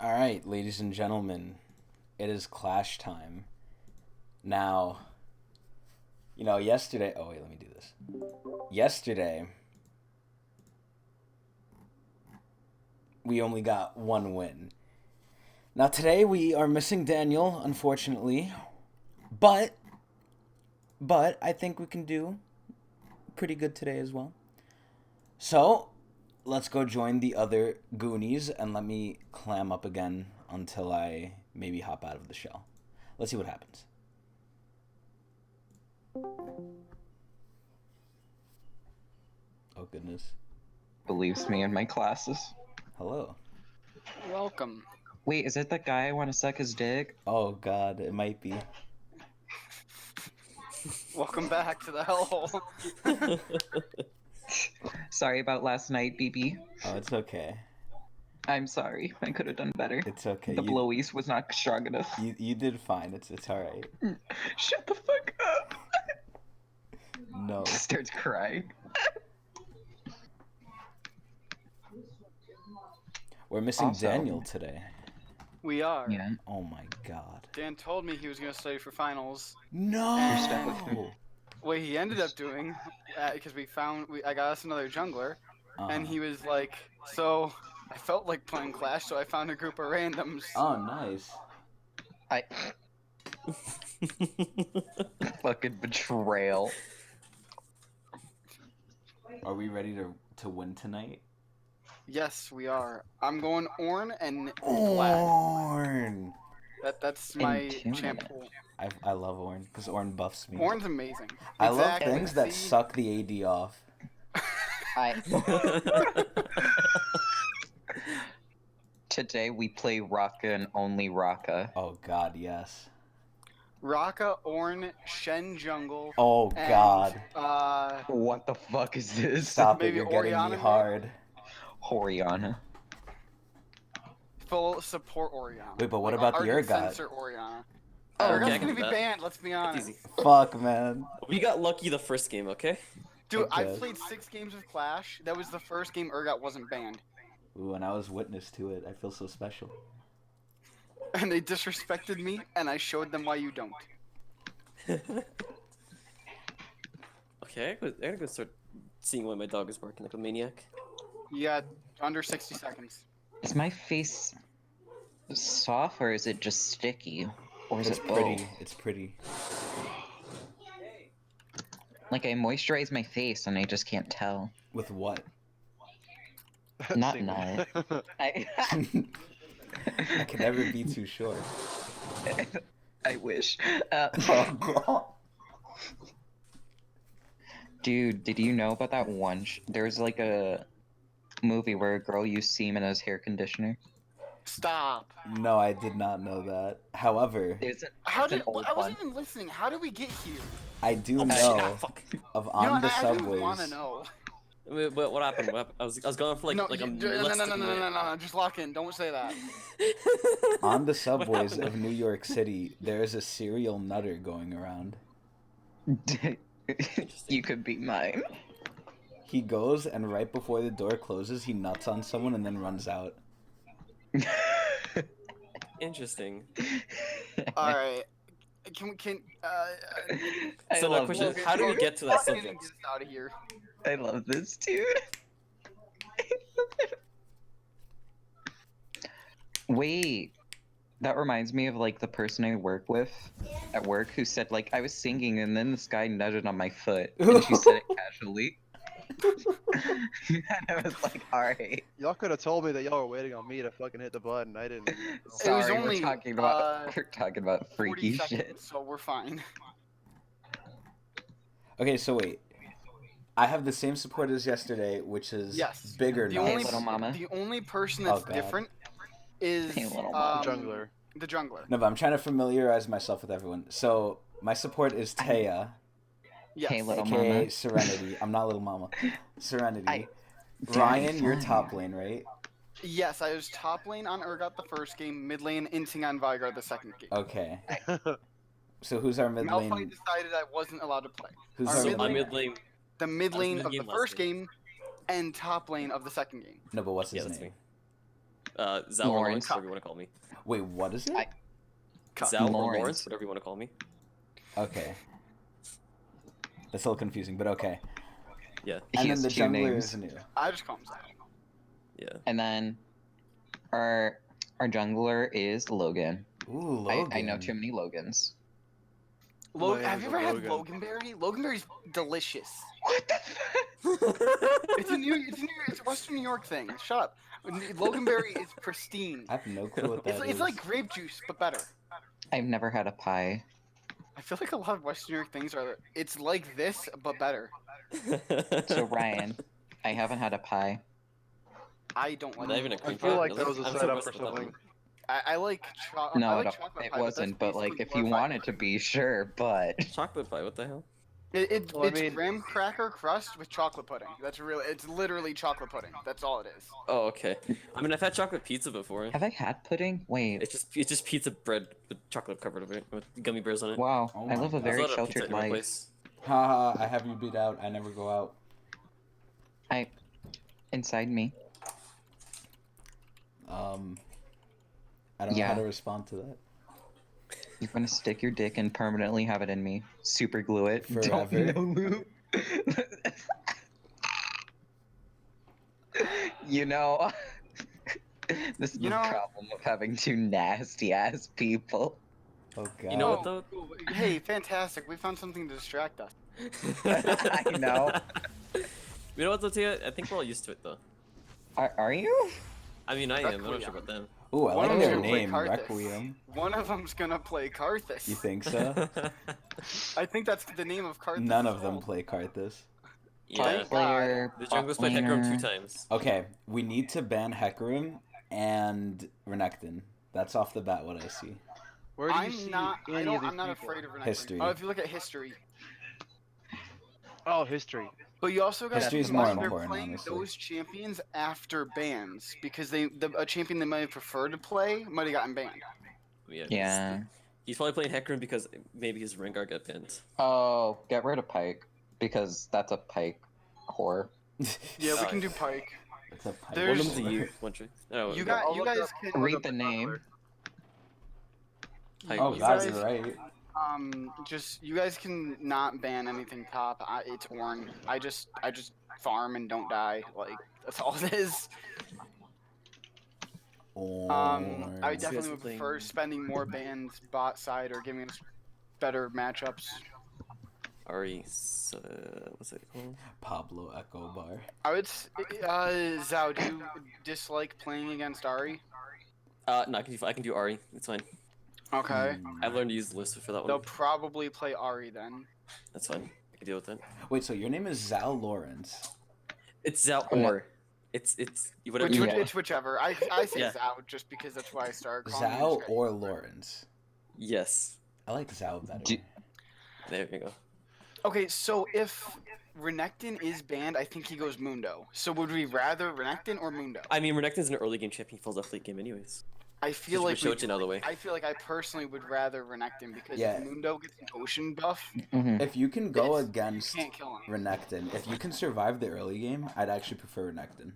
Alright, ladies and gentlemen, it is Clash time. Now, yesterday. Oh, wait, let me do this. Yesterday, we only got one win. Now, today we are missing Daniel, unfortunately. But I think we can do pretty good today as well. So, let's go join the other Goonies and let me clam up again until I maybe hop out of the shell. Let's see what happens. Oh, goodness. Believes me in my classes. Hello. Welcome. Wait, is it that guy I want to suck his dick? Oh, God, it might be. Welcome back to the hellhole. Sorry about last night, BB. Oh, it's okay. I'm sorry. I could have done better. It's okay. The blowies was not strong enough. You did fine. It's all right. Shut the fuck up. No. Starts crying. We're missing Also- Daniel today. We are. Yeah. Oh my God. Dan told me he was going to study for finals. No. You're stuck with him. What he ended up doing, because I got us another jungler, and he was like, so I felt like playing Clash, so I found a group of randoms. Oh, nice. I fucking betrayal. Are we ready to win tonight? Yes, we are. I'm going Ornn and Vlad. Ornn. That's my Intimidate. champ pool. I love Ornn because Ornn buffs me. Ornn's amazing. I love Exactly. things that See? suck the AD off. Today we play Raka and only Raka. Oh God, yes. Raka, Ornn, Shen jungle. Oh and, God. What the fuck is this? Stop it! maybe You're getting Orianna, me maybe? hard. Horiana. Full support Orianna. Wait, but what Like, about the Arctic Urgot? Sensor Orianna. Oh, Urgot's okay, I gonna can be do that. banned, let's be That's honest. easy. Fuck, man. We got lucky the first game, okay? Dude, Okay. I've played 6 games of Clash. That was the first game Urgot wasn't banned. Ooh, and I was witness to it. I feel so special. And they disrespected me, and I showed them why you don't. Okay, I'm gonna go start seeing why my dog is barking like a maniac. You got under 60 seconds. Is my face soft or is it just sticky? Or is It's it pretty. both? It's pretty. Like I moisturize my face and I just can't tell. With what? Not Same. nut. I I can never be too sure. I wish. Oh God. Dude, did you know about that one? There's like a movie where a girl used semen as hair conditioner. Stop. No, I did not know that. However, It's an, How it's did an old I wasn't one. even listening. How did we get here? I do Oh, shit, know fuck. of You on know, the I subways. don't want to know. Wait, what happened? I was going for no, like you, a no, less no, than a minute. no, just lock in. Don't say that. On the What subways happened? of New York City, there is a serial nutter going around. You could be mine. He goes and right before the door closes, he nuts on someone and then runs out. Interesting. All right. I So the love question this. is, how do we get to that Lock in and subject? Get us out of here. I love this, dude. Wait, that reminds me of like the person I work with at work who said like I was singing and then this guy nutted on my foot and she said it casually. And I was like, alright. Y'all could have told me that y'all were waiting on me to fucking hit the button. I didn't. Sorry, only, we're talking about 40 freaky seconds, shit. so we're fine. Okay, so wait. I have the same support as yesterday, which is Yes. bigger The nuts. Hey, only, little mama. the only person Oh, that's God. different is Hey, little mama. Jungler. the jungler. No, but I'm trying to familiarize myself with everyone. So my support is Taya, Yes. Hey, little aka mama. Serenity. I'm not little mama. Serenity. I- Ryan, you're Fine. top lane, right? Yes, I was top lane on Urgot the first game, mid lane Inting on Vigard the second game. Okay. So who's our mid Malphite lane? decided I wasn't allowed to play. Who's our our So mid my lane? mid lane. The mid I was lane mid of the game last first game. game and top lane of the second game. No, but what's Yeah, his that's name? me. Zal or Lawrence, Lawrence. whatever you want to call me. Wait, what is it? Zal or Lawrence. Lawrence, whatever you want to call me. Okay. That's a little confusing, but okay. Yeah. And He then has the two jungler names. is new. I just call him Zach. Yeah. And then our jungler is Logan. Ooh, Logan. I know too many Logans. Have name's you ever had Logan. Loganberry? Loganberry's delicious. What the It's a Western New York thing. Shut up. Loganberry is pristine. I have no clue what that is. It's like grape juice, but better. I've never had a pie. I feel like a lot of Western New York things are. It's like this, but better. So Ryan, I haven't had a pie. I don't like. Not even a I cream feel pie? like No, that was a I'm so setup impressed for with that something. I like chocolate. No, I like no, chocolate it pie, wasn't. But like, basically if you glorified. wanted to be, sure. But Chocolate pie, what the hell? Well, I It's mean- graham cracker crust with chocolate pudding. It's literally chocolate pudding. That's all it is. Oh, okay. I mean, I've had chocolate pizza before. have I had pudding? Wait. It's just pizza bread with chocolate covered over it, with gummy bears on it. Wow, Oh I my live a God. very There's a lot of pizza sheltered in my life. place. Haha, I have you beat out. I never go out. Inside me. I don't know how Yeah. to respond to that. You're gonna stick your dick and permanently have it in me. Super glue it. Don't Forever. no lube. You know, this is You the know- problem of having two nasty ass people. Oh god. You know what, though? Oh, hey, fantastic! We found something to distract us. I know. You know what, though, Tia? I think we're all used to it, though. Are you? I mean, I am. I'm not Requiem. sure about them. Ooh, I One like of their them's gonna play name, Karthus. Requiem. One of them's gonna play Karthus. You think so? I think that's the name of Karthus. None of them play Karthus. Yeah. Thank Player. The junglers played bot Hecarim laner. 2 times. Okay, we need to ban Hecarim and Renekton. That's off the bat what I see. Where do you see any of these I'm not people? afraid of Renekton. History. Oh, if you look at history. Oh, history. But you also got History to is keep in more mind they're important, playing honestly. those champions after bans because a champion they might have preferred to play might have gotten banned. Yeah. Yeah. He's probably playing Hecarim because maybe his Rengar got banned. Oh, get rid of Pike because that's a Pike whore. Yeah, we Oh, can yeah. do Pike. It's a pipe. There's- Welcome to you, one trick. Oh, You no, got you guys can Read the name. Pike Oh was- god, guys- you're right. just you guys can not ban anything top. It's Ornn. I just farm and don't die. Like that's all it is. I Orange. definitely would prefer spending more bans bot side or giving us better matchups. Ari, what's it called? Pablo Echo Bar. I would Zhao, do you dislike playing against Ari? No, I can do Ari. It's fine. Okay. I've learned to use the list for that They'll one. probably play Ari then. That's fine. I can deal with that. Wait, so your name is Zal Lawrence? It's Zal No. or it's whatever. Which, you Yeah. want. It's whichever. I say Yeah. Zhao just because that's why I started calling him Zal this guy. or Lawrence? Yes. I like Zal better. Do- There you go. Okay, so if Renekton is banned, I think he goes Mundo. So would we rather Renekton or Mundo? I mean, Renekton's an early game champion. He falls off late game anyways. I feel like Just Shoten out of the way. I feel like I personally would rather Renekton because Yeah. if Mundo gets an ocean buff, Mhm. If you can go you against can't kill him. Renekton, if you can survive the early game, I'd actually prefer Renekton.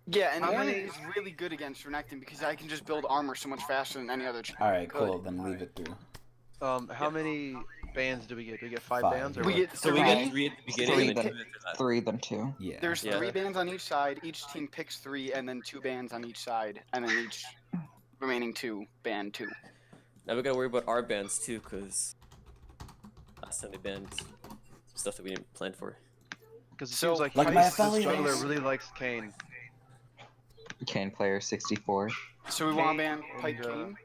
Yeah, and How Ornn many- is really good against Renekton because I can just build armor so much faster than any other champion. Alright, could. cool, then leave it through. How many bans do we get? Do we get five Five. bans or We what? get So we three. get 3 at the beginning Three and then then- 2 after that. 3 then 2. Yeah. There's Yeah. 3 bans on each side. Each team picks 3, and then 2 bans on each side, and then each remaining 2 ban 2. Now we gotta worry about our bans too, because last time they banned some stuff that we didn't plan for. Because it So- seems like, Like my this affiliates. juggler really likes Kane. Kane player 64. So we want to Kane ban Pike and, Kane.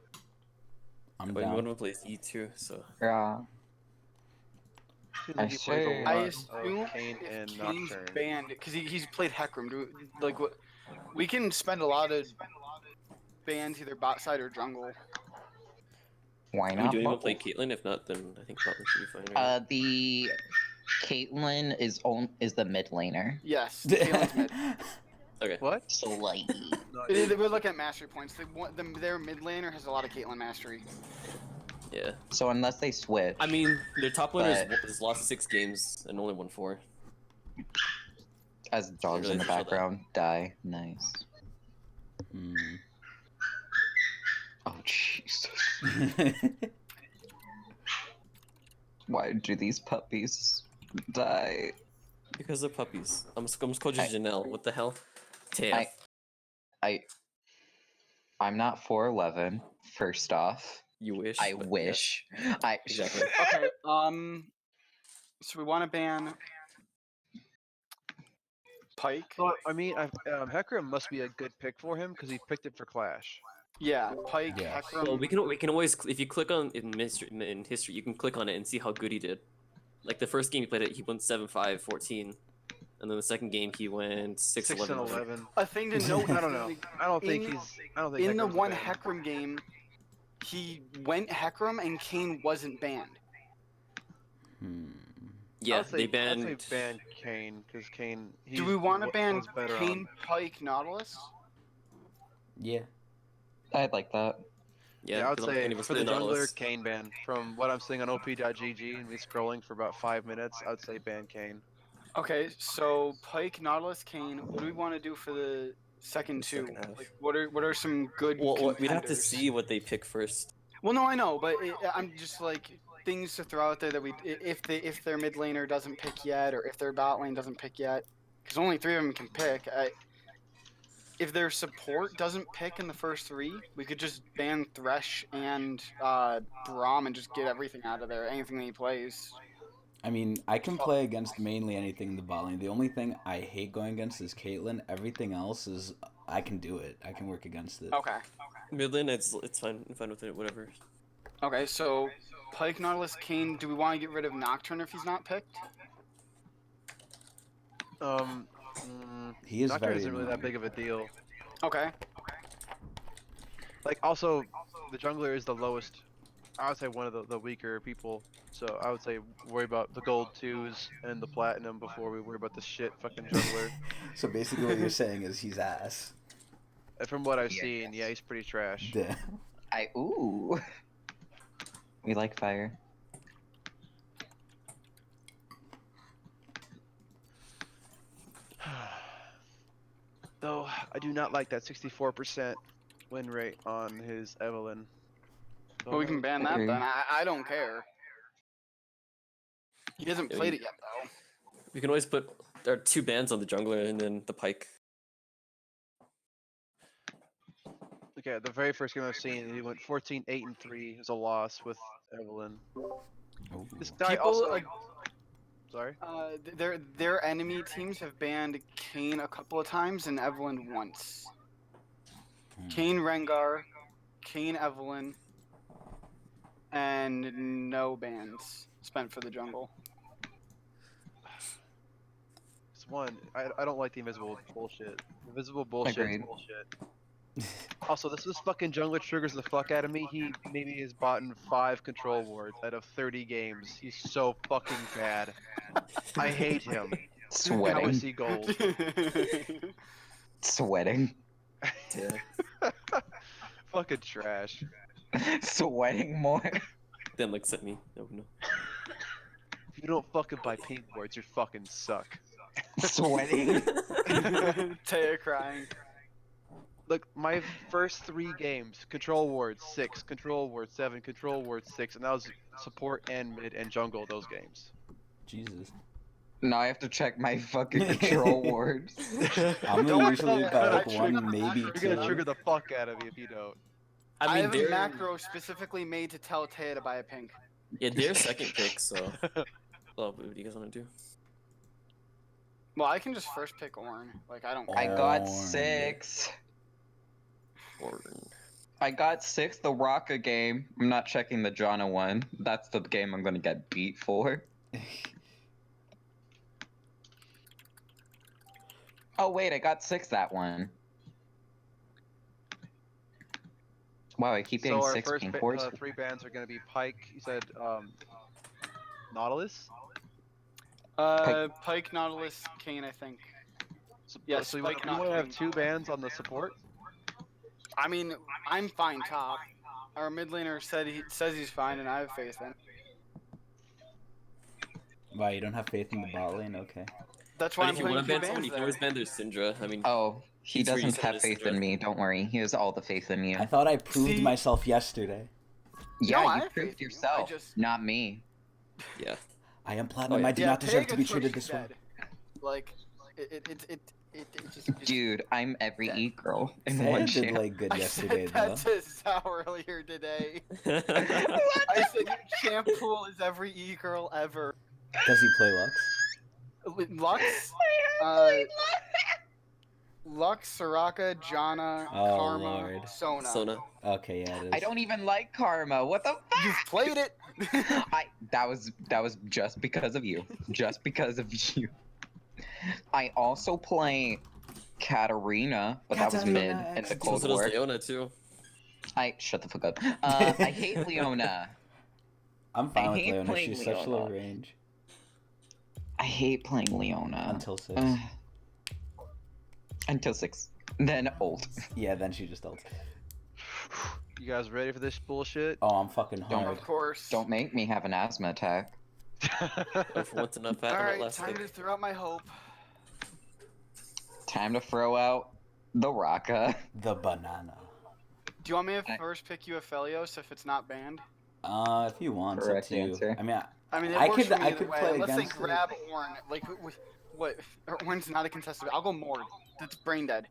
I'm But one of down. them plays E2, so Yeah. Seems I like he plays a say- I lot assume of Kane if and Kane's Nocturne. banned because he's played Hecarim. Like what? We can spend a lot of bans either bot side or jungle. Why are we not? doing want both? to play Caitlyn? If not, then I think Caitlyn should be fine. Right? The Caitlyn is the mid laner. Yes, Kane's mid. Okay. What? So like, We're looking at mastery points. Their mid laner has a lot of Caitlyn mastery. Yeah. so unless they switch, I mean, their top laner But- has lost 6 games and only won 4. as dogs really in the show that. background die. Nice. Hmm. Why do these puppies die? Because they're puppies. I'm just called you I- Janelle. What the hell? TF. I'm not 4'11", first off. You wish. I but wish. Yes, I exactly. Okay. So we want to ban Pike. So I mean, Hecarim must be a good pick for him because he picked it for Clash. Yeah, Pike, Yeah. Hecarim. Well, we can always, if you click on in history, you can click on it and see how good he did. Like the first game he played it, he went 7-5, 14, and then the second game he went 6, 6 11. and 11. A thing to note. I don't know. I don't think in- he's. I don't think In the Hecarim's one bad. Hecarim game, he went Hecarim and Kane wasn't banned. Yeah, I'd say, they banned. I'd say ban Kane because Kane. Do we want to ban was better Kane, Pike, Nautilus? Yeah. I'd like that. Yeah, I would 'cause say any of us for the play Nautilus. jungler, Kane ban. From what I'm seeing on op.gg and me scrolling for about 5 minutes, I would say ban Kane. Okay, so Pike, Nautilus, Kane. What do we want to do for the second The two? second half. Like, what are some good? Well, we'd have to contenders? see what they pick first. Well, no, I know, but I'm just like things to throw out there that if their mid laner doesn't pick yet, or if their bot lane doesn't pick yet, because only 3 of them can pick. If their support doesn't pick in the first 3, we could just ban Thresh and Braum and just get everything out of there. Anything that he plays. I mean, I can play against mainly anything in the bot lane. The only thing I hate going against is Caitlyn. Everything else is I can do it. I can work against it. Okay. Mid lane, it's fine. I'm fine with it. Whatever. Okay, so Pike, Nautilus, Kane. Do we want to get rid of Nocturne if he's not picked? He is Nocturne very isn't really that annoying. big of a deal. Okay. Like also, the jungler is the lowest. I would say one of the weaker people. So I would say worry about the gold 2s and the platinum before we worry about the shit fucking jungler. So basically, what you're saying is he's ass. And from what I've Yeah, seen, yeah, he's pretty trash. Damn. Ooh. We like fire. Though I do not like that 64% win rate on his Evelyn. Well, we can ban that Agree. then. I don't care. He hasn't played it yet though. We can always put there are 2 bans on the jungler and then the Pike. Okay, the very first game I've seen, he went 14, 8, and 3. It was a loss with Evelyn. Ooh. This guy People, also. like, Sorry. their enemy teams have banned Kane a couple of times and Evelyn once. Kane Rengar, Kane Evelyn, and no bans spent for the jungle. It's one. I don't like the invisible bullshit. Invisible bullshit is Agreed. bullshit. Also, this fucking jungler triggers the fuck out of me. He maybe has bought in 5 control wards out of 30 games. He's so fucking bad. I hate him. How is Sweating. he gold? Sweating. Yeah. Fucking trash. Sweating more. Then looks at me. No, no. If you don't fucking buy pink wards, you fucking suck. Sweating. Taya crying. Look, my first 3 games, control ward 6, control ward 7, control ward 6, and that was support and mid and jungle those games. Jesus. Now I have to check my fucking control wards. I'm Don't usually let about that like trigger 1, maybe You're 2. gonna trigger the fuck out of me if you don't. I I mean, have a they're macro specifically made to tell Taya to buy a pink. yeah, they're second pick. So, well, what do you guys want to do? Well, I can just first pick Ornn. Like I don't. I got Ornn. 6. Or I got 6 the Rocka game. I'm not checking the Jana one. That's the game I'm gonna get beat for. Oh wait, I got 6 that one. Wow, I keep getting So our 6 first pink wards. 3 bans are gonna be Pike. You said Nautilus. Pike, Nautilus, Kane. I think. So, Yes, so you Pike, want not to have Kane. 2 bans on the support? I mean, I'm fine top. Our mid laner says he's fine, and I have faith in. Wow, you don't have faith in the bot lane? Okay. That's why But I'm if you playing want to 2 ban someone, bans you can there. always ban their Syndra. I mean, Oh, he He's doesn't reason have is faith Syndra. in me. Don't worry. He has all the faith in you. I thought I proved See- myself yesterday. Yeah, No, I you have faith proved in you. yourself, I just not me. Yeah. I am platinum. yeah. I do yeah, not deserve Pig to be is treated pushy this way. dead. Like it just Dude, I'm every Dead. e-girl in Saya one did champ. like good I yesterday said though. that to Zao earlier today. I said your champ pool is every e-girl ever. Does he play Lux? Lux, Lux, Soraka, Janna, Oh, Karma, Lord. Sona. Sona. Okay, yeah, it is. I don't even like Karma. What the fuck? You've played it. That was just because of you. Just because of you. I also play Katarina, but that was mid Katarina in the XD. Cold So does War. Leona too. Shut the fuck up. I hate Leona. I'm fine I with hate Leona. playing She's such low Leona. range. I hate playing Leona. Until 6. Until 6. Then ult. Yeah, then she just ults. You guys ready for this bullshit? Oh, I'm fucking hard. Of course. Don't make me have an asthma attack. Oh, for once enough fat All and right, elastic. time to throw out my hope. Time to throw out the Raka. The banana. Do you want me to first pick you a Felios if it's not banned? If you want to. Correct answer. I mean, I mean, it I works could- for me I either could way. play Unless they against it. grab Ornn. Like, what? Ornn's not a contested. I'll go Mord. That's brain dead.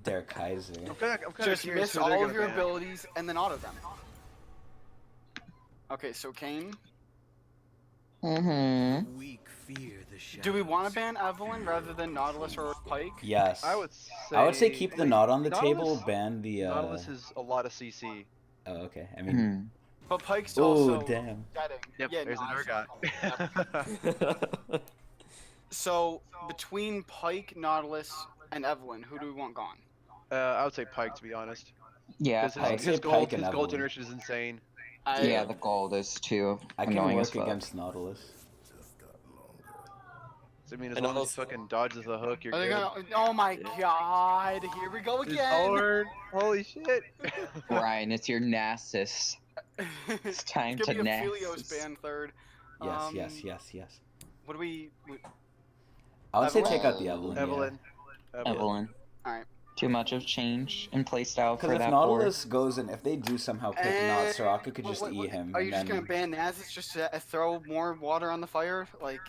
Der Kaiser. I'm kind of Just curious miss who they're all gonna of your ban. abilities and then auto them. Okay, so Kane. Mm-hmm. Weak fear the Do we want to shadows. ban Evelyn rather than Nautilus or Pike? Yes. I would say keep the wait, knot on the Nautilus- table, ban the Nautilus is a lot of CC. Oh, okay. I mean, But Pike's oh also damn. getting. Yep, yeah, there's no, an I Urgot. saw- So between Pike, Nautilus, and Evelyn, who do we want gone? I would say Pike, to be honest. Yeah, Because I would Pike. say his Pike and gold Evelyn. generation is insane. Yeah, the gold is too I can annoying as work fuck. against Nautilus. So, I mean, as And long as also- he fucking dodges the hook, you're Are they good. gonna? Oh my God! Here we go There's again. Ornn. Holy shit. Ryan, it's your Nasus. It's time It's to gonna be a Felios Nasus. ban third. Yes, yes. What do we? I would say Evelyn? take out the Evelyn. Evelyn. Evelyn. Alright. Too much of change in playstyle Because for if that board. Nautilus goes in, if they do somehow pick Not, Soraka could just E him. Are and you just then... gonna ban Nasus just to throw more water on the fire? Like.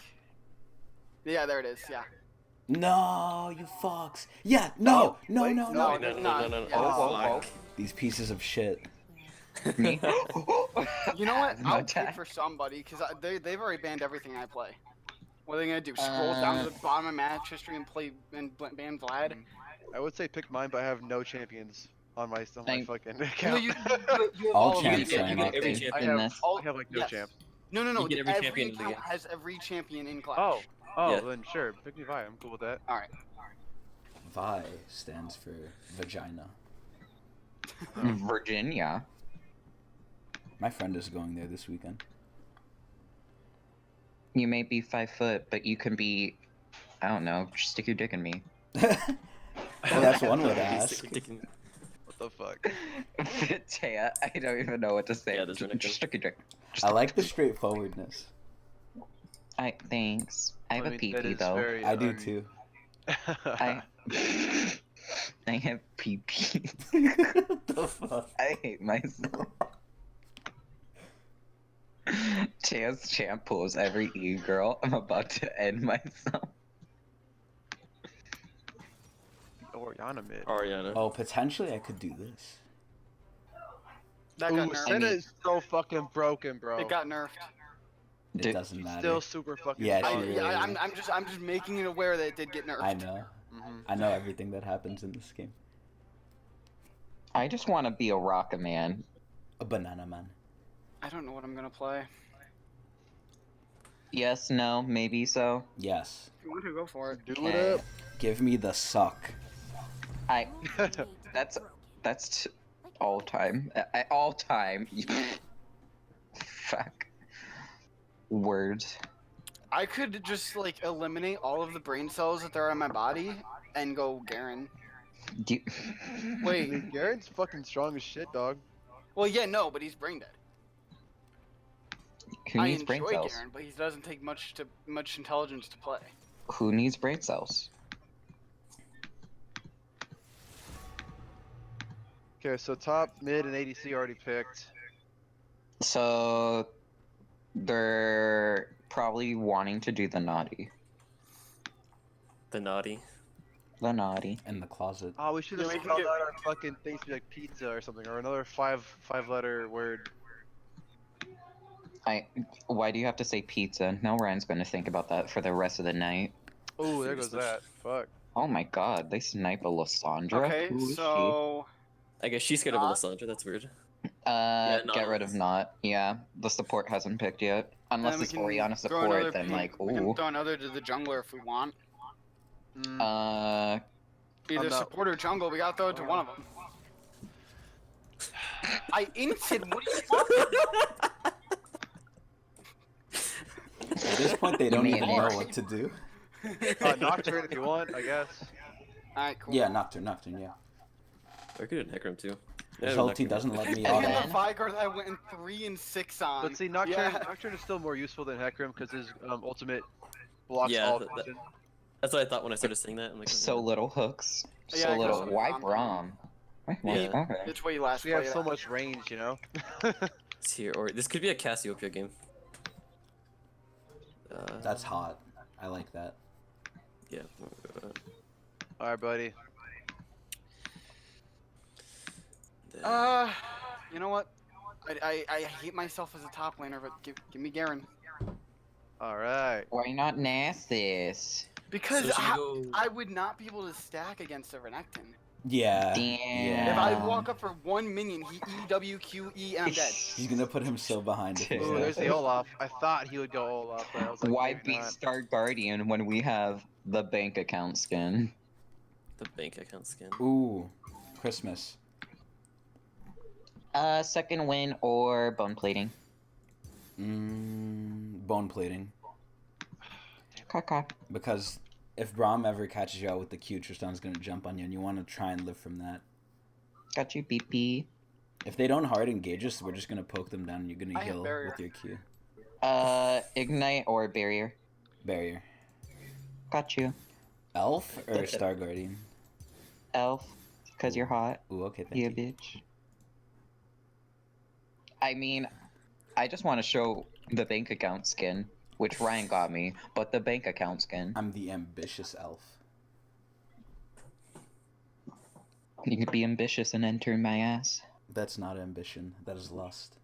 Yeah, there it is. Yeah. No, you fucks. Yeah, no. No, No, no, no, Yeah, Oh, These pieces of shit. Me? You know what? I'll Attack. pick for somebody because they've already banned everything I play. What are they gonna do? Scroll down to the bottom of match history and play and ban Vlad? I would say pick mine, but I have no champions on my Thank- fucking No, account. you have All all of champs them. are you in get it. every Thank champion. I goodness. I have like no Yes. champs. No. You get every Every champion in the account game. has every champion in Clash. Oh, Yeah. then sure, pick me Vi. I'm cool with that. All right. Vi stands for vagina. Virginia. My friend is going there this weekend. You may be 5 foot, but you can be, I don't know, just stick your dick in me. Well, that's one way to ask. What the fuck? Taya, I don't even know what to say. Yeah, that's just, ridiculous. stick your dick. Just I stick- like the straightforwardness. Thanks. I have a that pee-pee is though. very, I do too. I I have pee-pee. The fuck? I hate myself. Taya's champ pulls every e-girl. I'm about to end myself. Oriana mid. Ariana. Oh, potentially I could do this. That got Ooh, nerfed. Senna is so fucking broken, bro. It got nerfed. It Dude, doesn't matter. Still super fucking Yeah, strong. she really is. I'm just making it aware that it did get nerfed. I know. Mhm. I know everything that happens in this game. I just want to be a rocket man. A banana man. I don't know what I'm gonna play. Yes, no, maybe so. Yes. If you want to go for it. Do Okay. it up. Give me the suck. I. That's all time. All time. Fuck. Words. I could just like eliminate all of the brain cells that there are in my body and go Garen. Do you- Wait. Garen's fucking strong as shit, dog. Well, yeah, no, but he's brain dead. Who I needs brain enjoy cells? Garen, but he doesn't take much intelligence to play. Who needs brain cells? Okay, so top, mid, and ADC already picked. So they're probably wanting to do the naughty. The naughty. The naughty. In the closet. Oh, we should have Yeah, we can spelled get- out our fucking things to be like pizza or something, or another five-letter word. Why do you have to say pizza? Now Ryan's going to think about that for the rest of the night. Oh, there goes Seriously. that. Fuck. Oh my god, they snipe a Lysandra? Okay, Who is so I guess she's scared of Not? Lysandra. That's weird. she? not Get rid of on this. not. Yeah, the support hasn't picked yet. Unless then we it's can Oriana throw another support, then pink- like, we can ooh. throw another to the jungler if we want. Mm, Either I'm not- support or jungle. We gotta throw it to one of them. I inted. What do you want? At this point, they don't mean even it. know what to do. Nocturne if you want, I guess. All right, cool. Yeah, Nocturne, yeah. Or I could do Hecarim too. His Yeah, ulti Nocturne. doesn't let me And auto. then the Vigor that I went in 3 and 6 on. But see, Nocturne, Yeah. Nocturne is still more useful than Hecarim because his ultimate blocks Yeah, all that- vision. That's what I thought when I started saying that. I'm like, oh, So no. little hooks. Yeah, So it little. goes Why Braum. Braum? Why- Yeah. Okay. Which way you last We have played so it. much range, you know. It's here, or this could be a Cassiopeia game. That's hot. I like that. Yeah. All right, buddy. Then- You know what? I hate myself as a top laner, but give me Garen. All right. Why not Nasus? Because So should we go- I would not be able to stack against a Renekton. Yeah. Damn. If I Yeah. walk up for 1 minion, he EWQE and I'm dead. He's gonna put him so behind if he's Ooh, not. there's the Olaf. I thought he would go Olaf, but I was like, Why maybe not. Beastar Guardian when we have the bank account skin? The bank account skin. Ooh, Christmas. Second win or bone plating. Bone plating. Caca. Because if Braum ever catches you out with the Q, Tristan's gonna jump on you, and you want to try and live from that. Got you, BP. If they don't hard engage us, we're just gonna poke them down, and you're gonna I have heal barrier. with your Q. Ignite or barrier. Barrier. Got you. Elf or Star Guardian? Elf. Cause you're hot. Ooh, okay, thank You you. bitch. I mean, I just want to show the bank account skin, which Ryan got me, but the bank account skin. I'm the ambitious elf. You could be ambitious and enter my ass. That's not ambition. That is lust.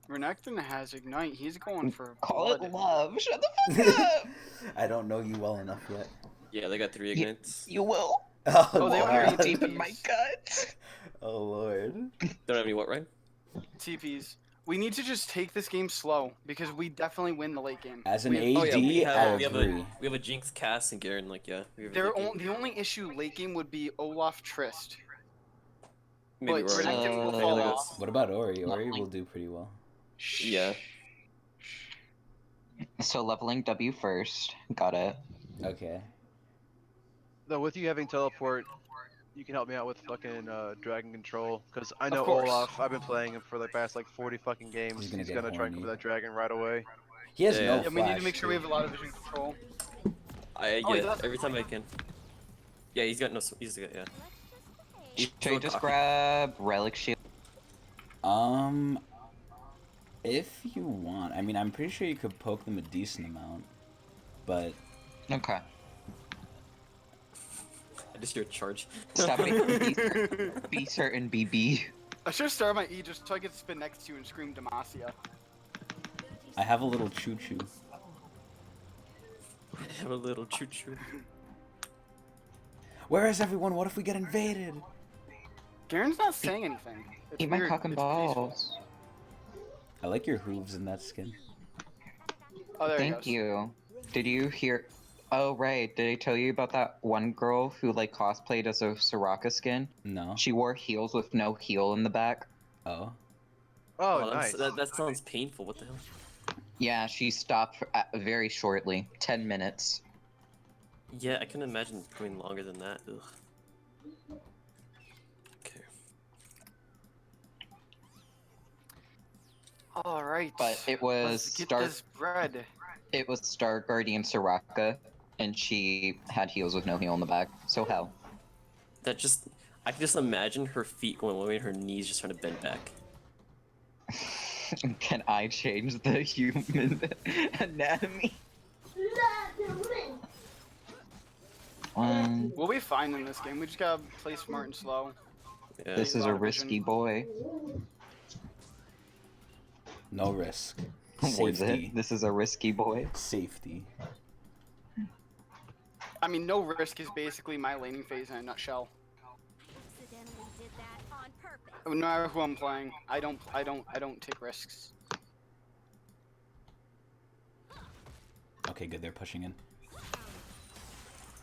Renekton has Ignite. He's going for Call it blood. love. Shut the fuck up. I don't know you well enough yet. Yeah, they got 3 Yeah. ignites. You will. Oh, they God. were Very deep in my gut. Oh lord. Don't have any what, Ryan? TPs. We need to just take this game slow because we definitely win the late game. As an We- AD, Oh yeah, we I have agree. we have a Jinx, Cass, and Garen. Like yeah, we have a There good game. the only issue late game would be Olaf Trist. Maybe but we're Renekton will Uh, fall yeah, off. What about Ori? Ori will do pretty well. Yeah. So leveling W first. Got it. Okay. No, with you having teleport, you can help me out with fucking dragon control. Because I know course. Olaf. I've been playing him for the past like 40 fucking games. He's He's gonna gonna, get try and horny. cover that dragon right away. He has Yeah, no yeah. Yeah, flash. we need to make sure we too. have a lot of vision control. I Oh, he yeah, does? every time I can. Yeah, he's got no. He's got yeah. He's Should we so just cocky. grab relic shield? If you want, I mean, I'm pretty sure you could poke them a decent amount, but Okay. I just hear a charge. Stop making me be certain, BB. I should have started my E just so I could spin next to you and scream Demacia. I have a little choo choo. have a little choo choo. Where is everyone? What if we get invaded? Garen's not saying anything. It's Eat my weird. cock and It's peaceful. balls. I like your hooves in that skin. Oh, there he Thank goes. you. Did you hear? Oh right, did I tell you about that one girl who like cosplayed as a Soraka skin? No. She wore heels with no heel in the back. Oh. Oh, nice. That sounds painful. What the hell? Yeah, she stopped very shortly, 10 minutes. Yeah, I can imagine going longer than that. Ugh. Okay. All right. But it was Let's get Star. this bread. It was Star Guardian Soraka, and she had heels with no heel in the back. So hell. That just. I can just imagine her feet going one way and her knees just trying to bend back. Can I change the human anatomy? We'll be fine in this game. We just gotta play smart and slow. Yeah. This is lot a of vision. risky boy. No risk. Was Safety. it? This is a risky boy. Safety. I mean, no risk is basically my laning phase in a nutshell. Accidentally did that on purpose. No matter who I'm playing, I don't take risks. Okay, good. They're pushing in.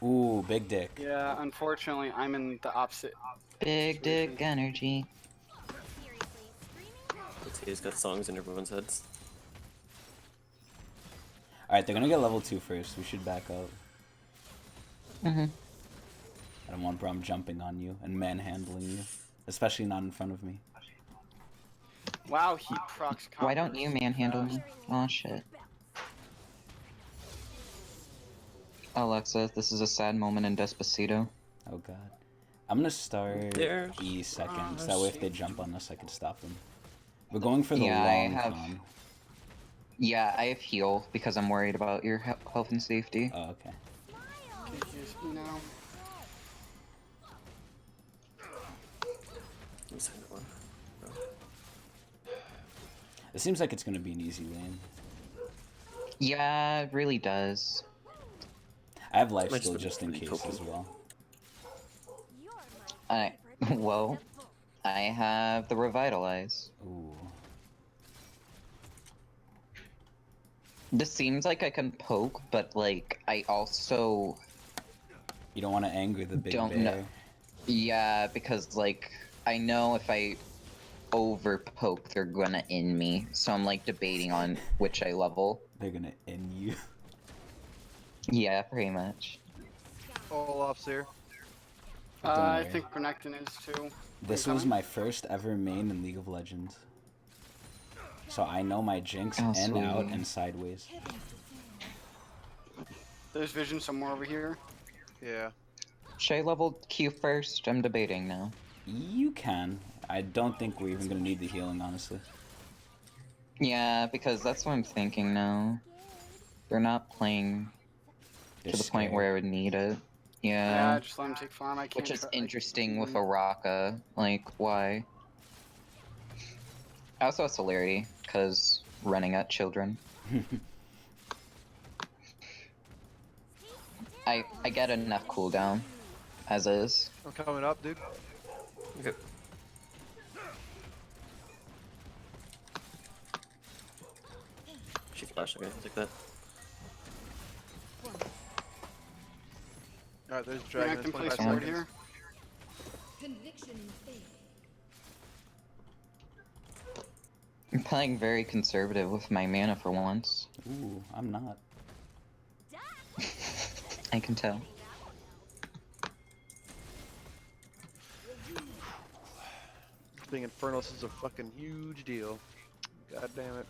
Ooh, big dick. Yeah, unfortunately, I'm in the opposite. Big dick energy. Seriously, screaming? He's got songs in everyone's heads. Alright, they're gonna get level 2 first. We should back up. Mm-hmm. I don't want Brom jumping on you and manhandling you. Especially not in front of me. Wow, he procs. Why don't you manhandle me? Oh shit. Alexa, this is a sad moment in Despacito. Oh god. I'm gonna start There. E seconds. Oh, That way if they shit. jump on us, I can stop them. We're going for the Yeah, I long have- con. Yeah, I have heal because I'm worried about your health and safety. Oh, okay. Okay, here's me now. Who's that one? It seems like it's gonna be an easy lane. Yeah, it really does. I have life Might steal just just in be case token. as well. You're my I favorite well, vegetable. I have the revitalize. Ooh. This seems like I can poke, but like I also You don't want to anger the big Don't bear. know. Yeah, because like I know if I over poke, they're gonna in me. So I'm like debating on which I level. They're gonna end you. Yeah, pretty much. Olaf's here. Don't I worry. think Renekton is too. This Are you was coming? my first ever main in League of Legends. So I know my jinx Oh, and out sweet. and sideways. There's vision somewhere over here. Yeah. Should I level Q first? I'm debating now. You can. I don't think we're even gonna need the healing, honestly. Yeah, because that's what I'm thinking now. They're not playing They're to the point scared. where I would need it. Yeah, Yeah. just let him take farm. I can't. Which is try- interesting with Mm. a Raka. Like, why? I also have celerity, because running at children. I get enough cooldown, as is. I'm coming up, dude. Okay. She flashed. Okay, take that. Alright, there's Dragon. Renekton That's plays 25 forward seconds. here. Conviction in faith. I'm playing very conservative with my mana for once. Ooh, I'm not. I can tell. Being Infernals is a fucking huge deal. God damn it.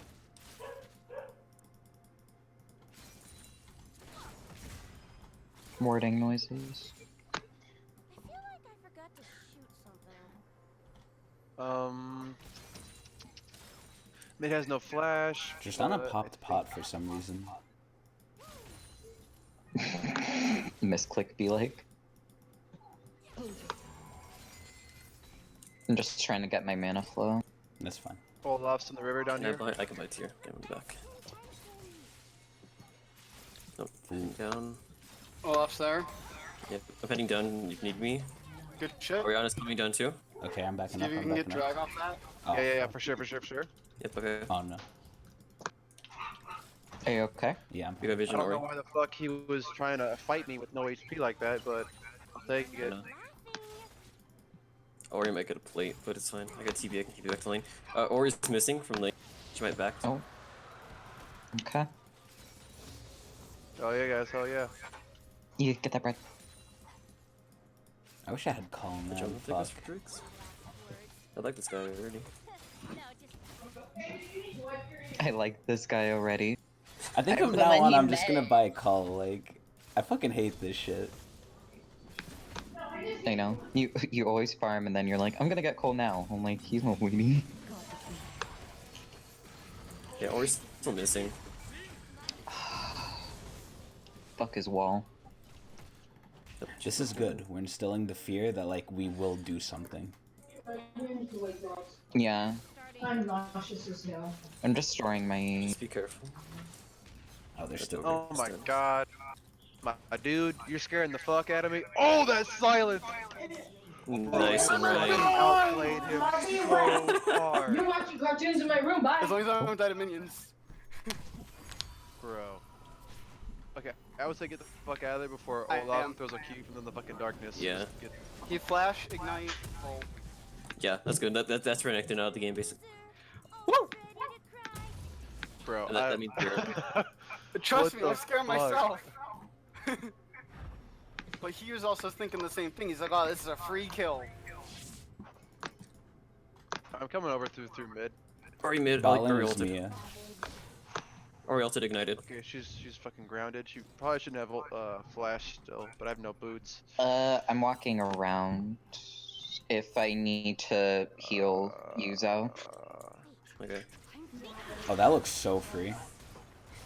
Warding noises. I feel like I forgot to shoot something. Mid has no flash. Just on a but I popped think- pot for some reason. Misclick be like. I'm just trying to get my mana flow. That's fine. Olaf's in the river down here. I can buy tier. Get him back. Nope. Ooh. Heading down. Olaf's there. Yep. I'm heading down. You need me. Good shit. Oriana's coming down too. Okay, I'm backing See up. if you I'm can get backing up. drag off that. Oh, Yeah, for sure, for sure, for sure. Yep. Okay. oh no. Are you okay? Yeah, I'm We got I vision. don't know Ori. why the fuck he was trying to fight me with no HP like that, but I'll take it. No. Ori might get a plate, but it's fine. I got TB. I can keep you back to lane. Ori's missing from lane. She might back. Oh. Okay. Oh yeah, guys, hell yeah. You get that bread. I wish I had calm The now. jungle Fuck. thickness for drinks. I like this guy already. No, just I like this guy already. I think I from was now on on, you, I'm just gonna man. buy a call. Like, I fucking hate this shit. I know. You always farm and then you're like, I'm gonna get coal now. I'm like, he's no weenie. Yeah, or he's still missing. Fuck his wall. This is good. We're instilling the fear that like we will do something. Yeah. I'm nauseous as hell. I'm just storing my. Just be careful. Oh, they're That's still. over. Oh my god. My dude, you're scaring the fuck out of me. Oh, that silence! Nice and Fucking right. outplayed him so hard. You're watching cartoons in my room. Bye. As long as I don't die to minions. Bro. Okay, I would say get the fuck out of there before I Olaf am. throws a cube and then the fucking darkness. Yeah. Just get- He flash, ignite, roll. Yeah, that's good. That's renekton out of the game, basically. Woo! Bro, And that means you're- Trust What me, the I'm scaring fuck? myself. But he was also thinking the same thing. He's like, oh, this is a free kill. I'm coming over through mid. Ori mid, Bot like lane Ori is ulted. Mia. Ori ulted ignited. Okay, she's fucking grounded. She probably shouldn't have flash still, but I have no boots. I'm walking around. If I need to heal, use out. Okay. Oh, that looks so free.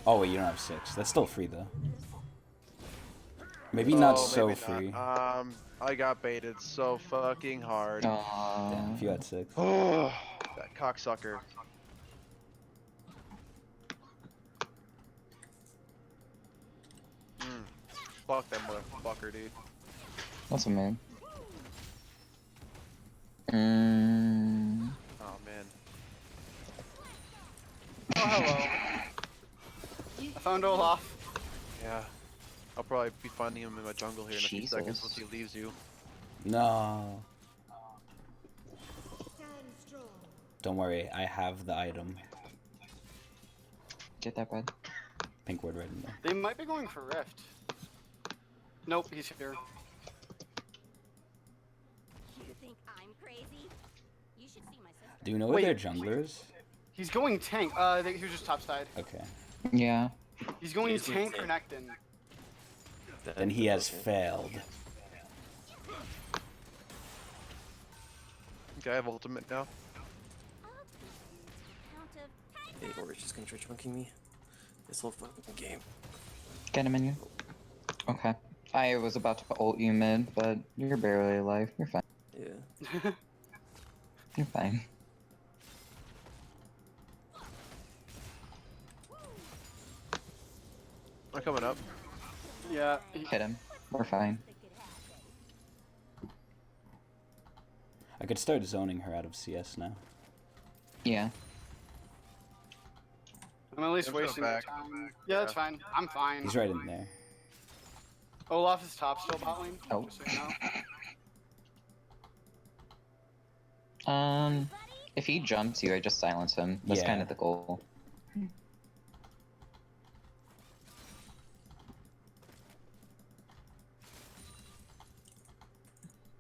Oh wait, you don't have 6. That's still free though. Maybe not so maybe free. not. I got baited so fucking hard. Damn, if you had 6. Oh, that cocksucker. Fuck that motherfucker, dude. What's a man? Mm, Oh man. Oh, hello. I found Olaf. Yeah. I'll probably be finding him in my jungle here in a few seconds once Jesus. he leaves you. No. Stand strong. Don't worry, I have the item. get that bread. Pink word right in there. They might be going for Rift. Nope, he's here. You think I'm crazy? You should see my sister. Do you know where Wait. their jungler is? He's going tank. He was just topside. Okay. Yeah. He's going He's going tank or Nectin. Then he has failed. Okay, I have ultimate now. Count of Hey, Ori's just gonna try chunking me. This whole fucking game. Get a minion. Okay. I was about to ult you mid, but you're barely alive. You're fine. Yeah. You're fine. I'm coming up. Yeah. Hit him. We're fine. I could start zoning her out of CS now. Yeah. I'm at least I'm going wasting your back. time. Yeah, that's fine. I'm fine. He's right in there. Olaf is top still bot lane. Oh. Just so you know. If he jumps you, I just silence him. That's Yeah. kind of the goal.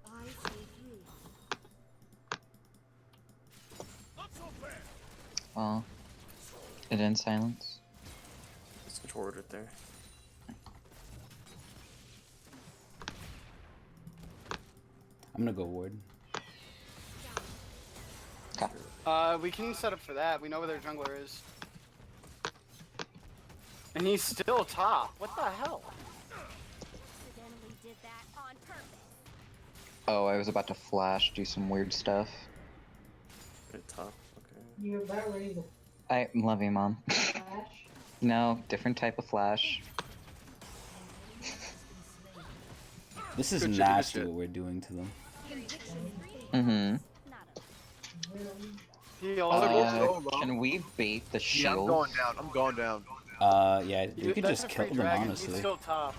I say through. Well, it in silence. Let's go forward right there. I'm gonna go ward. We can set up for that. We know where their jungler is. And he's still top. What the hell? accidentally did that on purpose. Oh, I was about to flash, do some weird stuff. Right at top. Okay. You're about ready to I love you, Mom. flash. No, different type of flash. This is Good shit, good nasty shit. what we're doing to them. Mm-hmm. Not a He also Can we bait the Yeah, shield? I'm going down. I'm going down. Yeah, you could that's just a kill free them, dragon. honestly. He's still top.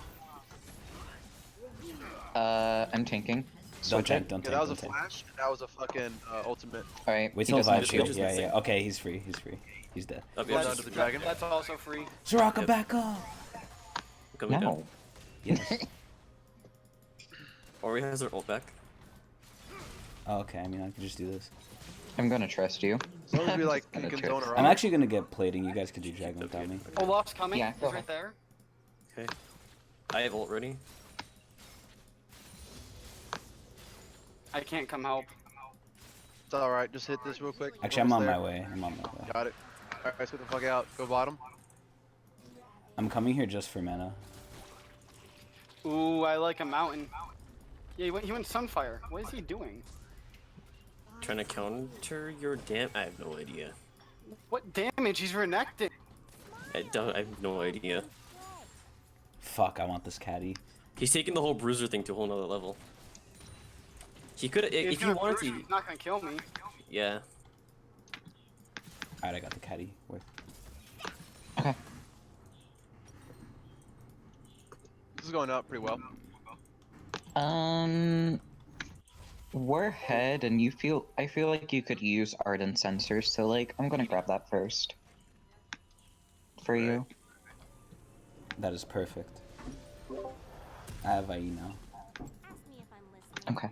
I'm tanking. Don't Switch tank, it. don't Yeah, tank, that was a don't tank. flash. And that was a fucking ultimate. Alright, Wait he till doesn't have Vibe shield. shield. just Yeah, missing. yeah. Okay, he's free, he's free. He's dead. Up, Well yeah, done just to the dragon. That's also free. Soraka, Yep. back up! coming No. down. Yes. Ori has her ult back. Oh, okay, I mean, I could just do this. I'm gonna trust you. As long as we I'm like just gonna you can trust zone you. around. I'm actually gonna get plating. You guys can do dragon without me. Olaf's coming. Yeah, He's go right ahead. there. Okay. I have ult ready. I can't come help. It's alright, just hit this real quick. Actually, I'm on Almost my there. way. I'm on my way. Got it. Alright, let's get the fuck out. Go bottom. I'm coming here just for mana. Ooh, I like a mountain. Yeah, he went Sunfire. What is he doing? Trying to counter your dam. I have no idea. What damage? He's renecting. I have no idea. Fuck, I want this caddy. He's taking the whole bruiser thing to a whole nother level. He could, He's if he gonna wanted bruise to. me. He's not gonna kill me. Yeah. Alright, I got the caddy. Where? Okay. This is going up pretty well. We're ahead, and I feel like you could use Ardent Sensors, so like, I'm gonna grab that first. For you. That is perfect. I have IE now. Ask me if I'm listening. Okay.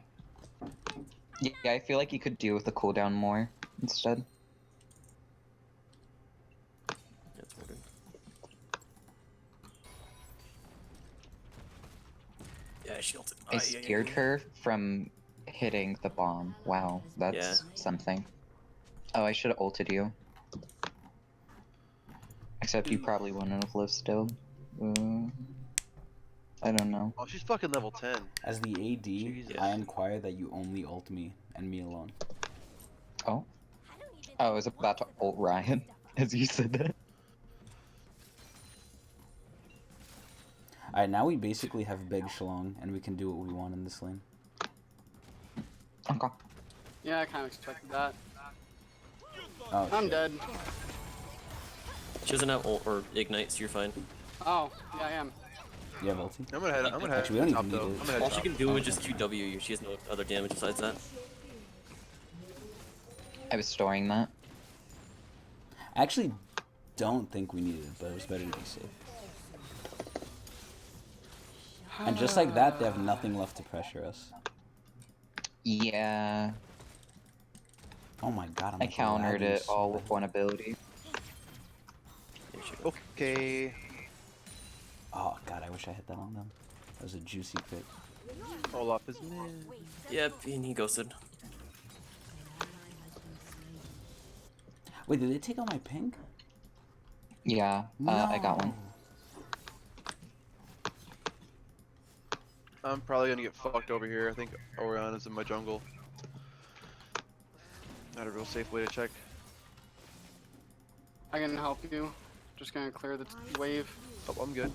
Yeah, I feel like you could deal with the cooldown more instead. That's working. Yeah, I shielded. I scared her from hitting the bomb. Wow, that's Yeah. something. Oh, I should have ulted you. Except you probably wouldn't have lived still. I don't know. Oh, she's fucking level 10. As the AD, Jesus. I inquire that you only ult me, and me alone. Oh? Oh, I was about to ult Ryan as you said that. Alright, now we basically have big Shalong, and we can do what we want in this lane. Okay. Yeah, I kind of expected that. Oh, I'm shit. dead. She doesn't have ult or ignite, so you're fine. Oh, yeah, I am. You have ulti? I'm gonna head Actually, we don't top even though. need it. I'm gonna head All she top. can do is just QW you. She has no other damage besides that. I was storing that. I actually don't think we needed it, but it was better to be safe. And just like that, they have nothing left to pressure us. Yeah, Oh my god, I'm I like countered lagging it so all bad. with one ability. Yeah, she goes. Okay. Oh god, I wish I hit that on them. That was a juicy crit. Olaf is mid. Yep, and he ghosted. Wait, did they take out my ping? Yeah, I got one. I'm probably gonna get fucked over here. I think Orion is in my jungle. Not a real safe way to check. I can help you. Just gonna clear the wave. Oh, I'm good.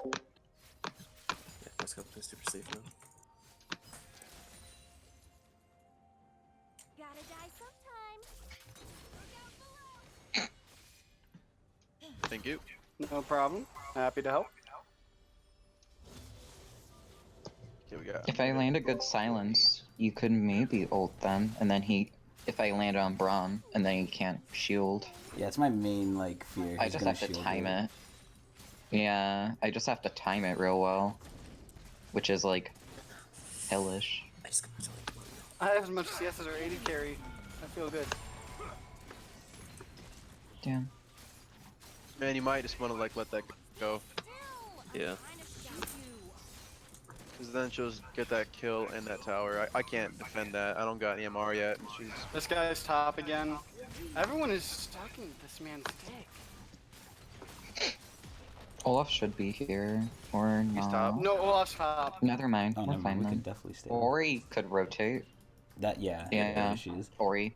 Yeah, let's go play super safe now. Gotta die sometime. Thank you. No problem. Happy to help. Okay, we got. If I land a good silence, you could maybe ult them, and then if I land on Braum, and then he can't shield. Yeah, it's my main like fear. I He's just gonna have to shield time it. Yeah, I just have to time it real well. Which is like hellish. I just got to I have as much CS as our 80 carry. I feel good. Damn. Man, you might just want to like let that go, Yeah. because then she'll just get that kill in that tower. I can't defend that. I don't got any MR yet, and she's. This guy's top again. Everyone is sucking this man's dick. Olaf should be here, or He's not. top. No, Olaf's top. Never mind, Oh, we're never mind. fine We then. could definitely stay. Ori could rotate. That yeah. Yeah. She is. Ori.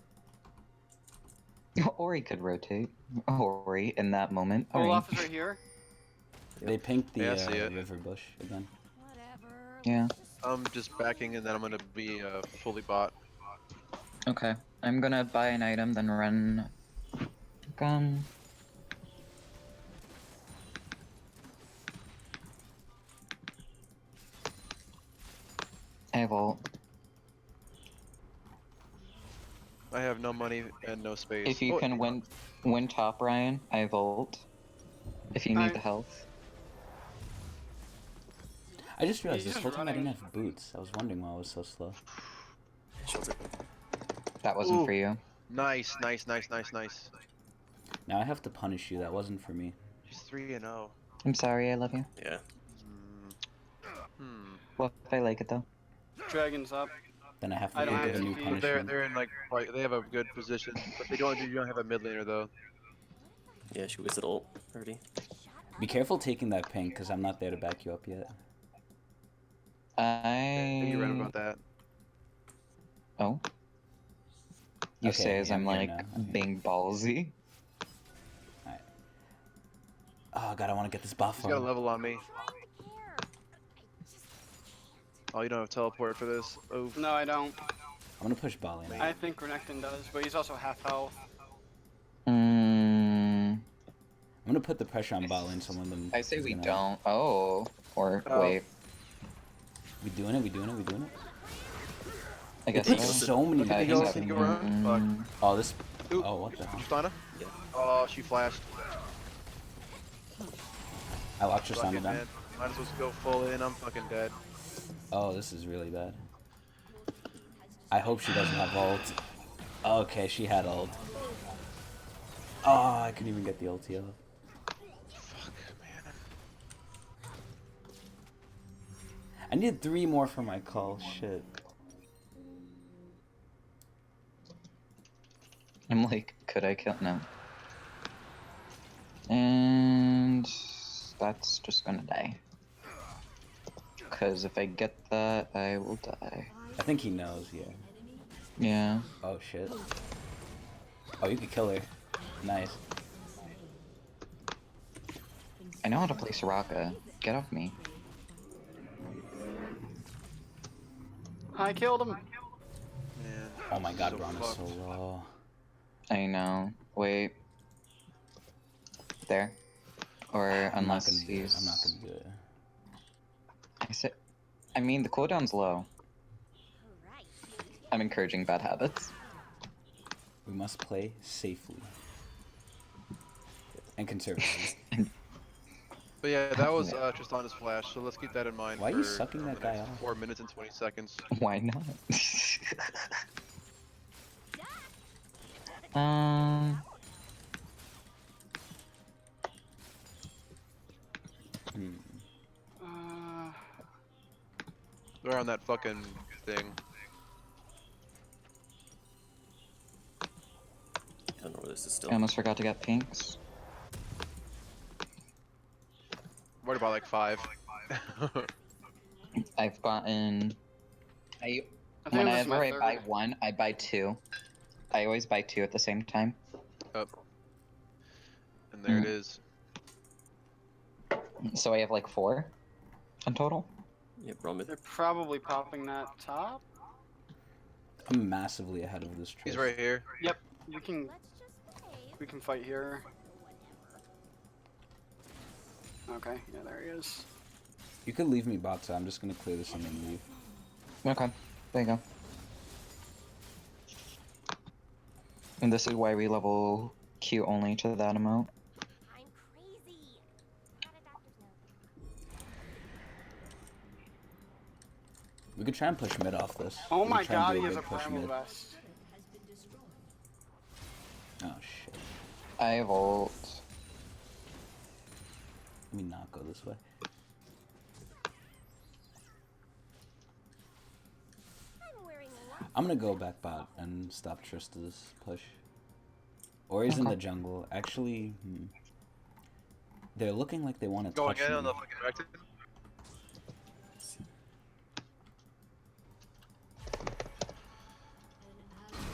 Ori could rotate. Ori in that moment. Ori. Olaf is right here. They pinked the Yeah, I see it. river bush again. Whatever. Yeah. I'm just backing, and then I'm gonna be fully bot. Okay. I'm gonna buy an item, then run gun. I have ult. I have no money and no space. If you Oh, can win top, Ryan, I have ult. If you need Alright. the health. I just realized He's this just whole time I didn't running. have boots. I was wondering why I was so slow. Shielded. That wasn't Ooh. for you. nice. Now I have to punish you. That wasn't for me. She's 3-0. I'm sorry, I love you. Yeah. Hmm. Well, if I like it though. Dragon's up. Then I have to I don't think have of a new TP. But punishment. they're in like they have a good position, but you don't have a mid laner though. Yeah, she wasted ult already. Be careful taking that pink, because I'm not there to back you up yet. Yeah, you're right about that. Oh. You Okay, say as yeah, I'm I'm here like now, I'm here. being ballsy. Alright. Oh god, I want to get this buff He's got a on. level on me. Trying to care. I just can't. Oh, you don't have teleport for this. Oh, No, I don't. I'm gonna push ball in. I think Renekton does, but he's also half health. I'm gonna put the pressure on ball in, so one of them I say is we gonna... don't. Oh. Or Oh. wait. We doing it, we doing it, we doing it? I guess There's so. so many Can you things go? he's Can you happening go here. around? Fuck. Oh, this... Ooh. Oh, what the hell? Tristana? Yeah. Oh, she flashed. I locked Fuck Tristana it, down. man. Might as well go full in. I'm fucking dead. Oh, this is really bad. I hope she doesn't have ult. Okay, she had ult. Oh, I couldn't even get the ulti off. Fuck, man. I need 3 more for my call. Shit. I'm like, could I kill? No. And that's just gonna die. Because if I get that, I will die. I think he knows, yeah. Yeah. Oh, shit. Oh, you could kill her. Nice. I know how to play Soraka. Get off me. I killed him. Man. Oh my god, So Braun is so fucked. low. I know. Wait. There. Or I'm not unless gonna do it. he's... I'm not gonna do it. I mean, the cooldown's low. Alright. I'm encouraging bad habits. We must play safely. And conservatively. But yeah, that was Tristana's flash, so let's keep that in mind. Why are you for, sucking that the guy next off? 4 minutes and 20 seconds. Why not? Hmm. They're on that fucking thing. I don't know where this is still. I almost forgot to get pinks. Worried about like 5. I've gotten... I think this is Whenever my I third. buy one, I buy 2. I always buy 2 at the same time. Up. And there it is. So I have like 4 in total. Yeah, Braun mid. They're probably popping that top. I'm massively ahead of this He's Trish. right here. Yep, we can Let's just wave. we can fight here. Okay, yeah, there he is. You could leave me bot, so I'm just gonna clear this and then leave. Okay, there you go. And this is why we level Q only to that amount. I'm crazy. Got a doctor's note. We could try and push mid off this. Oh We could my try and god, do he has big a push primal mid. vest. Oh shit. I have ult. Let me not go this way. I'm wearing lots I'm gonna go back bot and stop Trista's push. Or he's in Okay. the jungle. Actually, they're looking like they want to Going touch in me. on the fucking Recton.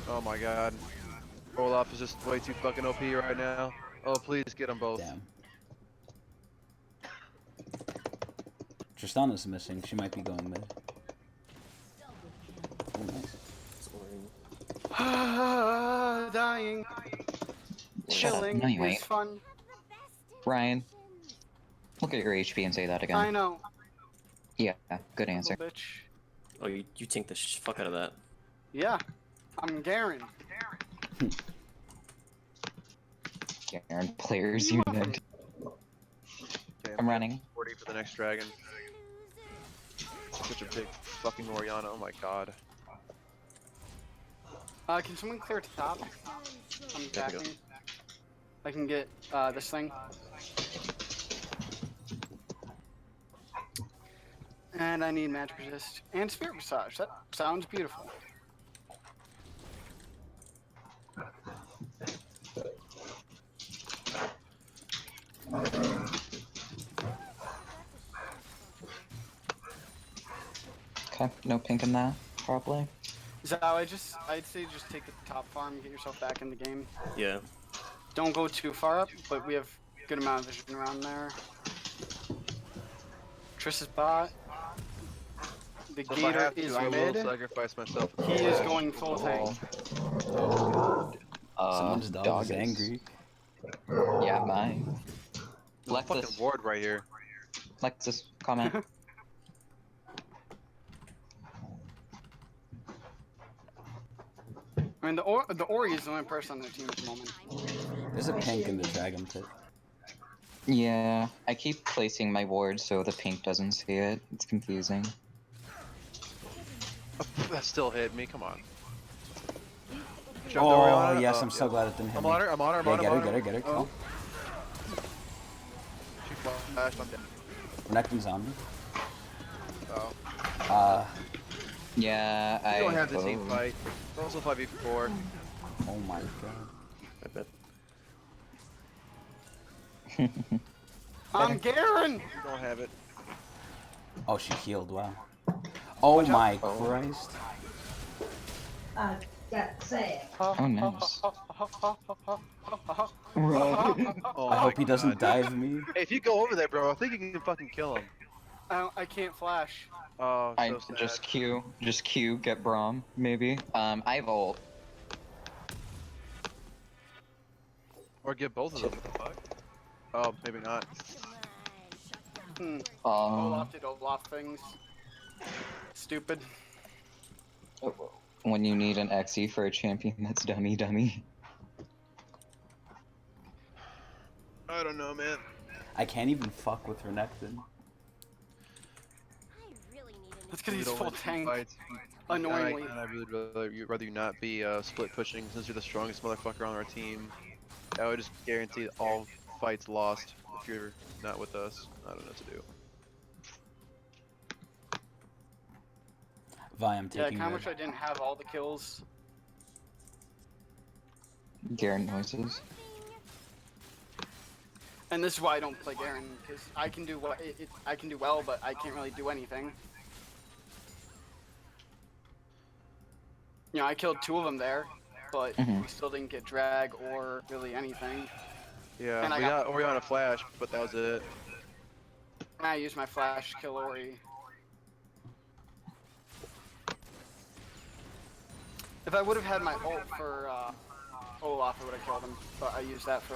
Oh my god. Olaf is just way too fucking OP right now. Oh, please get them both. Damn. Tristana's missing. She might be going mid. Oh, nice. Scoring. Dying. Shut up. Chilling No, you is ain't. fun. have the best Ryan. intentions. Look at your HP and say that again. I know. Yeah, good answer. Little bitch. Oh, you tanked the fuck out of that. Yeah, I'm Garen. Garen players You unit. Okay, I'm running. 40 for the next dragon. Such a big fucking Oriana. Oh my god. Can someone clear top? I'm There we go. backing. I can get this thing. And I need magic resist and spirit massage. That sounds beautiful. Okay, no pink in that, probably. So I'd say just take the top farm, get yourself back in the game. Yeah. Don't go too far up, but we have good amount of vision around there. Triss's bot. The So if I gator have is to, I mid. will sacrifice myself. at the He is flash going for full the tank. wall. Someone's dog is angry. Yeah, mine. There's a fucking Lexus, ward right here. Lexus, comment. I mean, the Ori is the only person on their team at the moment. There's a pink in the dragon pit. Yeah, I keep placing my ward so the pink doesn't see it. It's confusing. That still hit me. Come on. Oh, yes, I'm so glad it didn't hit I'm me. on her. I'm on her. I'm Yeah, on her. get her, I'm on get her, get her. Oh. She flashed. I'm dead. Renekton's on me. Oh. Yeah, We I don't have the team hope. fight. It's also 5v4. Oh my god. I bet. I'm Garen! We don't have it. Oh, she healed, wow. Oh Watch out. my Oh. Christ. I got sad. Oh, nice. Oh I hope he my doesn't God. dive me. Hey, if you go over there, bro, I think you can fucking kill him. I can't flash. Oh, I so sad. just Q, get Braum, maybe. I have ult. Or get both of them. What the fuck? Oh, maybe not. Olaf did Olaf things. Stupid. When you need an XE for a champion that's dummy. I don't know, man. I can't even fuck with Renekton. I really need an That's because We he's don't full win team tank. fights. Annoyingly. And I really rather you not be split pushing since you're the strongest motherfucker on our team. That would just guarantee all fights lost if you're not with us. I don't know what to do. Vi, I'm Yeah, I taking kinda red. wish I didn't have all the kills. Garen noises. And this is why I don't play Garen, because I can do what I can do well, but I can't really do anything. You know, I killed 2 of them there, but we still didn't get drag or really anything. Yeah, And I we got- got Ori on a flash, but that was it. And I used my flash to kill Ori. If I would have had my ult for Olaf, I would have killed him, but I used that for...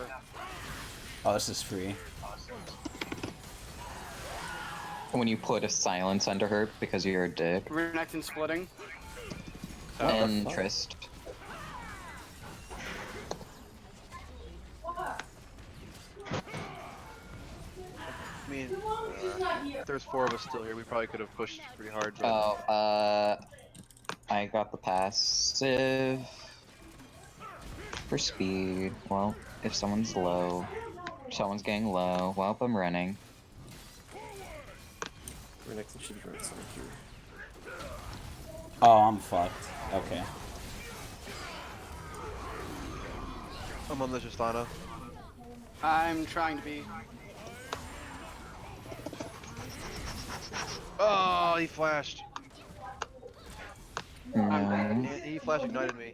Oh, this is free. When you put a silence under her because you're a dick. Renekton splitting. Interest. I mean, if there's 4 of us still here, we probably could have pushed pretty hard. But Oh, I got the passive for speed. Well, if someone's low, someone's getting low. Well, I'm running. Renekton should be running something here. Oh, I'm fucked. Okay. I'm on the Justana. I'm trying to be... Oh, he flashed. No. He flash ignited me.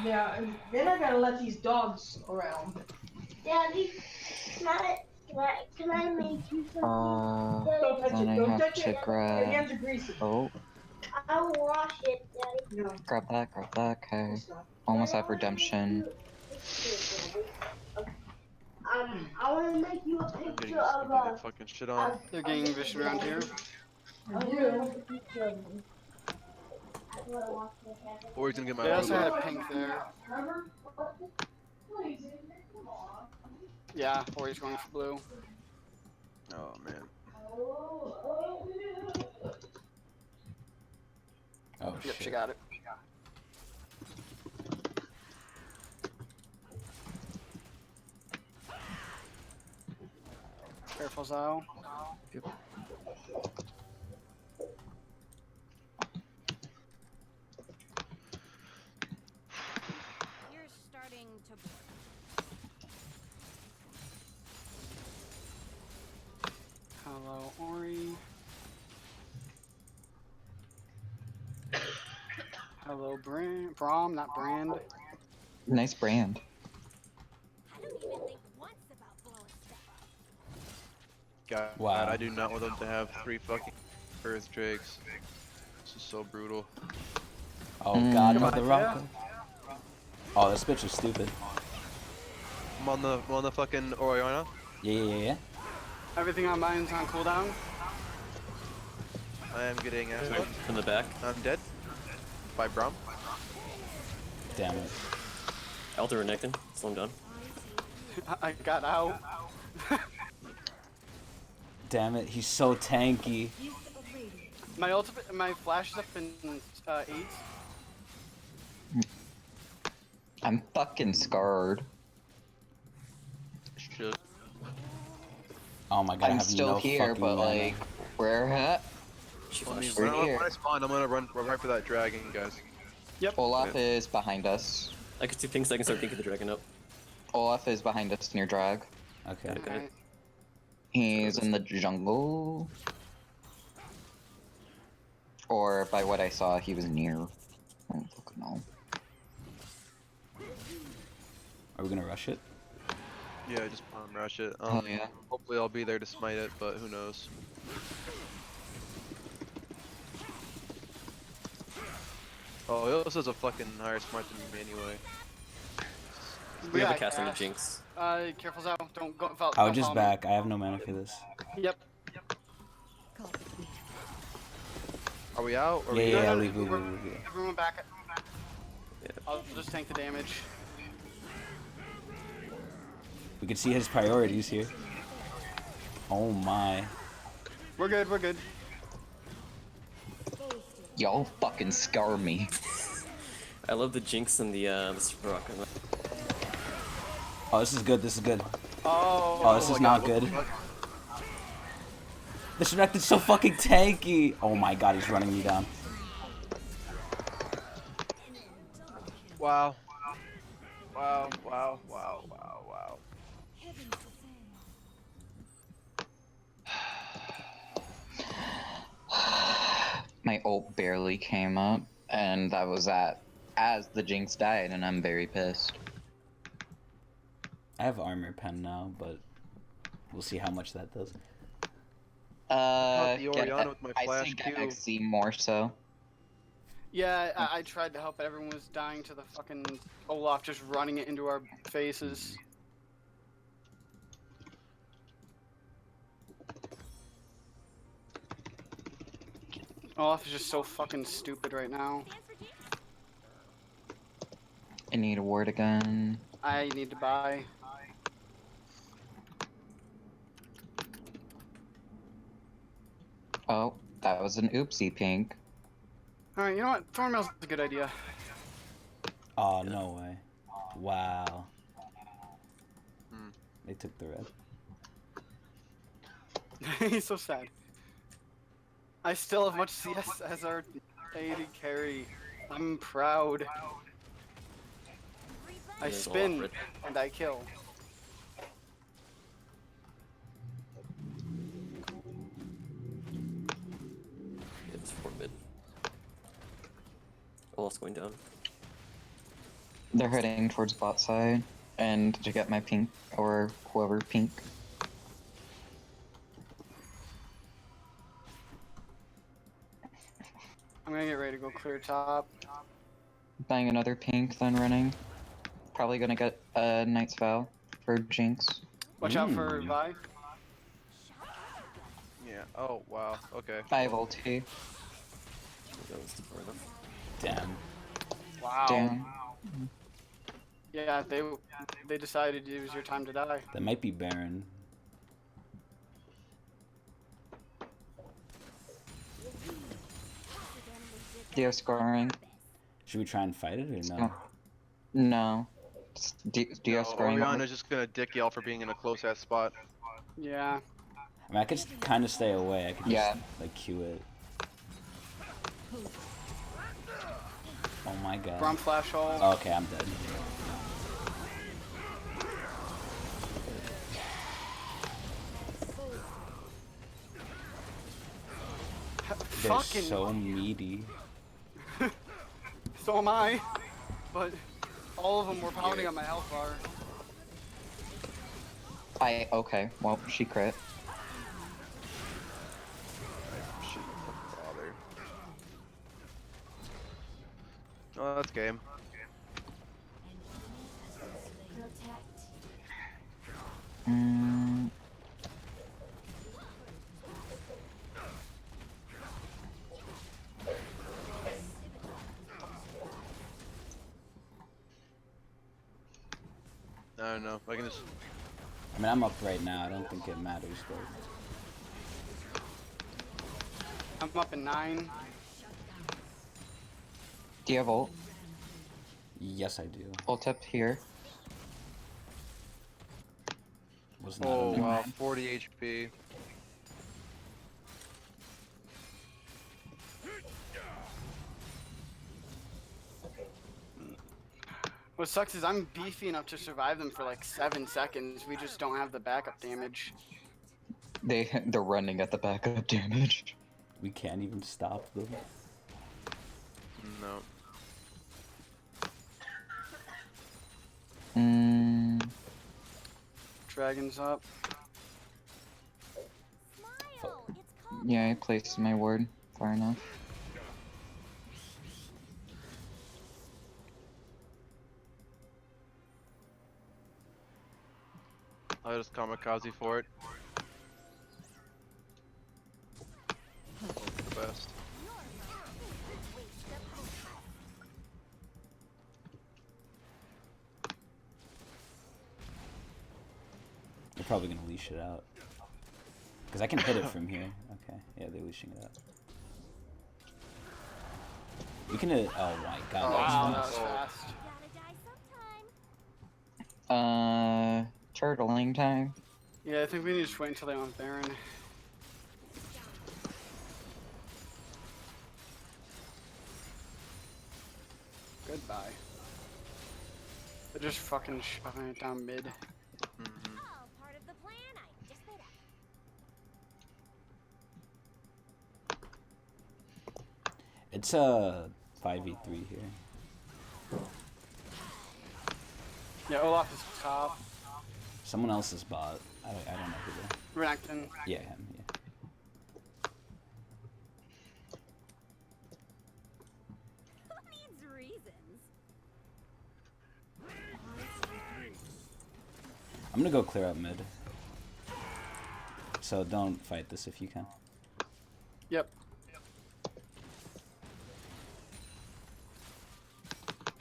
Yeah, and they're not gonna let these dogs around. Daddy, can I make you something? Don't touch Then it. I Don't have touch to it. Your grab. hands are greasy. Oh, I'll wash it, Daddy. No, grab that. Okay. it's not. Almost have redemption. I want to make you a I'm getting picture of get fucking shit on. They're getting vision around here. I do. Or he's gonna get my They also robot. had a pink there. Yeah, Ori's going for blue. Oh man. Oh, Yep, shit. she got it. Careful. Careful, Zao. You're starting to bore. Hello, Ori. Hello, Braum, not Brand. Nice brand. I don't even think once about blowing stuff up. God, Wow. I do not want them to have 3 fucking Earth Drakes. This is so brutal. Oh god, no, Goodbye, the Thea. rock. Oh, this bitch is stupid. I'm on the fucking Oriana. Yeah. Everything on mine's on cooldown. I am getting Oh, from the back. I'm dead. By Brom. Damn it. Elder renekton. Slow him down. I got out. Damn it, he's so tanky. My ultimate, my flash is up in 8. I'm fucking scarred. Shit. Oh my god, I I'm have still no here, fucking but mana. like, where at? She I mean, flashed. We're here. when I spawn, I'm gonna run right for that dragon, guys. Olaf is behind us. I could do pink so I can start thinking the dragon up. Olaf is behind us near drag. Okay. Okay. Alright. He's in the jungle. Or by what I saw, he was near. I don't fucking know. Are we gonna rush it? Yeah, just rush it. Hell yeah. Hopefully I'll be there to smite it, but who knows. Oh, he also has a fucking higher smart than me anyway. We have Yeah, a cast on the cast. Jinx. Careful, Zao. Don't go. Follow, I don't was just follow me. back. I have no mana for this. Yep. Are we out? Or Yeah, we yeah, no, leave. Everyone back. Yeah. I'll just tank the damage. We can see his priorities here. Oh my. We're good. We're good. Y'all fucking scar me. I love the Jinx and the rock. Oh, this is good. This is good. Oh. Oh, this my is God, not what the good. fuck? This Renekton's so fucking tanky. Oh my god, he's running me down. Wow. Wow. My ult barely came up, and that was as the Jinx died, and I'm very pissed. I have armor pen now, but we'll see how much that does. the Get Orianna with my I flash say get Q. XC more so. Yeah, I tried to help, but everyone was dying to the fucking Olaf just running it into our faces. Olaf is just so fucking stupid right now. I need a ward again. I need to buy. Oh, that was an oopsie pink. Alright, you know what? Thornmail's a good idea. Oh, no way. Wow. Hmm. They took the red. He's so sad. I still have much CS as our AD carry. I'm proud. I There's spin Olaf and I kill. It's 4 mid. Olaf's going down. They're heading towards bot side, and to get my pink, or whoever pink. I'm gonna get ready to go clear top. Buying another pink, then running. Probably gonna get a Knight's Vow for Jinx. Watch out for Vi. Yeah. Oh wow. Okay. I have ulti. That was too far enough. Damn. Wow. Damn. Yeah, they decided it was your time to die. That might be Baron. Do scoring? Should we try and fight it or no? No. Do No, scoring? Oriana's just gonna dick y'all for being in a close ass spot. Yeah. I mean, I could kind of stay away. I could just Yeah. like Q it. Oh my god. Brom flash hole. Oh, okay, I'm dead. They're Fucking. so meaty. So am I. But all of them were pounding on my health bar. Okay, well, she crit. Shouldn't fucking bother. Oh, that's game. Mm, I don't know. I can just. I mean, I'm up right now. I don't think it matters, but I'm up in 9. do you have ult? yes, I do. Ult up here. Was not Oh enough. wow, 40 HP. What sucks is I'm beefy enough to survive them for like 7 seconds. We just don't have the backup damage. They're running at the backup damage. We can't even stop them. No. Mm, Dragon's up. Smile! It's called yeah, I placed my ward far enough. I'll just kamikaze for it. Hope for the best. They're probably gonna leash it out. Because I can hit it from here. Okay, yeah, they're leashing it out. We can hit. Oh my god, Wow, that that was was fast. fast. gotta die sometime. Turtling time. Yeah, I think we need to just wait until they want Baron. Goodbye. They're just fucking shoving it down mid. Mm-hmm. All part of the plan. I just made up. It's a 5v3 here. Yeah, Olaf is top. Someone else is bot. I don't know who they. Renekton. Yeah, him. Yeah. Who needs reasons? I'm gonna go clear up mid. So don't fight this if you can. Yep.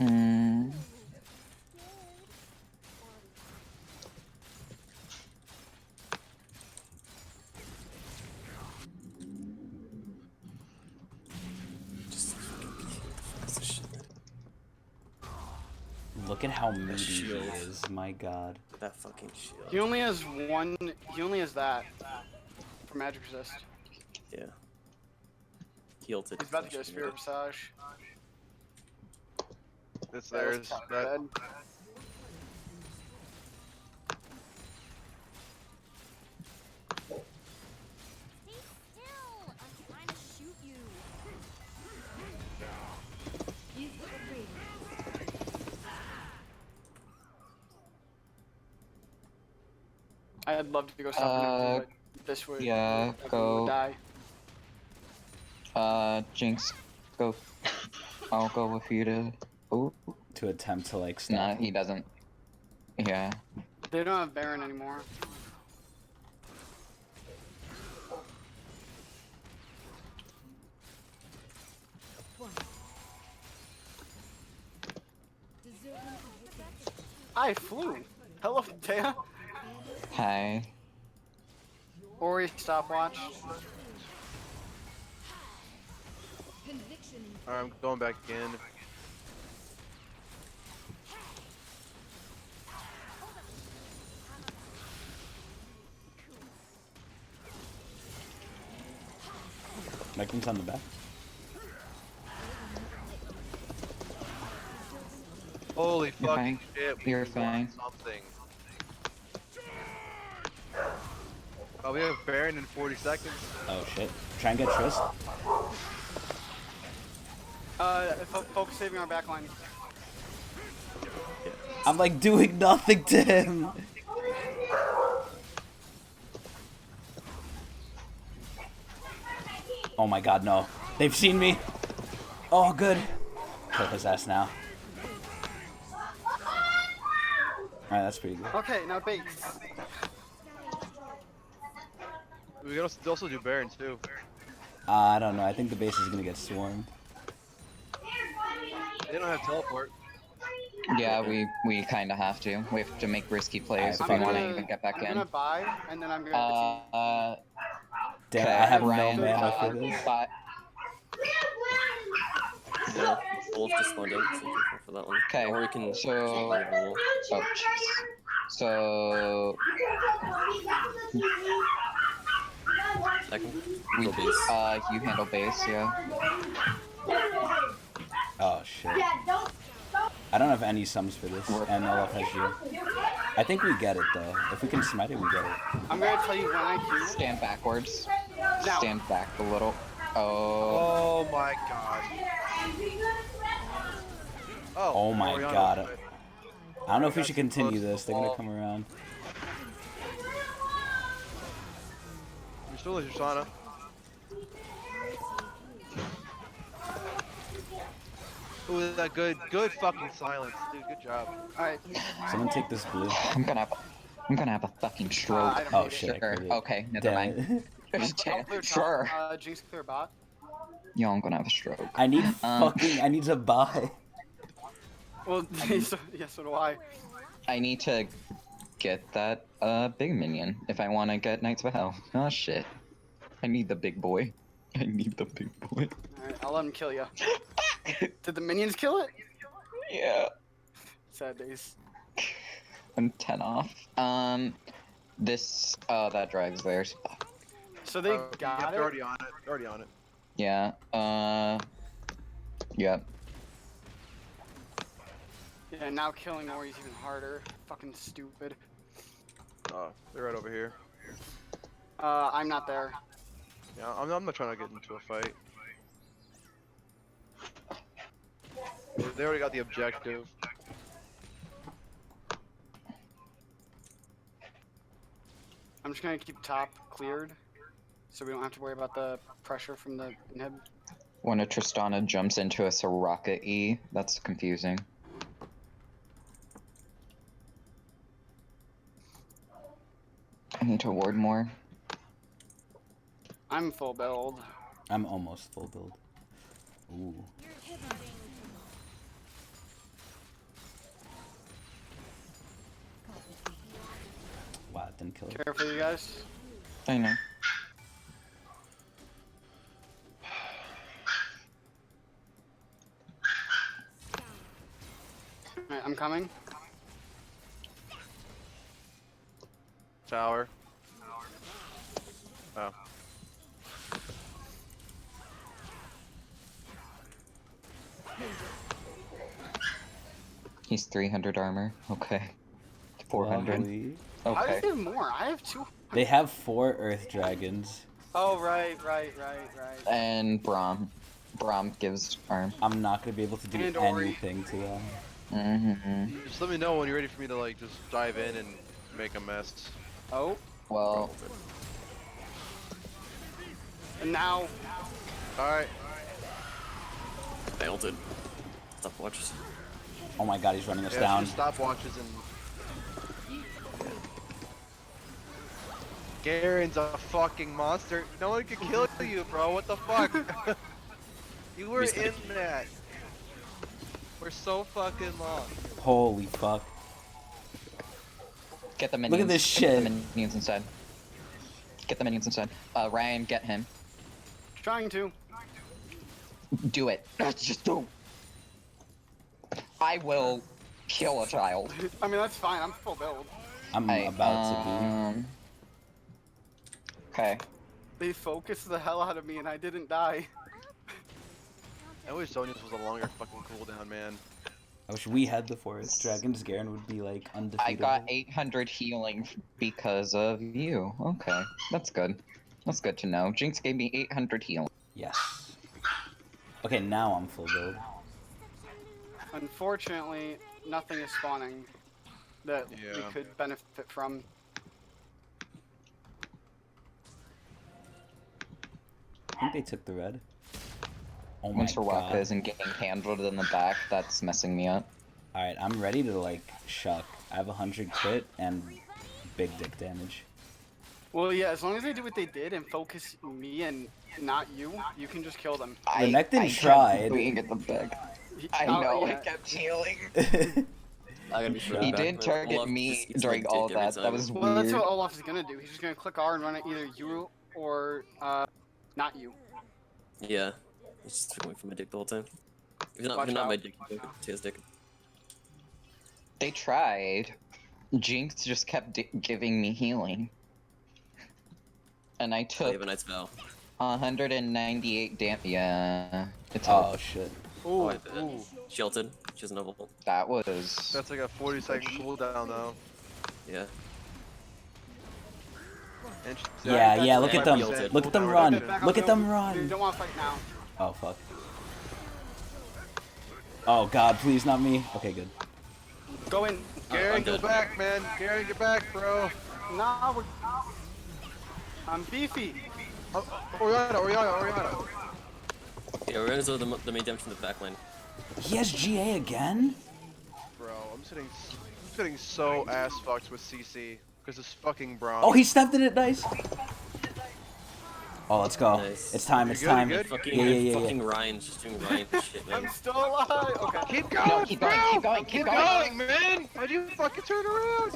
Mm, Just fucking fast as shit. Look at how meaty he shield. is. My god. That fucking shield. He only has one. He only has that for magic resist. Yeah. He ulted. He's about to get a spirit visage. It's That was theirs. top That, dead. Stay still. I'm trying to shoot you. I'd love to go stop him, but this would yeah, everyone go. would die. Jinx, go. I'll go with you to. Oh, To attempt to like stop. nah, he doesn't. Yeah. They don't have Baron anymore. I flew. Hello, Dea. Hi. Ori stopwatch. Alright, I'm going back in. Vikings on the back. Holy You're fucking fine. shit. We You're won fine. something. Oh, we have Baron in 40 seconds. Oh shit. Try and get Trist. Focus saving our back line. I'm like doing nothing to him. Oh my god, no. They've seen me. Oh, good. Kill his ass now. Alright, that's pretty good. Okay, now base. We can also do Baron too. I don't know. I think the base is gonna get swarmed. They don't have teleport. Yeah, we kind of have to. We have to make risky plays if I'm we want to gonna- even get back I'm in. gonna buy, and then I'm gonna Damn, Okay, I have Ryan, no mana for this. but Yeah, Wolf just spawned in, so careful for that one. Okay, Or we can. so- Oh, oh, jeez. So I can we go base. you handle base, yeah. Oh shit. I don't have any sums for this, and Olaf has you. I think we get it though. If we can smite it, we get it. I'm gonna tell you when I do. Stand backwards. Now. Stand back a little. Oh, Oh my god. Oh my Oriana god. quit. I don't know if we Got should too close continue to this. the They're gonna wall. come around. You're still with Shoshana. Ooh, that good fucking silence, dude. Good job. Alright. Someone take this blue. I'm gonna have a fucking stroke. I don't Oh need it. shit, I Sure. crit it. Okay, never Damn mind. it. I'll clear top. Sure. Jinx clear bot. Yo, I'm gonna have a stroke. I need I need to buy. Well, so do I. I need to get that big minion if I want to get Knights of Hell. Oh shit. I need the big boy. I need the big boy. Alright, I'll let him kill you. Did the minions kill it? Yeah. Sad days. I'm 10 off. That drags theirs. So they got Yep, it. they're already on it. They're already on it. Yeah. Yep. Yeah, now killing Ori's even harder. Fucking stupid. Oh, they're right over here. I'm not there. Yeah, I'm not trying to get into a fight. They already got the objective. I'm just gonna keep top cleared, so we don't have to worry about the pressure from the inhib. When a Tristana jumps into a Soraka E, that's confusing. I need to ward more. I'm full build. I'm almost full build. Ooh. Wow, it didn't kill it. Careful, you guys. I know. Alright, I'm coming. Tower. Oh. He's 300 armor. Okay. 400. Lovely. How Okay. do they have more? I have 2. They have 4 Earth Dragons. Oh, right. And Braum. Braum gives arm. I'm not gonna be able to do And Ori. anything to them. Mm-hmm. Just let me know when you're ready for me to like just dive in and make a mess. Oh, Well, and now. Alright. They ulted. Stop watches. Oh my god, he's running us Yeah, down. just stopwatches and. Garen's a fucking monster. No one can kill you, bro. What the fuck? You were He's gonna- in that. We're so fucking long. Holy fuck. get the Look minions. at this Get shit. the minions inside. Get the minions inside. Ryan, get him. Trying to. Do it. Just do. I will kill a child. I mean, that's fine. I'm full build. I'm about to Okay. They focused the hell out of me and I didn't die. I wish Sonya's was a longer fucking cooldown, man. I wish we had the Forest Dragons. Garen would be like undefeatable. I got 800 healing because of you. Okay, that's good. That's good to know. Jinx gave me 800 healing. Yes. Okay, now I'm full build. Unfortunately, nothing is spawning that we Yeah. could benefit from. I think they took the red. Oh my Once Rawaka god. isn't getting handled in the back, that's messing me up. Alright, I'm ready to like shuck. I have 100 crit and big dick damage. Well, yeah, as long as they do what they did and focus me and not you, you can just kill them. Renekton I tried. kept being at the back. I Oh, know, I yeah. kept healing. I gotta be sure. He He back, did but target Olaf me just gets during my all dick every that. That time. was Well, that's weird. what Olaf is gonna do. He's just gonna click R and run at either you or not you. Yeah. He's just going for my dick the whole time. If not, Watch if not my out. dick, you go to his dick. They tried. Jinx just kept giving me healing. And I I took have a night's vow. 198 damage. Yeah. It's Oh shit. Oh, Ooh, I bet. Sheltered. She has no ult. That was... That's like a 40-second cooldown though. Yeah. And she's Yeah, got yeah, look at them. 5% Look at them cooldown run. reduction. back Look up, at them You run. don't want to fight now. Oh fuck. Oh god, please not me. Okay, good. Go in. Gary, I'm go dead. back, man. Gary, get back, bro. Nah, I'm beefy. Oriana. Yeah, we're gonna do the main damage from the back line. He has GA again? Bro, I'm sitting so ass fucked with CC because this fucking Braum. Oh, he stepped in it, nice. Oh, let's go. Nice. It's time, You it's good? time. You good? Fucking, Yeah, yeah, yeah, fucking yeah. Ryan's just doing Ryan shit, man. I'm still alive. Okay. Keep going, No, keep going, bro! keep going, keep going. man! How'd you fucking turn around?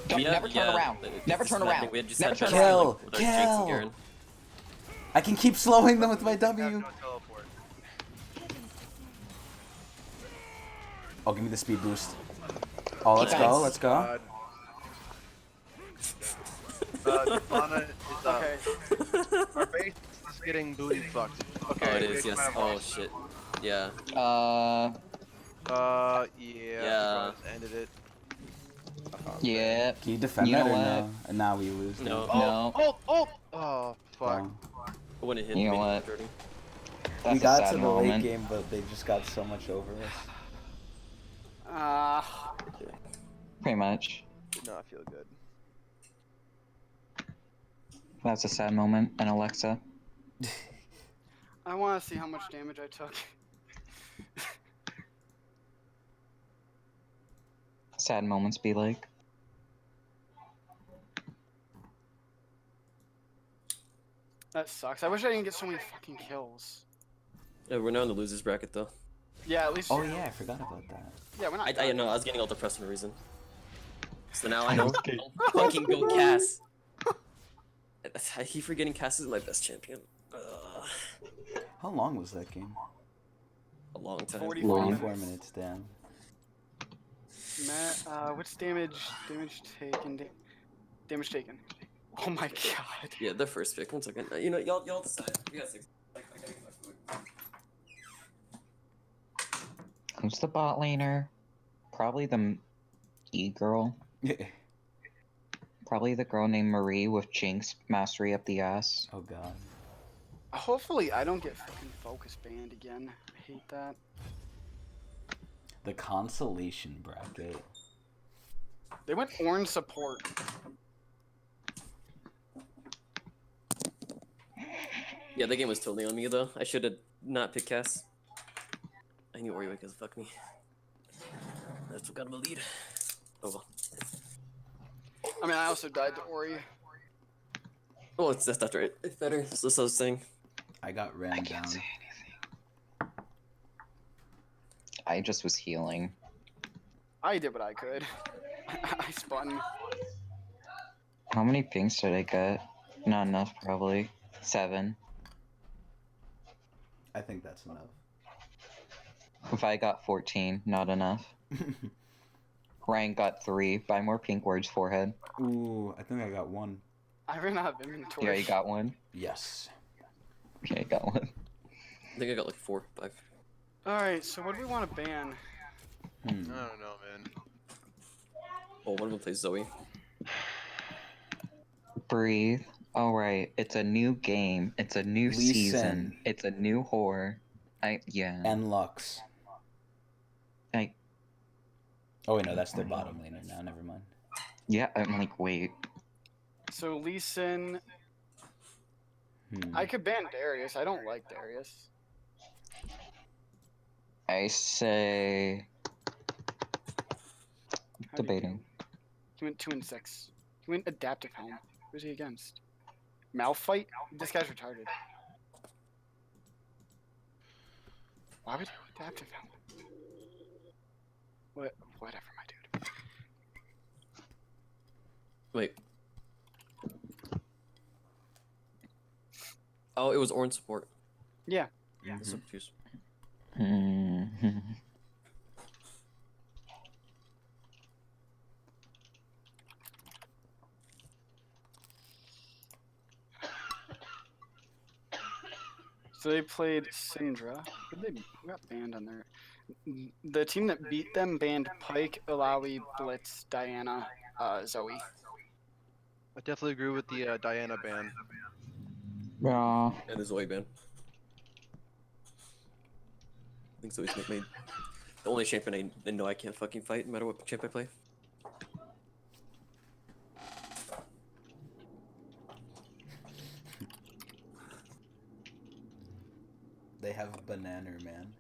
Don't, Yeah, never turn yeah, around. it's Never just turn snapping. around. We had just Never had turn best, Kill, like, with our Jinx and kill. Garen. I can keep slowing them with my Have W. no teleport. Oh, give me the speed boost. Oh, let's Nice. go, let's go. Nirvana is up. Okay. Our base is getting booty fucked. Okay. Oh, it we is, yes. have Oh, lost. shit. Yeah. Yeah. Yeah. Just ended it. Yeah. Can you defend You that know or what? no? And now we lose. No. No. Oh, fuck. Oh. I wouldn't hit You know me. what? Dirty. That's We a got sad to the moment. late game, but they just got so much over us. Pretty much. Did not feel good. That's a sad moment. And Alexa. I want to see how much damage I took. Sad moments be like. That sucks. I wish I didn't get so many fucking kills. Yeah, we're now in the losers bracket, though. Yeah, at least. Oh yeah, I forgot about that. Yeah, we're not. I done. know, I was getting all depressed for no reason. So now I know. I'll fucking go Cass. I keep forgetting Cass is my best champion. How long was that game? A long time. 44 44 minutes, damn. What's damage? Damage taken. Damage taken. Oh my god. Yeah, the first pick. 1 second. You know, y'all decide. We got 6. I gotta get my food. Who's the bot laner? Probably the E-girl. Probably the girl named Marie with Jinx mastery up the ass. Oh god. Hopefully, I don't get fucking focus banned again. I hate that. The consolation bracket. They went orange support. Yeah, the game was totally on me, though. I should have not picked Cass. I knew Oreo because fuck me. I forgot about lead. Oh well. I mean, I also died to Ori. Oh, that's not right. It's better. That's what I was saying. I got ran down. anything. I just was healing. I did what I could. I spun. How many pings did I get? Not enough, probably. 7. I think that's enough. If I got 14, not enough. Ryan got 3. Buy more pink words, forehead. Ooh, I think I got 1. I ran out of inventory. Yeah, you got 1. Yes. Okay, got one. I think I got like 4, 5. All right. So what do we want to ban? I don't know, man. Oh, one of them plays Zoe. Breathe. Alright, it's a new game. It's a new Lee season. Sin. It's a new horror. Yeah. And Lux. I, Oh wait, no, that's their bottom laner now. Never mind. yeah, I'm like, wait. So Lee Sin. Hmm. I could ban Darius. I don't like Darius. I say How do you debating. do? He went 2 and 6. He went Adaptive Helm. Who's he against? Malphite? This guy's retarded. Why would he go Adaptive Helm? Whatever, my dude. Wait. Oh, it was Orange support. Yeah. I'm so confused. Mhm. So they played Syndra. Who got banned on there? The team that beat them banned Pike, Alawi, Blitz, Diana, Zoe. I definitely agree with the Diana ban. Yeah. And the Zoe ban. I think Zoe's like the only champion I know I can't fucking fight no matter what champ I play. They have Banana Man.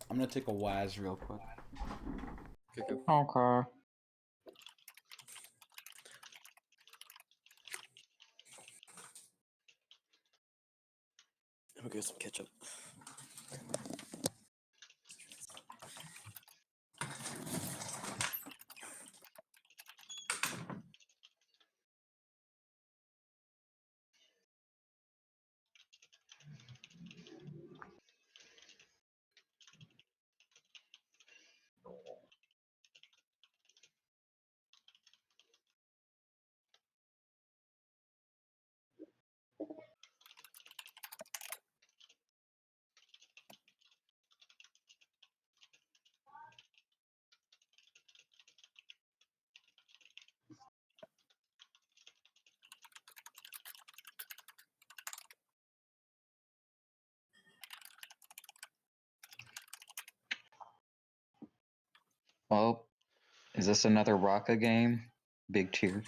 I'm gonna take a Waz real quick. Okay, go. Okay. I'll get some ketchup. Well, is this another Rocka game? Big cheer.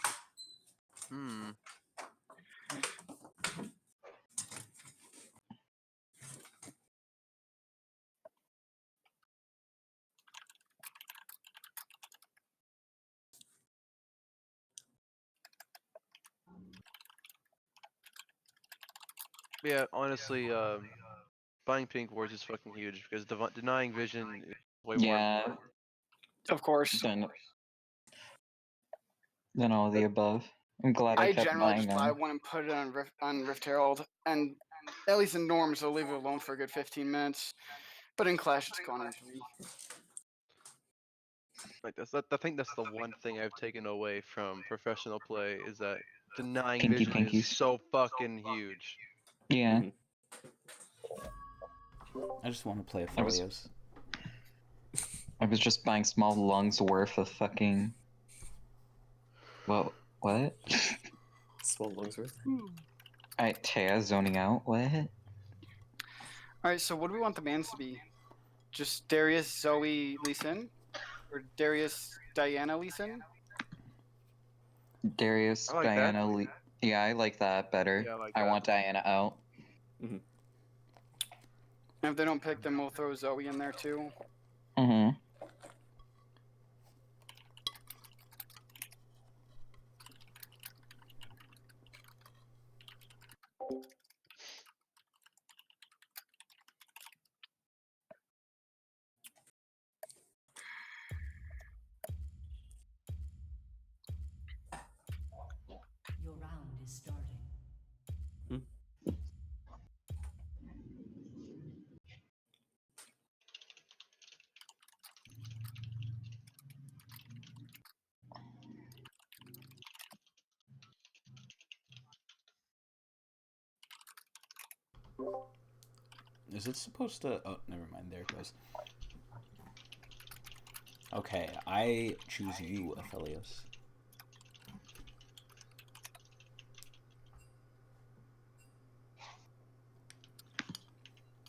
Hmm. Yeah, honestly, buying pink wards is fucking huge because denying vision is way more Yeah, important. Of course. Then all the above. I'm glad I I kept generally buying just buy them. one and put it on Rift Herald, and at least in norms, I'll leave it alone for a good 15 minutes. But in Clash, it's gone easily. Like I think that's the one thing I've taken away from professional play is that denying Pinky vision is pinkies. so fucking huge. Yeah. Mhm. I just want to play I was- Folios. I was just buying small lungs worth of fucking. Well, what? Small lungs worth. Alright, Taya zoning out. What? All right, so what do we want the bans to be? Just Darius, Zoe, Lee Sin? Or Darius, Diana, Lee Sin? Darius, I like that. Diana, yeah, I like that better. Yeah, I like I that. want Diana out. And if they don't pick, then we'll throw Zoe in there too. Mm-hmm. Is it supposed to... Oh, never mind. There it goes. Okay, I choose you, Aphelios.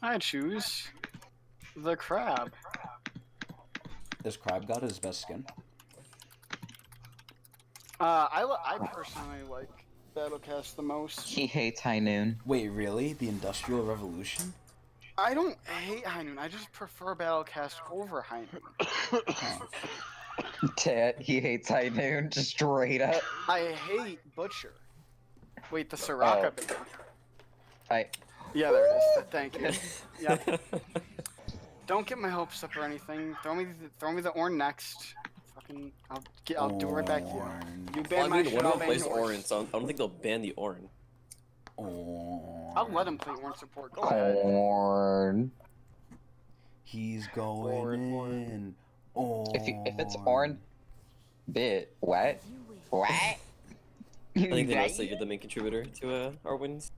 I choose the crab. This crab got his best skin. I personally like Battlecast the most. He hates High Noon. Wait, really? The Industrial Revolution? I don't hate High Noon. I just prefer Battlecast over High Noon. Huh. Ted, he hates High Noon, just straight up. I hate Butcher. Wait, the Soraka Oh. banner. Yeah, there it is. Thank you. Yep. Don't get my hopes up or anything. Throw me the Orn next. Fucking, I'll do it right back to you. Orn. You Well, ban I my mean, shit, one I'll of them ban plays yours. Orin, so I don't think they'll ban the Orin. Orn. I'll let him play Orn support. Go ahead. Corn. He's going Orn. in. Orn. If it's Orin, bit what? What? I think they know that you're the main contributor to our wins.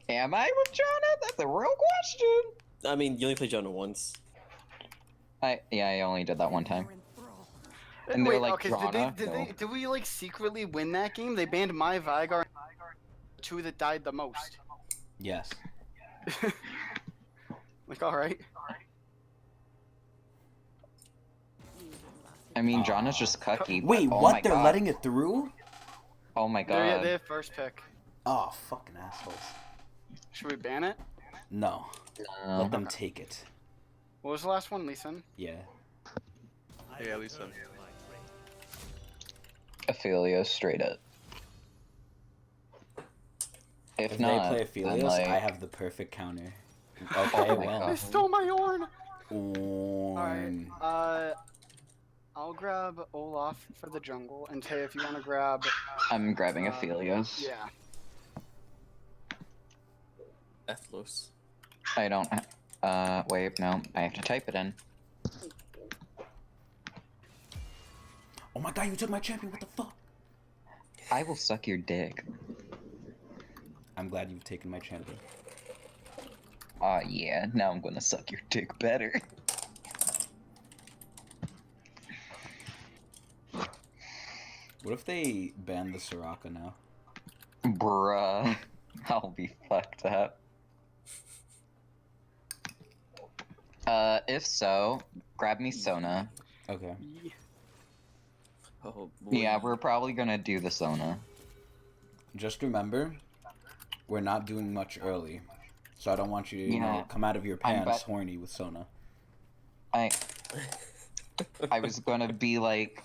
Am I with Jonah? That's a real question. I mean, you only played Jonah once. I only did that one time. And they're Wait, like, okay, Drana? did we like secretly win that game? They banned my Vigar, the two that died the most. Yes. Like, alright. I mean, Jonah's just cucky. Wait, but, oh what? my They're God. letting it through? Oh my They God. have first pick. Oh, fucking assholes. Should we ban it? No. No. Let them take it. What was the last one, Leeson? Yeah. Yeah, Lisa. Ophelia, straight up. If If not, they play then Aphelios, like, I have the perfect counter. Okay, Oh my well. God. They stole my Orn! Orn. Alright, I'll grab Olaf for the jungle, and Tay, if you want to grab... I'm grabbing Ophelios. Yeah. Athlos. I don't. Wait, no. I have to type it in. Oh my god, you took my champion, what the fuck? I will suck your dick. I'm glad you've taken my champion. Yeah. Now I'm gonna suck your dick better. What if they ban the Soraka now? Bruh. I'll be fucked up. If so, grab me Sona. Okay. Oh boy. Yeah, we're probably gonna do the Sona. Just remember, we're not doing much early. So I don't want you to, you know, Yeah. come out of your I'm pants bet- horny with Sona. I was gonna be like,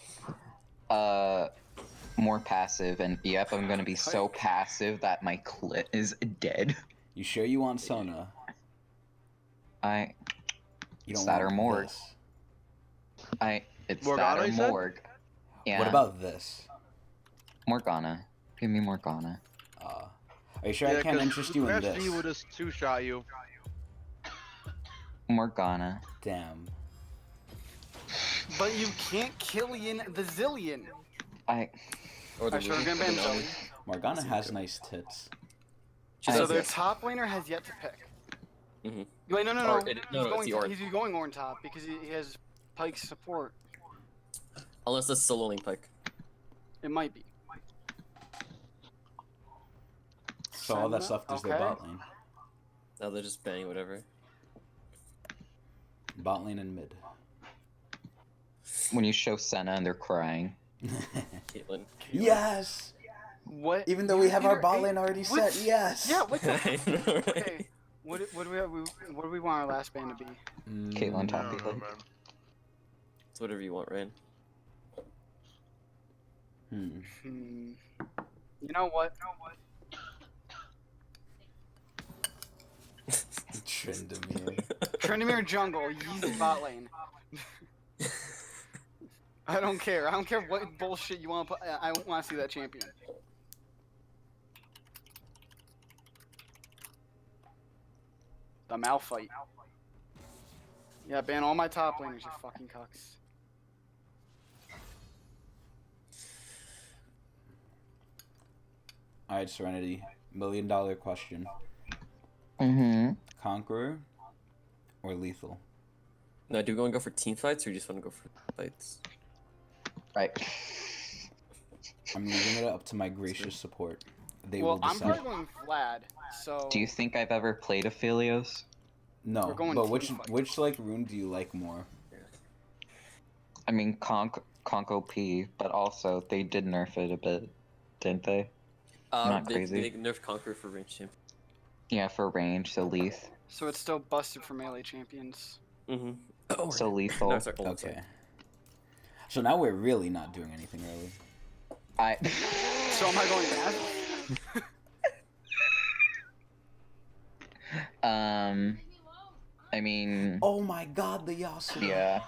more passive, and yep, I'm gonna be so passive that my clit is dead. You sure you want Sona? You It's don't that want or Morg. this. It's Morgana, that or you said? Morg. Yeah. What about this? Morgana? Give me Morgana. Are you sure I can't interest you in this? He would just two-shot you. Morgana. Damn. But you can't Killian the Zillion. Or the Alright, so we're gonna ban Zoe. Morgana has nice tits. So their top laner has yet to pick. Mhm. Wait, no. Or He's it's going the Orn. he's going Orn top because he has Pike's support. Unless that's solo lane pick. It might be. So all that's left is their Okay. bot lane. Now they're just banning whatever. Bot lane and mid. When you show Senna and they're crying. Caitlyn. Yes! What? Even though we have our Either bot eight- lane already what? set, yes! Yeah. What the? I know, right? Okay. What do we want our last band to be? Caitlyn top I don't know, lane. man. It's whatever you want, Ryan. You know what? Trindamere. Trindamere jungle, Yeezy bot lane. I don't care. I don't care what bullshit you want to put. I want to see that champion. The Malphite. Yeah, ban all my top laners, you fucking cucks. Alright, Serenity. $1 million question. Mm-hmm. Conqueror or Lethal? Now, do we want to go for team fights or you just want to go for fights? Right. I'm leaving it up to my gracious support. They Well, will I'm decide. probably going Vlad. So. Do you think I've ever played Aphelios? No, We're going but team which fights. like rune do you like more? I mean, Conk OP, but also they did nerf it a bit, didn't they? Not crazy. They nerfed Conqueror for range champ. Yeah, for range, so Leith. So it's still busted for melee champions. Mm-hmm. Oh, So lethal. No, sorry, hold on, Okay. sorry. So now we're really not doing anything early. So am I going Naz? I mean, Oh my god, the Yasuo. yeah.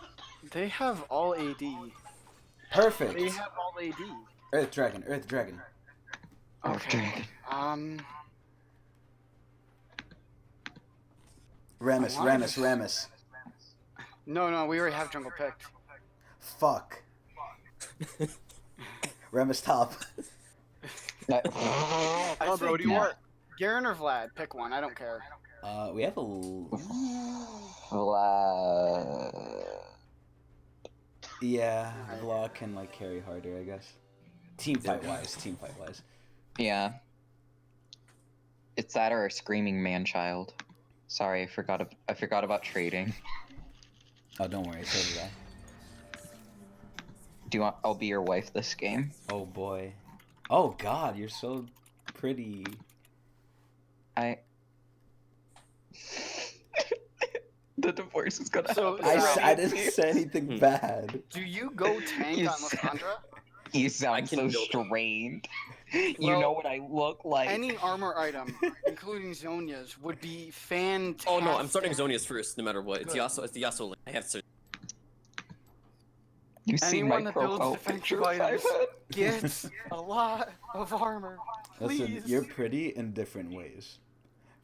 They have all AD. Perfect. They have all AD. Earth Dragon, Earth Dragon. Okay. Rammus, I wanna Rammus, just- Rammus. No, we already have jungle picked. Fuck. Rammus top. I Come on, bro. What do you Yeah. want? Garen or Vlad? Pick one. I don't care. We have a. Vlad. Yeah, Vlad can like carry harder, I guess. Team fight wise. Yeah. It's that or a screaming man-child. Sorry, I forgot about trading. Oh, don't worry, so did I. Do you want? I'll be your wife this game. Oh boy. Oh god, you're so pretty. The divorce is gonna So- happen. I didn't say anything bad. Do you go tank You on said- Lysandra? You sound can so build it. strained. You Well, know what I look like. Any armor item, including Zhonya's, would be fantastic. Oh no, I'm starting Zonia's first, no matter what. It's Good. Yasuo. It's the Yasuo lane. I have to. You see Anyone my that builds profile defensive picture items I've had? gets a lot of armor. Please. Listen, you're pretty in different ways.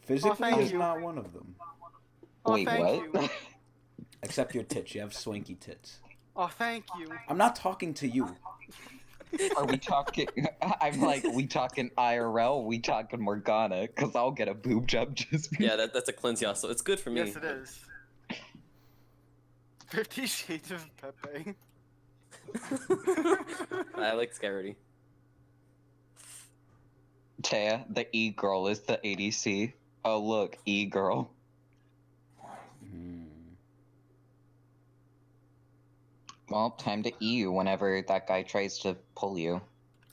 Physically thank is you. not one of them. Oh, Wait, thank what? you. Except your tits. You have swanky tits. Oh, thank you. I'm not talking to you. Are we talking? I'm like, we talking IRL? We talking Morgana? Cause I'll get a boob job just. Yeah, that's a cleanse Yasuo. It's good for me. Yes, it is. 50 Shades of Pepe. I like Scaredy. Taya, the E girl is the ADC. Oh look, E girl. Well, time to E you whenever that guy tries to pull you.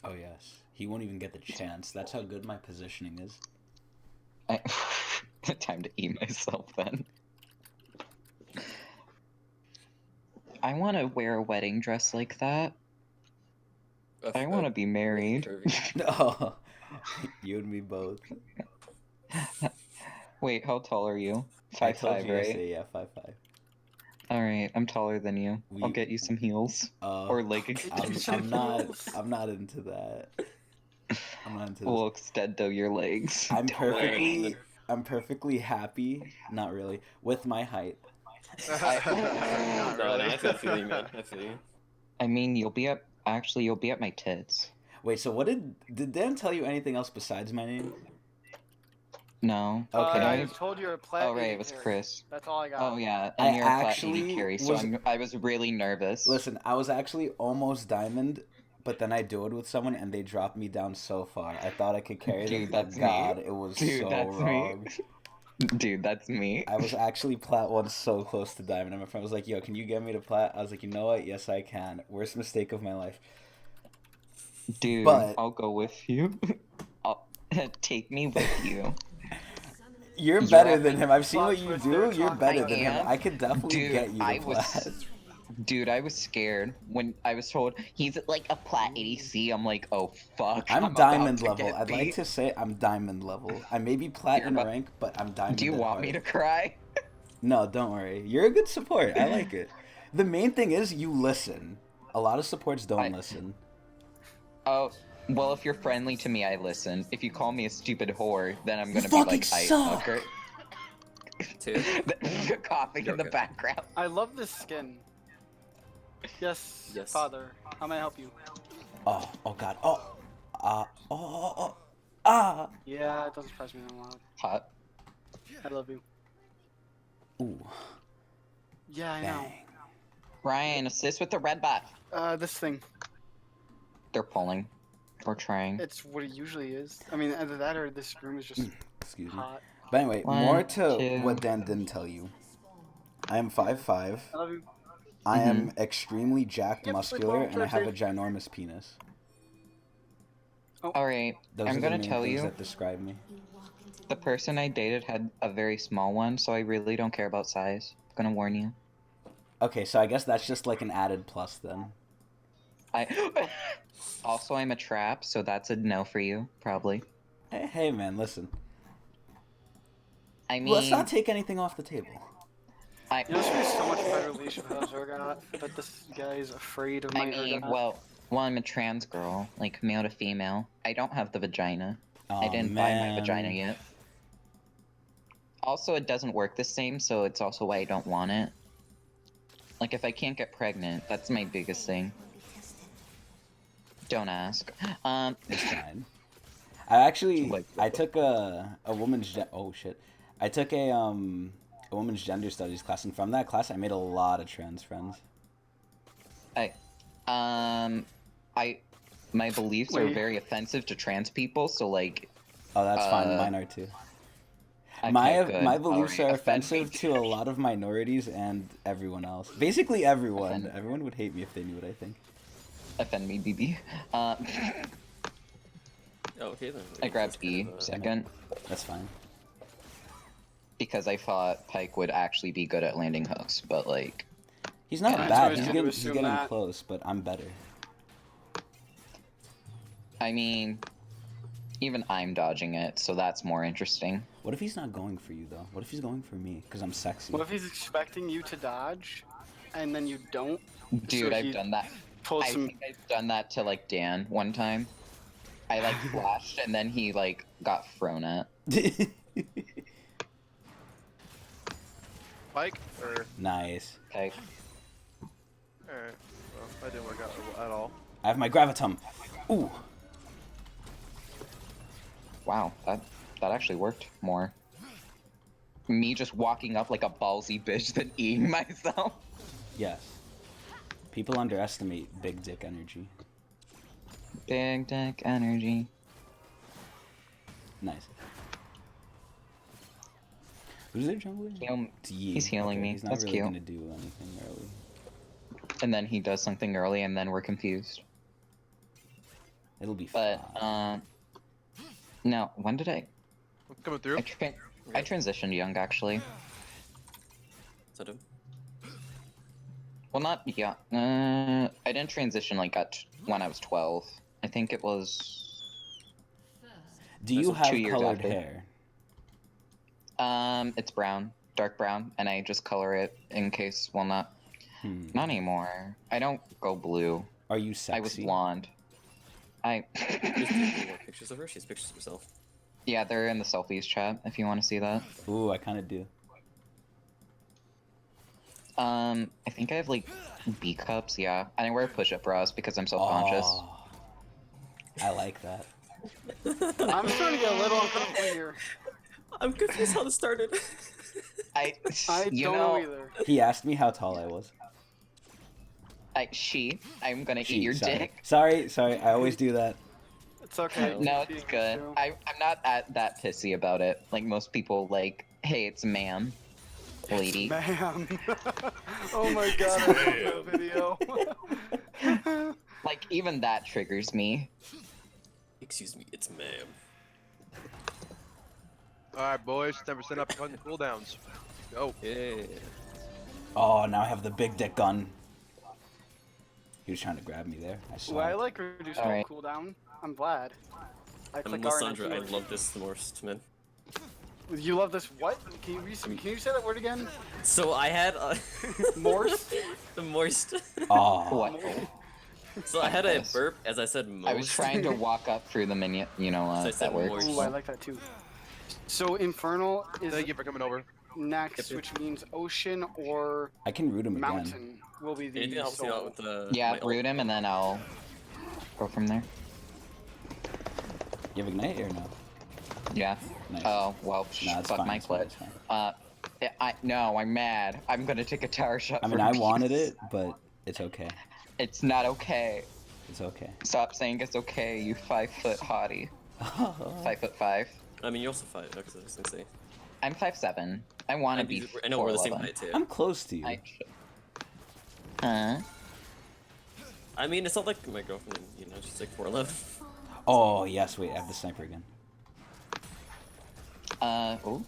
Oh yes. He won't even get the chance. That's how good my positioning is. Time to E myself then. I want to wear a wedding dress like that. I want to be married. No. You and me both. Wait, how tall are you? I told 5'5", you right? yesterday, yeah, 5'5". Alright, I'm taller than you. I'll We- get you some heels. Or leg extensions. I'm not into that. I'm not into this. We'll extend though your legs. I'm worry. perfectly happy, not really, with my height. No, I feel you, man. I feel you. I mean, you'll be at my tits. Wait, so what did Dan tell you anything else besides my name? No. Okay. I told you a plat. Oh right, it was Chris. That's all I got. Oh yeah, I and you're a flat actually 80 carry, so was- I was really nervous. Listen, I was actually almost diamond, but then I duoed with someone and they dropped me down so far. I thought I could carry them, Dude, but that's me. God, it was Dude, so that's me. wrong. Dude, that's me. I was actually plat 1 so close to diamond, and my friend was like, yo, can you get me to plat? I was like, you know what? Yes, I can. Worst mistake of my life. Dude, But- I'll go with you. Take me with you. You're You're better at than my- him. I've seen Plot what you twist do. there, You're Tom. better I than him. am. I could definitely Dude, get you to I plat. Dude, I was scared when I was told he's at like a plat 80C. I'm like, oh fuck. I'm about diamond to level. get I'd like beat. to say I'm diamond level. I may be plat You're in about- rank, but I'm diamond. Do you at want heart. me to cry? No, don't worry. You're a good support. I like it. The main thing is you listen. A lot of supports don't listen. Oh, well, if you're friendly to me, I listen. If you call me a stupid whore, then I'm gonna be fucking like, I suck. fucker. Too. Coughing in the Okay. background. I love this skin. Yes, Yes. father. How may I help you? Oh god. Oh. Ah. Yeah, it doesn't surprise me that loud. Hot. I love you. Ooh, Yeah, I know. bang. Ryan, assist with the red buff. This thing. They're pulling. Or trying. It's what it usually is. I mean, either that or this room is just Excuse me. hot. But anyway, One, more to two. what Dan didn't tell you. I am 5'5". I love you. I am extremely jacked, Yep, muscular, sleep well, and I have a Thursday. ginormous penis. Alright, Those I'm are the gonna main tell things you. that describe me. The person I dated had a very small one, so I really don't care about size. I'm gonna warn you. Okay, so I guess that's just like an added plus then. Also, I'm a trap, so that's a no for you, probably. Hey man, listen. I Let's mean, not take anything off the table. I, You know, this would be so much better leash without Zergot, but this guy's afraid of my I mean, Urgot. well, I'm a trans girl, like male to female. I don't have the vagina. I Aw, didn't buy my vagina man. yet. Also, it doesn't work the same, so it's also why I don't want it. Like, if I can't get pregnant, that's my biggest thing. Don't ask. It's fine. I Like- took a woman's I took a woman's gender studies class, and from that class I made a lot of trans friends. My beliefs are Wait. very offensive to trans people, so like, Oh, that's fine. Uh, Mine are too. okay, My good. beliefs Alright, are offend me. offensive to a lot of minorities and everyone else. Basically everyone. Offend. Everyone would hate me if they knew what I think. Offend me, BB. Oh, okay then. I grabbed E Kind of, second That's fine. because I thought Pike would actually be good at landing hooks, but like, He's not Yeah, bad. I was He's gonna getting, assume getting that. close, but I'm better. I mean, even I'm dodging it, so that's more interesting. What if he's not going for you though? What if he's going for me? Because I'm sexy. What if he's expecting you to dodge, and then you don't? Dude, So I've he done that. Pull I some. think I've done that to like Dan one time. I like flashed and then he like got thrown at. Pike? Or Nice. Okay. alright. Well, that didn't work out at all. I have my gravitum. Ooh. Wow, that actually worked more. Me just walking up like a ballsy bitch than eating myself. Yes. People underestimate big dick energy. Big dick energy. Nice. Who's their jungler? It's Yi. He's healing me. He's not That's really cute. gonna do anything early. And then he does something early and then we're confused. It'll be But, fine. no, when did I? I'm coming through. I transitioned young actually. Is that him? Well, not yeah. I didn't transition like when I was 12. I think it was. Do you That's have 2 years colored after. hair? It's brown, dark brown, and I just color it in case. Well, not not anymore. I don't go blue. Are you sexy? I was blonde. I There's more pictures of her. She has pictures of herself. yeah, they're in the selfies chat if you want to see that. Ooh, I kind of do. I think I have like B cups. Yeah, and I wear push-up bras because I'm self-conscious. Oh, I like that. I'm starting to get a little uncomfortable here. I'm confused how this started. I you don't know either. He asked me how tall I was. I'm gonna She, eat your sorry. dick. Sorry. I always do that. It's okay. No, it's good. I'm not that pissy about it. Like most people, like, hey, it's ma'am, lady. Ma'am. Oh my god, I love that video. Like even that triggers me. Excuse me, it's ma'am. Alright, boys. 10% up on cooldowns. Go. Yeah. Oh, now I have the big dick gun. He was trying to grab me there. I saw. Well, I it. like reduced Alright. cooldown. I'm glad. I I'm click R and Lysandra. I heal. love this the most, man. You love this what? Can you say that word again? So I had Morse? the moist. Oh. What? So I had a Yes. burp as I said most. I was trying to walk up through the minion. You know, So I said that works. Ooh, I like that too. So Infernal is Thank you for coming over. next, Yep. which means ocean or I can root him again. mountain will be the Anything that helps me out soul. with the. Yeah, my ult? root him and then I'll go from there. You have ignite or no? Yeah. Nice. Oh, well, Nah, it's fuck fine, my it's fine, clit. it's fine. No, I'm mad. I'm gonna take a tower shot I mean, for I peace. wanted it, but it's okay. It's not okay. It's okay. Stop saying it's okay, you 5-foot hottie. 5'5". I mean, you're also 5. Okay, I was gonna say. I'm 5'7". I want to be I know we're the same 4'11". height too. I'm close to you. Huh? I mean, it's not like my girlfriend. You know, she's like 4'11". Oh, yes, wait, I have the sniper again. Oh.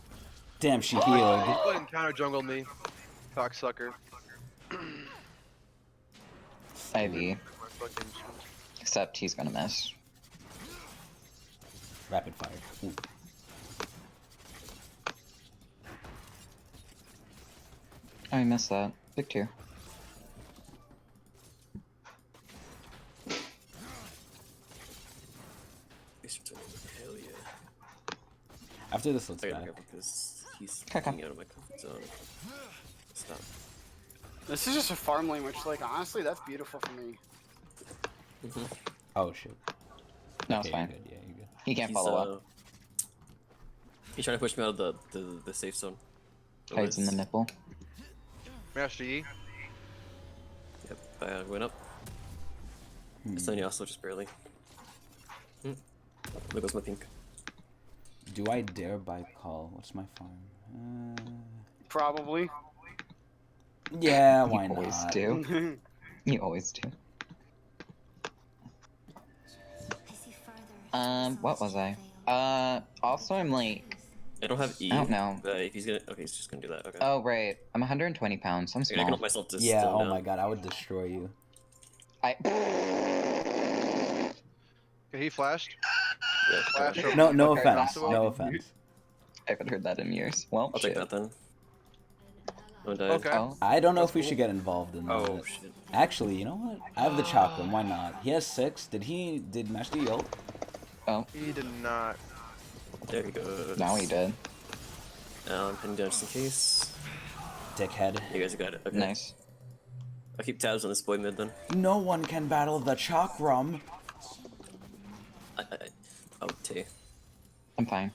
Damn, she Go healed. ahead and counter jungle me, cocksucker. IV. My fucking- Except he's gonna miss. Rapid fire. Ooh. Oh, I missed that. Big 2. Hell yeah. After this, let's I gotta back. go because he's Okay. getting out of my comfort zone. Stop. This is just a farm lane, which, like, honestly, that's beautiful for me. Oh, shit. No, Okay, it's fine. you're good. Yeah, you're good. He can't follow up. He's trying to push me out of the safe zone. Hides in the nipple. Master Yi. Yep, I went up. Sunny also just barely. There goes my pink. Do I dare buy call? What's my farm? Probably. Yeah, why You always not? do. You always do. What was I? Also I'm like, I don't have E. I don't know. If he's gonna, okay, he's just gonna do that. Okay. oh right, I'm 120 pounds. I'm I can small. help myself to Yeah, still oh now. my god, I would destroy you. Okay, he flashed. Yeah, Flash okay. over. No Okay, offense. not No to- offense. I haven't heard that in years. Well, I'll shit. take that then. No died. Okay. Oh, I don't know That's if we cool. should get involved in that. Oh shit. Actually, you know what? I have the chakram. Why not? He has 6. Did Master Yi ult? oh, He did not. There he goes. now he did. I'm pinning down just in case. Dickhead. You guys got it. Okay. Nice. I'll keep tabs on this boy mid then. No one can battle the chakram. Oh, T. I'm fine.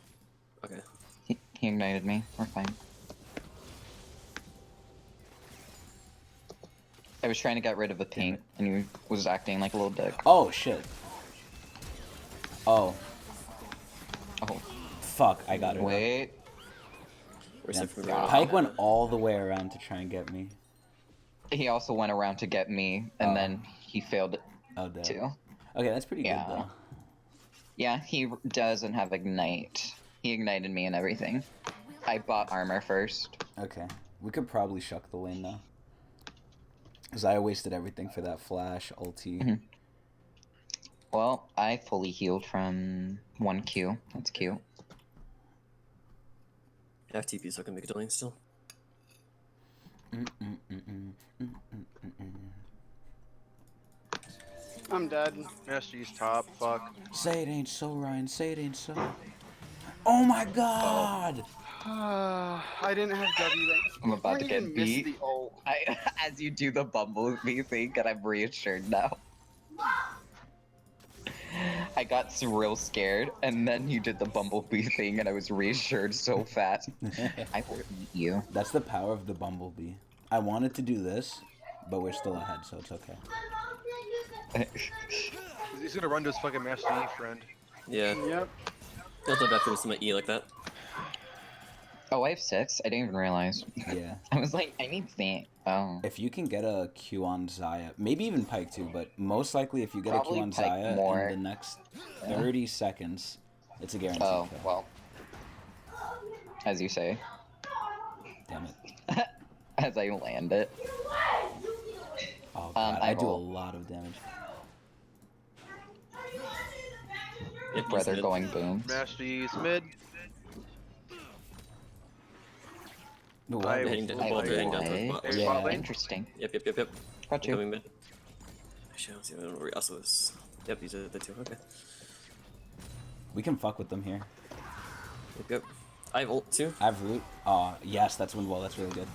Okay. He ignited me. We're fine. I was trying to get rid of the pink, and he was acting like a little dick. Oh, shit. Oh, Oh, fuck. I got it. wait. Where's Yeah. it from? Pike went all the way around to try and get me. He also went around to get me, and Oh. then he failed Oh, damn. too. Okay, that's pretty Yeah. good, though. Yeah, he doesn't have ignite. He ignited me and everything. I bought armor first. Okay. We could probably shuck the lane now. Because I wasted everything for that flash ulti. Mhm. Well, I fully healed from 1Q. That's cute. I have TP, so I can make a lane still. I'm dead. Master Yi's top. Fuck. Say it ain't so, Ryan. Say it ain't so. Oh my god! I didn't have W. I'm about to I get even missed beat. the ult. As you do the bumblebee thing, and I'm reassured now. I got real scared, and then you did the bumblebee thing, and I was reassured so fast. I will eat you. That's the power of the bumblebee. I wanted to do this, but we're still ahead, so it's okay. He's gonna run to his fucking Master Yi friend. Yeah. Yep. Don't throw back to my E like that. Oh, I have 6? I didn't even realize. Yeah. I was like, I need that. Oh. If you can get a Q on Zaya, maybe even Pike too, but most likely if you get Probably a Q on Pike Zaya more. in the next 30 seconds, it's a guaranteed Oh, kill. well. As you say. Damn it. As I land it. Oh god, I do a will. lot of damage. Yep, he's Brother mid. going boom. Master Yi's mid. But I- what? Heading down, I- both are heading down I- towards bot. There's Yeah. bot lane. Interesting. Yep. Got you. Coming mid. Actually, I don't see. I don't know where Yasuo is. Yep, these are the two. Okay. We can fuck with them here. Yep. I have ult too. I have root. Oh, yes, that's wind wall. That's really good.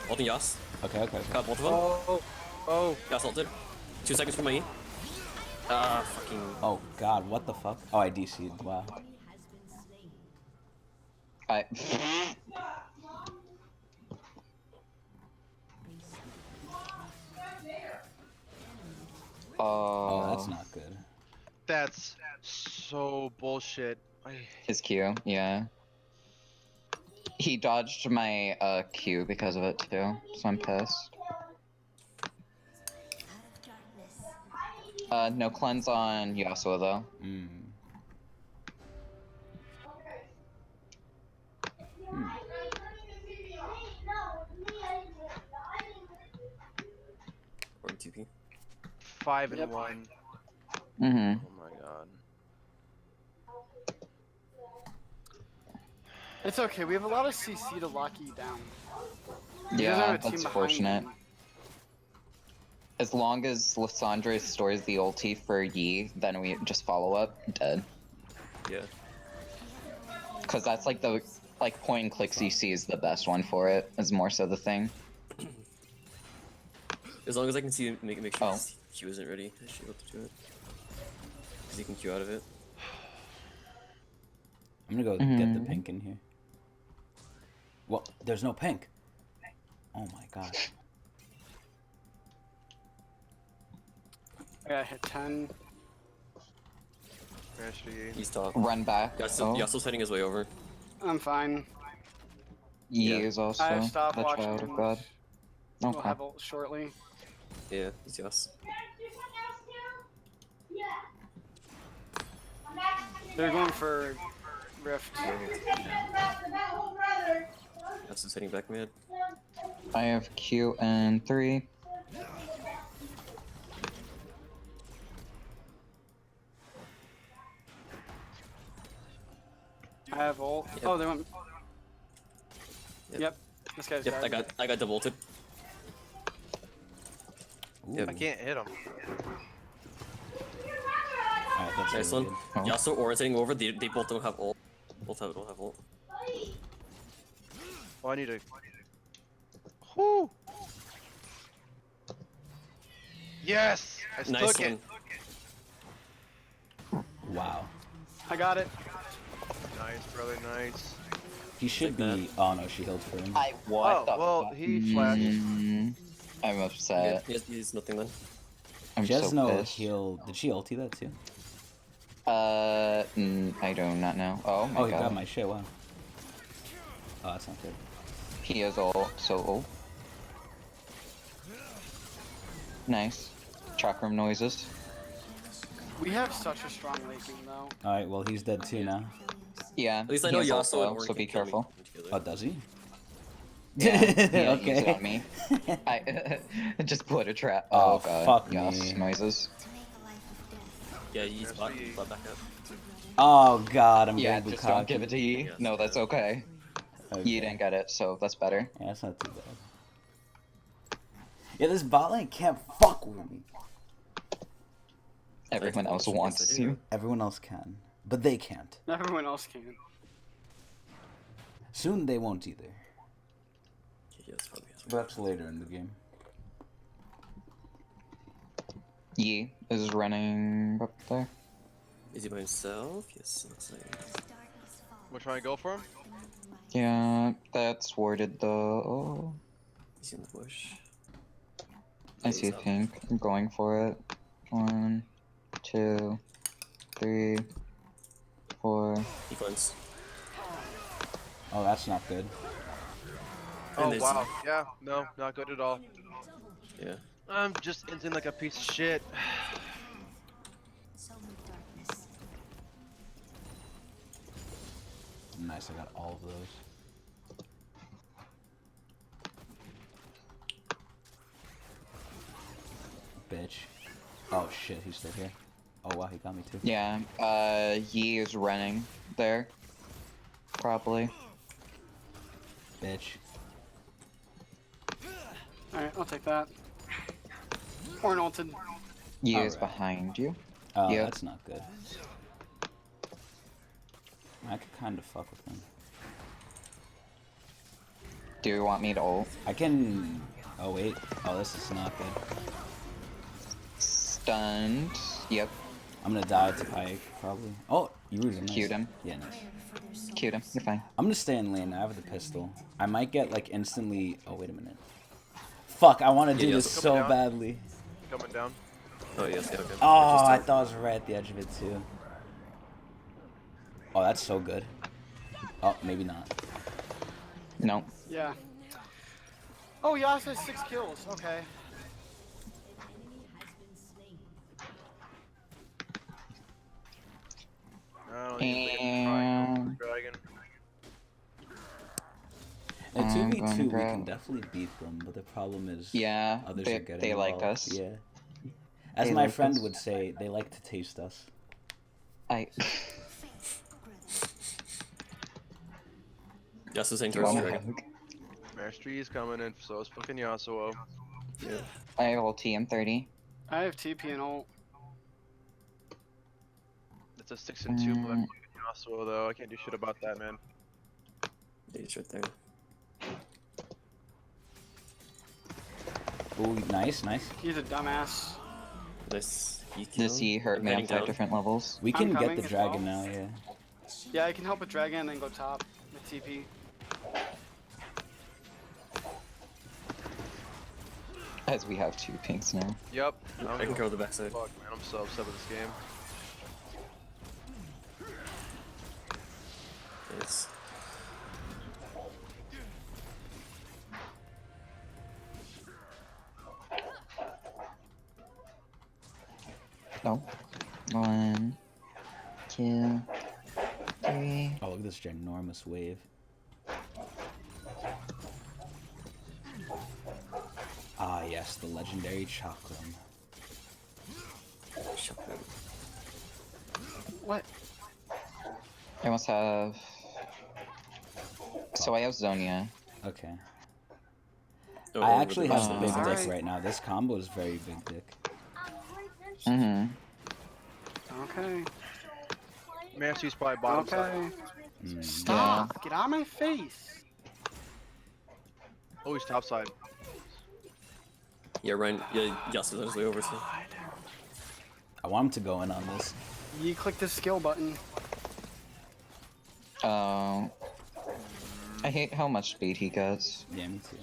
Ulting Yas. Okay. Got both of them. Oh. Yas ulted. 2 seconds from my E. Ah, fucking. Oh god, what the fuck? Oh, I DC'd. Wow. I. Oh, that's not good. That's so bullshit. His Q, yeah. He dodged my Q because of it too, so I'm pissed. No cleanse on Yasuo though. Hmm. Or TP. 5 and Yep. 1. Mm-hmm. Oh my god. It's okay. We have a lot of CC to lock you down. He doesn't Yeah, have a team that's behind fortunate. him. As long as Lissandre stores the ulti for Yi, then we just follow up. Dead. Yeah. Because that's like the point and click CC is the best one for it. Is more so the thing. As long as I can see, make sure Oh. his Q isn't ready, I should be able to do it. Because he can Q out of it. I'm gonna go get the pink in here. Well, there's no pink. Oh my god. I gotta hit 10. Actually, He's top. Run back. Yasuo's heading his way over. I'm fine. Yi Yeah. is also I have the stopwatch child of and God. we'll Okay. have ult shortly. Yeah, he's Yas. They're going for Rift. Yasuo's heading back mid. I have Q and 3. I have ult. Yep. Oh, they went. Yep. Yep. This guy's Yep, dead. I got double ulted. Ooh. Yep. I can't hit him. Alright, that's Nice really one. good. Oh. Yasuo or heading over, they both don't have ult. Both don't have ult. Oh, I need to. Whoo! Yes! I Nice took it! one. Wow. I got it. Nice, brother, nice. He should Take be. Oh no, she healed for him. What Oh, the well, fuck? he flashed. I'm upset. He's nothing then. I'm She has so no pissed. heal. Did she ulti that too? I do not know. Oh my Oh, he god. got my shit. Wow. Oh, that's not good. He is ult, so ult. Nice. Chakram noises. We have such a strong late game though. Alright, well, he's dead too now. Yeah. At least I he know has ult Yasuo though, and Orin so can be kill me careful. together. Oh, does he? Yeah, he used it Okay. on me. I just put a trap. Oh, Oh, god. fuck Yes, me. noises. Yeah, he's bot back up. Oh god, I'm Yeah, getting just don't Bukaki. give it to Yi. Yes. No, that's okay. Okay. You didn't get it, so that's better. Yeah, that's not too bad. Yeah, this bot lane can't fuck with me. Everyone else wants you. Everyone else can, but they can't. Everyone else can. Soon they won't either. Yeah, that's probably But that's later in the game. Yi is running up there. Is he by himself? Yes, looks like. We're trying to go for him? Yeah, that's warded though. Oh, He's in the bush. I see pink. I'm going for it. 1, 2, 3, 4. He cleansed. Oh, that's not good. Oh, there's- wow. Yeah, no, not good at all. Yeah. I'm just inting like a piece of shit. Nice, I got all of those. Bitch. Oh shit, he's still here. Oh wow, he got me too. Yeah, Yi is running there. Probably. Bitch. Alright, I'll take that. Horn ulted. Yi is Alright. behind you. Oh, Yeah. that's not good. I could kind of fuck with him. Do you want me to ult? I can. Oh wait. Oh, this is not good. Stunned. Yep, I'm gonna die to Pike, probably. Oh, you rooted him. Nice. Cued him. Yeah, nice. Cute him. You're fine. I'm gonna stay in lane. I have the pistol. I might get like instantly. Oh wait a minute. Fuck! I want to do Yeah, this so so down. badly. Coming down. Oh yes, yeah, okay. Oh, Just, I thought I was right at the edge of it too. Oh, that's so good. Oh, maybe not. No. Yeah. Oh, Yas has 6 kills. Okay. I don't even think I'm trying to And dragon. In I'm 2v2, gonna we grab- can definitely beat them, but the problem is yeah, others they, are getting they like involved. us. Yeah. As They my like friend us. would say, they like to taste us. I. Yasuo's saying Do you towards want a dragon. hug? Mastery is coming in, so is fucking Yasuo. Yeah. I have ulti. I'm 30. I have TP and ult. It's a 6 and 2 left fucking Yasuo though. I can't do shit about that, man. He's right there. Ooh, nice, nice. He's a dumbass. Nice. Does he hurt me on heading 5 down. different levels? We I'm can get coming the as dragon well. now, yeah. Yeah, I can help with dragon and then go top with TP. As we have 2 pinks now. Yep. I can cover the backside. Fuck, man, I'm so upset with this game. Nice. No. 1, 2, 3. Oh, look at this ginormous wave. Ah, yes, the legendary Chakram. Shotgun. What? I must have. So I have Zonia. Okay. Oh, I over actually the have backside. big dick Alright. right now. This combo is very big dick. Mm-hmm. Okay. Mastery's probably bottom side. Okay. Mm. Stop! Get out of my face! Oh, he's top side. Yeah, Ryan. Yeah, Yasuo's on his way over. So. I want him to go in on this. You click the skill button. I hate how much speed he gets. Yeah, me too.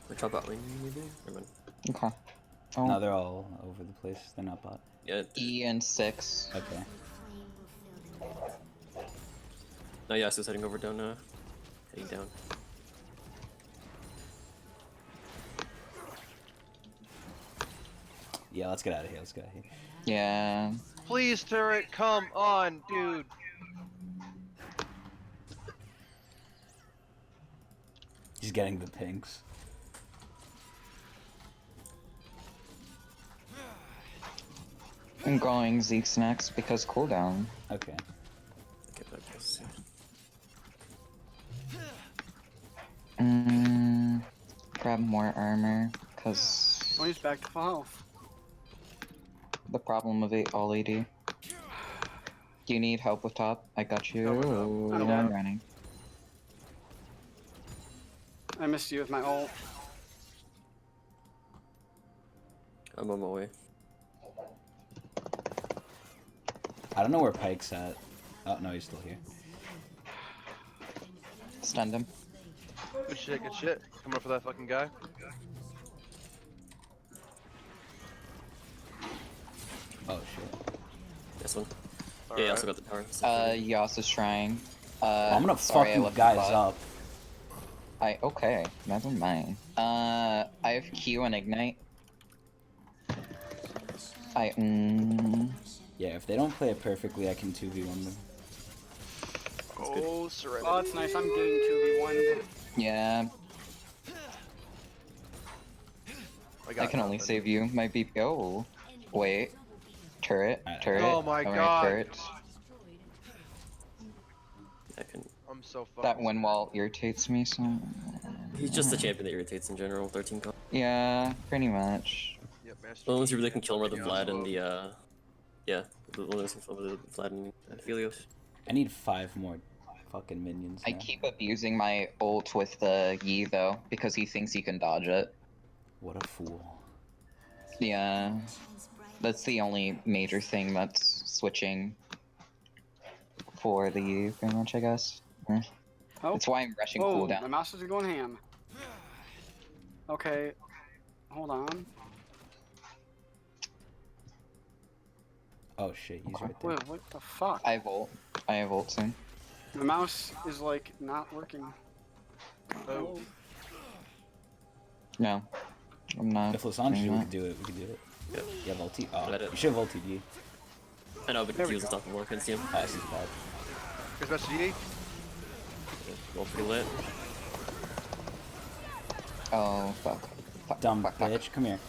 We try bot lane maybe. Never mind. Okay. Oh, No, they're all over the place. They're not bot. Yeah. E and 6. Okay. No, Yasuo's heading over down. Heading down. Yeah, let's get out of here. Let's get out of here. Yeah. Please, turret, come on, dude. He's getting the pinks. I'm going Zeke's next because cooldown. Okay. Get back this. Grab more armor because Oh, he's back to full health. the problem of all AD. Do you need help with top? I got you. No, I'm I'm down. running. I missed you with my ult. I'm on my way. I don't know where Pike's at. Oh, no, he's still here. Stunned him. Good shit, good shit. Coming up for that fucking guy. Oh, shit. This one. Yeah, Alright. Yasuo got the tower. So Yas is trying. I'm gonna sorry, fuck I you left the guys bot. up. Okay, never mind. I have Q and Ignite. Yeah, if they don't play it perfectly, I can 2v1 them. Oh, Serenity. Oh, that's nice. I'm getting 2v1. Yeah, I got can only nothing. save you. My BP. Oh, wait. Turret. Turret. Oh my Alright, God. Turret. I can. I'm so fucking. That wind wall irritates me so. He's just a champion that irritates in general. 13 comp. Yeah, pretty much. Yep, Master The ones who Chief really can kill more than fucking Vlad and Yasuo. yeah, the ones who kill Vlad and Helios. I need 5 more fucking minions I now. keep abusing my ult with the Yi though, because he thinks he can dodge it. What a fool. Yeah, that's the only major thing that's switching for the pretty much, I guess. Oh, That's why I'm rushing whoa, my cooldown. mouse is going ham. Okay, hold on. Oh shit, he's right there. Wait, what the fuck? I have ult soon. The mouse is like not working. Oh. No, I'm not. If Lasange doing we that. could do it, we could do it. Yep. You have ulti? Oh, Let it. you should have ulti D. I know, but There we he was go. unstoppable. I couldn't see him. Oh, this is bad. Here's my CD. Roll pretty lit. Oh fuck. Fuck, Dumb fuck, fuck. bitch, come here.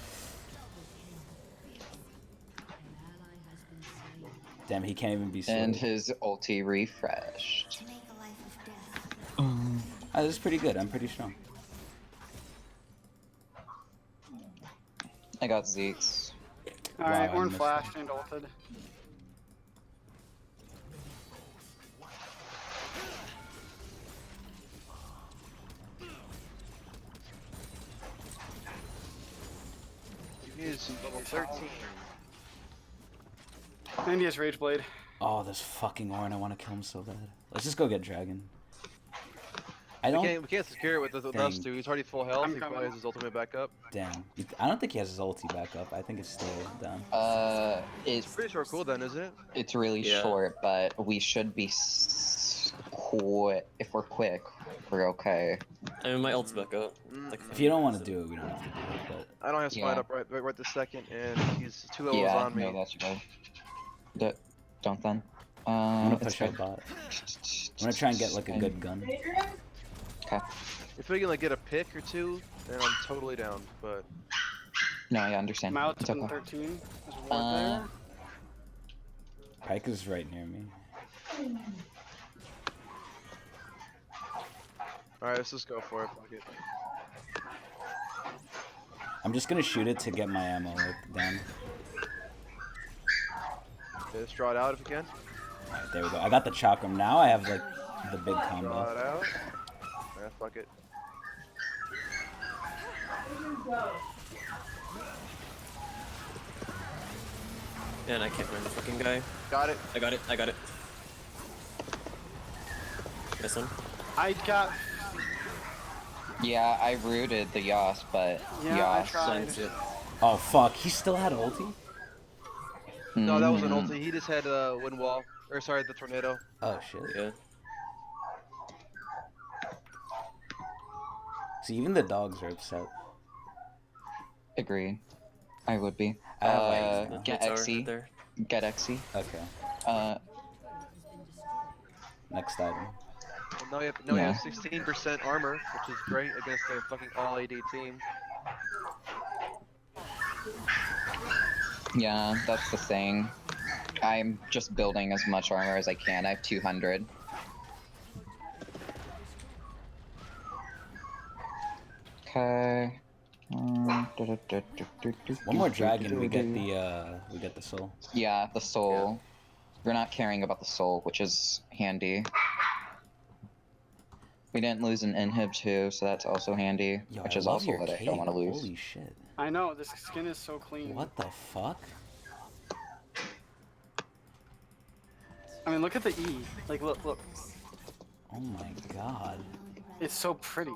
Damn, he can't even be slow. And his ulti refreshed. To make a life of death. Oh, this is pretty good. I'm pretty strong. I got Zeke's. Alright, Wow, I Ornn missed flashed and ulted. He is level 13. And he has Rage Blade. Oh, this fucking Ornn, I want to kill him so bad. Let's just go get Dragon. I We don't... can't secure it with us Dang. two. He's already full health. I'm He coming. probably has his ultimate back up. Damn. I don't think he has his ulti back up. I think it's still down. It's Pretty short cooldown, isn't it? it's really Yeah. short, but we should be quick. If we're quick, we're okay. I mean, my ult's back up. Like, If you don't want to do it, we don't have to do it, but... I don't have Smite Yeah. up right this second, and he's 2 levels Yeah, on me. no, that's right. Don't then. I'm gonna it's push out good. bot. I'm gonna try and get like a good gun. Okay. If we can like get a pick or two, then I'm totally down. But No, I understand. My It's ult's in okay. 13. There's a ward there. Pyke is right near me. all right, let's just go for it. Fuck it. I'm just gonna shoot it to get my ammo like, down. Okay, let's draw it out if we can. Alright, there we go. I got the chakram. Now I have like the big Draw combo. it out. Yeah, fuck it. and I can't remember the fucking guy. Got it. I got it. I got it. This one. I got. Yeah, I rooted the Yas, but Yeah, I Yas. tried. Silenced it. Oh fuck, he still had ulti? No, that was an Mhm. ulti. He just had wind wall. Or sorry, the tornado. Oh shit. Yeah. See, even the dogs are upset. Agreed. I would be. I have, like, Get Tower right XE. there. Get XE. Okay, next item. And now we have Yeah. 16% armor, which is great against a fucking all AD team. Yeah, that's the thing. I'm just building as much armor as I can. I have 200. Okay. One more dragon, we get the soul. Yeah, the soul. We're not caring about the soul, which is handy. We didn't lose an inhib too, so that's also handy. Yo, which I is love also your what I cape. don't want to lose. Holy shit. I know, this skin is so clean. What the fuck? I mean, look at the E. Like, look. Oh my god. It's so pretty.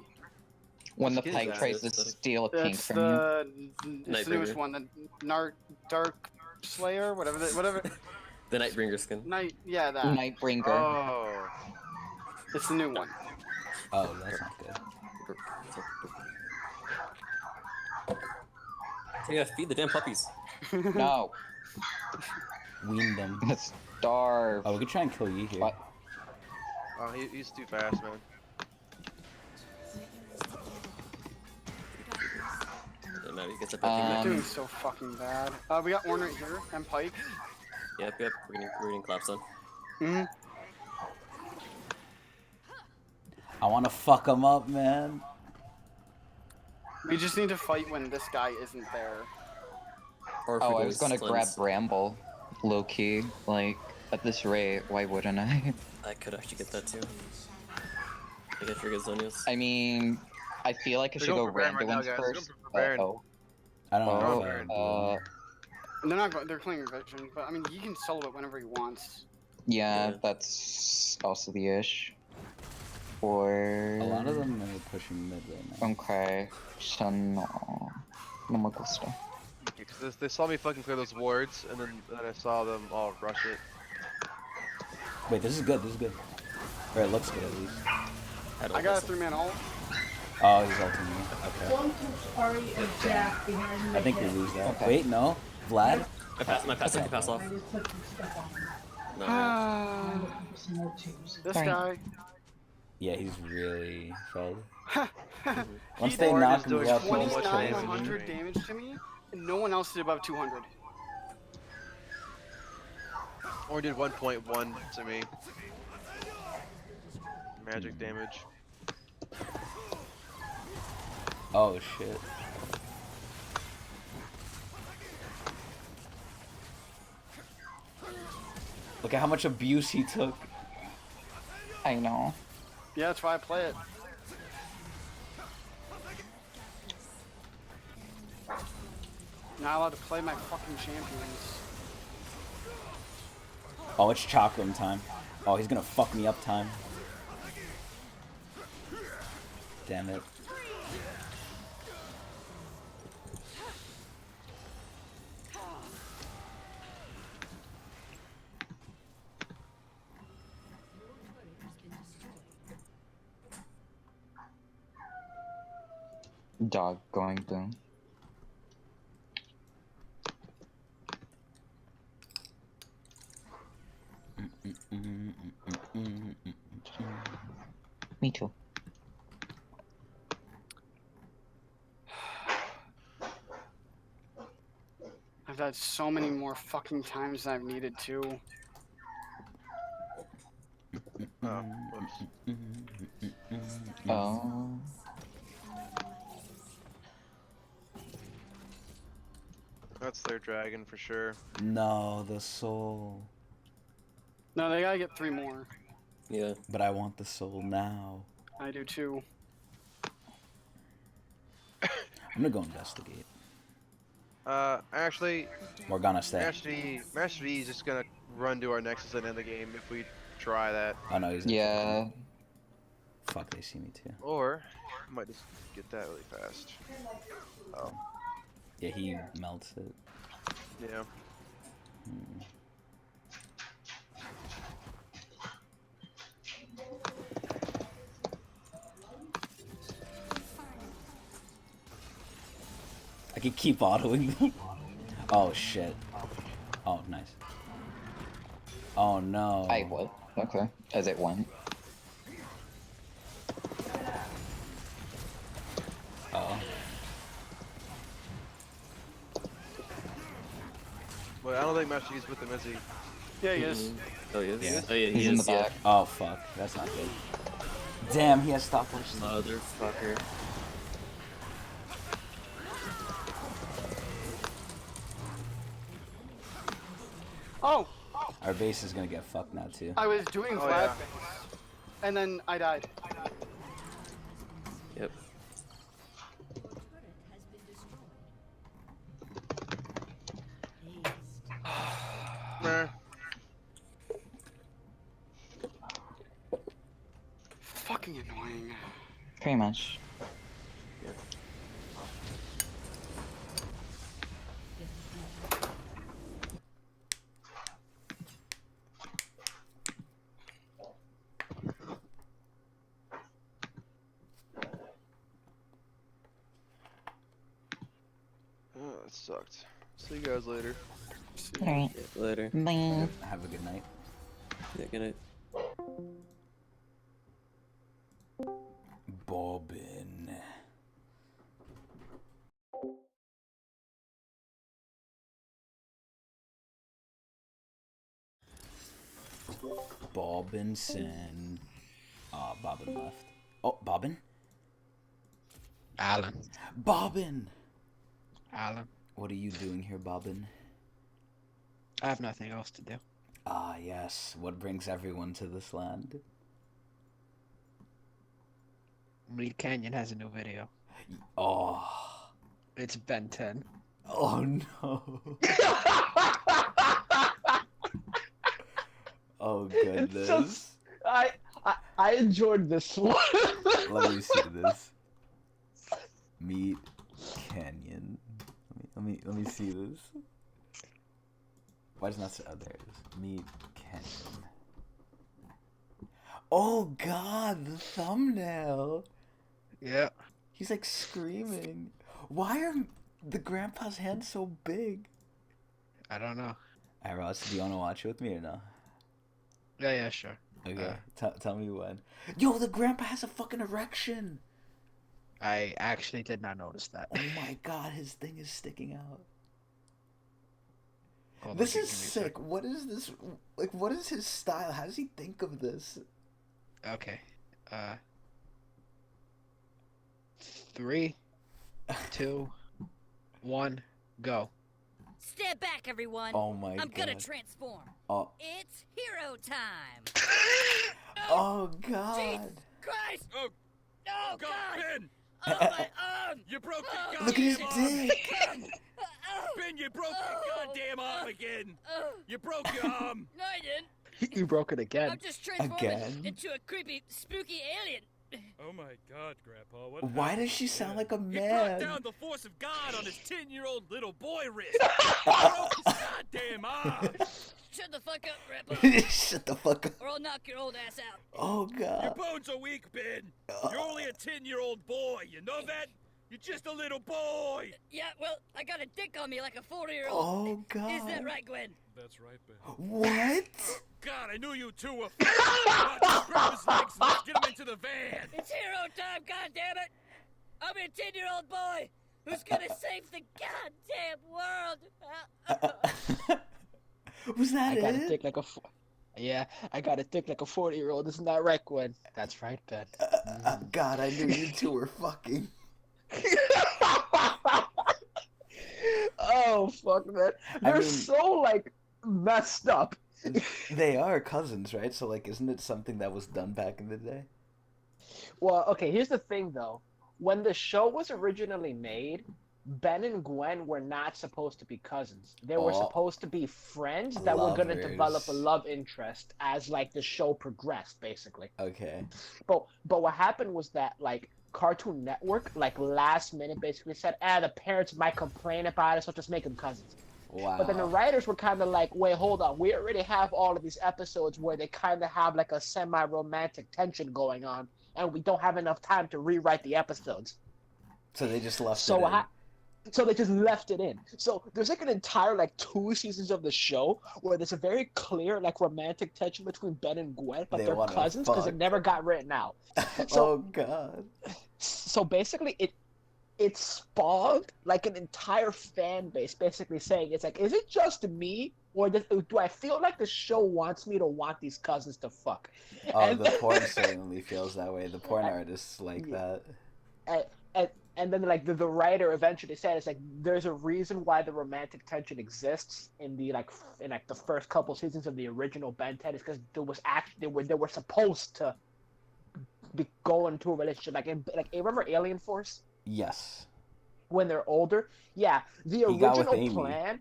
When the Skin pike is tries to aesthetic. steal a pink That's from you. it's the newest Nightbringer. one, the Dark Slayer, whatever. The Nightbringer skin. Yeah, that. Nightbringer. Oh. It's the new one. Oh, that's not good. Yeah, feed the damn puppies. No. Wean them. Starve. Oh, we could try and kill you here. What? Oh, he's too fast, man. Yeah, now he gets up They're that thing doing so fucking bad. We got Ornn right here and Pike. back. Yep. We're getting collapsed on. Hmm. I want to fuck him up, man. We just need to fight when this guy isn't there. Or if we Oh, go I was gonna cleanse. grab Bramble. Low key. Like, at this rate, why wouldn't I? I could actually get that too. I get Frigga Zonius. I mean, I feel like I They're should going go for Baron right now, Randuin's guys. They're first. going for Baron. Oh. I don't know Oh, if I have blue. And they're not going. They're clearing vision, but I mean, he can solo it whenever he wants. yeah, Yeah. that's also the ish. Or... A lot of them are pushing mid right now. Okay. So no. No me gusta. Because they saw me fucking clear those wards, and then I saw them all rush it. Wait, this is good. This is good. Or it looks good at least. I got a 3-man ult. Oh, he's ulting me. Okay. One push Ari and Jack behind me. I think we lose that. Okay. Wait, no. Vlad? My pass Okay. can pass off. I just put some stuff on him. No. I'm looking for some more twos. This Sorry. guy. Yeah, he's really felled. He Once they did Warren knock is me doing up, so much 2,900 damage. damage to me, and no one else did above 200. Or did 1.1 to me. Magic damage. oh shit. Look at how much abuse he took. I know. Yeah, that's why I play it. Not allowed to play my fucking champions. Oh, it's chakram time. Oh, he's gonna fuck me up time. Damn it. Dog going boom. Me too. I've died so many more fucking times than I've needed to. Oh, whoops. Oh. That's their dragon for sure. No, the soul. No, they gotta get 3 more. Yeah. But I want the soul now. I do too. I'm gonna go investigate. Actually, Morgana, stay. Master E is just gonna run to our Nexus and end the game if we try that. Oh no, he's Yeah. Fuck, they see me too. Or, I might just get that really fast. Oh, Yeah, he melts it. yeah. I could keep autoing them. Oh shit. Oh, nice. Oh no. I would. Okay. As it went. Oh. But I don't think Master E's with him, is he? Yeah, he is. Oh, he is? Yeah. Oh, yeah, he He's in the is, yeah. back. Oh fuck. That's not good. Damn, he has stopwatch. Motherfucker. Oh! Our base is gonna get fucked now too. I was doing Oh, flat yeah. face, and then I died. Yep. Meh. Fucking annoying. Pretty much. Oh, that sucked. See you guys later. Alright. Yeah, later. Bye. Have a good night. Yeah, good night. Bobin. Bobinson. Oh, Bobbin left. Oh, Bobbin? Alan. Bobbin! Alan. What are you doing here, Bobbin? I have nothing else to do. Ah, yes. What brings everyone to this land? Reed Canyon has a new video. Oh. It's Ben 10. Oh no. Oh It's so goodness. I enjoyed this one. Let me see this. Meat Canyon. Let me see this. Why does it not say? Oh, there it is. Meat Canyon. Oh god, the thumbnail. Yeah. He's like screaming. Why are the grandpa's hands so big? I don't know. Alright, Ross, do you want to watch it with me or no? Yeah, sure. Okay, tell me when. Yo, the grandpa has a fucking erection. I actually did not notice that. Oh my god, his thing is sticking out. Hold on, This give is me a sick. sec. What is this? Like, what is his style? How does he think of this? Okay. 3, 2, 1, go. Step back, everyone. Oh my I'm god. gonna transform. Oh, It's hero time. oh god. Jesus Christ! Oh, Oh, God, God! Ben! Oh, my arm! You broke Oh, the Look at his goddamn arm! dick. Ben, you broke your goddamn arm again! Oh, You broke your arm! no, I didn't. You broke it again. I'm just transforming Again? into a creepy, spooky alien. Oh my god, Grandpa, what Why happened does she sound there? like a He brought man? down the force of God on his 10-year-old little boy wrist! He broke his goddamn arm! Shut the fuck up, Grandpa, Shut the fuck up. or I'll knock your old ass out. Oh Your god. bones are weak, Ben! You're only a 10-year-old boy, you know that? You're just a little boy! Yeah, well, I got a dick on me like a 40-year-old. Oh god. Is that right, Gwen? That's right, Ben. What? God, I knew you two were grab his legs, let's get him into the van! It's hero time, goddammit! I'm a 10-year-old boy who's gonna save the goddamn world! Was that I got a it? dick like a. Yeah, I got a dick like a 40-year-old. Isn't that right, Gwen? That's right, Ben. God, I knew you two were fucking. Oh fuck, man! I They're mean- so like messed up. They are cousins, right? So, like, isn't it something that was done back in the day? Well, okay, here's the thing though. When the show was originally made, Ben and Gwen were not supposed to be cousins. They were Oh. supposed to be friends that were going to Lovers. develop a love interest as like the show progressed, basically. Okay. But what happened was that like Cartoon Network, like last minute, basically said, the parents might complain about it, so just make them cousins. Wow. But then the writers were kind of like, wait, hold on. We already have all of these episodes where they kind of have like a semi-romantic tension going on, and we don't have enough time to rewrite the episodes. So they just left So it in. So they just left it in. So there's like an entire like 2 seasons of the show where there's a very clear like romantic tension between Ben and Gwen, but They they're wanna cousins because it fuck. never got written out. Oh So god. so basically it spawned like an entire fan base basically saying it's like, is it just me or do I feel like the show wants me to want these cousins to fuck? Oh, And- the porn certainly feels that way. The porn artists like Yeah. that. And then like the writer eventually said it's like there's a reason why the romantic tension exists in the the first couple seasons of the original Ben 10 is because there was actually they were supposed to be going into a relationship you remember Alien Force Yes. when they're older? Yeah, the He got with original Amy. plan.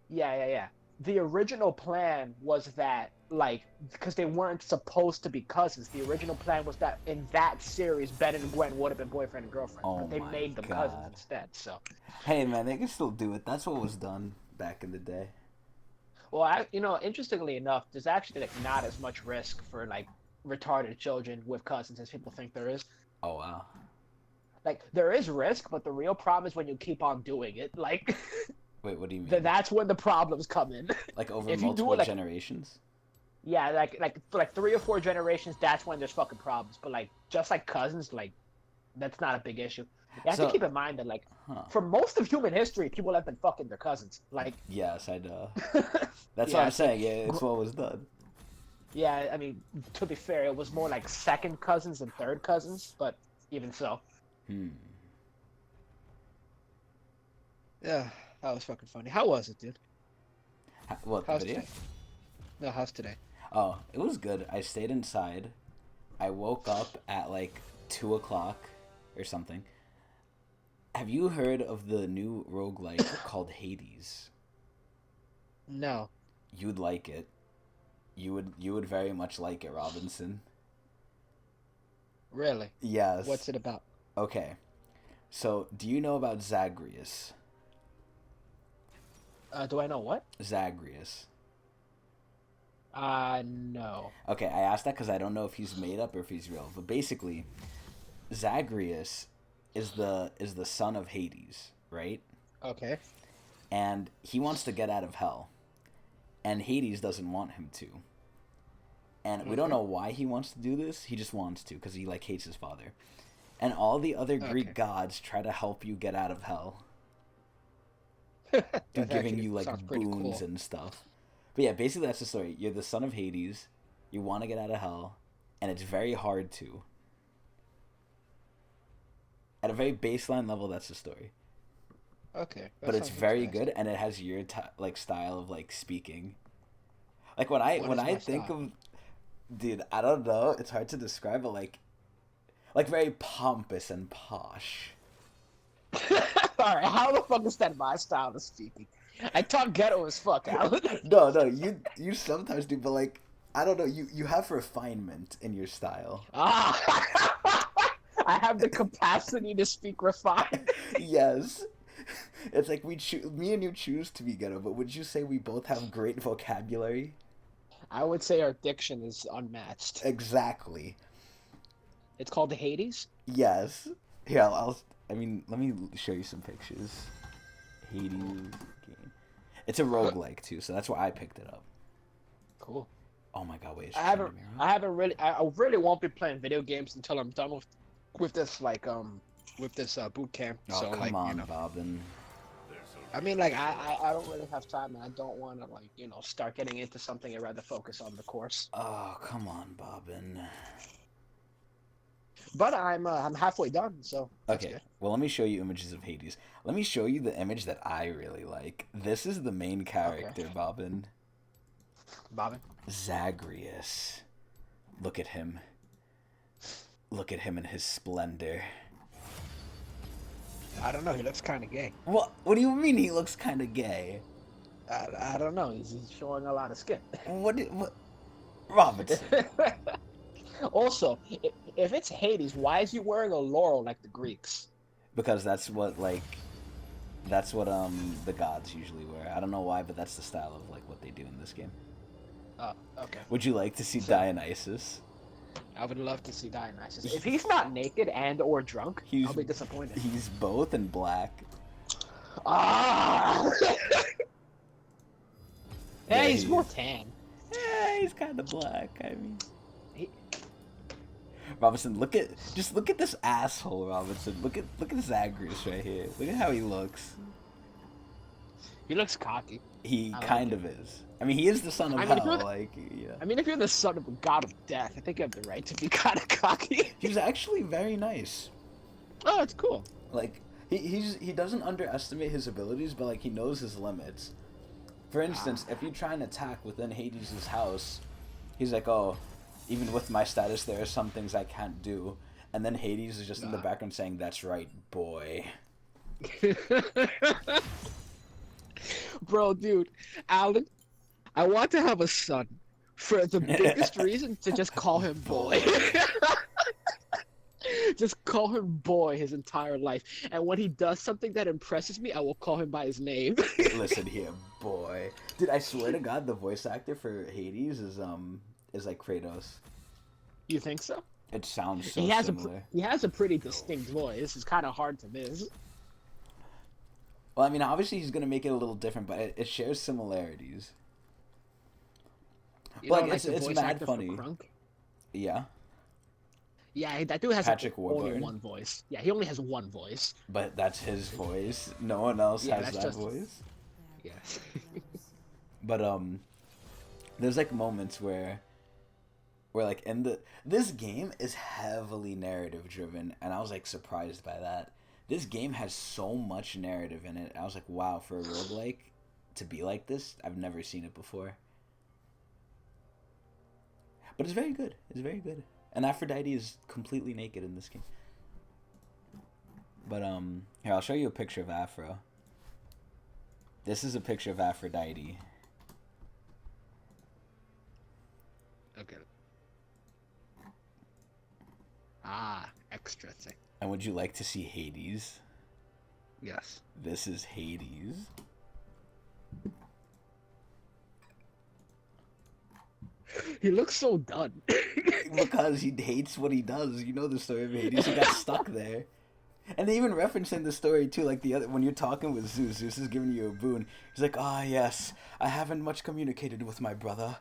Yeah. The original plan was that like because they weren't supposed to be cousins. The original plan was that in that series, Ben and Gwen would have been boyfriend and girlfriend, Oh but they my made them God. cousins instead. So, Hey man, they can still do it. That's what was done back in the day. well, interestingly enough, there's actually like not as much risk for like retarded children with cousins as people think there is. Oh wow. Like there is risk, but the real problem is when you keep on doing it. Like Wait, what do you mean? that's when the problems come in. Like over if you do multiple it, like- generations? Yeah, like 3 or 4 generations, that's when there's fucking problems. But like just like cousins, like that's not a big issue. You have So- to keep in mind that like Huh. for most of human history, people have been fucking their cousins. Like Yes, I know. That's Yeah, what I'm it's like- saying. Yeah, it's what was done. yeah, I mean to be fair, it was more like second cousins and third cousins, but even so. Yeah, that was fucking funny. How was it, dude? What, the How's video? today? No, how's today? Oh, it was good. I stayed inside. I woke up at like 2 o'clock or something. Have you heard of the new roguelike called Hades? No. You'd like it. You would very much like it, Robinson. Really? Yes. What's it about? Okay. So, do you know about Zagreus? Do I know what? Zagreus. No. Okay, I asked that because I don't know if he's made up or if he's real. But basically, Zagreus is the son of Hades, right? Okay. And he wants to get out of hell, and Hades doesn't want him to. And we don't know why he wants to do this. He just wants to because he like hates his father. And all the other Greek gods try to help you get out of hell through That giving actually you like sounds pretty boons cool. and stuff. But yeah, basically that's the story. You're the son of Hades. You want to get out of hell, and it's very hard to. At a very baseline level, that's the story. Okay. that But it's sounds very interesting. good, and it has your like style of like speaking. Like when I What when is I my think style? of, dude, I don't know. It's hard to describe, but like very pompous and posh. Alright, how the fuck is that my style of speaking? I talk ghetto as fuck, Alan. No, you sometimes do, but like I don't know. You have refinement in your style. Ah, I have the capacity to speak refined. Yes. It's like me and you choose to be ghetto, but would you say we both have great vocabulary? I would say our diction is unmatched. Exactly. It's called the Hades. Yes. Here, I mean, let me show you some pictures. Hades game. It's a roguelike too, so that's why I picked it up. Cool. Oh my god, wait. It's I haven't trending me, I right? haven't really I really won't be playing video games until I'm done with this boot camp. Oh, So come like, on, Bobin. I mean, like I don't really have time, and I don't want to like start getting into something. I'd rather focus on the course. Oh, come on, Bobin. But I'm halfway done, so that's Okay, good. well, let me show you images of Hades. Let me show you the image that I really like. This is the main character, Bobin. Bobin. Zagreus. Look at him. Look at him in his splendor. I don't know. He looks kind of gay. What do you mean he looks kind of gay? I don't know. He's showing a lot of skin. What? Robinson. Also, if it's Hades, why is he wearing a laurel like the Greeks? Because that's what the gods usually wear. I don't know why, but that's the style of like what they do in this game. Oh, okay. Would you like to see Dionysus? I would love to see Dionysus. If he's not naked and or drunk, I'll be disappointed. He's both in black. Ah! Yeah, He's more tan. Yeah, he's kind of black. I mean, Robinson, look at this asshole, Robinson. Look at Zagreus right here. Look at how he looks. He looks cocky. He I like kind it. of is. I mean, he is the son of I mean, hell. Like, yeah. I mean, if you're the son of a god of death, I think you have the right to be kind of cocky. He's actually very nice. Oh, it's cool. Like, he doesn't underestimate his abilities, but like he knows his limits. For instance, if you try and attack within Hades' house, he's like, oh, even with my status, there are some things I can't do. And then Hades is just in the background saying, that's right, boy. Bro, dude, Alan, I want to have a son for the biggest reason to just call him boy. Just call him boy his entire life. And when he does something that impresses me, I will call him by his name. Listen here, boy. Dude, I swear to God, the voice actor for Hades is like Kratos. You think so? It sounds so He has similar. he has a pretty distinct voice. It's kind of hard to miss. Well, I mean, obviously he's gonna make it a little different, but it shares similarities. You But know, like, the it's voice mad actor for funny. Crunk? Yeah, Yeah, that dude has Patrick only Warburton. one voice. Yeah, he only has one voice. but that's his voice. No one else Yeah, has that's that just- voice. Yes. But there's like moments where like this game is heavily narrative driven, and I was like surprised by that. This game has so much narrative in it. I was like, wow, for a roguelike to be like this, I've never seen it before. But it's very good. It's very good. And Aphrodite is completely naked in this game. But Here, I'll show you a picture of Afro. This is a picture of Aphrodite. Okay. Ah, extra thing. And would you like to see Hades? Yes. This is Hades. He looks so done. Because he hates what he does. You know the story of Hades. He got stuck there. And they even reference in the story too, like the other when you're talking with Zeus, Zeus is giving you a boon. He's like, "Ah, yes, I haven't much communicated with my brother.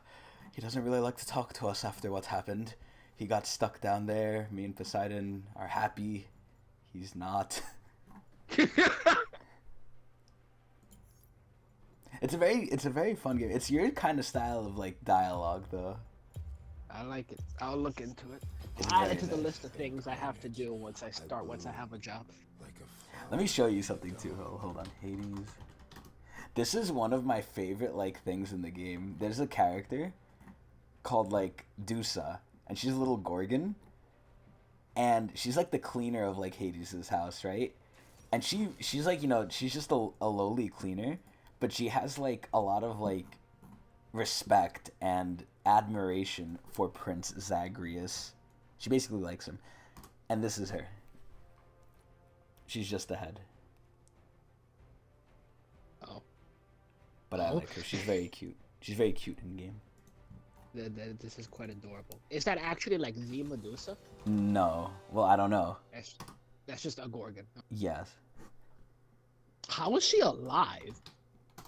He doesn't really like to talk to us after what happened. He got stuck down there. Me and Poseidon are happy. He's not." It's a very fun game. It's your kind of style of like dialogue though. I like it. I'll look into it. It's Add very it to the nice. list of things I have to do once I have a job. Let me show you something too. Hold on. Hades. This is one of my favorite like things in the game. There's a character called like Dusa, and she's a little Gorgon. And she's like the cleaner of like Hades' house, right? And she's like, you know, she's just a lowly cleaner, but she has like a lot of like respect and admiration for Prince Zagreus. She basically likes him. And this is her. She's just ahead. Oh. But I Oh. like her. She's very cute. She's very cute in game. This is quite adorable. Is that actually like the Medusa? No. Well, I don't know. That's just a Gorgon. Yes. How is she alive?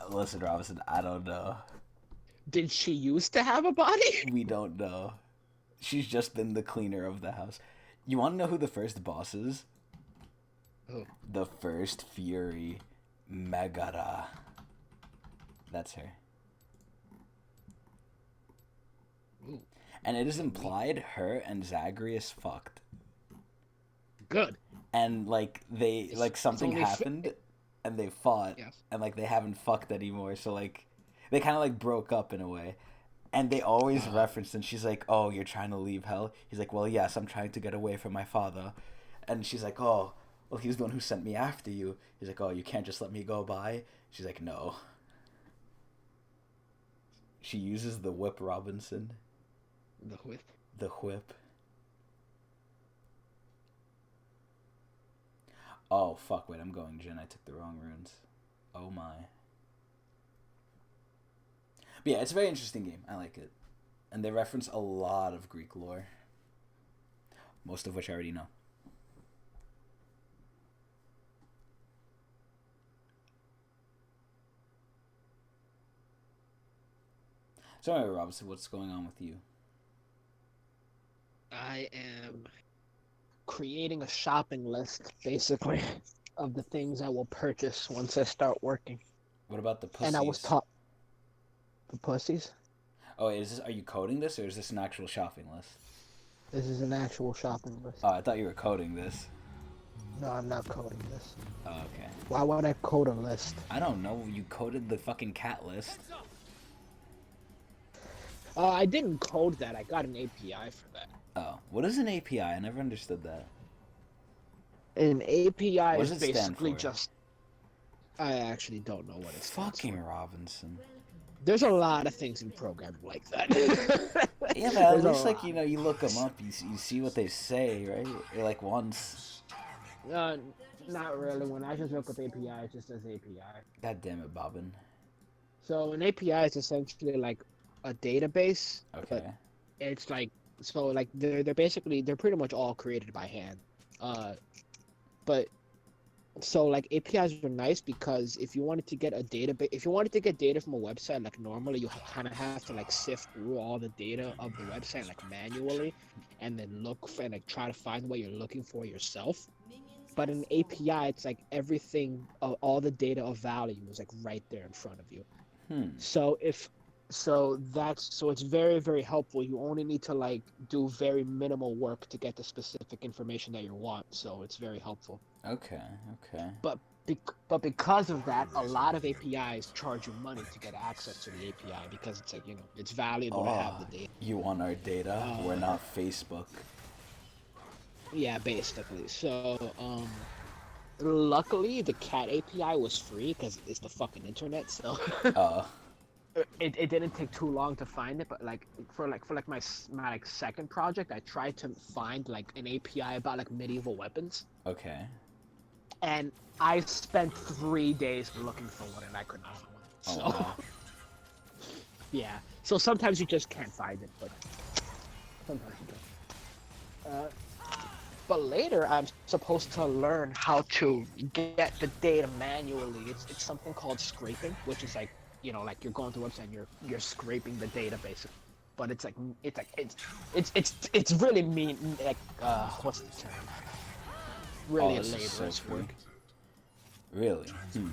Listen, Robinson, I don't know. Did she used to have a body? We don't know. She's just been the cleaner of the house. You want to know who the first boss is? Who? The first Fury, Megara. That's her. Ooh. And it is implied her and Zagreus fucked. Good. And like It's something only happened and they fought. Yes. And like they haven't fucked anymore, so like they kind of like broke up in a way. And they always reference, and she's like, "Oh, you're trying to leave hell?" He's like, "Well, yes, I'm trying to get away from my father." And she's like, "Oh, well, he's the one who sent me after you." He's like, "Oh, you can't just let me go by." She's like, "No." She uses the whip, Robinson. The whip. The whip. Oh, fuck, wait, I'm going Jin. I took the wrong runes. Oh my. But yeah, it's a very interesting game. I like it. And they reference a lot of Greek lore. Most of which I already know. So anyway, Robinson, what's going on with you? I am creating a shopping list, basically, of the things I will purchase once I start working. What about the pussies? And I was taught the pussies. Oh, are you coding this, or is this an actual shopping list? This is an actual shopping list. Oh, I thought you were coding this. No, I'm not coding this. Oh, okay. Why would I code a list? I don't know. You coded the fucking cat list. I didn't code that. I got an API for that. Oh, what is an API? I never understood that. An API What is does it stand basically for? just. I actually don't know what it stands Fucking for. Robinson. There's a lot of things in programming like that. Yeah, but at There's a least like lot. you know you look them up. You see what they say, right? Or, like once. Not really. When I just look up API, it just says API. God damn it, Bobin. So an API is essentially like a database. Okay. But it's like they're pretty much all created by hand. But so like APIs are nice because if you wanted to get data from a website, like normally you kind of have to like sift through all the data of the website like manually, and then look for and like try to find what you're looking for yourself. But in API, it's like everything, all the data of value is like right there in front of you. So it's very, very helpful. You only need to like do very minimal work to get the specific information that you want. So it's very helpful. Okay. But because of that, a lot of APIs charge you money to get access to the API because it's like, you know, it's valuable to have the data. You want our data? We're not Facebook. Yeah, basically. So luckily the cat API was free because it's the fucking internet, so Uh, it didn't take too long to find it. But like for my like second project, I tried to find like an API about like medieval weapons, okay. and I spent 3 days looking for one, and I could not find one. Oh, So wow. yeah, so sometimes you just can't find it, but sometimes you can. But later, I'm supposed to learn how to get the data manually. It's something called scraping, which is like, you know, like you're going to a website and you're scraping the data basically. But it's really mean, like what's the term? Really Oh, this is so laborious free. work. Really? Hmm.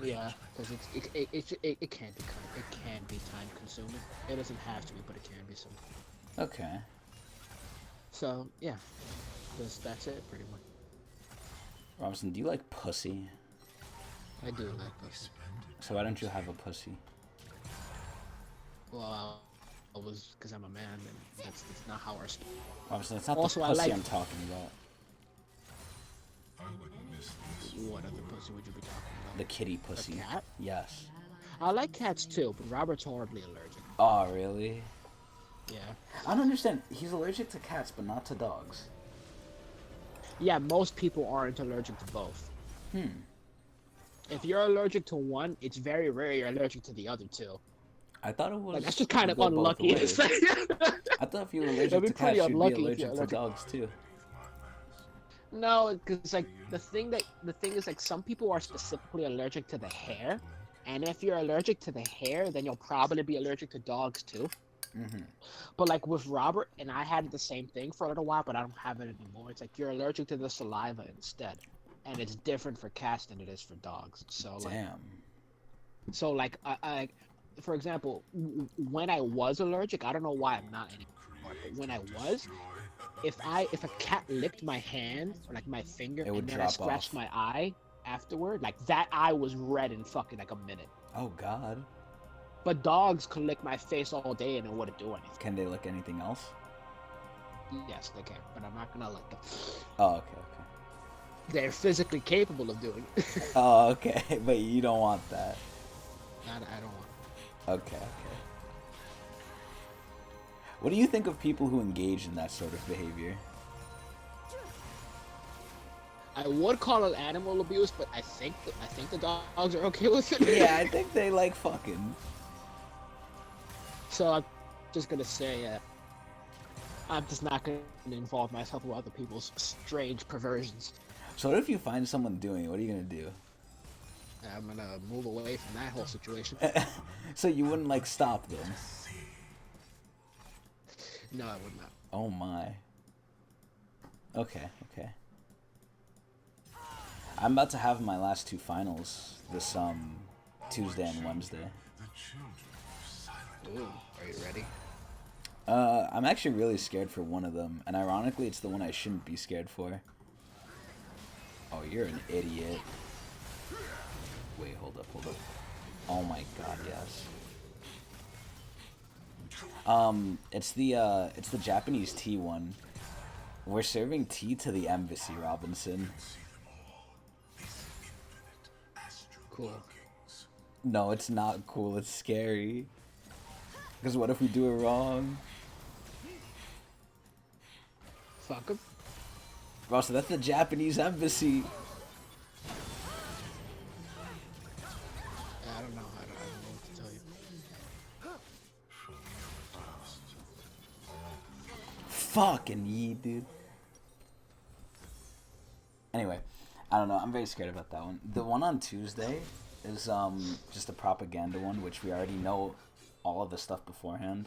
Yeah, because it can be time consuming. It doesn't have to be, but it can be. Okay. So yeah, that's it pretty much. Robinson, do you like pussy? I do like pussy. So why don't you have a pussy? Well, I was because I'm a man, and that's not how our. Robinson, it's not Also, the I pussy like- I'm talking about. What other pussy would you be talking about? The kitty pussy. cat? Yes. I like cats too, but Robert's horribly allergic. Oh, really? Yeah. I don't understand. He's allergic to cats, but not to dogs. Yeah, most people aren't allergic to both. Hmm. If you're allergic to one, it's very rare you're allergic to the other two. I thought it was. Like that's just kind you of go both unlucky. ways. I thought if you were allergic That'd be to pretty cats, you'd be unlucky if you're allergic to allergic. dogs too. No, because like the thing is like some people are specifically allergic to the hair, and if you're allergic to the hair, then you'll probably be allergic to dogs too. Mm-hmm. But like with Robert, and I had the same thing for a little while, but I don't have it anymore. It's like you're allergic to the saliva instead, and it's different for cats than it is for dogs. So like, Damn. so like I for example, when I was allergic, I don't know why I'm not anymore, but when I was, if a cat licked my hand or like my finger It would and then I drop scratched off. my eye afterward, like that eye was red in fucking like a minute. Oh God. But dogs could lick my face all day and it wouldn't do anything. Can they lick anything else? Yes, they can, but I'm not gonna lick them. Oh, okay, okay. They're physically capable of doing it. Oh, okay. But you don't want that. I don't want. Okay, okay. What do you think of people who engage in that sort of behavior? I would call it animal abuse, but I think the dogs are okay with it. Yeah, I think they like fucking. So I'm just gonna say, I'm just not gonna involve myself with other people's strange perversions. So what if you find someone doing it? What are you gonna do? I'm gonna move away from that whole situation. So you wouldn't like stop them? No, I would not. Oh my. Okay, okay. I'm about to have my last two finals this Tuesday and Wednesday. Ooh, are you ready? I'm actually really scared for one of them, and ironically, it's the one I shouldn't be scared for. Oh, you're an idiot. Wait, hold up, hold up. Oh my God, yes. It's the Japanese tea one. We're serving tea to the embassy, Robinson. Cool. No, it's not cool. It's scary. Because what if we do it wrong? Fuck 'em. Bro, so that's the Japanese embassy. I don't know. I don't know what to tell you. Fucking ye, dude. Anyway, I don't know. I'm very scared about that one. The one on Tuesday is just a propaganda one, which we already know all of the stuff beforehand.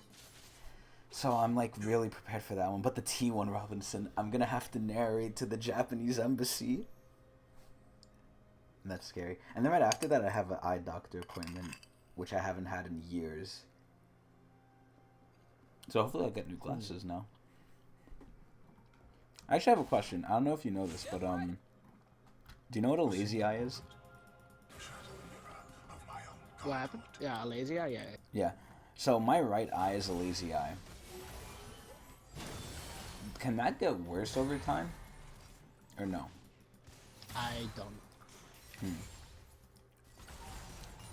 So I'm like really prepared for that one. But the T one, Robinson, I'm gonna have to narrate to the Japanese embassy. And that's scary. And then right after that, I have an eye doctor appointment, which I haven't had in years. So hopefully I'll get new glasses now. I actually have a question. I don't know if you know this, but do you know what a lazy eye is? What happened? Yeah, lazy eye. Yeah. Yeah. So my right eye is a lazy eye. Can that get worse over time? Or no? I don't.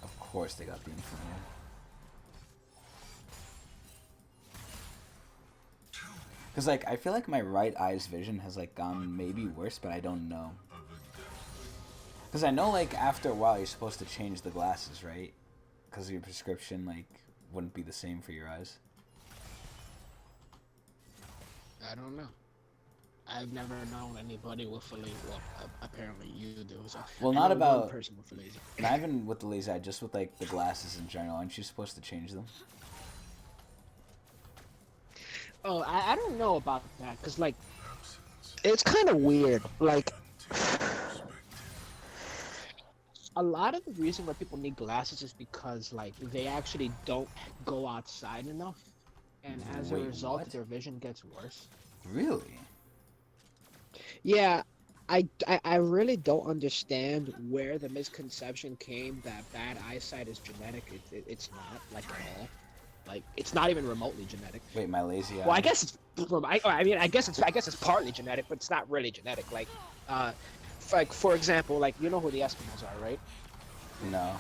Of course they got the Inferno. Cause like I feel like my right eye's vision has like gone maybe worse, but I don't know. Cause I know like after a while you're supposed to change the glasses, right? Cause your prescription like wouldn't be the same for your eyes. I don't know. I've never known anybody with a laser. Well, apparently you do. So Well, I not know about one person with a laser. not even with the laser eye, just with like the glasses in general. Aren't you supposed to change them? Oh, I don't know about that, cause like, it's kind of weird. Like, a lot of the reason why people need glasses is because like they actually don't go outside enough, and as a Wait, result, what? their vision gets worse. Really? Yeah, I really don't understand where the misconception came that bad eyesight is genetic. It's not, like, at all. Like, it's not even remotely genetic. Wait, my lazy eye. Well, I guess it's. I guess it's partly genetic, but it's not really genetic. Like, for example, like you know who the Eskimos are, right? No.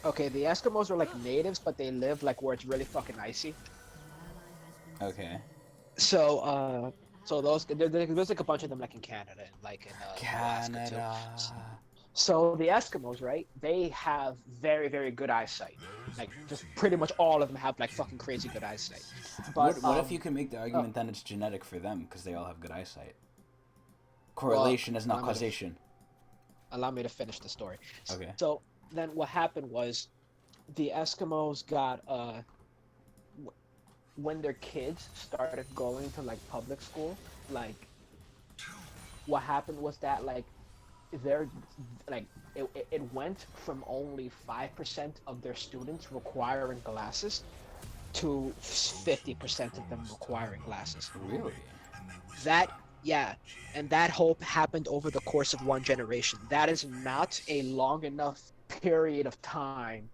Okay, the Eskimos are like natives, but they live like where it's really fucking icy. Okay. So, so there's like a bunch of them like in Canada and like in Alaska too. Canada. So the Eskimos, right? They have very, very good eyesight. Like just pretty much all of them have like fucking crazy good eyesight. But What if you can make the argument then it's genetic for them because they all have good eyesight? Correlation is not causation. Allow me to finish the story. Okay. So then what happened was the Eskimos got when their kids started going to like public school, like what happened was that like they're like it went from only 5% of their students requiring glasses to 50% of them requiring glasses. Really? And that hope happened over the course of one generation. That is not a long enough period of time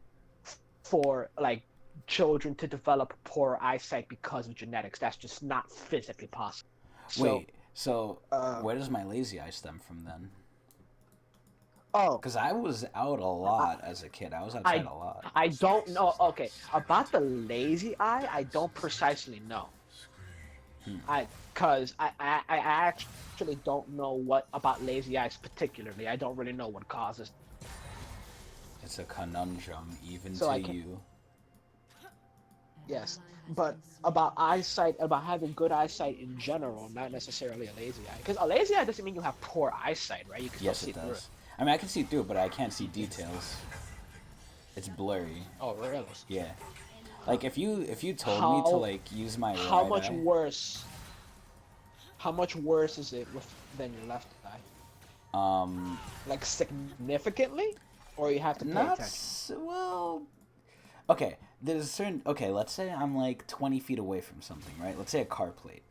for like children to develop poor eyesight because of genetics. That's just not physically possible. Wait, so where does my lazy eye stem from then? Oh, Because I was out a lot as a kid. I was outside a lot. I don't know. Okay, about the lazy eye, I don't precisely know. Because I actually don't know what about lazy eyes particularly. I don't really know what causes. It's a conundrum even So to I can- you. Yes, but about eyesight, about having good eyesight in general, not necessarily a lazy eye. Because a lazy eye doesn't mean you have poor eyesight, right? You can Yes, still it see through does. I mean, I can see through it, but I can't see details. It's blurry. Oh, really? Yeah. Like if you told me to like use my How right much eye, worse? How much worse is it than your left eye? Like significantly, or you have to pay not attention? well. Okay, there's a certain. Okay, let's say I'm like 20 feet away from something, right? Let's say a car plate.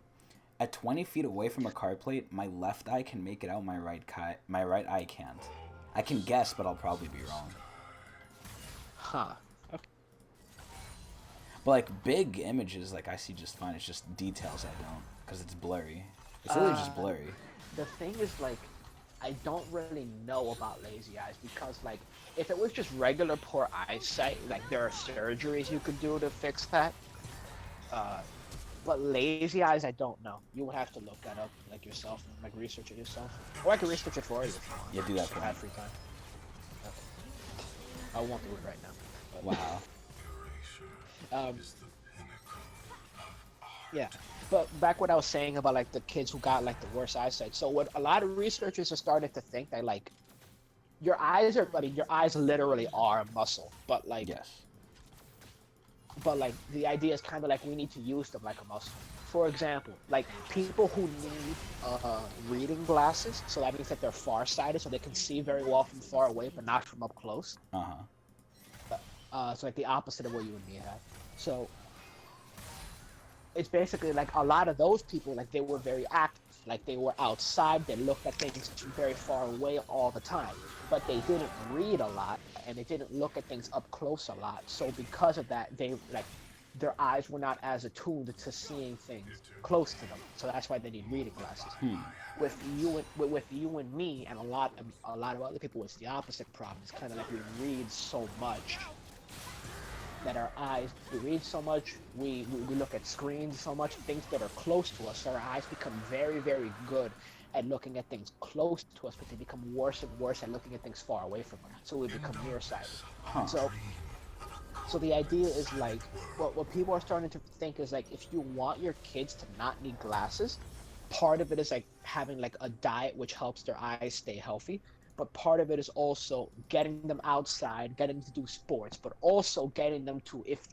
At 20 feet away from a car plate, my left eye can make it out. My right eye can't. I can guess, but I'll probably be wrong. Huh. Okay. But like big images, like I see just fine. It's just details I don't, because it's blurry. It's literally just blurry. The thing is, like, I don't really know about lazy eyes because, like, if it was just regular poor eyesight, like, there are surgeries you could do to fix that. But lazy eyes, I don't know. You would have to look that up, like, yourself, like, research it yourself. Or I can research it for you if you want. Yeah, do that for I me. have free time. Okay. I won't do it right now. But, Wow. Yeah, but back what I was saying about like the kids who got like the worst eyesight. So what a lot of researchers have started to think that like your eyes literally are a muscle, but like Yes. the idea is kind of like we need to use them like a muscle. For example, like people who need reading glasses, so that means that they're farsighted, so they can see very well from far away, but not from up close. So like the opposite of what you and me have. So it's basically like a lot of those people, like they were very active, like they were outside, they looked at things from very far away all the time, but they didn't read a lot and they didn't look at things up close a lot. So because of that, they like their eyes were not as attuned to seeing things close to them. So that's why they need reading glasses. With you and me and a lot of other people, it's the opposite problem. It's kind of like we read so much that our eyes, we read so much, we look at screens so much, things that are close to us, so our eyes become very, very good at looking at things close to us, but they become worse and worse at looking at things far away from us. So we become nearsighted. So the idea is like, what people are starting to think is like, if you want your kids to not need glasses, part of it is like having like a diet which helps their eyes stay healthy, but part of it is also getting them outside, getting them to do sports, but also getting them to if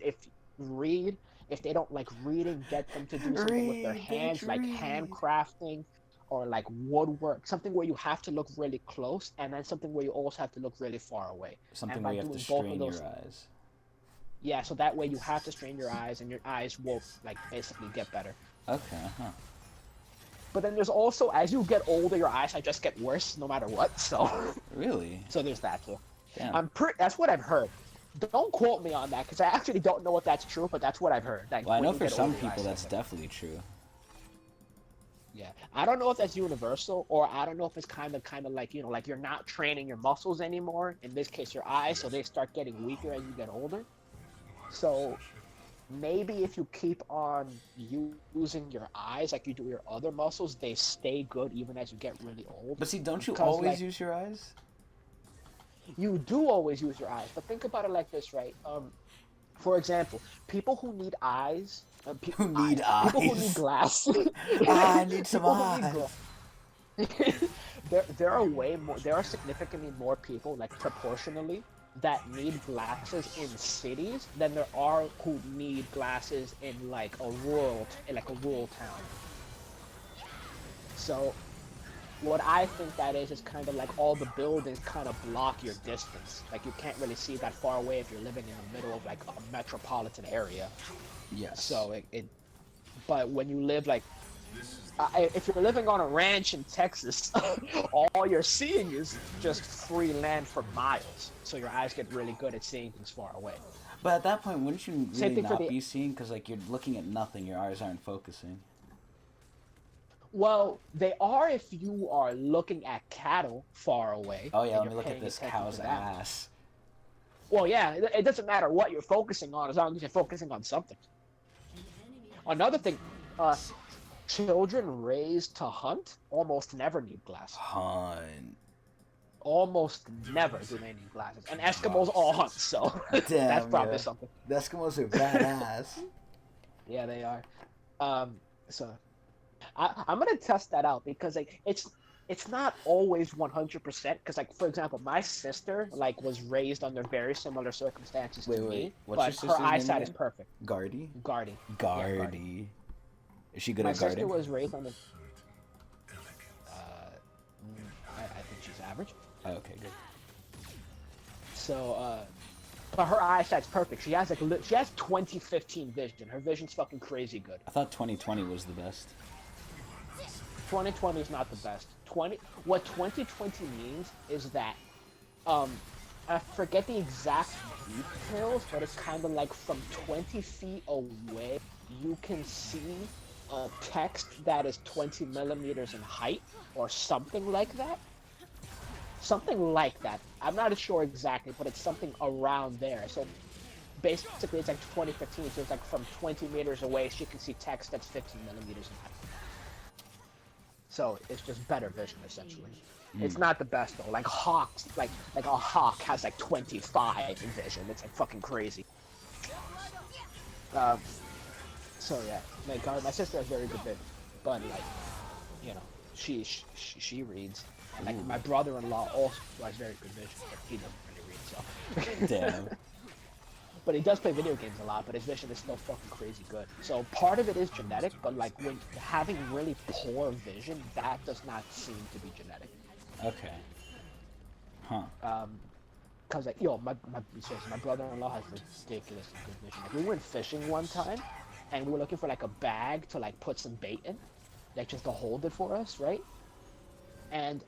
read, if they don't like reading, get them to do something with their hands, like handcrafting or like woodwork, something where you have to look really close, and then something where you also have to look really far away. Something And where by you have to doing both of strain those, your eyes. yeah, so that way you have to strain your eyes, and your eyes will like basically get better. Okay, But then there's also, as you get older, your eyesight just get worse no matter what. So Really? so there's that too. Damn. That's what I've heard. Don't quote me on that because I actually don't know if that's true, but that's what I've heard. Like, Well, I when know you for get some older, your people eyesight that's gets- definitely true. Yeah, I don't know if that's universal, or I don't know if it's kind of like, you know, like you're not training your muscles anymore. In this case, your eyes, so they start getting weaker as you get older. So maybe if you keep on using your eyes like you do your other muscles, they stay good even as you get really old. But see, don't you Because, always like, use your eyes? you do always use your eyes, but think about it like this, right? For example, people who need eyes, Who need people who eyes? need glasses, I need some people who need eyes. there are way more. There are significantly more people, like proportionally, that need glasses in cities than there are who need glasses in like a rural town. So what I think that is kind of like all the buildings kind of block your distance. Like you can't really see that far away if you're living in the middle of like a metropolitan area. Yes. So but when you live like, if you're living on a ranch in Texas, all you're seeing is just free land for miles. So your eyes get really good at seeing things far away. But at that point, wouldn't you Same really thing for not the- be seeing? Because like you're looking at nothing, your eyes aren't focusing. Well, they are if you are looking at cattle far away. Oh yeah, and let me you're look at paying this attention cow's to that. ass. Well, yeah, it doesn't matter what you're focusing on as long as you're focusing on something. Another thing, children raised to hunt almost never need glasses. Hunt. Almost never do they need glasses. And Eskimos all hunt, so that's Damn, probably yeah. something. The Eskimos are badass. Yeah, they are. So I'm gonna test that out because like it's not always 100% because like for example my sister like was raised under very similar circumstances to me, what's your but sister's her name eyesight is again? perfect. Gardy? Gardy. Gardy. Is she good My at sister guarding? was raised under. I think she's average. Oh, okay, good. So but her eyesight's perfect. She has like she has 20/15 vision. Her vision's fucking crazy good. I thought 2020 was the best. 2020 is not the best. What 2020 means is that I forget the exact details, but it's kind of like from 20 feet away, you can see a text that is 20 millimeters in height or something like that. Something like that. I'm not sure exactly, but it's something around there. So basically, it's like 2015. So it's like from 20 meters away, she can see text that's 15 millimeters in height. So it's just better vision, essentially. It's not the best though. Like hawks, like a hawk has like 25 in vision. It's like fucking crazy. So yeah, my sister has very good vision, but like, you know, she reads, and like my brother-in-law also has very good vision, but he doesn't really read. So. Damn. But he does play video games a lot, but his vision is still fucking crazy good. So part of it is genetic, but like when having really poor vision, that does not seem to be genetic. Okay. Huh. Cause like my brother-in-law has ridiculously good vision. Like we went fishing one time, and we were looking for like a bag to like put some bait in, like just to hold it for us, right? And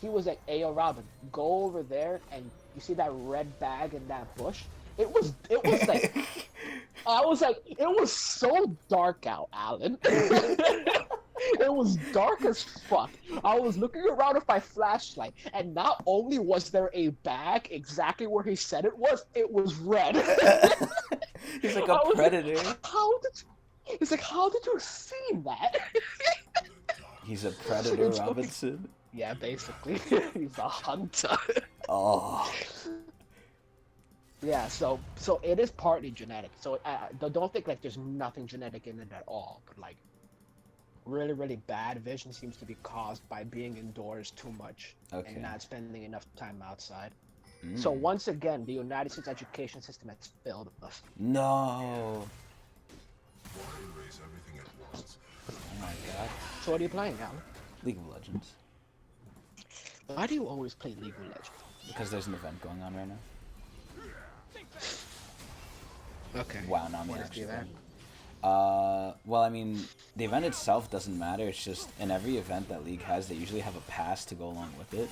he was like, "Hey, yo, Robin, go over there and you see that red bag in that bush? It was like I was like, it was so dark out, Alan. It was dark as fuck. I was looking around with my flashlight, and not only was there a bag exactly where he said it was red. He's like a I was predator. Like, how did? He's like, how did you see that? He's a predator, It's fucking- Robinson. Yeah, basically, he's a hunter. Oh. Yeah, so it is partly genetic. So don't think like there's nothing genetic in it at all. But like, really, really bad vision seems to be caused by being indoors too much Okay. and not spending enough time outside. So once again, the United States education system has failed us. No. Oh my god. So what are you playing, Alan? League of Legends. Why do you always play League of Legends? Because there's an event going on right now. Okay. Wow, now I'm What is actually the event? well, I mean, the event itself doesn't matter. It's just in every event that League has, they usually have a pass to go along with it.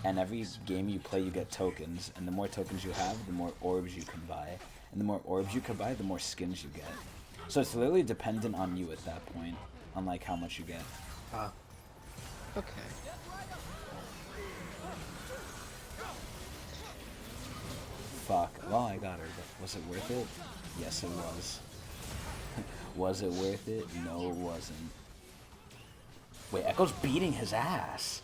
And every game you play, you get tokens. And the more tokens you have, the more orbs you can buy. And the more orbs you can buy, the more skins you get. So it's literally dependent on you at that point, on like how much you get. Okay. Fuck. Well, I got her, but was it worth it? Yes, it was. Was it worth it? No, it wasn't. Wait, Echo's beating his ass.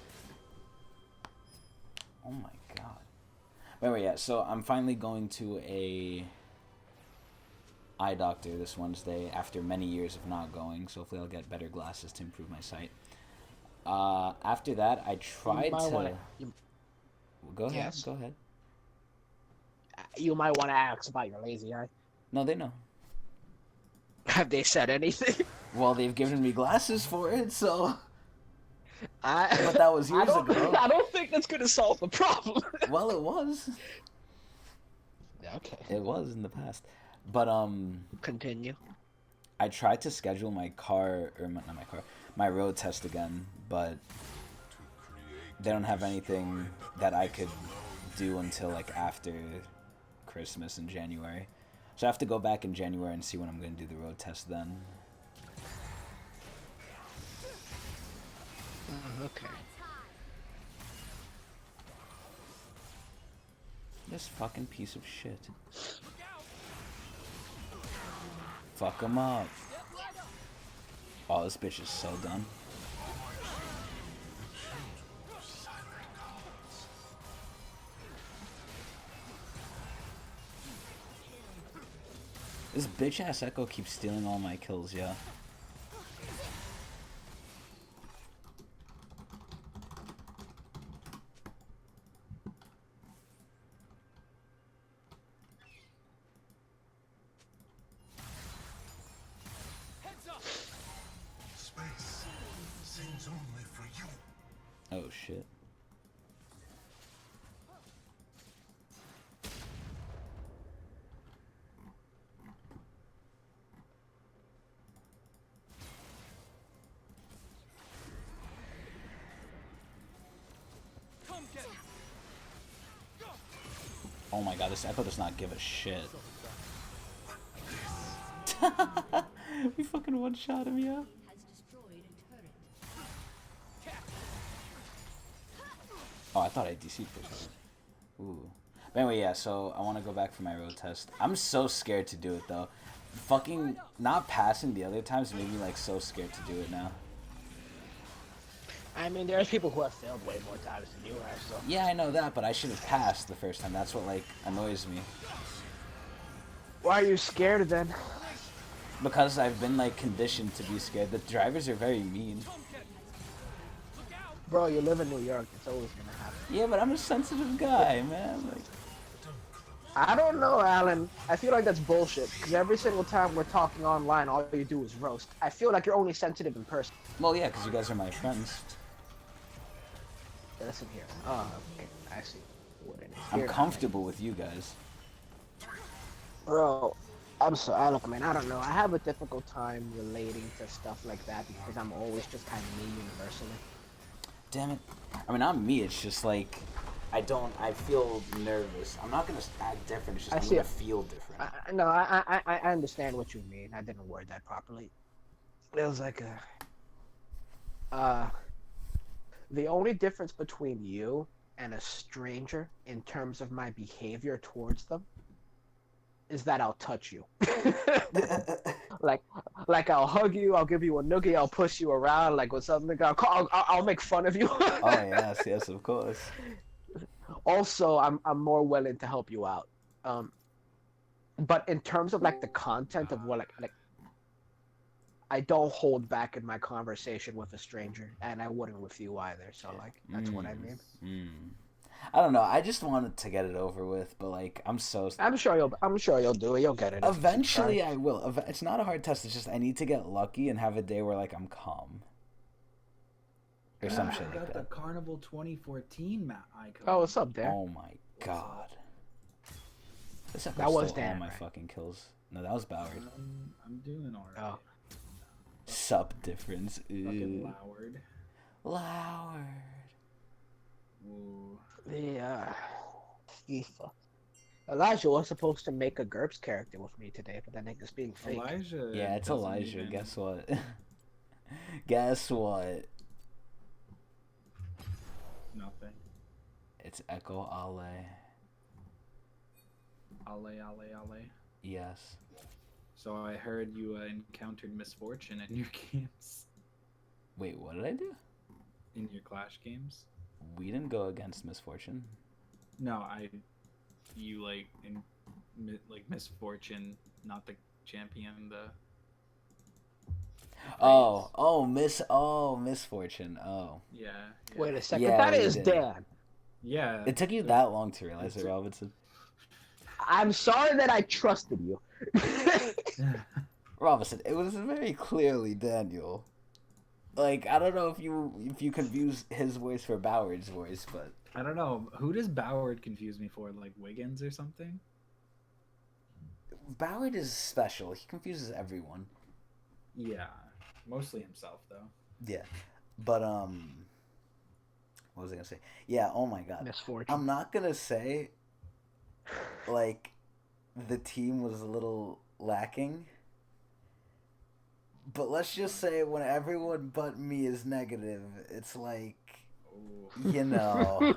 Oh my god. Anyway, yeah, so I'm finally going to a eye doctor this Wednesday after many years of not going, so hopefully I'll get better glasses to improve my sight. After that, I tried to... Go ahead, Yes. go ahead. You might want to ask about your lazy eye. No, they know. Have they said anything? Well, they've given me glasses for it, so... But But that was years ago. I don't think that's gonna solve the problem. Well, it was. Okay. It was in the past. But, Continue. I tried to schedule my car, or not my car, my road test again, but they don't have anything that I could do until, like, after Christmas in January. So I have to go back in January and see when I'm going to do the road test then. Okay. This fucking piece of shit. Fuck him up. Oh, this bitch is so dumb. This bitch ass Echo keeps stealing all my kills, yeah. Space sings only for you. Oh shit. Oh my god, this Echo does not give a shit. We fucking one-shot him, yeah. Oh, I thought I DC'd for sure. Ooh. But anyway, yeah, so I want to go back for my road test. I'm so scared to do it, though. Fucking not passing the other times made me, like, so scared to do it now. I mean, there's people who have failed way more times than you have, so. Yeah, I know that, but I should have passed the first time. That's what, like, annoys me. Why are you scared then? Because I've been, like, conditioned to be scared. The drivers are very mean. Bro, you live in New York. It's always gonna happen. Yeah, but I'm a sensitive guy, man. Like, I don't know, Alan. I feel like that's bullshit. Because every single time we're talking online, all you do is roast. I feel like you're only sensitive in person. well, yeah, because you guys are my friends. Listen here. Oh, okay. I see what it is. I'm Here, comfortable with you guys. Bro, I'm so look, man. I don't know. I have a difficult time relating to stuff like that because I'm always just kind of me universally. Damn it. I mean, not me. It's just like I feel nervous. I'm not gonna act different. It's just I I'm see gonna it. feel different. No, I understand what you mean. I didn't word that properly. It was like the only difference between you and a stranger in terms of my behavior towards them is that I'll touch you. like like I'll hug you, I'll give you a noogie, I'll push you around, like what's up, nigga? I'll make fun of you. Oh yes, of course. Also, I'm more willing to help you out. But in terms of like the content of what like I don't hold back in my conversation with a stranger, and I wouldn't with you either. So like that's what I mean. I don't know. I just wanted to get it over with, but like I'm sure you'll do it. You'll get it. Eventually, I will. It's not a hard test. It's just I need to get lucky and have a day where like I'm calm. Or some shit like got that. the Carnival 2014 icon. Oh, what's up, Dan? Oh my god. This That was stole all Dan, my right? fucking kills. No, that was Ballard. I'm doing alright. Oh. Sup difference. Fucking Lowered. Whoa. Elijah was supposed to make a GURPS character with me today, but that nigga's being fake. Elijah. Yeah, it's Elijah. Guess what? Guess what? Nothing. It's Echo Ale. Ale. Yes. So I heard you encountered misfortune in your games. Wait, what did I do? In your Clash games? We didn't go against misfortune. No, you like misfortune, not the champion. Misfortune. Oh. Yeah. Wait a second. Yeah, that we is did. Dan. Yeah. It took you that long to realize it, Robinson. I'm sorry that I trusted you. Robinson, it was very clearly Daniel. Like, I don't know if you confuse his voice for Boward's voice, but I don't know. Who does Boward confuse me for? Like Wiggins or something? Boward is special. He confuses everyone. Yeah. Mostly himself, though. Yeah. But, what was I gonna say? Yeah, oh my god. Misfortune. I'm not gonna say, like, the team was a little lacking. But let's just say when everyone but me is negative, it's like, you know,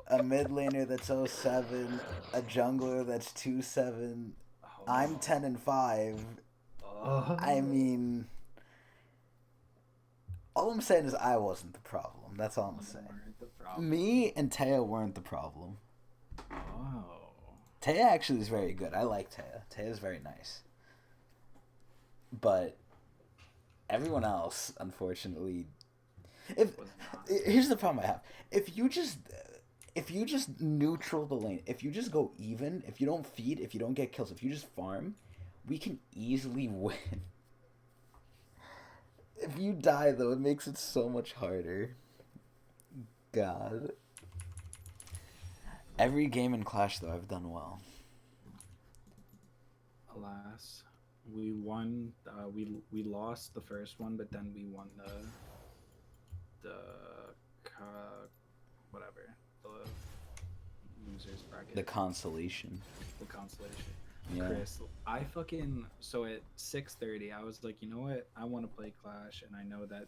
a mid laner that's 07, a jungler that's 2-7, I'm 10-5. I mean, all I'm saying is I wasn't the problem. That's all I'm saying. Me and Taya weren't the problem. Oh. Taya actually is very good. I like Taya. Taya's very nice. But everyone else, unfortunately, here's the problem I have. If you just neutral the lane, if you just go even, if you don't feed, if you don't get kills, if you just farm, we can easily win. If you die though, it makes it so much harder. God. Every game in Clash though, I've done well. Alas, we won. We lost the first one, but then we won whatever, the losers bracket. The consolation. The consolation. Yeah. Chris, I fucking so at 6:30, I was like, you know what? I want to play Clash, and I know that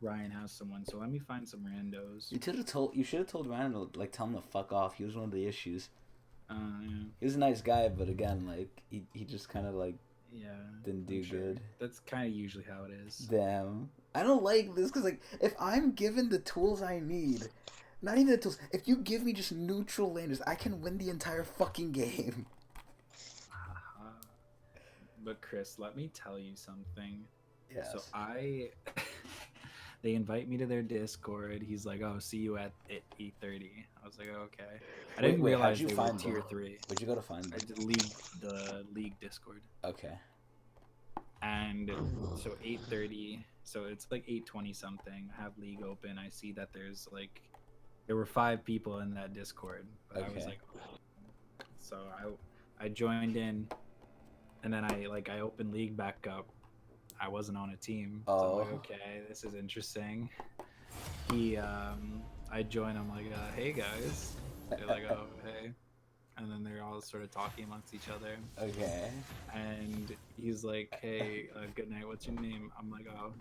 Ryan has someone, so let me find some randos. You should have told Ryan to like tell him to fuck off. He was one of the issues. Yeah. He was a nice guy, but again, like he just kind of like didn't do good. That's kind of usually how it is. Damn, I don't like this because like if I'm given the tools I need, not even the tools. If you give me just neutral laners, I can win the entire fucking game. But Chris, let me tell you something. Yes. So they invite me to their Discord. He's like, "Oh, see you at 8:30." I was like, oh, "Okay." I didn't realize how'd you they find were tier them? 3. Where'd you go to find them? I did the league Discord. Okay. And so 8:30. So it's like 8:20 something. I have league open. I see that there were 5 people in that Discord. But I was like, so I joined in. And then I opened League back up. I wasn't on a team. So I'm like, okay, this is interesting. I join. I'm like, hey guys. They're like, oh hey, and then they're all sort of talking amongst each other. Okay. And he's like, hey, good night. What's your name? I'm like, oh,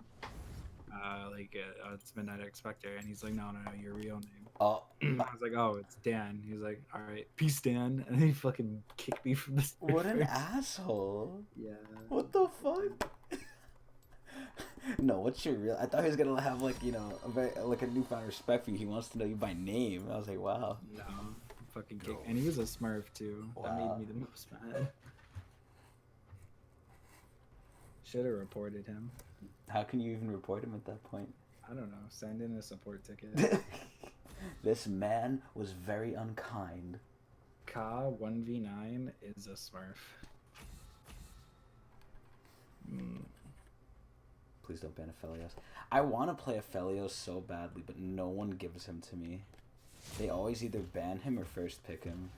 it's Midnight Expector. And he's like, no, your real name. Oh. I was like, oh, it's Dan. He's like, all right, peace, Dan. And he fucking kicked me from the servers. What an asshole. Yeah. What the fuck? No, what's your real? I thought he was gonna have like a newfound respect for you. He wants to know you by name. I was like, wow. No, fucking kicked. And he was a Smurf too. That Wow. made me the most mad. Should have reported him. How can you even report him at that point? I don't know. Send in a support ticket. This man was very unkind. Ka 1v9 is a Smurf. Please don't ban Aphelios. I want to play Aphelios so badly, but no one gives him to me. They always either ban him or first pick him.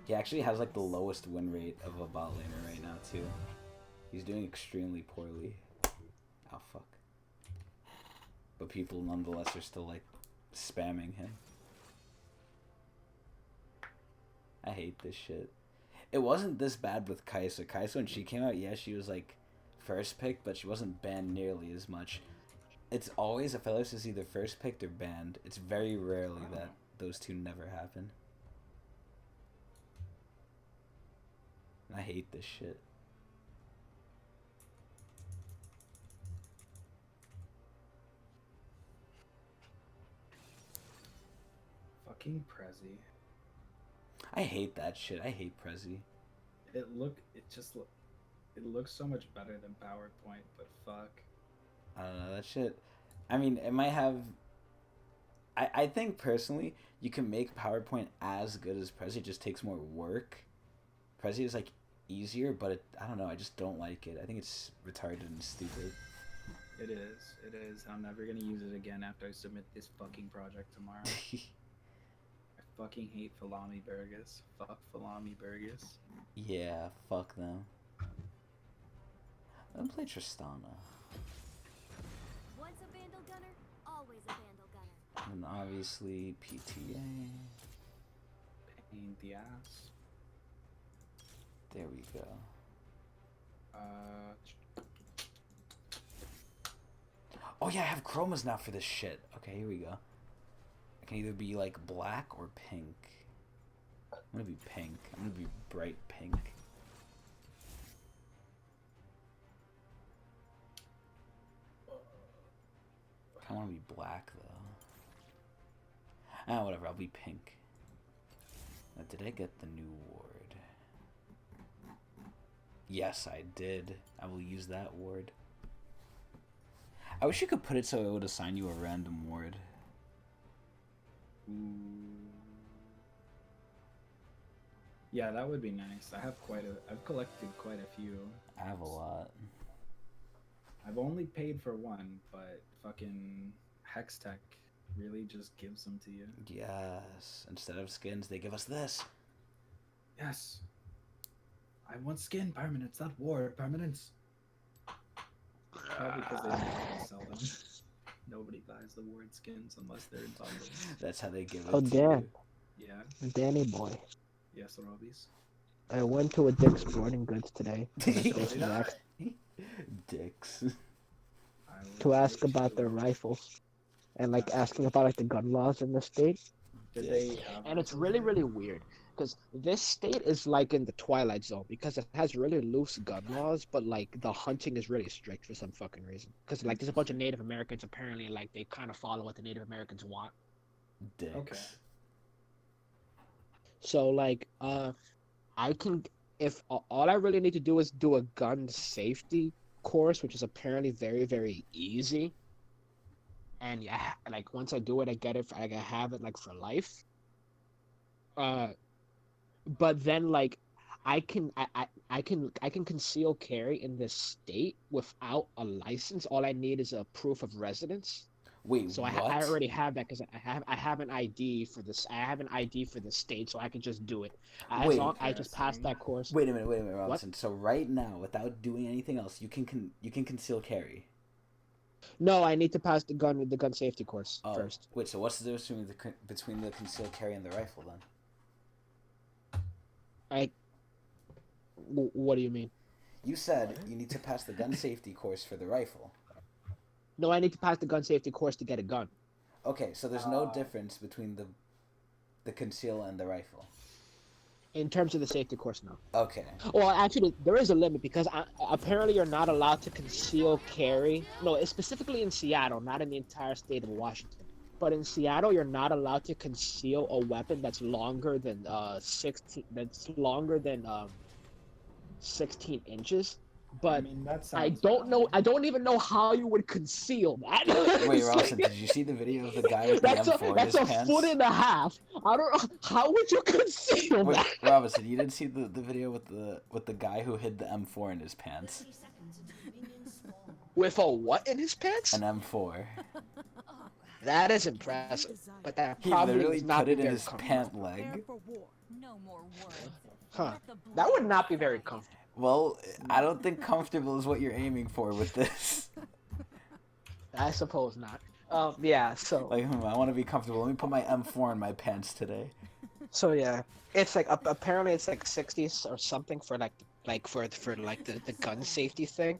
He actually has like the lowest win rate of a bot laner right now too. He's doing extremely poorly. Oh fuck. But people nonetheless are still like spamming him. I hate this shit. It wasn't this bad with Kai'Sa. Kai'Sa, when she came out, yeah, she was like first pick, but she wasn't banned nearly as much. It's always Aphelios is either first picked or banned. It's very rarely that those two never happen. And I hate this shit. Fucking Prezi. I hate that shit. I hate Prezi. It looks so much better than PowerPoint, but fuck. I don't know, that shit. I mean, it might have. I think personally, you can make PowerPoint as good as Prezi. It just takes more work. Prezi is like easier, but I don't know. I just don't like it. I think it's retarded and stupid. It is. It is. I'm never gonna use it again after I submit this fucking project tomorrow. I fucking hate Falami Burgess. Fuck Falami Burgess. Yeah, fuck them. Let me play Tristana. Once a Vandal Gunner, always a Vandal Gunner. And obviously PTA. Pain the ass. There we go. Oh yeah, I have chromas now for this shit. Okay, here we go. I can either be like black or pink. I'm gonna be pink. I'm gonna be bright pink. I want to be black though. Ah, whatever. I'll be pink. Now, did I get the new ward? Yes, I did. I will use that ward. I wish you could put it so it would assign you a random ward. Yeah, that would be nice. I've collected quite a few. I have a lot. I've only paid for one, but fucking Hextech really just gives them to you. Yes. Instead of skins, they give us this. Yes. I want skin permanence, not war permanence. Probably because they don't sell them. Nobody buys the ward skins unless they're in bundles. That's how they give it Oh, to Dan. you. Yeah. Danny boy. Yes, Robies. I went to a Dick's Sporting Goods today Dicks. to ask about their rifles and like asking about like the gun laws in the state. Did they And it's really, really weird because this state is like in the Twilight Zone because it has really loose gun laws, but like the hunting is really strict for some fucking reason. Because like there's a bunch of Native Americans apparently like they kind of follow what the Native Americans want. Dicks. Okay. So like I can if all I really need to do is do a gun safety course, which is apparently very, very easy. And yeah, like once I do it, I get it. I have it like for life. But then like I can conceal carry in this state without a license. All I need is a proof of residence. Wait, So what? I already have that because I have an ID for this. I have an ID for the state, so I can just do it. As Wait. long I just passed that course. Wait a minute, Robinson. So right now, without doing anything else, you can conceal carry. No, I need to pass the gun safety course Oh, first. wait. So what's the difference between the concealed carry and the rifle then? What do you mean? You said you need to pass the gun safety course for the rifle. No, I need to pass the gun safety course to get a gun. Okay, so there's no difference between the conceal and the rifle. In terms of the safety course, no. Okay. Well, actually, there is a limit because apparently you're not allowed to conceal carry. No, it's specifically in Seattle, not in the entire state of Washington. But in Seattle, you're not allowed to conceal a weapon that's longer than 16. That's longer than 16 inches. But that I sounds don't know. I don't even know how you would conceal that. Wait, It's Robinson, like- did you see the video of the guy with the that's M4 in that's his a pants? foot and a half. I don't know. How would you conceal Wait, that? Robinson, you didn't see the video with the guy who hid the M4 in his pants? With a what in his pants? An M4. That is impressive, but that He probably literally was not put it in very his comfortable. pant leg. No more words. Huh? That would not be very comfortable. Well, I don't think comfortable is what you're aiming for with this. I suppose not. Yeah. So. Like, I want to be comfortable. Let me put my M4 in my pants today. So yeah, it's like apparently it's like 60s or something for for the gun safety thing.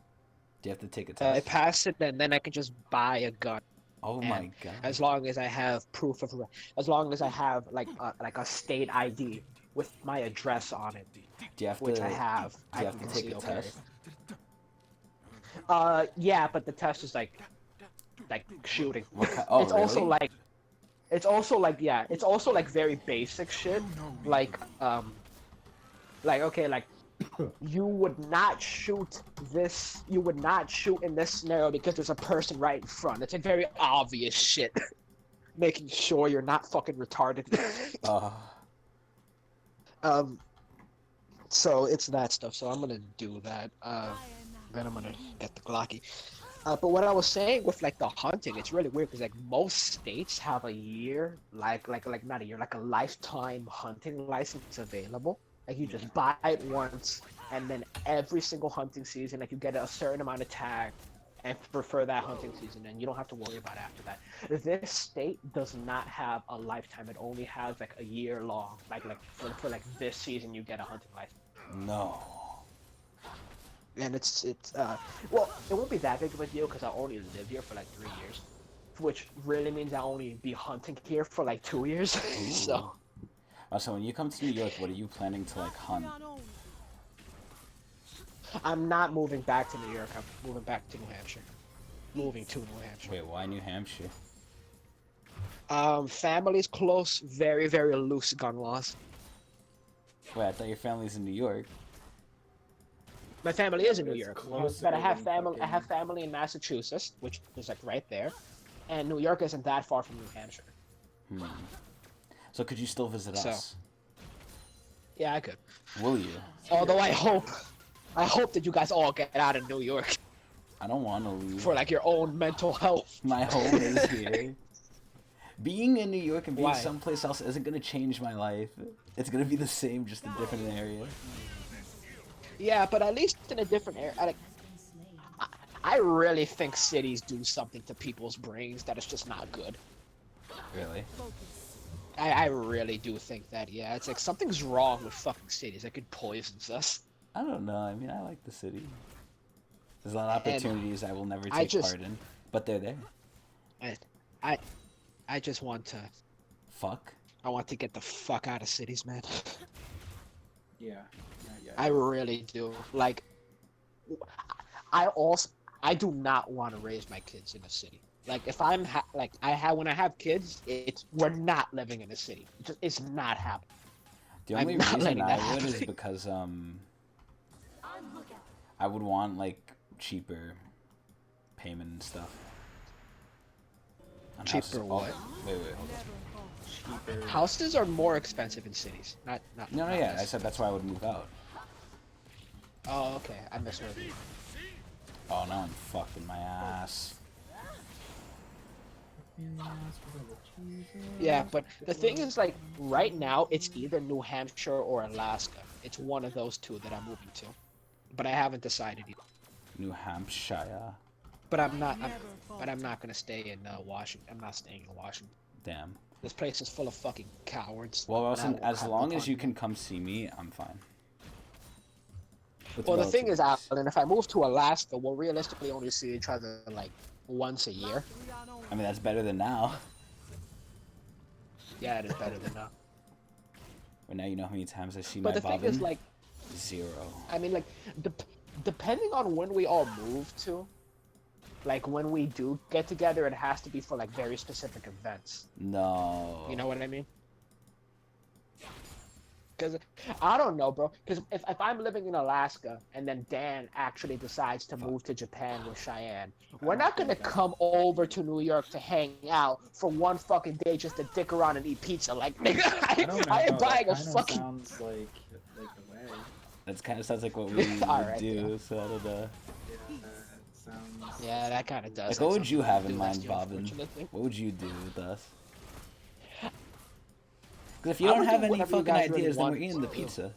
Do you have to take a I test? pass it, and then I can just buy a gun. Oh and my god. As long as I have proof of, as long as I have like a state ID with my address on it, Do you have which to, I have. Do you I have can to take a conceal carry. test? Yeah, but the test is like shooting. Oh, It's also really? yeah, it's also like very basic shit. Like okay, like you would not shoot in this scenario because there's a person right in front. It's like very obvious shit. Making sure you're not fucking retarded. So it's that stuff. So I'm gonna do that. Then I'm gonna get the Glocky. But what I was saying with like the hunting, it's really weird because like most states have a year, like not a year, like a lifetime hunting license available. Like you just buy it once, and then every single hunting season, like you get a certain amount of tag, and for that hunting season, and you don't have to worry about it after that. This state does not have a lifetime; it only has like a year long. Like for like this season, you get a hunting license. No. And well, it won't be that big of a deal because I only live here for like 3 years, which really means I'll only be hunting here for like 2 years. So. So when you come to New York, what are you planning to like hunt? I'm not moving back to New York. I'm moving back to New Hampshire. Moving to New Hampshire. Wait, why New Hampshire? Family's close. Very, very loose gun laws. Wait, I thought your family's in New York. My family is in New It's York, closer but I have than family. I fucking- have family in Massachusetts, which is like right there, and New York isn't that far from New Hampshire. So could you still visit So. us? Yeah, I could. Will you? Although I hope that you guys all get out of New York I don't want to leave. for like your own mental health. My home is here. Being in New York and being Why? someplace else isn't gonna change my life. It's gonna be the same, just a different area. Yeah, but at least in a different area. I really think cities do something to people's brains that is just not good. Really? I really do think that, yeah. It's like something's wrong with fucking cities. Like it poisons us. I don't know. I mean, I like the city. There's a lot of And opportunities I will never I take just- part in, but they're there. I just want to. Fuck. I want to get the fuck out of cities, man. Yeah. I really do. Like, I do not want to raise my kids in a city. Like, if I'm when I have kids, we're not living in a city. It's not happening. The I'm only not reason letting that I would is happen. because I would want like cheaper payment and stuff. On Cheaper houses. what? Wait, hold on. Houses are more expensive in cities. Not. No, not yeah. I this. said that's why I would move out. Oh, okay. I misheard you. Oh, now I'm fucked in my ass. Yeah, but the thing is, like, right now, it's either New Hampshire or Alaska. It's one of those two that I'm moving to. But I haven't decided yet. New Hampshire. But I'm not. But I'm not gonna stay in Washington. I'm not staying in Washington. Damn. This place is full of fucking cowards. Well, and I Wilson, will as cut long the as you con- can come see me, I'm fine. With Well, the thing is, relative ease. Alan, if I move to Alaska, we'll realistically only see each other like once a year. I mean, that's better than now. Yeah, it is better than now. But now you know how many times I see But my the thing Bobin? is, like, 0. I mean, like, depending on when we all move to, like, when we do get together, it has to be for, like, very specific events. No. You know what I mean? Because, I don't know, bro. Because if I'm living in Alaska and then Dan actually decides to move to Japan with Cheyenne, we're not going to come over to New York to hang out for one fucking day just to dick around and eat pizza. Like, nigga, I ain't buying a fucking... Sounds like the way. That kind of sounds like what we would Alright, do, yeah. so I don't know. Sounds... Yeah, that kind of does. Like, what would you have in do, mind, that's the Bobin? unfortunate thing. What would you do with us? Because if you I don't would have do any whatever you fucking guys really ideas, then we're want eating the to. pizza.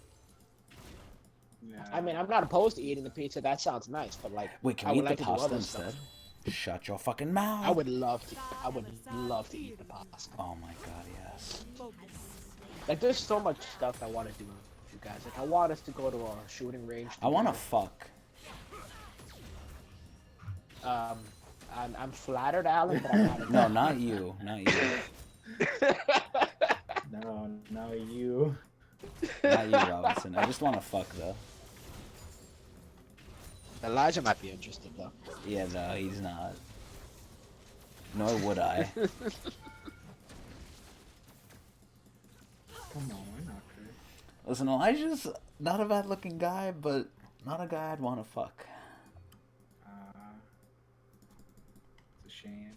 Yeah. I mean, I'm not opposed to eating the pizza. That sounds nice, but like, Wait, can I we would eat like the to do pasta other instead? stuff. Shut your fucking mouth. I would love to. I would love to eat the pasta. Oh my god, yes. Like, there's so much stuff I want to do with you guys. Like, I want us to go to a shooting range. I want to together. fuck. I'm flattered, Alan, but I'm not. No, not you. Not you. No, you. Not you, Robinson. I just want to fuck, though. Elijah might be interested, though. Yeah, no, he's not. Nor would I. Come on, we're not good. Listen, Elijah's not a bad-looking guy, but not a guy I'd want to fuck. It's a shame.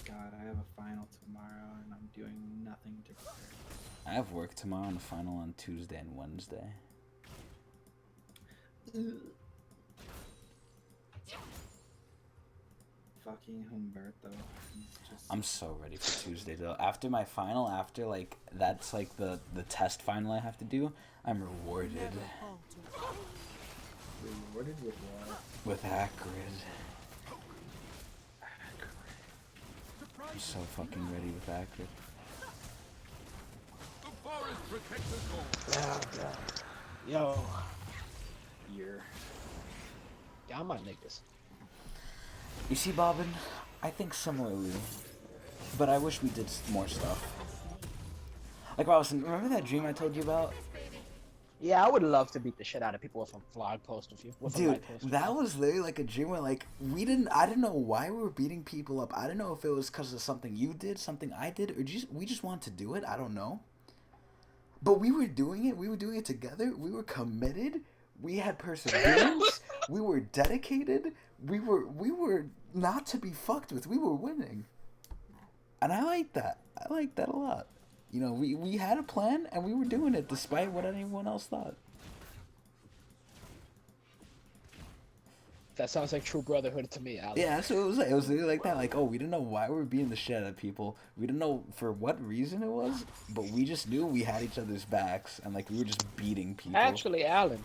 God, I have a final tomorrow, and I'm doing nothing to prepare. I have work tomorrow and a final on Tuesday and Wednesday. Fucking Humberto. He's just... I'm so ready for Tuesday, though. After my final, after, like, that's, like, the test final I have to do, I'm rewarded. Rewarded with what? With Acrid. I'm so fucking ready with Acrid. The forest protects us all. Oh, God. Yo. Year. Down my niggas. You see, Bobin, I think similarly, but I wish we did more stuff. Like, Robinson, remember that dream I told you about? Yeah, I would love to beat the shit out of people with a vlog post with you. With a Dude, live post with that you. was literally like a dream where, like, I didn't know why we were beating people up. I didn't know if it was because of something you did, something I did, or we just wanted to do it. I don't know. But we were doing it. We were doing it together. We were committed. We had perseverance. We were dedicated. We were not to be fucked with. We were winning. And I like that. I like that a lot. You know, we had a plan and we were doing it despite what anyone else thought. That sounds like true brotherhood to me, Alan. Yeah, that's what it was like. It was really like that. Like, oh, we didn't know why we were beating the shit out of people. We didn't know for what reason it was, but we just knew we had each other's backs and, like, we were just beating people. Actually, Alan,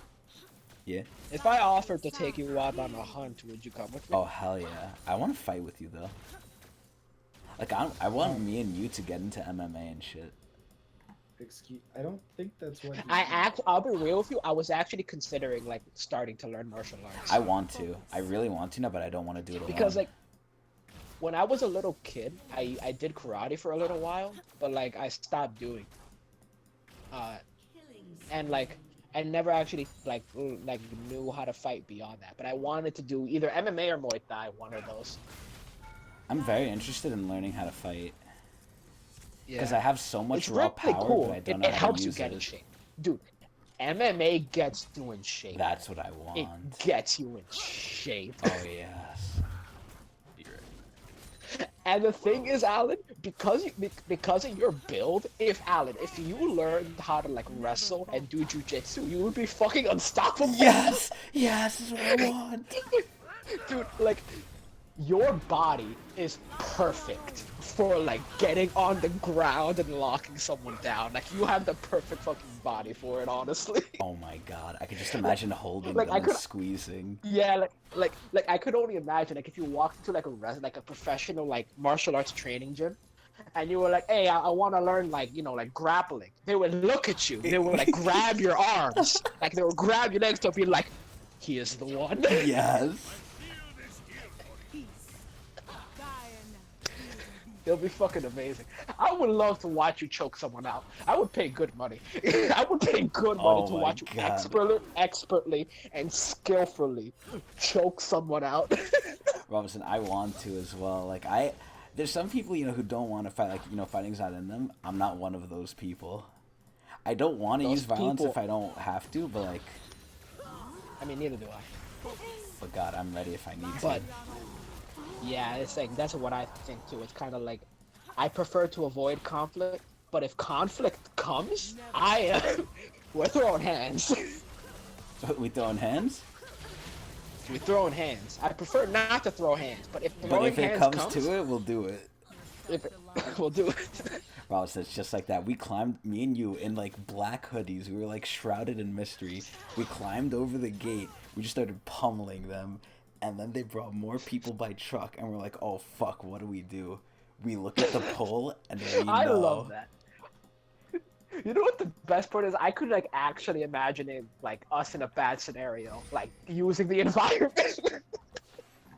Yeah? if I offered to take you out on a hunt, would you come with me? Oh, hell yeah. I want to fight with you, though. Like, I want me and you to get into MMA and shit. Excuse, I don't think that's what. I'll be real with you. I was actually considering like starting to learn martial arts. I want to. I really want to now, but I don't want to do it alone. Because like, when I was a little kid, I did karate for a little while, but like I stopped doing. And like I never actually like knew how to fight beyond that. But I wanted to do either MMA or Muay Thai, one of those. I'm very interested in learning how to fight. Yeah. Because I have so much It's raw really power, cool. but I don't It know how to helps you use get in it. shape, dude. MMA gets you in shape. That's what I It want. gets you in shape. Oh, yes. And the thing is, Alan, because of your build, if you learned how to like wrestle and do jujitsu, you would be fucking unstoppable. Yes! Yes, this is what I want! Dude, like, your body is perfect for like getting on the ground and locking someone down. Like you have the perfect fucking body for it, honestly. Oh my god, I could just imagine holding like, them I and could- squeezing. Yeah, like I could only imagine like if you walked into like like a professional like martial arts training gym, and you were like, hey, I want to learn like like grappling. They would look at you. They would like grab your arms, like they would grab your legs to be like, he is the one. Yes. It'll be fucking amazing. I would love to watch you choke someone out. I would pay good money. I would pay good money Oh to my watch you God. expertly and skillfully choke someone out. Robinson, I want to as well. Like there's some people who don't want to fight. Like fighting's not in them. I'm not one of those people. I don't want to Those use violence people- if I don't have to, but like, I mean, neither do I. but God, I'm ready if I need But to. yeah, it's like that's what I think too. It's kind of like I prefer to avoid conflict, but if conflict comes, we're throwing hands. We throwing hands? We're throwing hands. I prefer not to throw hands, but if But throwing if it hands comes comes, to it, we'll do it. we'll do it. Robinson, it's just like that. We climbed, me and you, in like black hoodies. We were like shrouded in mystery. We climbed over the gate. We just started pummeling them. And then they brought more people by truck. And we're like, oh fuck, what do we do? We look at the pole and we know. I love that. You know what the best part is? I could like actually imagine it like us in a bad scenario, like using the environment.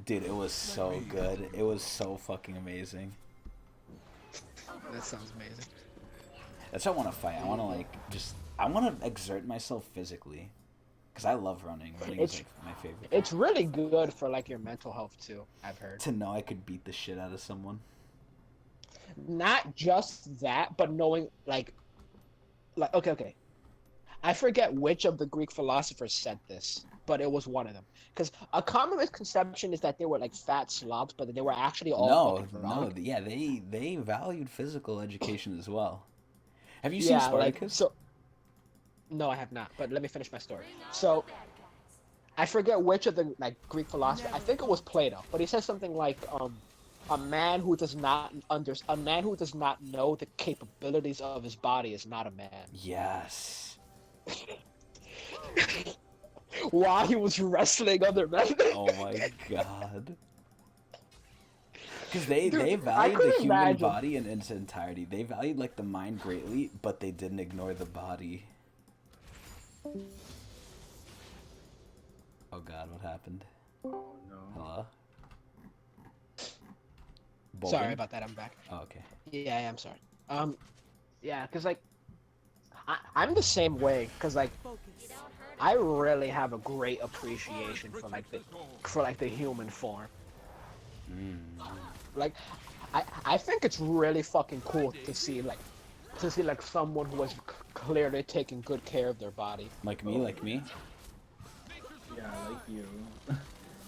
Dude, it was so good. It was so fucking amazing. That sounds amazing. That's what I want to fight. I want to I want to exert myself physically. Because I love running. Running is like my favorite thing. It's really good for like your mental health too, I've heard. To know I could beat the shit out of someone. Not just that, but knowing like okay. I forget which of the Greek philosophers said this, but it was one of them. Because a common misconception is that they were like fat slobs, but they were actually all fucking wrong. Yeah, they valued physical education as well. Have you seen Spartacus? No, I have not. But let me finish my story. So, I forget which of the like Greek philosophers. I think it was Plato, but he says something like, "A man who does not know the capabilities of his body is not a man." Yes. While he was wrestling other men. Oh my god. Because they valued the couldn't human imagine. body in its entirety. They valued like the mind greatly, but they didn't ignore the body. Oh god, what happened? Oh no. Hello? Sorry Bobin? about that. I'm back. Oh, okay. Yeah, I'm sorry. Yeah, because like, I'm the same way. Because like, I really have a great appreciation for like the human form. Like, I think it's really fucking cool to see like someone who is clearly taking good care of their body. Like me? Yeah, like you.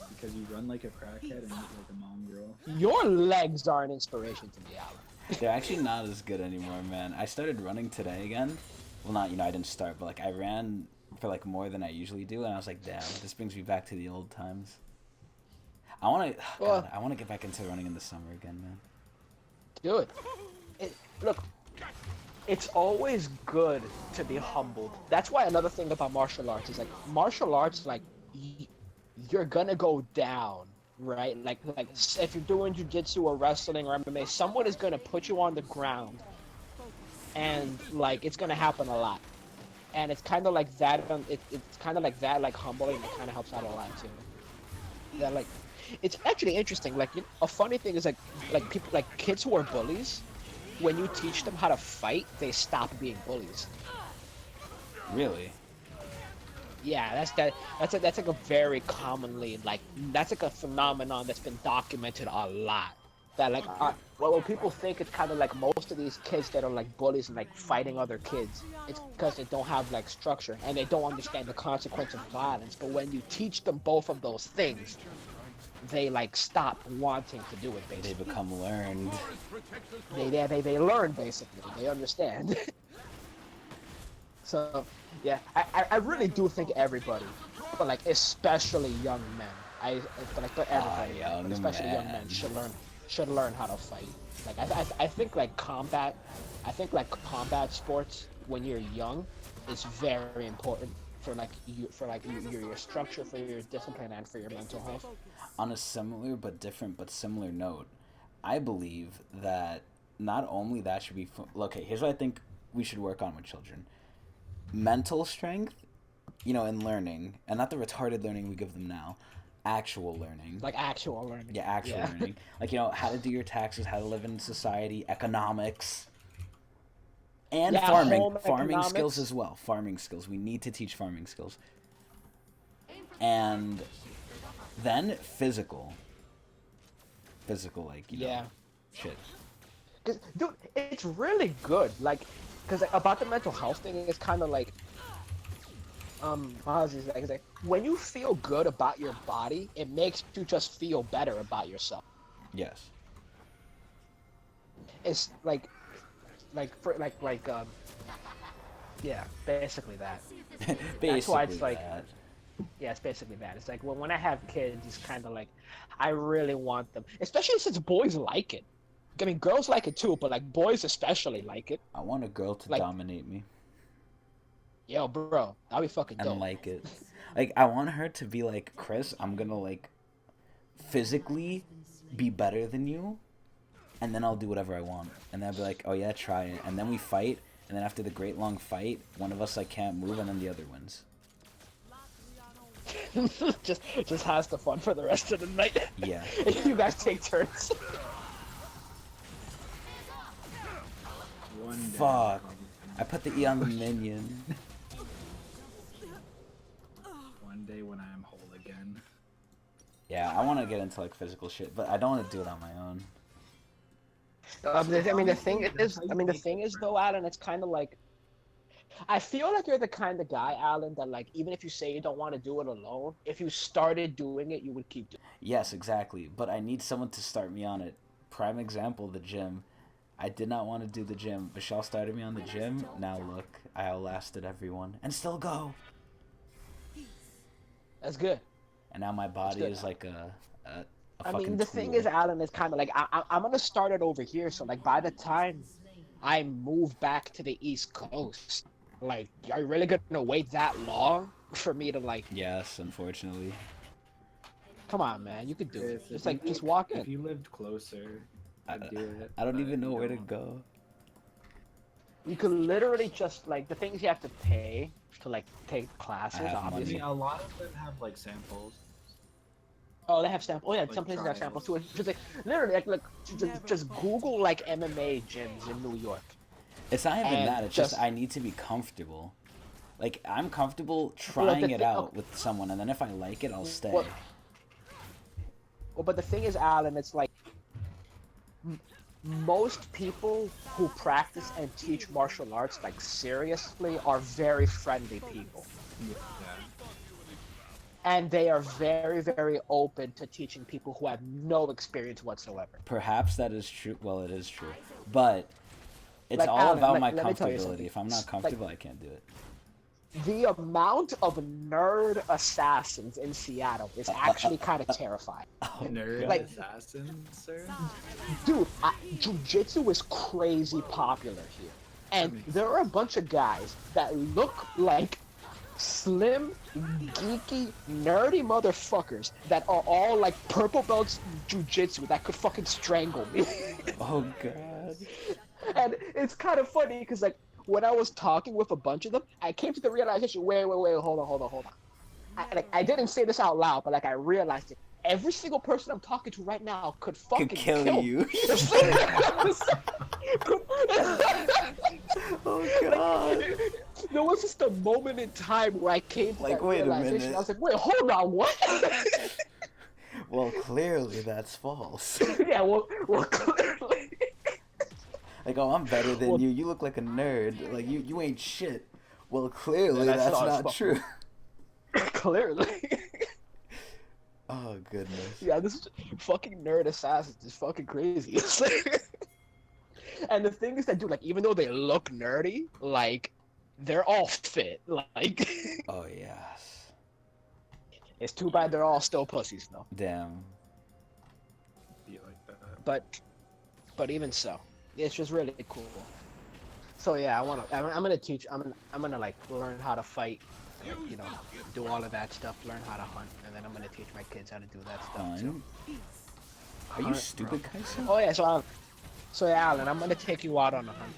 Because you run like a crackhead and eat like a mongrel. Your legs are an inspiration to me, Alan. They're actually not as good anymore, man. I started running today again. Well, not, I didn't start, but like I ran for like more than I usually do, and I was like, damn, this brings me back to the old times. I want to get back into running in the summer again, man. Do it. Look, it's always good to be humbled. That's why another thing about martial arts is like martial arts, like you're gonna go down, right? Like if you're doing jiu-jitsu or wrestling or MMA, someone is gonna put you on the ground, and like it's gonna happen a lot. And it's kind of like that. It's kind of like that, like humbling. It kind of helps out a lot too. Yeah, like it's actually interesting. Like a funny thing is like people like kids who are bullies. When you teach them how to fight, they stop being bullies. Really? Yeah, that's like a very commonly that's like a phenomenon that's been documented a lot. That like well, people think it's kind of like most of these kids that are like bullies and like fighting other kids. It's because they don't have like structure and they don't understand the consequence of violence. But when you teach them both of those things, they like stop wanting to do it. Basically, They become learned. they learn basically. They understand. So yeah, I really do think everybody, but like especially young men, but everybody, young but especially young men man. should learn how to fight. Like I think like combat, I think like combat sports when you're young is very important for like your structure, for your discipline, and for your mental health. On a similar but different but similar note, I believe that not only that should be okay, here's what I think we should work on with children. Mental strength, you know, in learning, and not the retarded learning we give them now, actual learning. Like actual learning. Yeah, actual learning. Like, you know, how to do your taxes, how to live in society, economics. And Yeah, farming home economics. skills as well. Farming skills. We need to teach farming skills. And then physical, like, you know, shit. 'Cause, dude, it's really good. Like, because about the mental health thing, it's kind of like, how is this? Like, when you feel good about your body, it makes you just feel better about yourself. Yes. It's yeah, basically that. That's why it's like, yeah, it's basically that. It's like when I have kids, it's kind of like, I really want them, especially since boys like it. I mean, girls like it too, but like boys especially like it. I want a girl to Like, dominate me. Yo, bro, that'll be fucking dope. And like it. Like, I want her to be like, Chris, I'm gonna like physically be better than you, and then I'll do whatever I want. And then I'll be like, oh yeah, try it. And then we fight, and then after the great long fight, one of us like can't move, and then the other wins. just has the fun for the rest of the night. Yeah. You guys take turns. Fuck. I put the E on the minion. One day when I am whole again. Yeah, I want to get into like physical shit, but I don't want to do it on my own. The thing is though, Alan, it's kind of like, I feel like you're the kind of guy, Alan, that like, even if you say you don't want to do it alone, if you started doing it, you would keep doing it. Yes, exactly. But I need someone to start me on it. Prime example, the gym. I did not want to do the gym. Vishal started me on the gym. Now look, I outlasted everyone and still go. That's good. And now my body is like a fucking the tool. thing is, Alan, is kind of like, I'm gonna start it over here. So like, by the time I move back to the East Coast, like, are you really gonna wait that long for me to like? Yes, unfortunately. Come on, man, you could do it. If Just like, you just walk in. If you lived closer, I'd do it. I don't but even know where to no. go. You could literally just like, the things you have to pay to like take classes. have I Obviously. mean, a lot of them have like samples. Oh, they have samples. Oh yeah, Like some places have trials. samples too. It's just like literally, like just Google like MMA gyms in New York. It's not even And that. It's just just- I need to be comfortable. Like, I'm comfortable Well, trying the it thing- out with someone, and then if I like it, I'll stay. Well, but the thing is, Alan, it's like most people who practice and teach martial arts like seriously are very friendly people. Yeah. And they are very, very open to teaching people who have no experience whatsoever. Perhaps that is true. Well, it is true. But it's Like, all Alan, about let- my let me tell you comfortability. something. If I'm not Like- comfortable, I can't do it. The amount of nerd assassins in Seattle is actually kind of terrifying. Nerd Like- assassins, sir. Dude, jiu-jitsu is crazy popular here. And there are a bunch of guys that look like slim, geeky, nerdy motherfuckers that are all like purple belts jiu-jitsu that could fucking strangle me. Oh, God. And it's kind of funny because like, when I was talking with a bunch of them, I came to the realization, wait, hold on. I didn't say this out loud, but like I realized it. Every single person I'm talking to right now could fucking Could kill you. Oh, God. There was just a moment in time where I came to Like, that wait a realization. minute. I was like, wait, hold on, what? Well, clearly that's false. Yeah, well, clearly. Like, oh, I'm better than Well- you. You look like a nerd. Like, you ain't shit. Well, clearly Yeah, that's that's not not fucking- true. Clearly. Oh, goodness. Yeah, this fucking nerd assassins is fucking crazy. It's like- and the thing is that, dude, like, even though they look nerdy, like, they're all fit. Like, Oh, yes. It's too bad they're all still pussies though. Damn. Be like that. But even so, it's just really cool. So yeah, I'm gonna teach. I'm gonna like learn how to fight. You know, do all of that stuff. Learn how to hunt, and then I'm gonna teach my kids how to do that stuff too. Are you stupid, Kaiser? Oh yeah, so yeah, Alan, I'm gonna take you out on a hunt.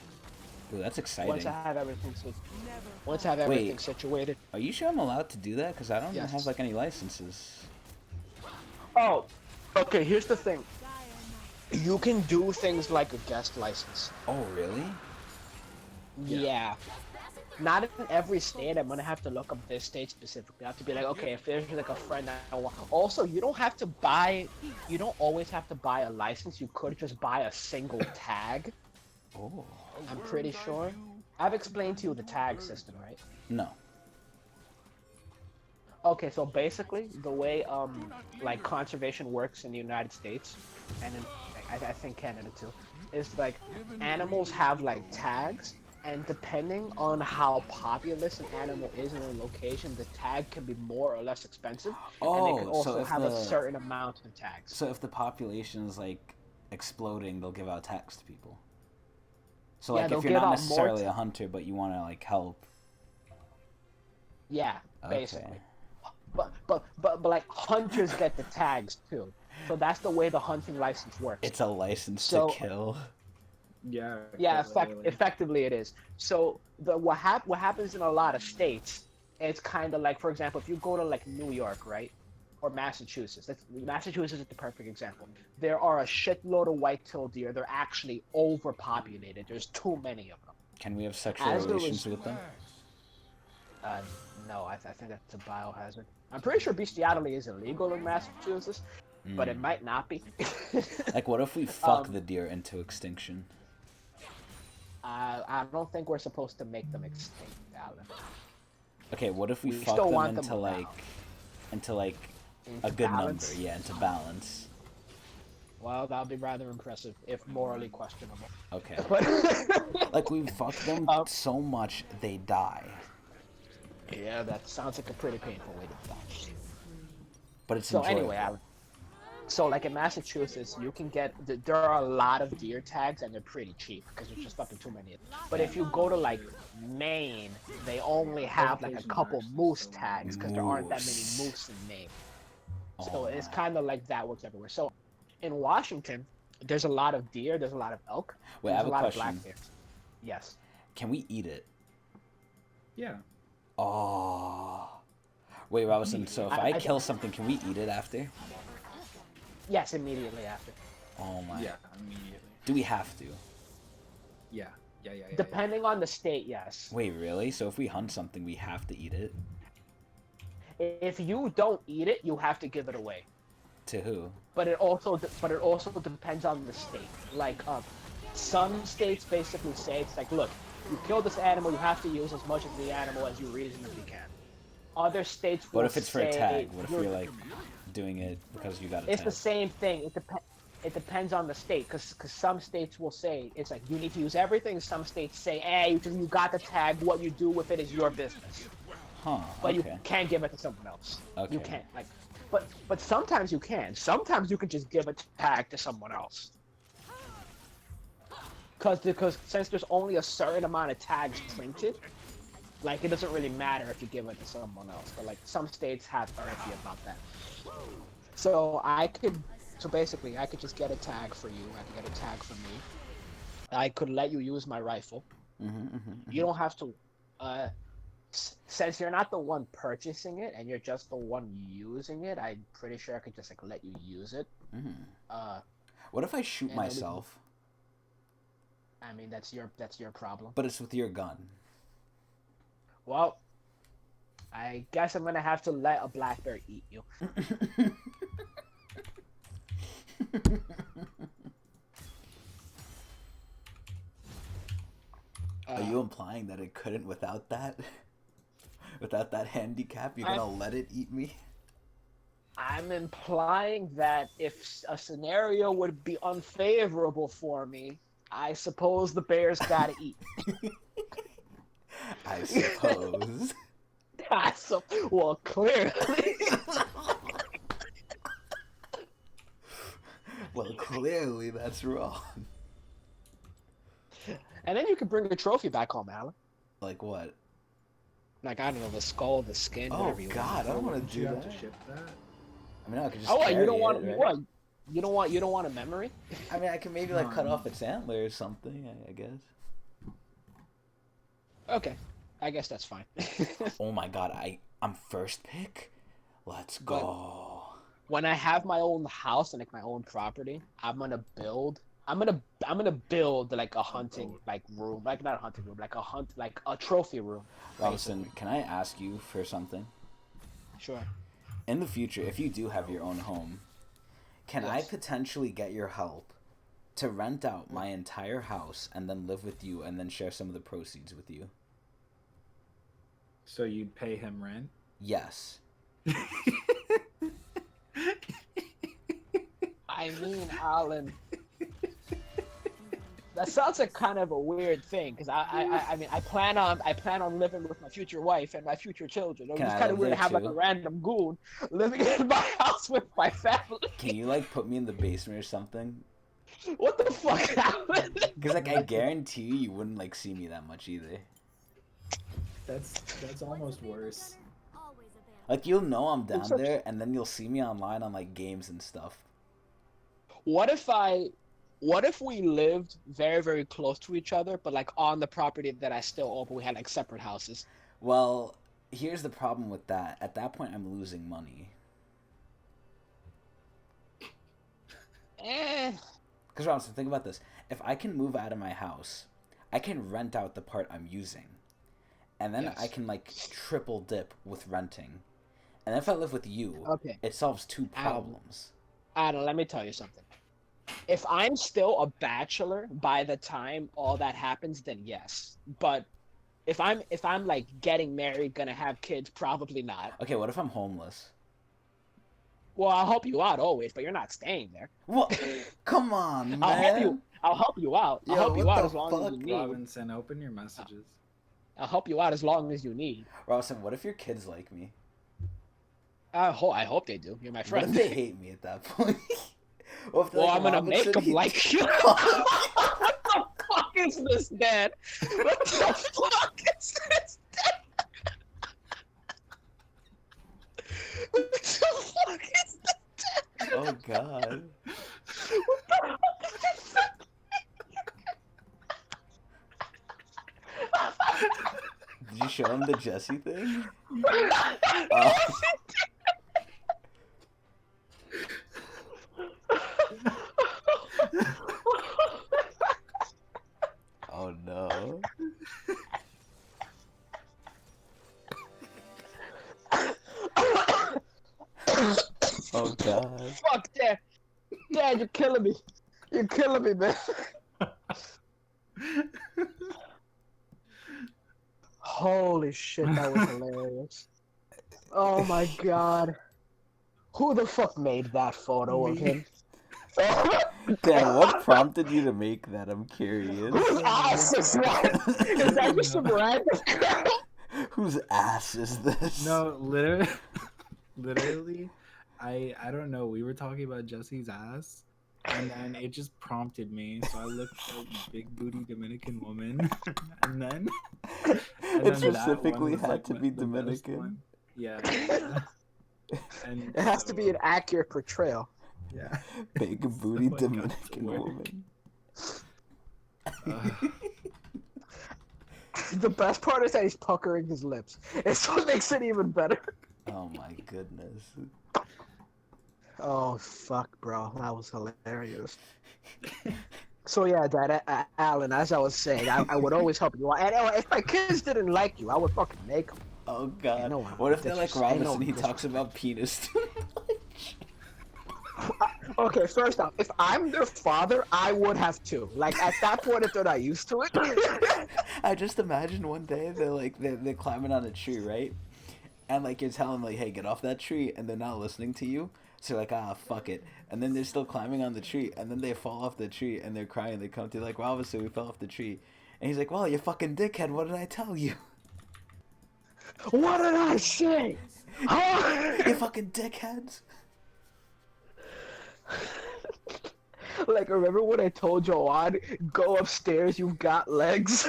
Ooh, that's exciting. Once I have everything situated. Are you sure I'm allowed to do that? Because I don't Yes. have like any licenses. Oh, okay. Here's the thing. You can do things like a guest license. Oh, really? Yeah. Not in every state. I'm gonna have to look up this state specifically. I have to be like, okay, if there's like a friend that I want. Also, you don't always have to buy a license. You could just buy a single tag. Oh. I'm pretty sure. I've explained to you the tag system, right? No. Okay, so basically, the way like conservation works in the United States, and in, I think Canada too, is like animals have like tags, and depending on how populous an animal is in a location, the tag can be more or less expensive, and they can also have a certain amount of tags. So if the population is like exploding, they'll give out tags to people. So like if you're not necessarily a hunter, but you want to like help. Yeah, basically. Okay. But like hunters get the tags too. So that's the way the hunting license works. It's a license to kill. Yeah. Yeah, effectively it is. So what happens in a lot of states, it's kind of like, for example, if you go to like New York, right, or Massachusetts. Massachusetts is the perfect example. There are a shitload of white-tailed deer. They're actually overpopulated. There's too many of them. Can we have sexual relations with them? No, I think that's a biohazard. I'm pretty sure bestiality is illegal in Massachusetts, but it might not be. Like, what if we fuck the deer into extinction? I don't think we're supposed to make them extinct, Alan. Okay, what if we fuck them into like a good balance? number? Yeah, into balance. Well, that would be rather impressive, if morally questionable. Okay. Like, we fuck them so much, they die. Yeah, that sounds like a pretty painful way to die. But it's so enjoyable. anyway, Alan. So like in Massachusetts, you can get there are a lot of deer tags and they're pretty cheap because there's just fucking too many. But if you go to like Maine, they only have like a couple moose tags because there aren't that many moose in Maine. So it's kind of like that works everywhere. So in Washington, there's a lot of deer, there's a lot of elk, Wait, I have a lot question. of black bear. Yes. Can we eat it? Yeah. Oh. Wait, Robinson, so if I kill something, can we eat it after? Yes, immediately after. Oh my. Yeah, immediately. Do we have to? Yeah. Depending on the state, yes. Wait, really? So if we hunt something, we have to eat it? If you don't eat it, you have to give it away. To who? But it also depends on the state. Like some states basically say it's like, look, you kill this animal, you have to use as much of the animal as you reasonably can. Other states will What if it's for a say tag? What if you're like doing it because you got a It's tag? the same thing. It depends on the state, because some states will say it's like you need to use everything. Some states say, hey, you got the tag. What you do with it is your business. Huh? But Okay. you can't give it to someone else. Okay. You can't like, but sometimes you can. Sometimes you can just give a tag to someone else. Because since there's only a certain amount of tags printed, like it doesn't really matter if you give it to someone else. But like some states are iffy about that. So basically I could just get a tag for you. I could get a tag for me. I could let you use my rifle. You don't have to. Since you're not the one purchasing it and you're just the one using it, I'm pretty sure I could just like let you use it. What if I shoot myself? I mean, that's your problem. But it's with your gun. Well, I guess I'm gonna have to let a black bear eat you. Are you implying that it couldn't without that? Without that handicap, you're gonna let it eat me? I'm implying that if a scenario would be unfavorable for me, I suppose the bear's gotta eat. I suppose. So, well, clearly. Well, clearly that's wrong. And then you can bring a trophy back home, Alan. Like what? Like, I don't know, the skull, the skin, Oh whatever you God, I don't want to You do have that. to ship that. I mean, I could just. Oh, what, carry you don't want it, right? what? You don't want a memory? I mean, I can maybe like cut off its antler or something. I guess. Okay, I guess that's fine. Oh my God, I'm first pick. Let's go. When I have my own house and like my own property, I'm gonna build. I'm gonna build like a hunting like room, like not a hunting room, like a trophy room. Robinson, can I ask you for something? Sure. In the future, if you do have your own home, can I potentially get your help to rent out my entire house and then live with you and then share some of the proceeds with you? So you'd pay him rent? Yes. I mean, Alan, that sounds like kind of a weird thing because I mean I plan on living with my future wife and my future children. It's kind of weird to have like a random goon living in my house with my family. Can you like put me in the basement or something? What the fuck happened? Because like I guarantee you wouldn't like see me that much either. That's almost worse. Like you'll know I'm down there, and then you'll see me online on like games and stuff. What if we lived very, very close to each other, but like on the property that I still own, but we had like separate houses? Well, here's the problem with that. At that point, I'm losing money. Because Robinson, think about this. If I can move out of my house, I can rent out the part I'm using. And then I can like triple dip with renting. And if I live with you, it solves two problems. Adam, let me tell you something. If I'm still a bachelor by the time all that happens, then yes. But if I'm like getting married, gonna have kids, probably not. Okay, what if I'm homeless? Well, I'll help you out always, but you're not staying there. What? Come on, man. I'll help you out. I'll help you out as long as you need. Robinson, open your messages. I'll help you out as long as you need. Robinson, what if your kids like me? I hope they do. You're my friend. What if they hate me at that point? Well, I'm gonna make them like you. What the fuck is this, Dad? What the fuck is this, Dad? What the fuck is this, Dad? Oh God. What the fuck is this? Did you show him the Jesse thing? Oh no. Oh God. Fuck, Dad. Dad, you're killing me. You're killing me, man. Holy shit, that was hilarious. Oh my God. Who the fuck made that photo of him? Dan, what prompted you to make that? I'm curious. Whose ass is that? Is that just some random girl? Whose ass is this? No, literally, I don't know. We were talking about Jesse's ass, and then it just prompted me. So I looked at big booty Dominican woman, and then it specifically had to be Dominican. Yeah. And it has to be an accurate portrayal. Yeah. Big booty Dominican woman. The best part is that he's puckering his lips. It's what makes it even better. Oh my goodness. Oh fuck, bro, that was hilarious. So yeah, Dad, Alan, as I was saying, I would always help you out. And if my kids didn't like you, I would fucking make them. Oh God. What if they're like Robinson? He talks about penis too much. Okay, first off, if I'm their father, I would have too. Like at that point, if they're not used to it. I just imagine one day they're climbing on a tree, right? And like you're telling them like, hey, get off that tree, and they're not listening to you. So you're like, fuck it. And then they're still climbing on the tree, and then they fall off the tree, and they're crying. They come to you like, Robinson, we fell off the tree. And he's like, well, you fucking dickhead, what did I tell you? What did I say? Huh? You fucking dickheads. Like, remember when I told Joanne, go upstairs, you've got legs?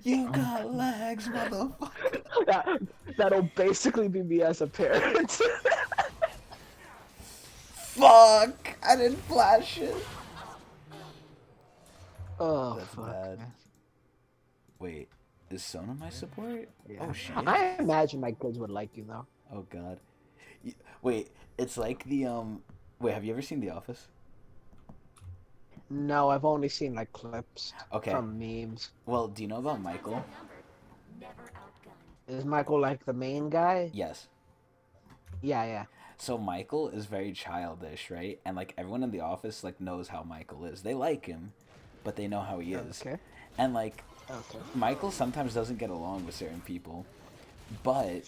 You got legs, motherfucker. That'll basically be me as a parent. Fuck! I didn't flash it. Oh, That's fuck, bad. man. Wait, is Sona my support? Yeah. Oh shit. I imagine my kids would like you, though. Oh god. Wait, it's like the Wait, have you ever seen The Office? No, I've only seen, like, clips Okay. from memes. Well, do you know about Michael? Is Michael, like, the main guy? Yes. Yeah, yeah. So Michael is very childish, right? And like everyone in the office like knows how Michael is. They like him, but they know how he is. Okay. And like Okay. Michael sometimes doesn't get along with certain people, but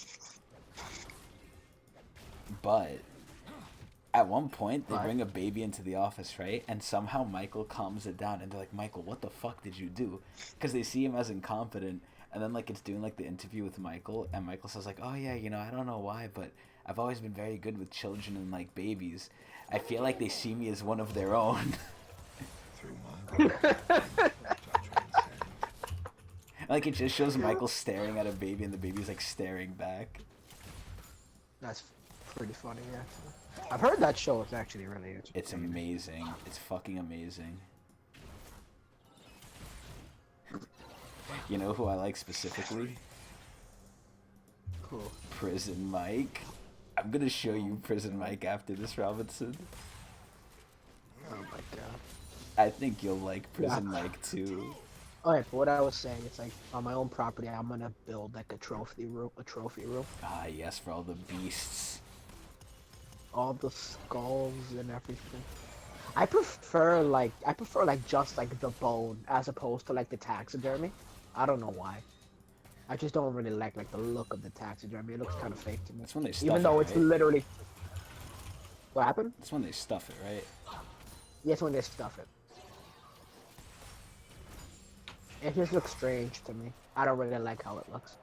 at one point they bring a baby into the office, right? And somehow Michael calms it down, and they're like, Michael, what the fuck did you do? Because they see him as incompetent. And then like it's doing like the interview with Michael, and Michael says like, oh yeah, you know, I don't know why, but I've always been very good with children and like babies. I feel like they see me as one of their own. Like it just shows Michael staring at a baby and the baby's like staring back. That's pretty funny, yeah. I've heard that show is actually really interesting. It's amazing. It's fucking amazing. You know who I like specifically? Cool. Prison Mike. I'm gonna show you Prison Mike after this, Robinson. Oh my god. I think you'll like Prison Mike too. Alright, but what I was saying, it's like on my own property, I'm gonna build like a trophy room. Ah, yes, for all the beasts. All the skulls and everything. I prefer like just like the bone as opposed to like the taxidermy. I don't know why. I just don't really like the look of the taxidermy. It looks kind of fake to me. That's when they stuff Even though it, it's right? literally. What happened? That's when they stuff it, right? Yes, when they stuff it. It just looks strange to me. I don't really like how it looks.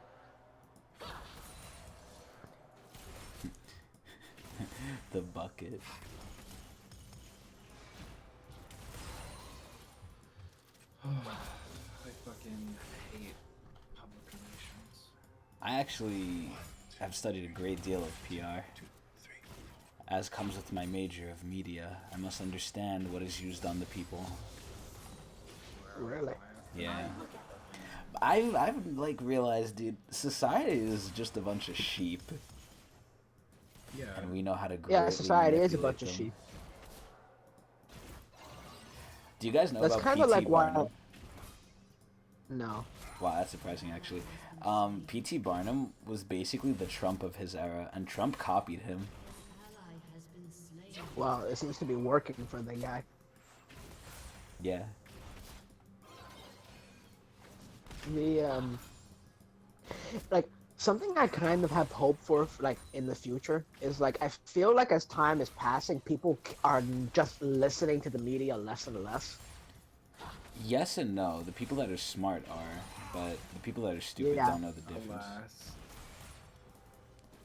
The bucket. I fucking hate public relations. I actually have studied a great deal of PR. As comes with my major of media, I must understand what is used on the people. Really? Yeah. I've like realized, dude, society is just a bunch of sheep. Yeah. And we know how to Yeah, greatly society is a manipulate bunch of them. sheep. Do you guys know That's about kind of P.T. like why. Barnum? No. Wow, that's surprising, actually. P.T. Barnum was basically the Trump of his era, and Trump copied him. Well, it seems to be working for the guy. Yeah. Like something I kind of have hope for, like in the future, is like I feel like as time is passing, people are just listening to the media less and less. Yes and no. The people that are smart are, but the people that are stupid Yeah. don't know the difference. Alas.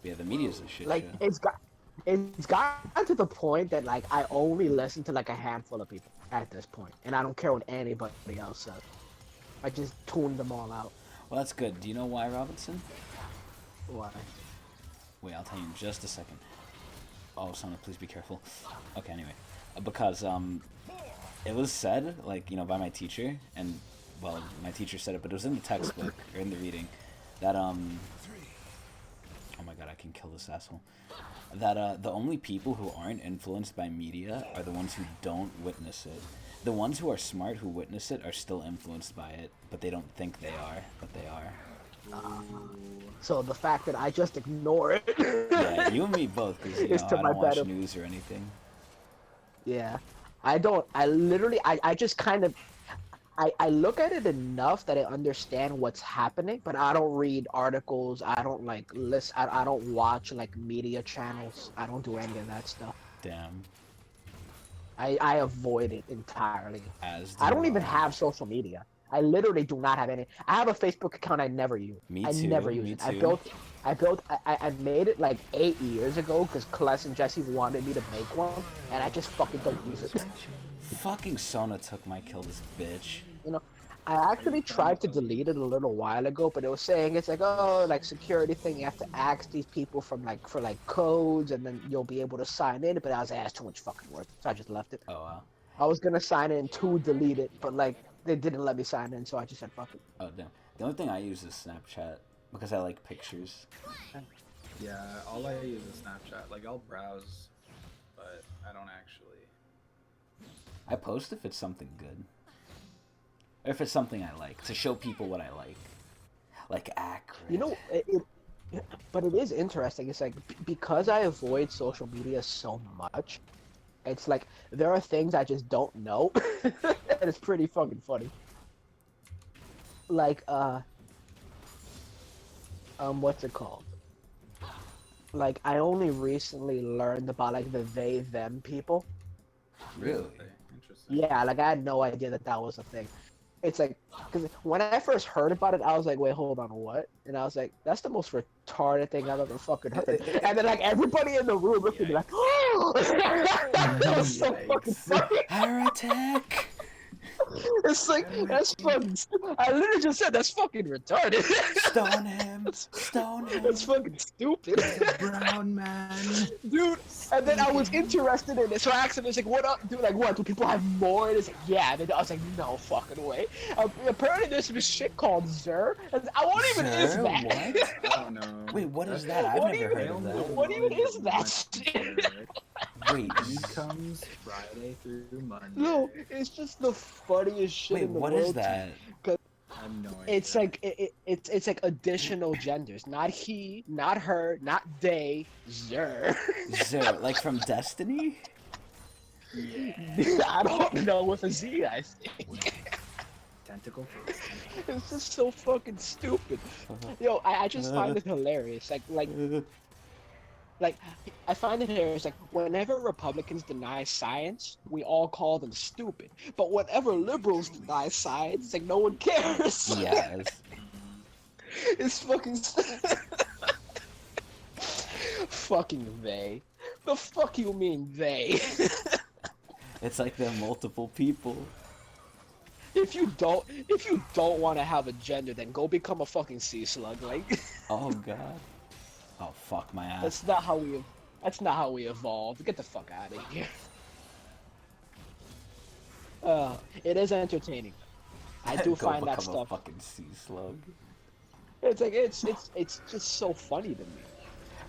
Yeah, the media's a shit Like show. it's gotten to the point that like I only listen to like a handful of people at this point, and I don't care what anybody else says. I just tune them all out. Well, that's good. Do you know why, Robinson? Why? Wait, I'll tell you in just a second. Oh, Sona, please be careful. Okay, anyway. Because, it was said, like, you know, by my teacher, and, well, my teacher said it, but it was in the textbook, or in the reading, that, oh my god, I can kill this asshole. That, the only people who aren't influenced by media are the ones who don't witness it. The ones who are smart who witness it are still influenced by it, but they don't think they are, but they are. So the fact that I just ignore it. Yeah, you and me both, because, you know, It's to I my don't watch better- news or anything. Yeah. I don't. I literally. I just kind of. I look at it enough that I understand what's happening, but I don't read articles. I don't like list. I don't watch like media channels. I don't do any of that stuff. Damn. I avoid it entirely. As I don't do even have social media. I literally do not have any. I have a Facebook account I never use. Me I too, never use me it. I too. built. I made it like 8 years ago because Kless and Jesse wanted me to make one, and I just fucking don't use it. Fucking Sona took my kill, this bitch. You know, I actually tried to delete it a little while ago, but it was saying it's like, oh, like security thing. You have to ask these people from like for like codes, and then you'll be able to sign in. But I was like, that's too much fucking work, so I just left it. Oh wow. I was gonna sign in to delete it, but like they didn't let me sign in, so I just said fuck it. Oh damn. The only thing I use is Snapchat because I like pictures. Yeah, all I use is Snapchat. Like I'll browse, but I don't actually. I post if it's something good. Or if it's something I like, to show people what I like. Like Acrid. You know, but it is interesting. It's like because I avoid social media so much, it's like there are things I just don't know, and it's pretty fucking funny. Like what's it called? Like I only recently learned about like the they them people. Really? Interesting. Yeah, like I had no idea that that was a thing. It's like, because when I first heard about it, I was like, wait, hold on, what? And I was like, that's the most retarded thing I've ever fucking heard. And then, like, everybody in the room looked at me like, oh! That was so fucking funny. Heretic! It's like, that's fucking, I literally just said, that's fucking retarded. Stone him! Stone him! That's fucking stupid. Brown man. Dude, and then I was interested in it, so I asked him, it's like, what up, dude? Like, what, do people have more? And it's like, yeah. And then I was like, no fucking way. Apparently there's this shit called Zer, and I what even is Zer? that? What? I don't know. Wait, what is that? I've What never heard of that. What even is that shit? Wait, He comes Friday through Monday. No, it's just the funniest shit wait, in the what world. is that? I have no idea. It's like it's like additional genders, not he, not her, not they, Zer. Zer, like from Destiny? I don't know, with a Z, I think. Tentacle face. It's just so fucking stupid. Yo, I just find it hilarious. Like, I find it hilarious. Like, whenever Republicans deny science, we all call them stupid. But whenever liberals deny science, it's like no one cares. Yes. It's fucking. Fucking they. The fuck you mean they? It's like they're multiple people. If you don't want to have a gender, then go become a fucking sea slug. Like. Oh god. Oh fuck my ass. That's not how we evolved. Get the fuck out of here. It is entertaining. I do Go find that become a stuff. fucking sea slug. It's like it's just so funny to me.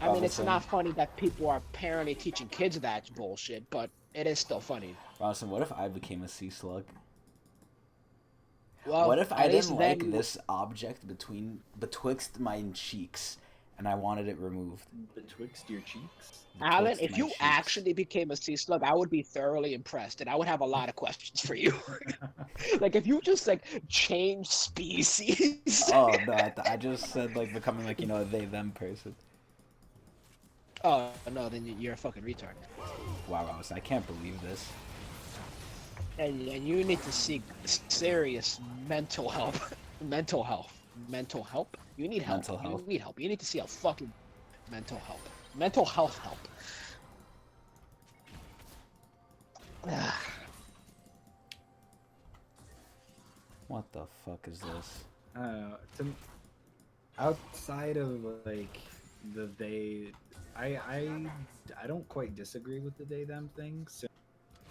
I mean, it's Robinson. not funny that people are apparently teaching kids that bullshit, but it is still funny. Robinson, what if I became a sea slug? Well, What if I at least didn't then like this object betwixt my cheeks and I wanted it removed? Betwixt your cheeks. Alan, Betwixt if my you cheeks. actually became a sea slug, I would be thoroughly impressed, and I would have a lot of questions for you. Like, if you just like change species. Oh no, I just said like becoming like, you know, a they them person. Oh no, then you're a fucking retard. Wow, Robinson, I can't believe this. And you need to seek serious mental help. Mental health. You need help. Mental health. You need help. You need to see a fucking mental help. Mental health help. What the fuck is this? Outside of like the they, I don't quite disagree with the they them thing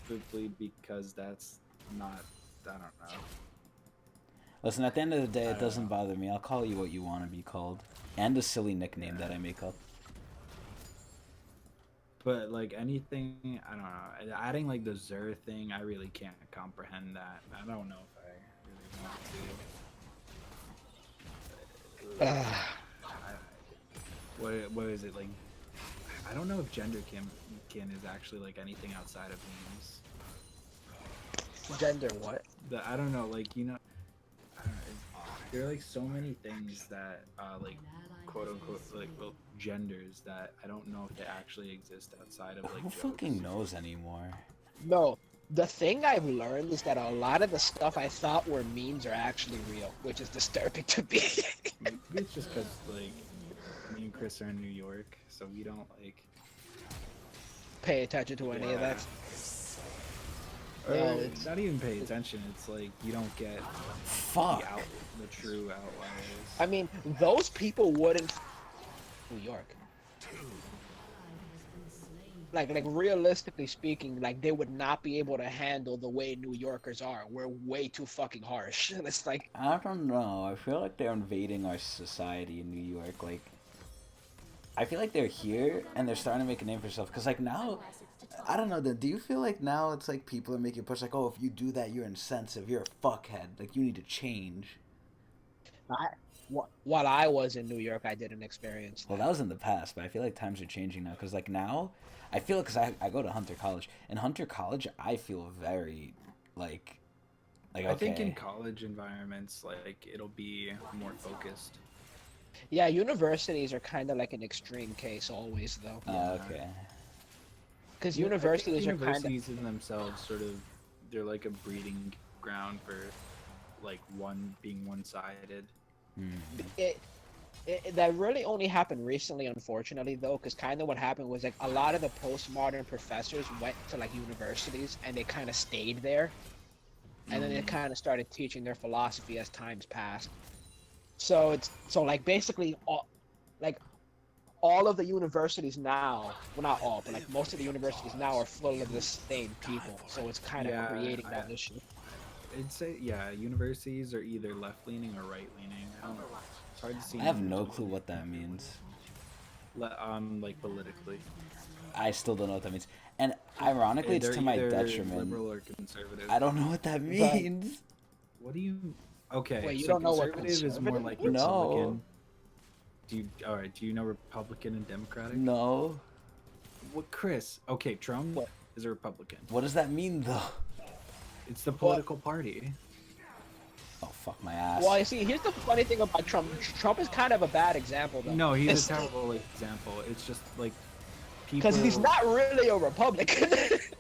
simply because that's not, I don't know. Listen, at the end of the day, I it don't doesn't know. bother me. I'll call you what you want to be called. And a silly nickname that I make up. But like anything, I don't know. Adding like the Zer thing, I really can't comprehend that. I don't know if I really want to. What is it like? I don't know if gender kin is actually like anything outside of memes. Gender what? I don't know, like, you know, I don't know, there are like so many things that like quote unquote like, well, genders that I don't know if they actually exist outside of like Who jokes. fucking knows anymore? No. The thing I've learned is that a lot of the stuff I thought were memes are actually real, which is disturbing to me. Maybe it's just because like me and Chris are in New York, so we don't like. Pay attention to any of that. Or No, it's not even pay attention. It's like you don't get Fuck. the true outliers. I mean, those people wouldn't. New York. Like realistically speaking, like they would not be able to handle the way New Yorkers are. We're way too fucking harsh. It's like I don't know. I feel like they're invading our society in New York. Like, I feel like they're here and they're starting to make a name for themselves. Cause like now, I don't know. Do you feel like now it's like people are making a push like, oh, if you do that, you're insensitive. You're a fuckhead. Like you need to change. while I was in New York, I didn't experience. Well, that was in the past, but I feel like times are changing now. Cause like now, I feel because I go to Hunter College. In Hunter College, I feel very like okay. I think in college environments, like it'll be more focused. Yeah, universities are kind of like an extreme case always, though. Okay. Because Yeah, I think universities are kind of. universities in themselves sort of they're like a breeding ground for like being one-sided. That really only happened recently, unfortunately, though, because kind of what happened was like a lot of the postmodern professors went to like universities and they kind of stayed there, and then they kind of started teaching their philosophy as times passed. So like basically all of the universities now, well not all, but like most of the universities now are full of the same people. So it's kind of creating that issue. I'd say universities are either left-leaning or right-leaning. It's hard to see. I have no clue what that means. Like politically. I still don't know what that means. And ironically, it's to my detriment. Liberal or conservative. I don't know what that means. What do you? Okay. Wait, you so don't know what conservative is more like No. Republican. Do you know Republican and Democratic? No. What, Chris? Okay, Trump is a Republican. What does that mean, though? It's the political party. Oh, fuck my ass. Well, you see, here's the funny thing about Trump. Trump is kind of a bad example, though. No, he's a terrible example. It's just like people. Because he's not really a Republican.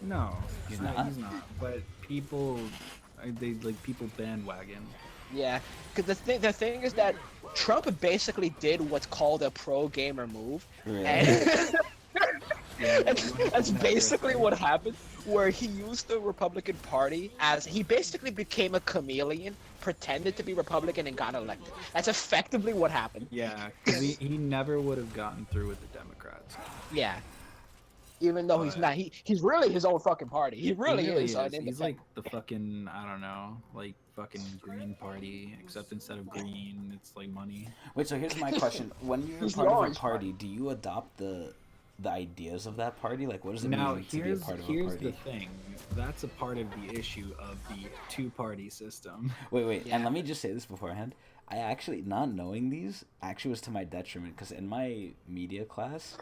No, He's He's not? not. But people bandwagon. Yeah, because the thing is that Trump basically did what's called a pro-gamer move. Really? And Yeah, that's basically what happened, where he used the Republican Party as he basically became a chameleon, pretended to be Republican, and got elected. That's effectively what happened. Yeah, because he never would have gotten through with the Democrats. Yeah. Even though he's not, he's really his own fucking party. He really, is. He's like the fucking, I don't know, like fucking Green Party, except instead of green, it's like money. Wait, so here's my question. When you're He's part the of a orange party, do you adopt the ideas of that party? Like, what does it Now mean to be a part of a here's party? the thing. That's a part of the issue of the two-party system. Wait, Yeah. and let me just say this beforehand. I actually, not knowing these, actually was to my detriment, because in my media class,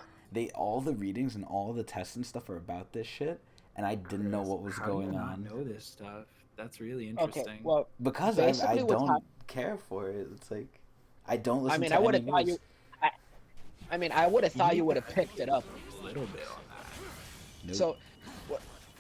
all the readings and all the tests and stuff are about this shit, and I didn't know what was How do going you not on. know this stuff? That's really interesting. Okay, well, Because I basically what's don't care for it. It's like, I don't listen I mean, to I would any have thought news. you. I mean, I would have thought you would have picked it up. A little bit on that. Nope. So,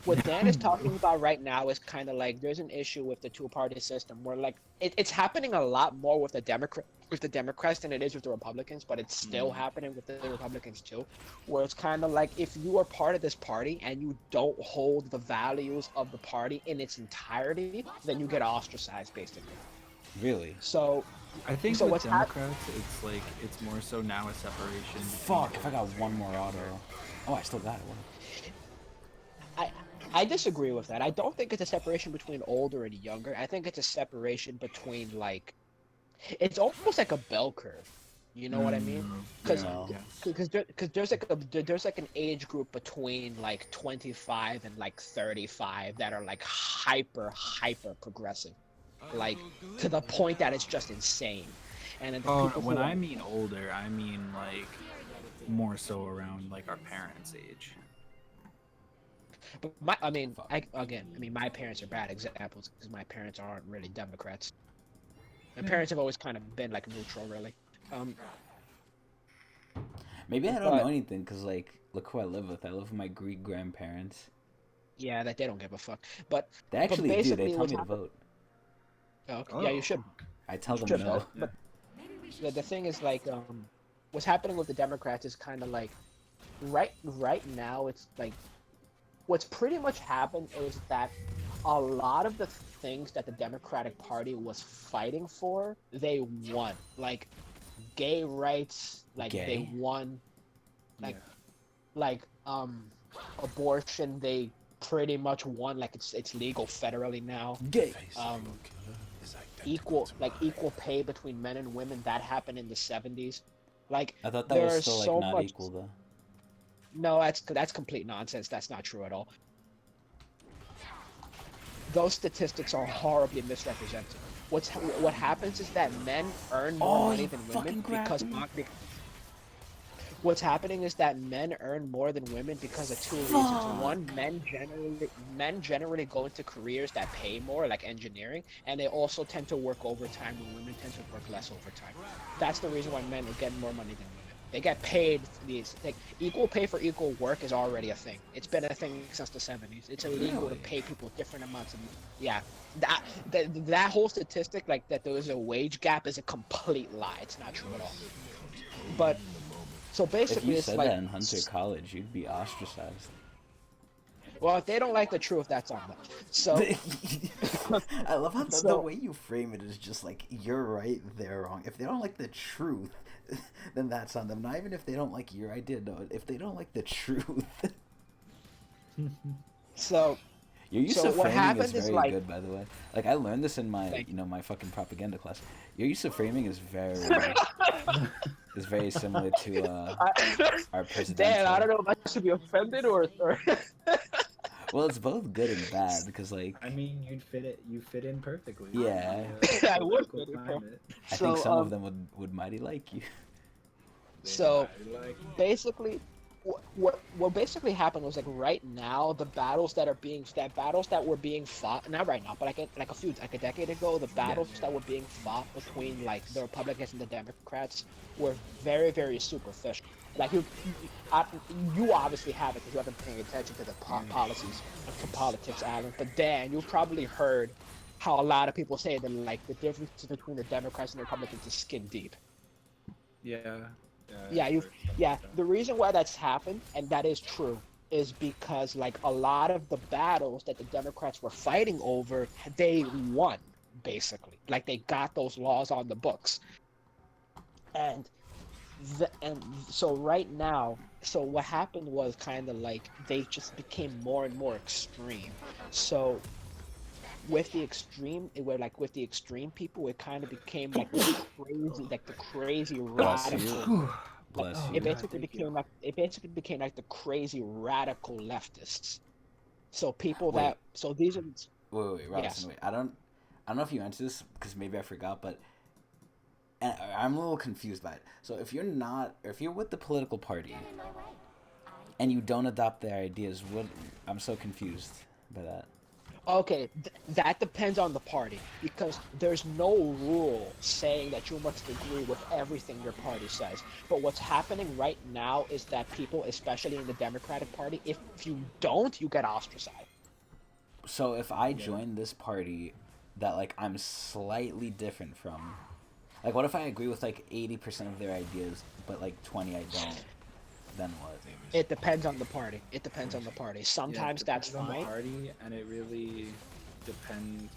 what Dan is talking about right now is kind of like there's an issue with the two-party system where like it's happening a lot more with the Democrats than it is with the Republicans, but it's still happening with the Republicans too, where it's kind of like if you are part of this party and you don't hold the values of the party in its entirety, then you get ostracized basically. Really? So I think So with what's hap- Democrats, it's like it's more so now a separation. Fuck, if I got one more auto. Oh, I still got it. What? I disagree with that. I don't think it's a separation between older and younger. I think it's a separation between like, it's almost like a bell curve. You know what I mean? Because there's like an age group between like 25 and like 35 that are like hyper progressive, like to the point that it's just insane. And then the people when who I mean older, I mean like more so around like our parents' age. But I mean, my parents are bad examples because my parents aren't really Democrats. My parents have always kind of been like neutral, really. Maybe I don't know anything because, like, look who I live with. I live with my Greek grandparents. Yeah, that they don't give a fuck. But They actually do. basically They tell what's me to vote. okay. Yeah, you should. I tell them Should no. vote. But the thing is, like, what's happening with the Democrats is kind of like right now it's like what's pretty much happened is that a lot of the things that the Democratic Party was fighting for, they won. Like gay rights, like they Gay? won. Like Yeah. like abortion, they pretty much won. Like it's legal federally now. Gay. Equal pay between men and women, that happened in the 70s. Like I thought that was there's still like so not much. equal though. No, that's complete nonsense. That's not true at all. Those statistics are horribly misrepresented. What happens is that men earn more money you than women fucking because grabbed me. what's happening is that men earn more than women because of two reasons. One, men generally go into careers that pay more, like engineering, and they also tend to work overtime when women tend to work less overtime. That's the reason why men are getting more money than women. They get paid for these, like, equal pay for equal work is already a thing. It's been a thing since the 70s. It's illegal to pay people different amounts of money. Yeah. That whole statistic, like that there is a wage gap, is a complete lie. It's not true at all. But so If basically you it's said like, that in Hunter College, you'd be ostracized. well, if they don't like the truth, that's on them. So I love how the So- way you frame it is just like you're right, they're wrong. If they don't like the truth, then that's on them. Not even if they don't like your idea, no. If they don't like the truth. so Your use So of what framing happened is is, very like- good, by the way. Like I learned this in my, Thank my fucking propaganda class. Your use of framing is very, is very similar to our president. Dan, I don't know if I should be offended or Well, it's both good and bad because, like, I mean, you fit in perfectly. Yeah. I would political fit in climate. I So, think some of them would mighty like you. So Like, basically, what basically happened was, like, right now the battles that were being fought, not right now, but like a decade ago, the battles that were being fought between, like, the Republicans and the Democrats were very, very superficial. Like you obviously haven't, because you haven't been paying attention to the policies to politics, Alan. But Dan, you probably heard how a lot of people say that, like, the difference between the Democrats and the Republicans is skin deep. yeah. Yeah, the reason why that's happened, and that is true, is because, like, a lot of the battles that the Democrats were fighting over, they won, basically. Like, they got those laws on the books. And so right now, so what happened was kind of like they just became more and more extreme. So with the extreme people, it kind of became like the crazy Bless radical. you. Bless you. It basically became like the crazy radical leftists. So people Wait. so these are Wait, Robinson, Yes. wait. I don't know if you answered this because maybe I forgot, but and I'm a little confused by it. So if you're with the political party and you don't adopt their ideas, I'm so confused by that. Okay, that depends on the party, because there's no rule saying that you must agree with everything your party says. But what's happening right now is that people, especially in the Democratic Party, if you don't, you get ostracized. So if I join this party that, like, I'm slightly different from, like, what if I agree with like 80% of their ideas, but like 20 I don't? Then what? It depends on the party. Sometimes that's depends on the fine. party, and it really depends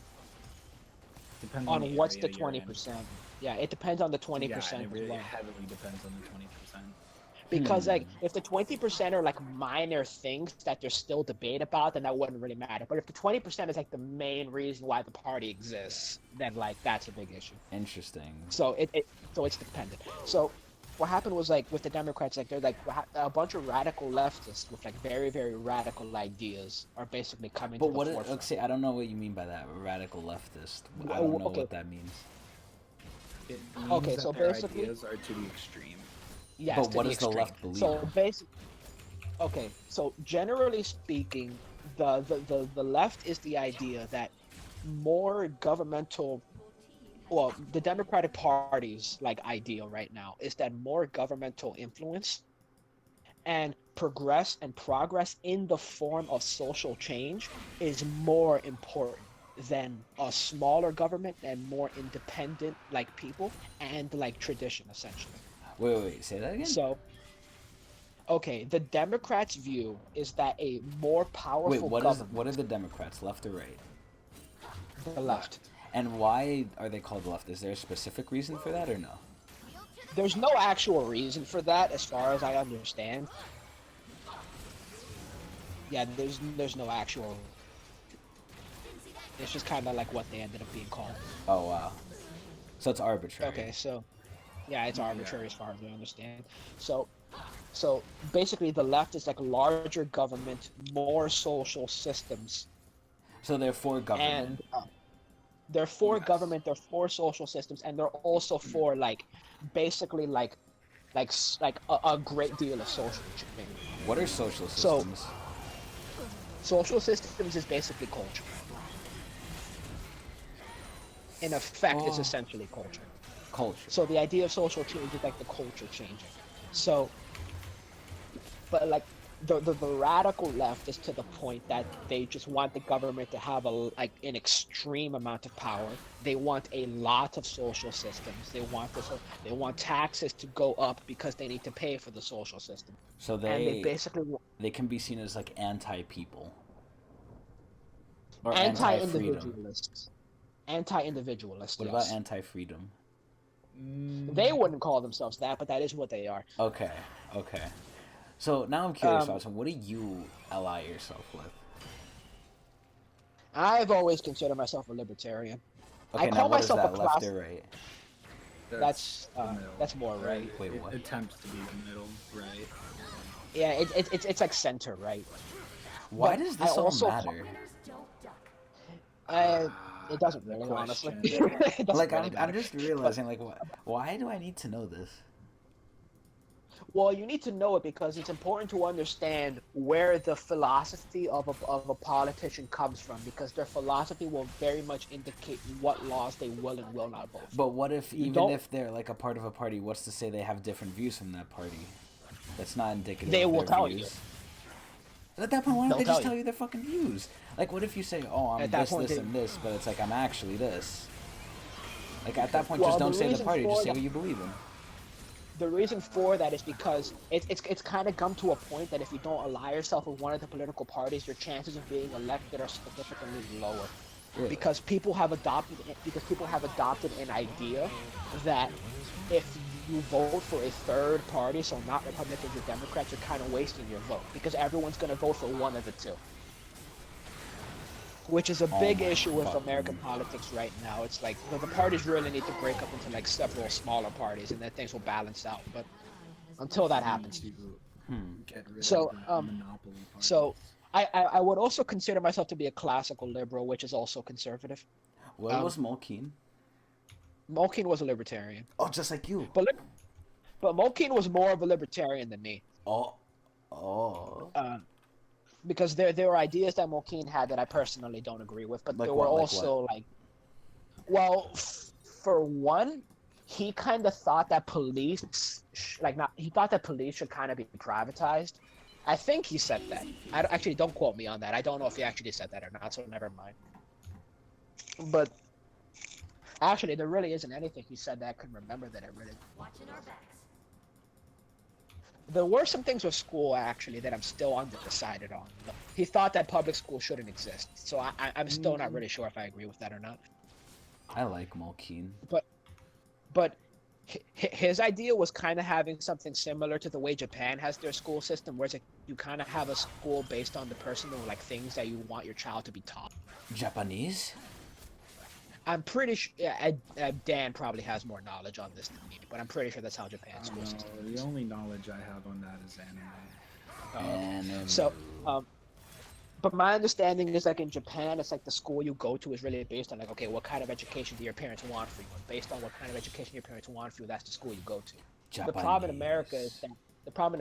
On the what's the area you're in. 20%? Yeah, it depends on the 20% Yeah, and it as really well. heavily depends on the 20%. Because, like, if the 20% are like minor things that there's still debate about, then that wouldn't really matter. But if the 20% is like the main reason why the party exists, then, like, that's a big issue. Interesting. So it's dependent. So what happened was, like, with the Democrats, like, they're like a bunch of radical leftists with, like, very, very radical ideas are basically coming But to the what? forefront. Let's say I don't know what you mean by that. Radical leftist. I Well, don't know okay. what that means. It means Okay, that so their basically- ideas are to the extreme. Yes, But to what the does the extreme. left believe? So so generally speaking, the left is the idea that more governmental, well, the Democratic Party's, like, ideal right now is that more governmental influence and progress in the form of social change is more important than a smaller government and more independent, like, people and, like, tradition, essentially. Wait. Say that again. So, okay, the Democrats' view is that a more powerful Wait, government, what are the Democrats, left or right? the left. And why are they called left? Is there a specific reason for that or no? There's no actual reason for that, as far as I understand. Yeah, there's no actual. It's just kind of like what they ended up being called. Oh wow. So it's arbitrary. Okay, so yeah, it's arbitrary as far as I understand. So basically, the left is like larger government, more social systems, So they're for government. and they're for Yes. government, they're for social systems, and they're also for like basically like a great deal of social change. What are social So- systems? Social systems is basically culture. In effect, it's Oh. essentially culture. Culture. So the idea of social change is like the culture changing. So, but like the radical left is to the point that they just want the government to have an extreme amount of power. They want a lot of social systems. They want taxes to go up because they need to pay for the social system. So And they basically they can be seen as like anti-people. Or anti-freedom. anti-individualists. Anti-individualists. What Yes. about anti-freedom? They wouldn't call themselves that, but that is what they are. Okay. So now I'm curious, Austin, what do you ally yourself with? I've always considered myself a libertarian. Okay, I now call what is myself that, a left class. or right? That's the middle. that's more right. Wait, It what? attempts to be the middle, right? Yeah, it's like center right. Why But does I this all also- matter? It doesn't The really, honestly. question. It doesn't Like, really I'm matter. just realizing, like, why do I need to know this? Well, you need to know it because it's important to understand where the philosophy of a politician comes from, because their philosophy will very much indicate what laws they will and will not vote for. But what if, You even don't- if they're like a part of a party, what's to say they have different views from that party? That's not indicative They of will their tell views. you. At that point, why don't They'll they just tell tell you their fucking views? Like, what if you say, oh, I'm At that this, point, this, they- and this, but it's like, I'm actually this? Like, at that point, Well, just don't the say the reason party, just for say that- what you believe in. The reason for that is because it's kind of come to a point that if you don't ally yourself with one of the political parties, your chances of being elected are significantly lower. Really? Because people have adopted an idea that if you vote for a third party, so not Republicans or Democrats, you're kind of wasting your vote because everyone's going to vote for one of the two. Which is a big my issue with fucking- American politics right now. It's like the parties really need to break up into like several smaller parties, and then things will balance out. But until that happens, To get rid So, of the monopoly parties. so I would also consider myself to be a classical liberal, which is also conservative. What was Mulkeen? Mulkeen was a libertarian, Oh, just like you. but Mulkeen was more of a libertarian than me. Oh. Because there were ideas that Mulkeen had that I personally don't agree with, but Like there what, were like also well, for one, he kind of thought that he thought that police should kind of be privatized. I think he said that. Actually, don't quote me on that. I don't know if he actually said that or not, so never mind. But actually, there really isn't anything he said that I can remember that I really. Watching our backs. There were some things with school actually that I'm still undecided on. He thought that public school shouldn't exist, so I'm still not really sure if I agree with that or not. I like Mulkeen. But his idea was kind of having something similar to the way Japan has their school system, where it's like you kind of have a school based on the personal things that you want your child to be taught. Japanese? I'm pretty sure Dan probably has more knowledge on this than me, but I'm pretty sure that's how Japan's school system The is. only knowledge I have on that is anime. And So, but my understanding is like in Japan, it's like the school you go to is really based on like, okay, what kind of education do your parents want for you? And based on what kind of education your parents want for you, that's the school you go to. The problem in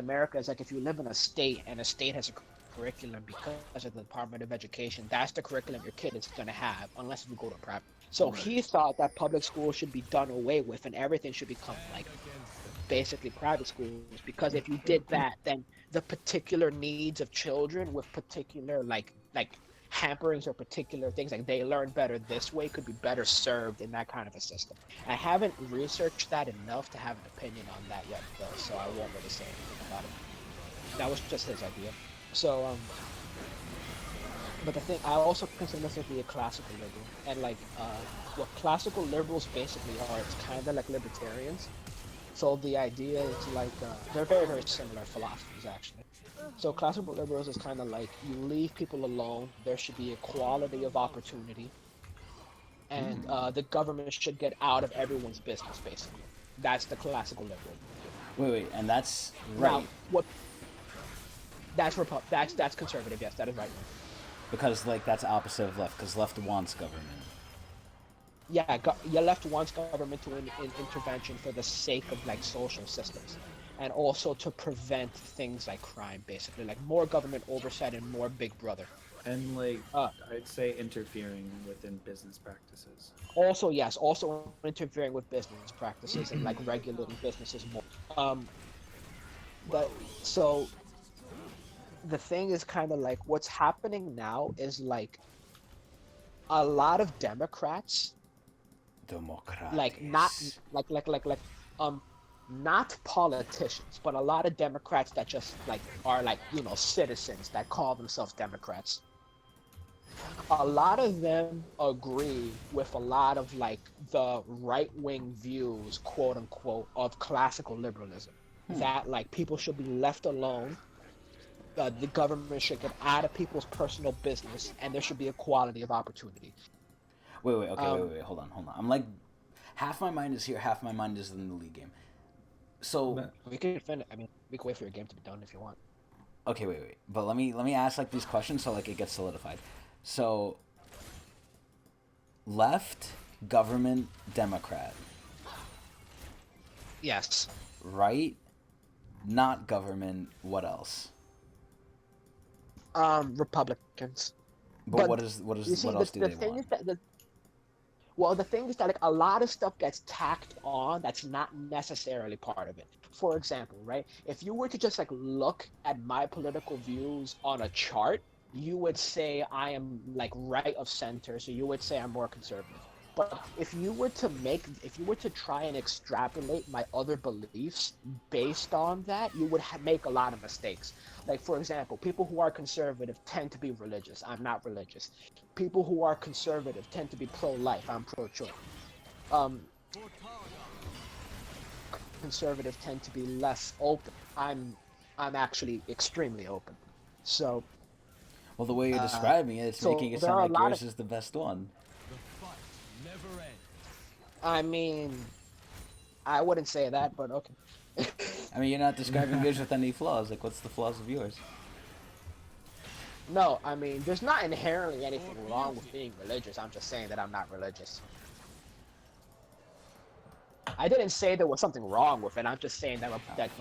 America is like if you live in a state and a state has a curriculum because of the Department of Education, that's the curriculum your kid is going to have unless you go to private. So he thought that public schools should be done away with and everything should become like basically private schools, because if you did that, then the particular needs of children with particular like hamperings or particular things like they learn better this way could be better served in that kind of a system. I haven't researched that enough to have an opinion on that yet, though, so I won't really say anything about it. That was just his idea. So, but the thing, I also consider myself to be a classical liberal, and like, what classical liberals basically are, it's kind of like libertarians. So the idea is like, they're very, very similar philosophies, actually. So classical liberals is kind of like, you leave people alone, there should be equality of opportunity, and the government should get out of everyone's business, basically. That's the classical liberal view. Wait, and that's Now, right. what? That's conservative. Yes, that is right. Because, like, that's opposite of left, because left wants government. Yeah, your left wants government to intervention for the sake of like social systems, and also to prevent things like crime, basically, like more government oversight and more Big Brother. And like, I'd say interfering within business practices. Also, yes, also interfering with business practices and like regulating businesses more. But so the thing is kind of like what's happening now is like a lot of Democrats, like not not politicians, but a lot of Democrats that just like are like, you know, citizens that call themselves Democrats. A lot of them agree with a lot of like the right-wing views, quote unquote, of classical liberalism. That like people should be left alone, the government should get out of people's personal business, and there should be equality of opportunity. Wait, hold on. I'm like, half my mind is here, half my mind is in the league game. So we can finish. I mean, we can wait for your game to be done if you want. Okay, wait. But let me ask like these questions so like it gets solidified. So left, government, Democrat. Yes. Right, not government, what else? Republicans. But what else do they thing want? Is that well, the thing is that like a lot of stuff gets tacked on that's not necessarily part of it. For example, right? If you were to just like look at my political views on a chart, you would say I am like right of center, so you would say I'm more conservative. But if you were to try and extrapolate my other beliefs based on that, you would make a lot of mistakes. Like, for example, people who are conservative tend to be religious. I'm not religious. People who are conservative tend to be pro-life. I'm pro-choice. Conservative tend to be less open. I'm actually extremely open. So. Well, the way you're describing it, it's making it sound like yours is the best one. I mean, I wouldn't say that, but okay. I mean, you're not describing yours with any flaws. Like, what's the flaws of yours? No, I mean, there's not inherently anything wrong with being religious. I'm just saying that I'm not religious. I didn't say there was something wrong with it. I'm just saying that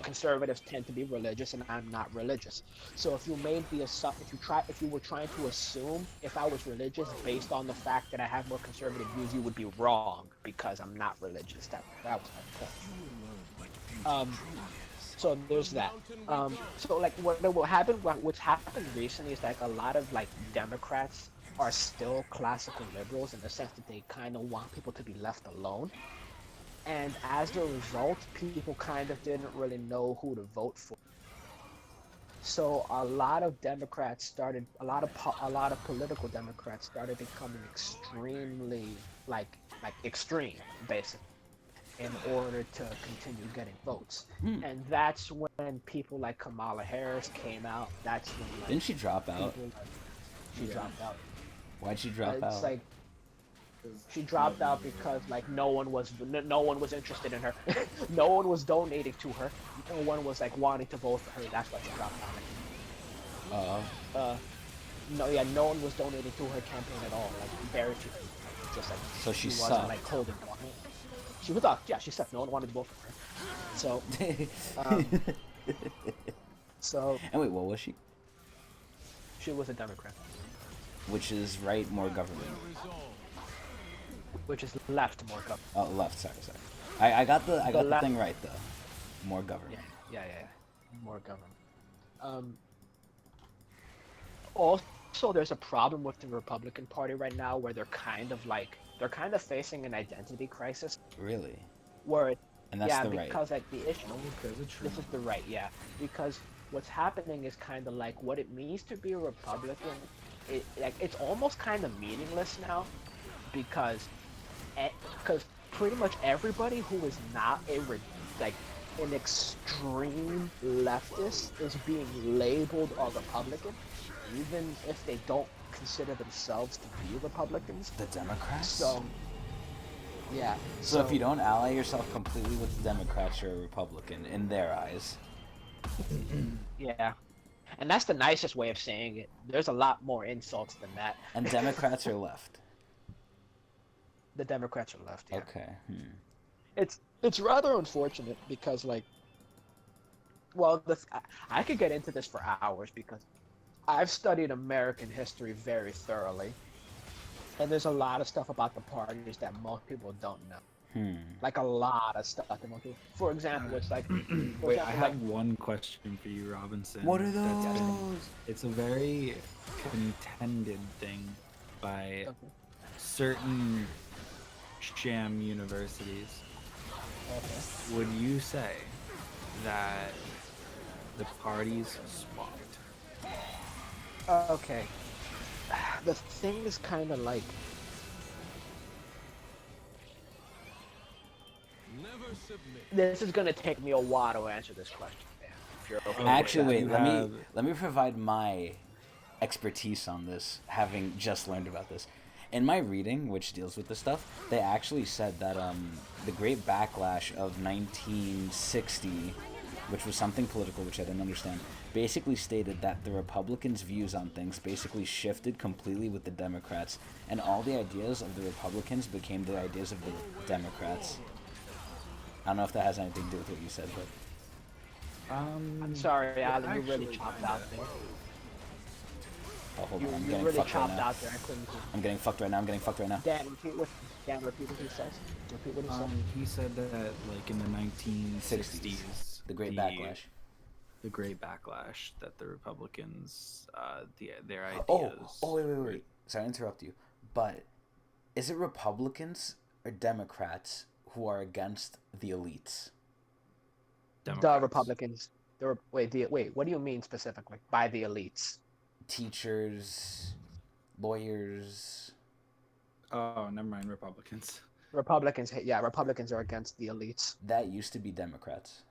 conservatives tend to be religious, and I'm not religious. So if you made the if you were trying to assume if I was religious based on the fact that I have more conservative views, you would be wrong because I'm not religious. That was my point. So there's that. So like what's happened recently is like a lot of like Democrats are still classical liberals in the sense that they kind of want people to be left alone. And as a result, people kind of didn't really know who to vote for. So a lot of Democrats started, a lot of political Democrats started becoming extremely extreme, basically, in order to continue getting votes. And that's when people like Kamala Harris came out. That's when Didn't she drop out? She dropped out. Why'd she drop out? It's like she dropped out because like no one was interested in her. No one was donating to her. No one was like wanting to vote for her. That's why she dropped out. No one was donating to her campaign at all. Like very few. Just like so she wasn't sucked. like holding on. She was she sucked. No one wanted to vote for her. So so. And wait, what was she? She was a Democrat. Which is right, more government. Which is left, more government. Oh, left. Sorry. I got the thing right though. More government. Yeah. More government. Also, also there's a problem with the Republican Party right now where they're kind of facing an identity crisis Really? where And that's yeah, the right. because like the issue Oh, because of this is Trump. the right, yeah. Because what's happening is kind of like what it means to be a Republican. It's almost kind of meaningless now because because pretty much everybody who is not like an extreme leftist is being labeled a Republican, even if they don't consider themselves to be Republicans. The Democrats? So yeah. So if you don't ally yourself completely with the Democrats, you're a Republican in their eyes. Yeah. And that's the nicest way of saying it. There's a lot more insults than that. And Democrats are left. The Democrats are left, yeah. Okay. It's rather unfortunate because like well, I could get into this for hours because I've studied American history very thoroughly. And there's a lot of stuff about the parties that most people don't know. Like a lot of stuff that most people. For example, it's like. Wait, I have one question for you, Robinson. What are those? It's a very contended thing by certain sham universities. Okay. Would you say that the parties swapped? Okay. The thing is kind of like. Never submit. This is gonna take me a while to answer this question. If you're okay. Actually, wait. You Let me provide my expertise on this, having just learned about this. In my reading, which deals with this stuff, they actually said that the Great Backlash of 1960, which was something political, which I didn't understand, basically stated that the Republicans' views on things basically shifted completely with the Democrats, and all the ideas of the Republicans became the ideas of the Democrats. I don't know if that has anything to do with what you said, but... I'm sorry, Alan, you really chopped out there. Oh, hold You on, I'm you getting really fucked right chopped now. out there. I couldn't. I'm getting fucked right now, I'm getting fucked right now. Dan, repeat what he says. Repeat what he said. He said that, like, in the 1960s, The Great Backlash. The Great Backlash, that the Republicans, their ideas... Wait. Sorry to interrupt you, but is it Republicans or Democrats who are against the elites? The Republicans. Wait. What do you mean specifically by the elites? Teachers, lawyers. Oh, never mind, Republicans. Republicans are against the elites. That used to be Democrats.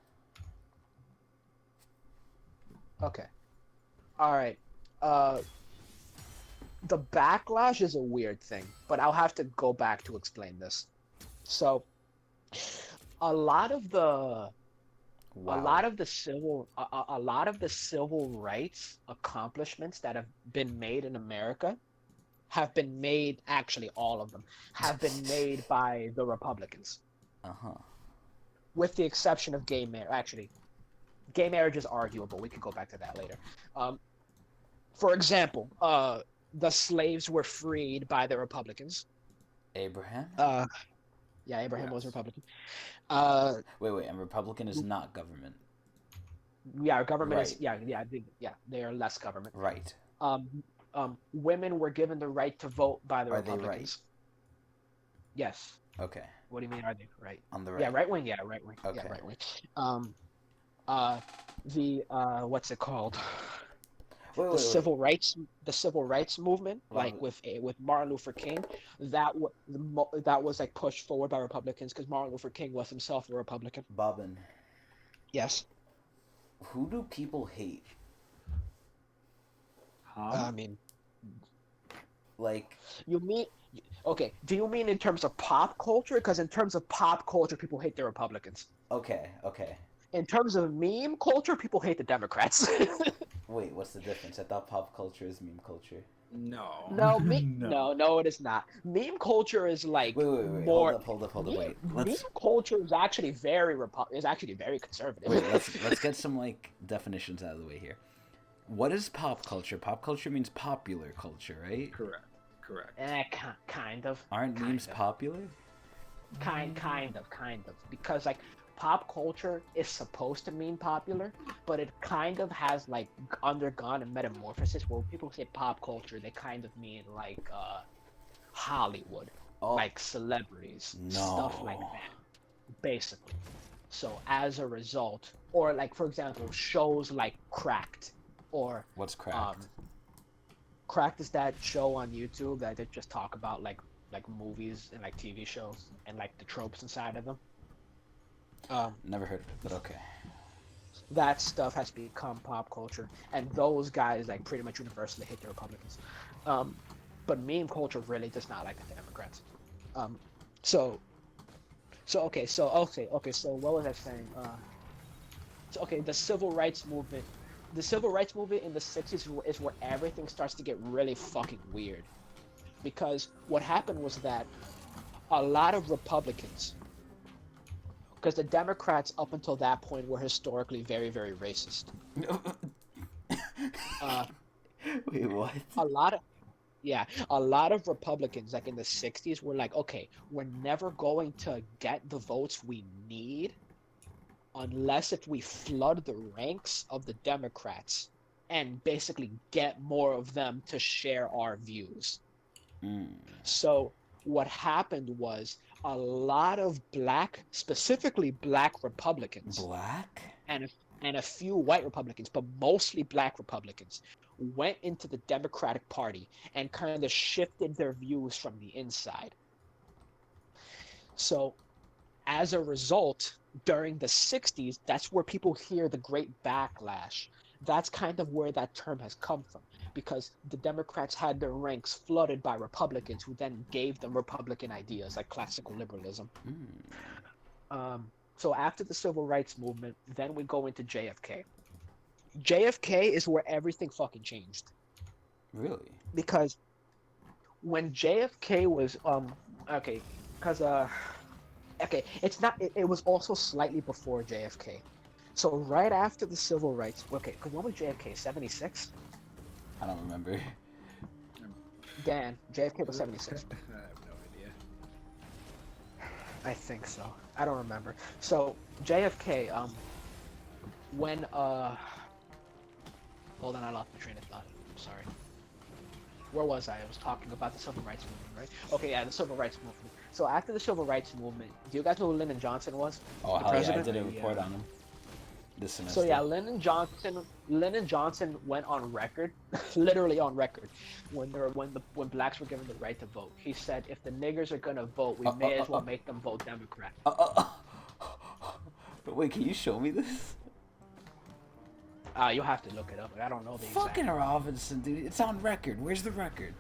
Okay. All right. The backlash is a weird thing, but I'll have to go back to explain this. So, a lot of the civil rights accomplishments that have been made in America have been made, actually all of them, have been made by the Republicans. With the exception of gay marriage. Actually, gay marriage is arguable. We could go back to that later. For example, the slaves were freed by the Republicans. Abraham? Yeah, Abraham was Republican. Wait, and Republican is not government. Yeah, government is Right. they are less government. Right. Women were given the right to vote by the Are they Republicans. right? Yes. Okay. What do you mean? Are they right? On the right. Yeah, right wing. Yeah, right wing. Okay. Yeah, right wing. What's it called? Wait. The civil rights movement, like with Martin Luther King, that was like pushed forward by Republicans because Martin Luther King was himself a Republican. Bobin. Yes. Who do people hate? I mean, like, you mean, okay, do you mean in terms of pop culture? Because in terms of pop culture, people hate the Republicans. Okay. In terms of meme culture, people hate the Democrats. Wait, what's the difference? I thought pop culture is meme culture. No. No, it is not. Meme culture is like Wait. more. Hold up. Wait. Meme culture is actually very conservative. Wait, let's get some like definitions out of the way here. What is pop culture? Pop culture means popular culture, right? Correct. Kind of. Aren't memes popular? Kind of. Because like pop culture is supposed to mean popular, but it kind of has like undergone a metamorphosis where people say pop culture, they kind of mean like Hollywood, Oh. like celebrities, stuff like No. that, basically. So as a result, or like for example, shows like Cracked, or What's Cracked? Cracked is that show on YouTube that they just talk about like movies and like TV shows and like the tropes inside of them. Never heard of it, but okay. That stuff has become pop culture, and those guys like pretty much universally hate the Republicans. But meme culture really does not like the Democrats. So okay, so what was I saying? So okay, the civil rights movement. The civil rights movement in the 60s is where everything starts to get really fucking weird. Because what happened was that a lot of Republicans, because the Democrats up until that point were historically very, very racist. Wait, what? A lot of Republicans, like in the 60s, were like, okay, we're never going to get the votes we need unless if we flood the ranks of the Democrats and basically get more of them to share our views. So what happened was a lot of specifically black Republicans, and a few white Republicans, but mostly black Republicans, went into the Democratic Party and kind of shifted their views from the inside. So as a result, during the 60s, that's where people hear the Great Backlash. That's kind of where that term has come from, because the Democrats had their ranks flooded by Republicans who then gave them Republican ideas like classical liberalism. So after the Civil Rights Movement, then we go into JFK. JFK is where everything fucking changed. Really? Because when JFK was it's not. It was also slightly before JFK. So right after the Civil Rights. Okay, because when was JFK? 76? I don't remember. Dan, JFK was 76. I have no idea. I think so. I don't remember. So JFK. When hold on, I lost my train of thought. I'm sorry. Where was I? I was talking about the Civil Rights Movement, right? Okay, yeah, the Civil Rights Movement. So after the Civil Rights Movement, do you guys know who Lyndon Johnson was? Oh, the hell president? yeah, I did a report on him this semester. So yeah, Lyndon Johnson went on record, literally on record, when blacks were given the right to vote. He said, if the niggers are gonna vote, we may as well make them vote Democrat. But wait, can you show me this? You'll have to look it up. I don't know the exact. Fucking Robinson, dude. It's on record. Where's the record?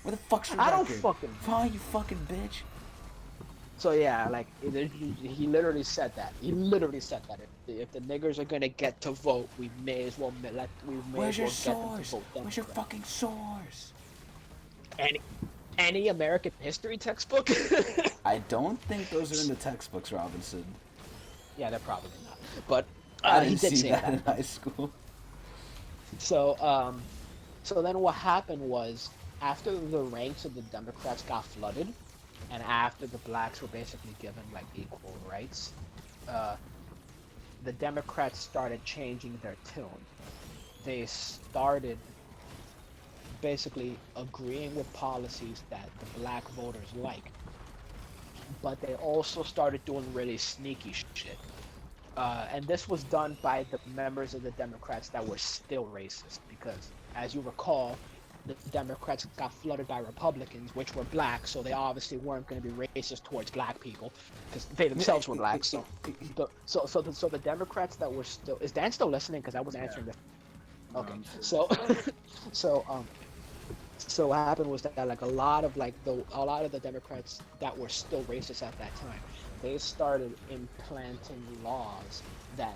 Where the fuck's the record? I don't fucking. Fine, you fucking bitch. So yeah, like he literally said that. He literally said that if the niggers are gonna get to vote, we may as well Where's your get them to source? vote Where's your Democrat. fucking source? Any American history textbook? I don't think those are in the textbooks, Robinson. Yeah, they're probably not. But I he didn't did see say that in high school. So so then what happened was, after the ranks of the Democrats got flooded, and after the blacks were basically given like equal rights, the Democrats started changing their tune. They started basically agreeing with policies that the black voters like, but they also started doing really sneaky shit. And this was done by the members of the Democrats that were still racist, because, as you recall, the Democrats got flooded by Republicans, which were black, so they obviously weren't going to be racist towards black people, because they themselves were black. So the Democrats that were still... Is Dan still listening? Because I was answering the... Okay, so so what happened was that like a lot of the Democrats that were still racist at that time, they started implanting laws that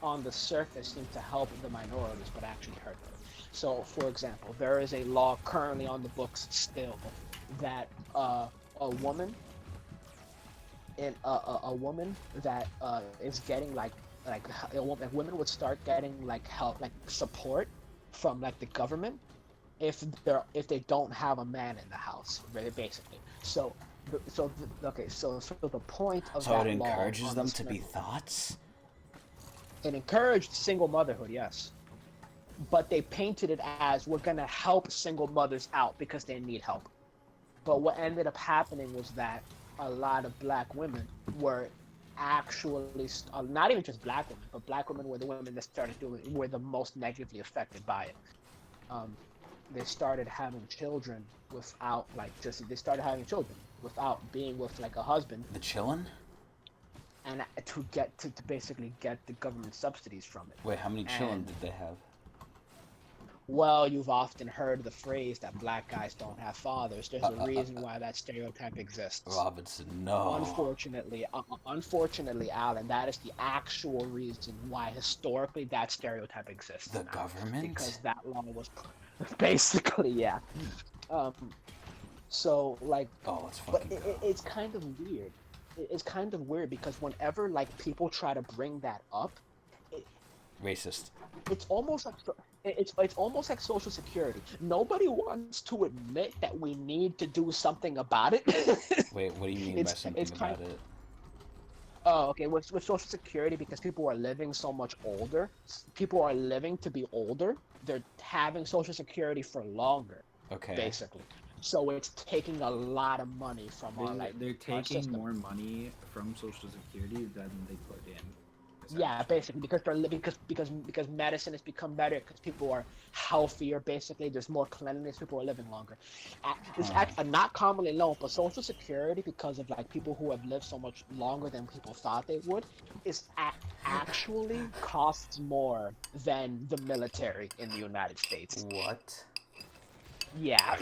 on the surface seem to help the minorities but actually hurt them. So, for example, there is a law currently on the books still that a woman that is getting women would start getting like help, like support from like the government if they don't have a man in the house, basically. So So the point of So that it law encourages on them this to be memo- thoughts? it encouraged single motherhood, yes, but they painted it as we're gonna help single mothers out because they need help. But what ended up happening was that a lot of black women were actually not even just black women, but black women were the women that started doing were the most negatively affected by it. Um, they started having children without they started having children without being with like a husband, The chillin'? and to basically get the government subsidies from it. Wait, how many chillin' And did they have? well, you've often heard the phrase that black guys don't have fathers. There's a reason why that stereotype exists. Robinson, no. Unfortunately, Alan, that is the actual reason why historically that stereotype exists. The government? Because that law was basically, yeah. Um, so like, Oh, let's but fucking go. it's kind of weird. It's kind of weird because whenever like people try to bring that up, Racist. it's almost like it's almost like Social Security. Nobody wants to admit that we need to do something about it. Wait, what do you mean by something about it? Oh, okay. With Social Security, because people are living so much older, people are living to be older. They're having Social Security for longer. Okay. Basically, so it's taking a lot of money from our They're our taking system. more money from Social Security than they put in. Yeah, basically because they're living because medicine has become better because people are healthier. Basically, there's more cleanliness. People are living longer. It's not commonly known, but Social Security, because of like people who have lived so much longer than people thought they would, is actually costs more than the military in the United States. What? Yeah.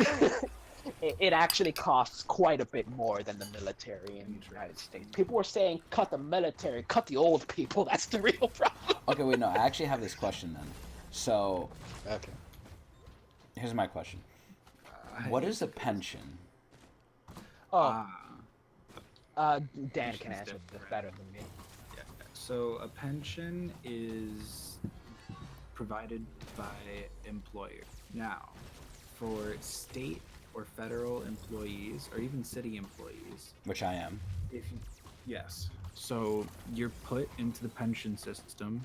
It actually costs quite a bit more than the military in the United States. People were saying, cut the military, cut the old people. That's the real problem. Okay, wait, no, I actually have this question then. So, okay. Here's my question. What is a pension? Dan can answer this better than me. Yeah. So a pension is provided by employer. Now, for state or federal employees, or even city employees, Which I am. Yes. So you're put into the pension system,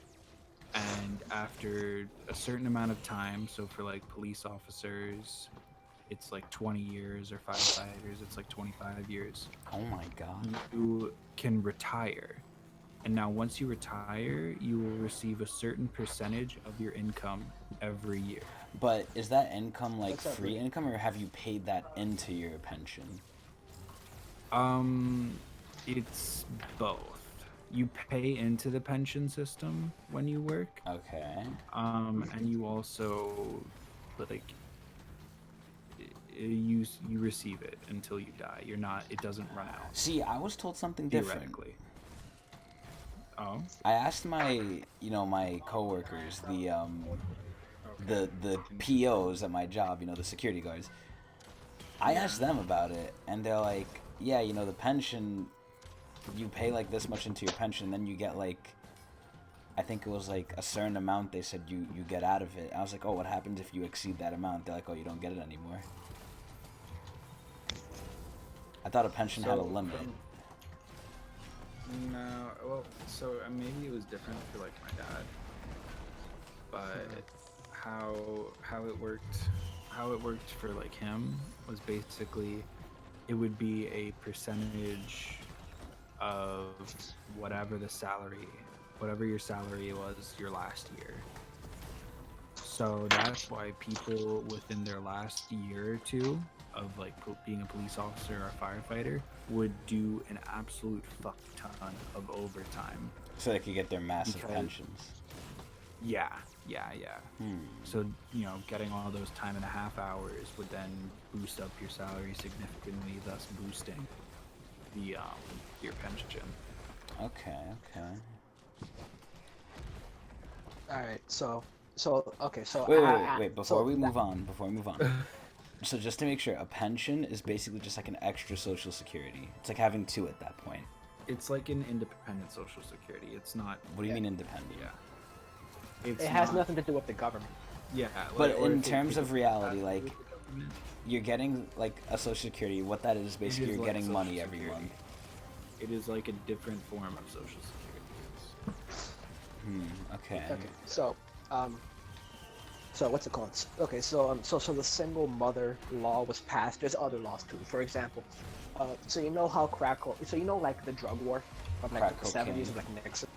and after a certain amount of time, so for like police officers, it's like 20 years, or firefighters, it's like 25 years. Oh my god. You can retire. And now once you retire, you will receive a certain percentage of your income every year. But is that income like free income, or have you paid that into your pension? It's both. You pay into the pension system when you work. Okay. And you also like you receive it until you die. You're not. It doesn't run out. See, I was told something different. Theoretically. Oh. I asked my my coworkers, the POs at my job, the security guards. I asked them about it, and they're like, yeah, the pension, you pay like this much into your pension, then you get like, I think it was like a certain amount they said you get out of it. I was like, oh, what happens if you exceed that amount? They're like, oh, you don't get it anymore. I thought a pension had a limit. No, well, so maybe it was different for like my dad, but how it worked for like him was basically it would be a percentage of whatever your salary was your last year. So that's why people within their last year or two of like being a police officer or a firefighter would do an absolute fuck ton of overtime. So they could get their massive pensions. Yeah. So, getting all those time and a half hours would then boost up your salary significantly, thus boosting the your pension. Okay. Alright, so wait, before we move on. So just to make sure, a pension is basically just like an extra social security. It's like having two at that point. It's like an independent social security. It's not. What do you mean independent? Yeah. It has nothing to do with the government. Yeah. But in terms of reality, like, You're getting like a social security. What that is basically, It is you're like getting Social money every Security. month. It is like a different form of social security. Okay. Okay, so what's it called? Okay, so the single mother law was passed. There's other laws too. For example, so you know how so you know like the drug war from like Crack the 70s cocaine. with like Nixon.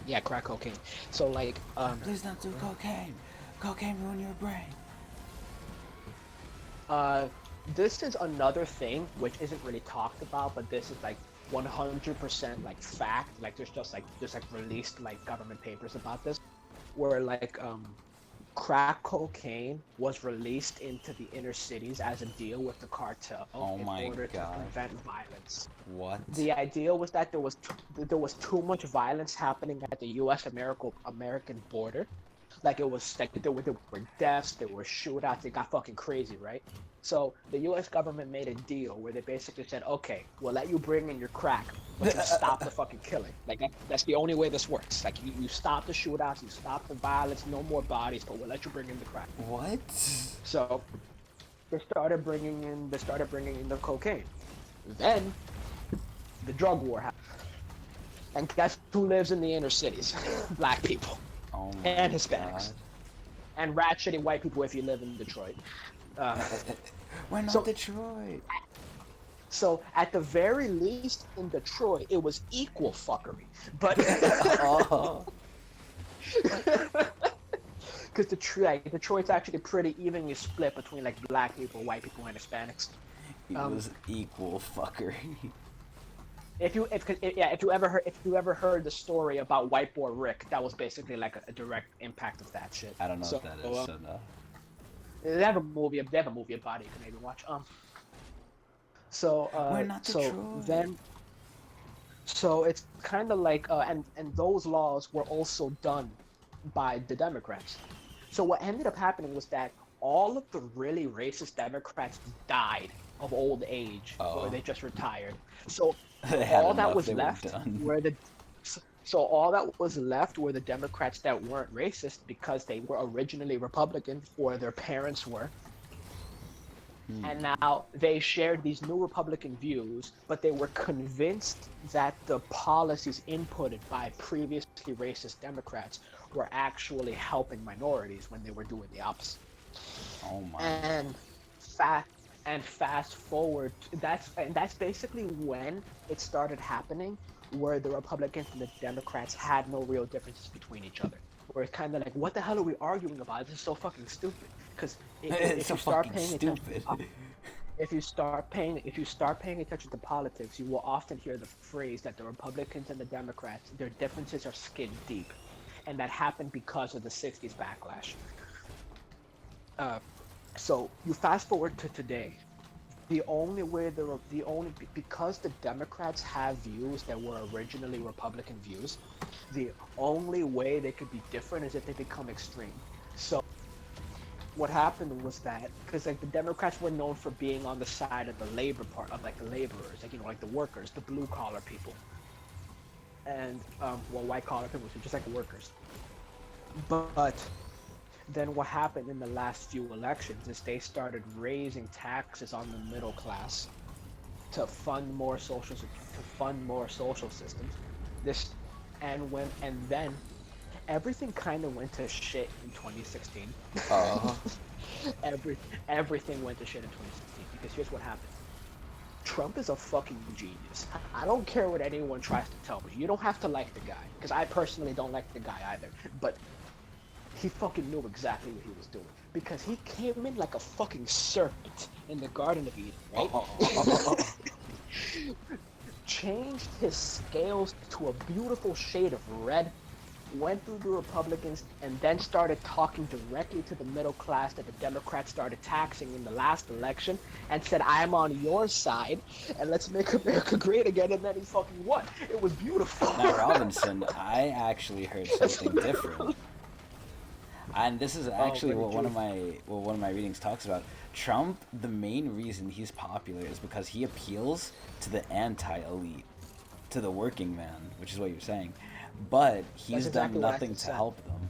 Yeah, crack cocaine. So like Please don't do cocaine. Cocaine ruin your brain. this is another thing which isn't really talked about, but this is like 100% like fact. Like there's released like government papers about this, where like crack cocaine was released into the inner cities as a deal with the cartel Oh in my order God. to prevent violence. What? The idea was that there was too much violence happening at the U.S. American border. Like it was like there were deaths, there were shootouts, it got fucking crazy, right? So the U.S. government made a deal where they basically said, okay, we'll let you bring in your crack, but you stop the fucking killing. Like that's the only way this works. Like you stop the shootouts, you stop the violence, no more bodies, but we'll let you bring in the crack. What? So they started bringing in the cocaine. Then the drug war happened. And guess who lives in the inner cities? Black people. Oh my And Hispanics. God. And rat shitty white people if you live in Detroit. We're not so- Detroit. So at the very least in Detroit, it was equal fuckery. But Oh. because Detroit's actually pretty evenly split between like black people, white people, and Hispanics. It was equal fuckery. If you ever heard the story about White Boy Rick, that was basically like a direct impact of that shit. I don't know So, what that is, so no. They have a movie about it you can maybe watch. We're not so Detroit. then, so it's kind of like and those laws were also done by the Democrats. So what ended up happening was that all of the really racist Democrats died of old age, or they just retired. So They had all that enough, was they were left done. were all that was left were the Democrats that weren't racist because they were originally Republican or their parents were. And now they shared these new Republican views, but they were convinced that the policies inputted by previously racist Democrats were actually helping minorities when they were doing the opposite. Oh my. And fast forward, that's basically when it started happening, where the Republicans and the Democrats had no real differences between each other. Where it's kind of like, what the hell are we arguing about? This is so fucking stupid. Because It's so fucking stupid. if you start paying attention to politics, you will often hear the phrase that the Republicans and the Democrats, their differences are skin deep, and that happened because of the '60s backlash. So you fast forward to today. Because the Democrats have views that were originally Republican views, the only way they could be different is if they become extreme. So what happened was that, because like the Democrats were known for being on the side of the labor part of like the laborers, like the workers, the blue collar people, and white collar people, so just like workers. But then what happened in the last few elections is they started raising taxes on the middle class to fund more social systems. And then everything kind of went to shit in 2016. Everything went to shit in 2016 because here's what happened. Trump is a fucking genius. I don't care what anyone tries to tell me. You don't have to like the guy, because I personally don't like the guy either. But he fucking knew exactly what he was doing, because he came in like a fucking serpent in the Garden of Eden, right? Changed his scales to a beautiful shade of red, went through the Republicans, and then started talking directly to the middle class that the Democrats started taxing in the last election, and said, I'm on your side, and let's make America great again, and then he fucking won. It was beautiful. Now, Robinson, I actually heard something different. And this is actually what one of my readings talks about. Trump, the main reason he's popular is because he appeals to the anti-elite, to the working man, which is what you're saying. But he's done nothing to help them.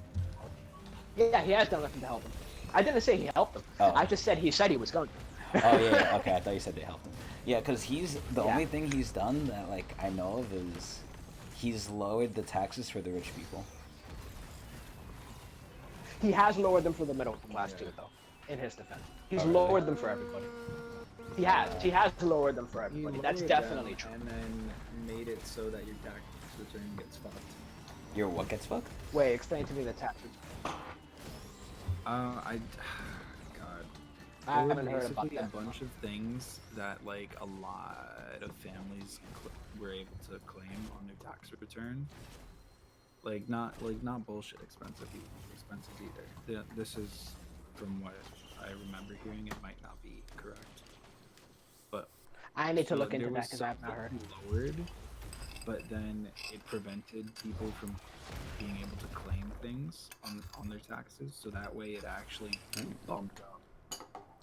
Yeah, he has done nothing to help them. I didn't say he helped them. Oh. I just said he said he was going to. Oh yeah, okay. I thought you said they helped him. Yeah, because he's the Yeah. only thing he's done that like I know of is he's lowered the taxes for the rich people. He has lowered them for the middle class too, though. In his defense, he's Oh, really? lowered them for everybody. He has lowered them for He everybody. That's lowered definitely them true. And then made it so that your tax return gets fucked. Your what gets fucked? Wait, explain to me the taxes. God. I There were haven't heard about basically that. a bunch of things that like a lot of families were able to claim on their tax return. Like not bullshit expenses either. This is from what I remember hearing. It might not be correct, but I need to so look into there that was because I've not heard. something lowered, but then it prevented people from being able to claim things on their taxes. So that way, it actually bumped up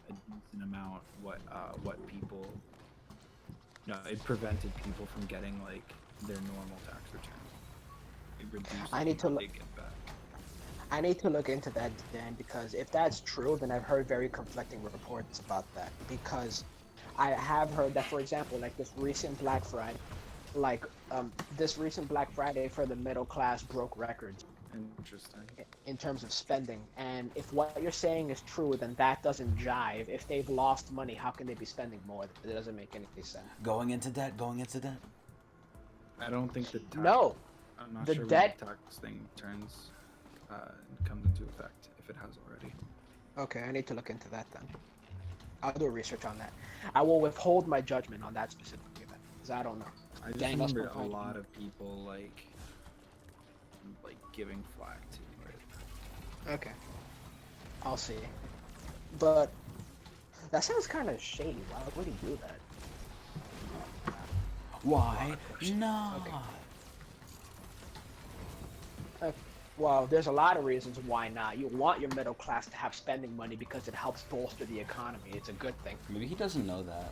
a decent amount what people. No, it prevented people from getting like their normal tax return. It reduced. I need to what look. they get back. I need to look into that, Dan, because if that's true, then I've heard very conflicting reports about that. Because I have heard that, for example, like this recent Black Friday, this recent Black Friday for the middle class broke records Interesting. in terms of spending. And if what you're saying is true, then that doesn't jive. If they've lost money, how can they be spending more? It doesn't make any sense. Going into debt. I don't think the tax, No, I'm not the sure debt- when the tax thing comes into effect if it has already. Okay, I need to look into that then. I'll do research on that. I will withhold my judgment on that specific event because I don't know. I just Dang, that's remember a not lot of people like giving flack to it. Okay, I'll see. But that sounds kind of shady. Why would he do that? Why not? Well, there's a lot of reasons why not. You want your middle class to have spending money because it helps bolster the economy. It's a good thing. Maybe he doesn't know that.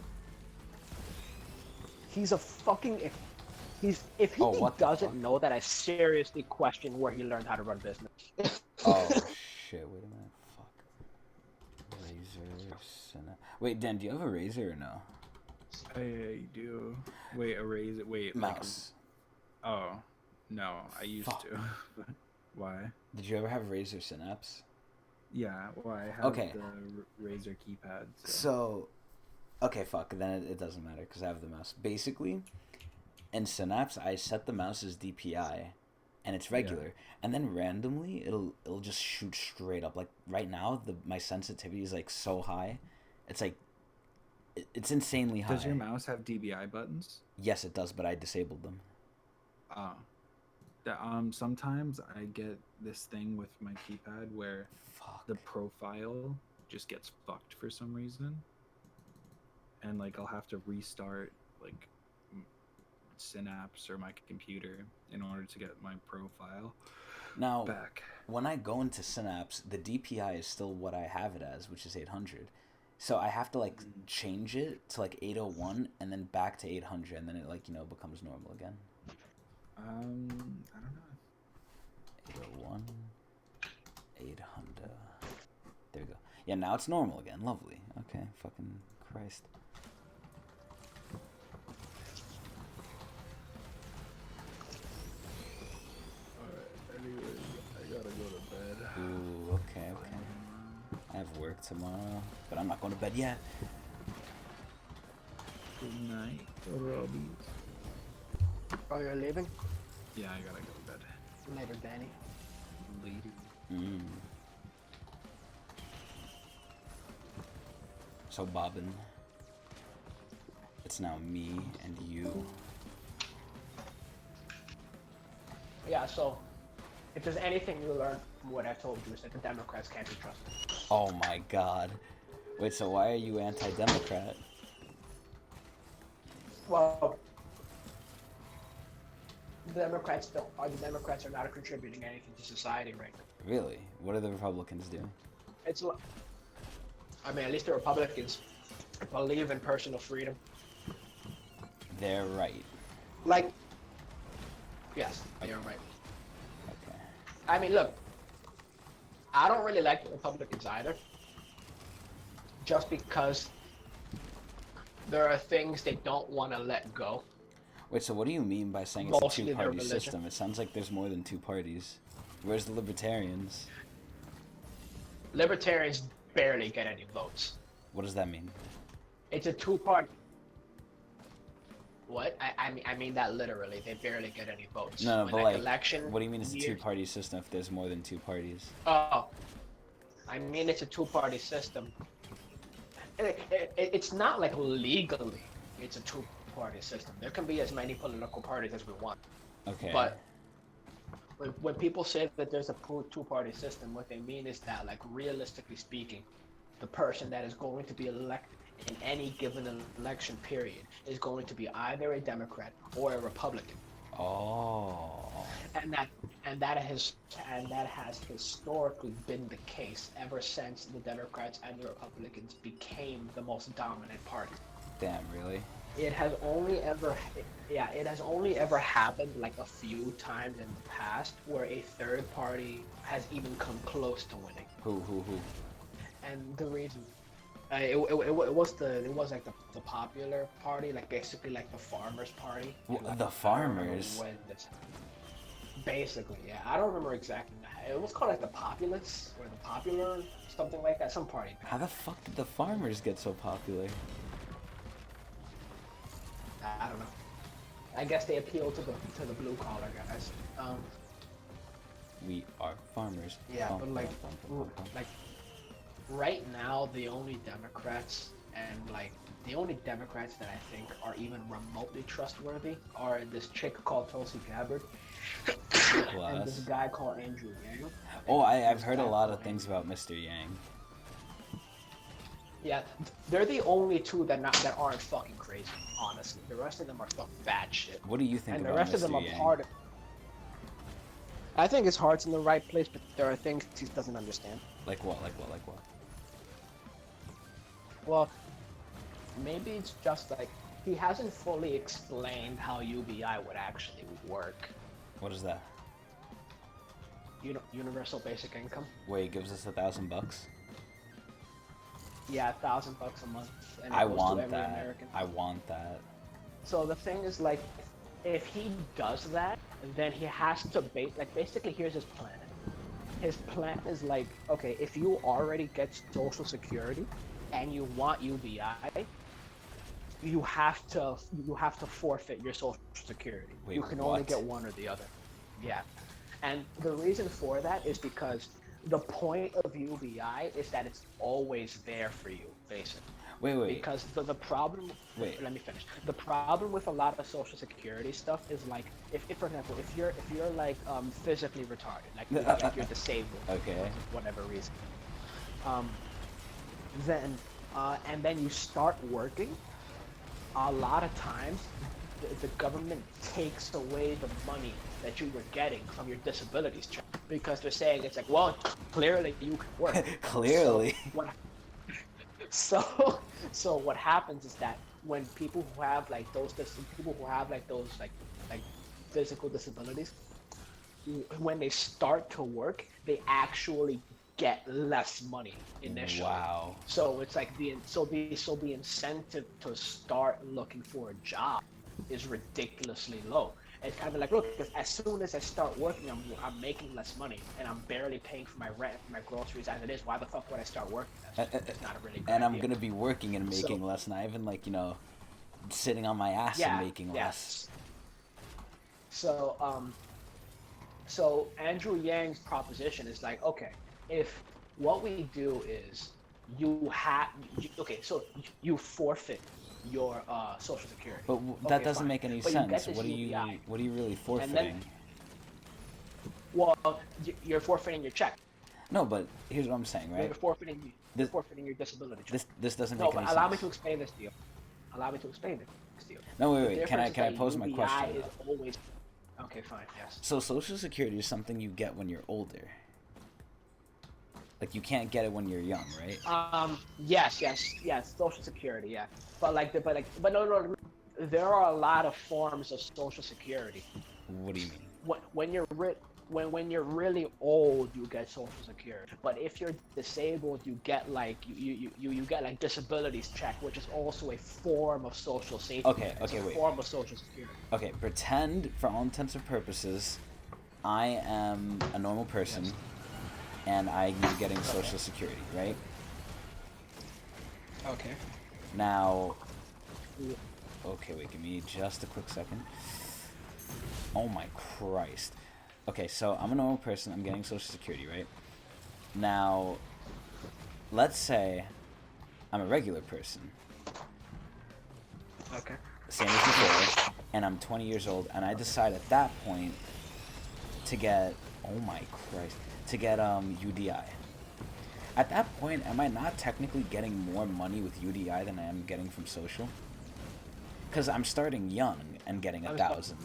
He's a fucking. If he Oh, what the doesn't fuck? know that, I seriously question where he learned how to run business. Oh shit! Wait a minute. Fuck. Razor. Wait, Dan, do you have a razor or no? I do. Wait, a razor. Wait, Mouse. Like oh, no, I used Fuck. to. Why? Did you ever have razor synapse? Yeah, well, I have Okay. the Razer keypad. So, okay, fuck. Then it doesn't matter because I have the mouse. Basically, in Synapse, I set the mouse as DPI, and it's regular. And then randomly, it'll just shoot straight up. Like right now, my sensitivity is like so high, it's like it's insanely high. Does your mouse have DBI buttons? Yes, it does, but I disabled them. Oh. Sometimes I get this thing with my keypad where Fuck. the profile just gets fucked for some reason, and like I'll have to restart like Synapse or my computer in order to get my profile Now, back. when I go into Synapse, the DPI is still what I have it as, which is 800. So I have to like change it to like 801 and then back to 800, and then it like becomes normal again. I don't know. 801, 800. There we go. Yeah, now it's normal again. Lovely. Okay, fucking Christ. Alright, anyway, I gotta go to bed. Ooh, okay. I have work tomorrow, but I'm not going to bed yet. Good night, Robbie. Oh, you're leaving? Yeah, I gotta go to bed. Later, Danny. Later. So, Bobin, it's now me and you. Yeah, so if there's anything you learn from what I told you, is that the Democrats can't be trusted. Oh my god. Wait, so why are you anti-Democrat? Well, the Democrats are not contributing anything to society right now. Really? What do the Republicans do? I mean, at least the Republicans believe in personal freedom. They're right. Like, yes, you're right. Okay. I mean, look, I don't really like the Republicans either. just because there are things they don't want to let go. Wait, so what do you mean by saying it's Mostly a their two-party religion. system? It sounds like there's more than two parties. Where's the libertarians? Libertarians barely get any votes. What does that mean? It's a two-party. What? I mean that literally. They barely get any votes. No, When, but like, election what do you mean it's a year- two-party system if there's more than two parties? Oh, I mean it's a two-party system. It's not like legally it's a two-party system. There can be as many political parties as we want. Okay. But when people say that there's a two-party system, what they mean is that, like, realistically speaking, the person that is going to be elected in any given election period is going to be either a Democrat or a Republican. Oh. And that has historically been the case ever since the Democrats and the Republicans became the most dominant party. Damn, really? It has only ever happened like a few times in the past where a third party has even come close to winning. Who? And the reason, it was like the popular party, like basically like the farmers' party. Well, the farmers? Basically, yeah. I don't remember exactly. It was called like the Populace or the Popular, something like that. Some party. How the fuck did the farmers get so popular? I don't know. I guess they appeal to the blue collar guys. We are farmers. Yeah, Bum, but like, bum, bum, bum, bum. like right now, the only Democrats that I think are even remotely trustworthy are this chick called Tulsi Gabbard and this guy called Andrew Yang. Oh, I've heard a lot of things about Mr. Yang. Yeah, they're the only two that aren't fucking crazy, honestly. The rest of them are fucking bad shit. What do you think and about the rest Mr. of them Yang? are part of. I think his heart's in the right place, but there are things he doesn't understand. Like what? Well, maybe it's just like he hasn't fully explained how UBI would actually work. What is that? Universal basic income. Where he gives us $1,000? Yeah, $1,000 a month. And it I goes to want every that. American. I want that. So the thing is, like, if he does that, then he has to basically here's his plan. His plan is like, okay, if you already get Social Security and you want UBI, you have to forfeit your Social Security. Wait, you can only what? get one or the other. Yeah. And the reason for that is because the point of UBI is that it's always there for you, basically. Wait. Because the problem. Wait. Let me finish. The problem with a lot of Social Security stuff is like, if for example, if you're like physically retarded, like you're disabled, Okay. for whatever reason, then you start working. A lot of times, the government takes away the money that you were getting from your disabilities check because they're saying it's like, well, clearly you can work. Clearly. So what happens is that when people who have like those physical disabilities, when they start to work, they actually get less money initially. Wow. So it's like the incentive to start looking for a job is ridiculously low. It's kind of like, look, because as soon as I start working, I'm making less money, and I'm barely paying for my rent, for my groceries as it is. Why the fuck would I start working? It's not a really good And I'm idea. gonna be working and making less, not even like, sitting on my ass and making less. So Andrew Yang's proposition is like, okay, if what we do is you forfeit your Social Security. But that doesn't make any But you get sense. this What are UBI. you really forfeiting? Well, you're forfeiting your check. No, but here's what I'm saying, right? You're forfeiting your disability check. This doesn't No, make but any allow sense. me to explain this to you. No, The wait. Can I difference is pose that my UBI question? is always... Okay, fine. Yes. So Social Security is something you get when you're older. Like you can't get it when you're young, right? Yes. Social Security, yeah. But no. There are a lot of forms of Social Security. What do you mean? When you're rich, when you're really old, you get Social Security. But if you're disabled, you get like you get like disabilities check, which is also a form of social safety. Okay, It's okay, a wait. form of Social Security. Okay, pretend for all intents and purposes, I am a normal person, Yes. and I'm getting Social Security, right? Okay. Now, okay, wait, give me just a quick second. Oh my Christ. Okay, so I'm a normal person, I'm getting Social Security, right? Now, let's say I'm a regular person, Okay. same as before, and I'm 20 years old, and I decide at that point to get, oh my Christ, to get UDI. At that point, am I not technically getting more money with UDI than I am getting from Social? Because I'm starting young and getting 1,000.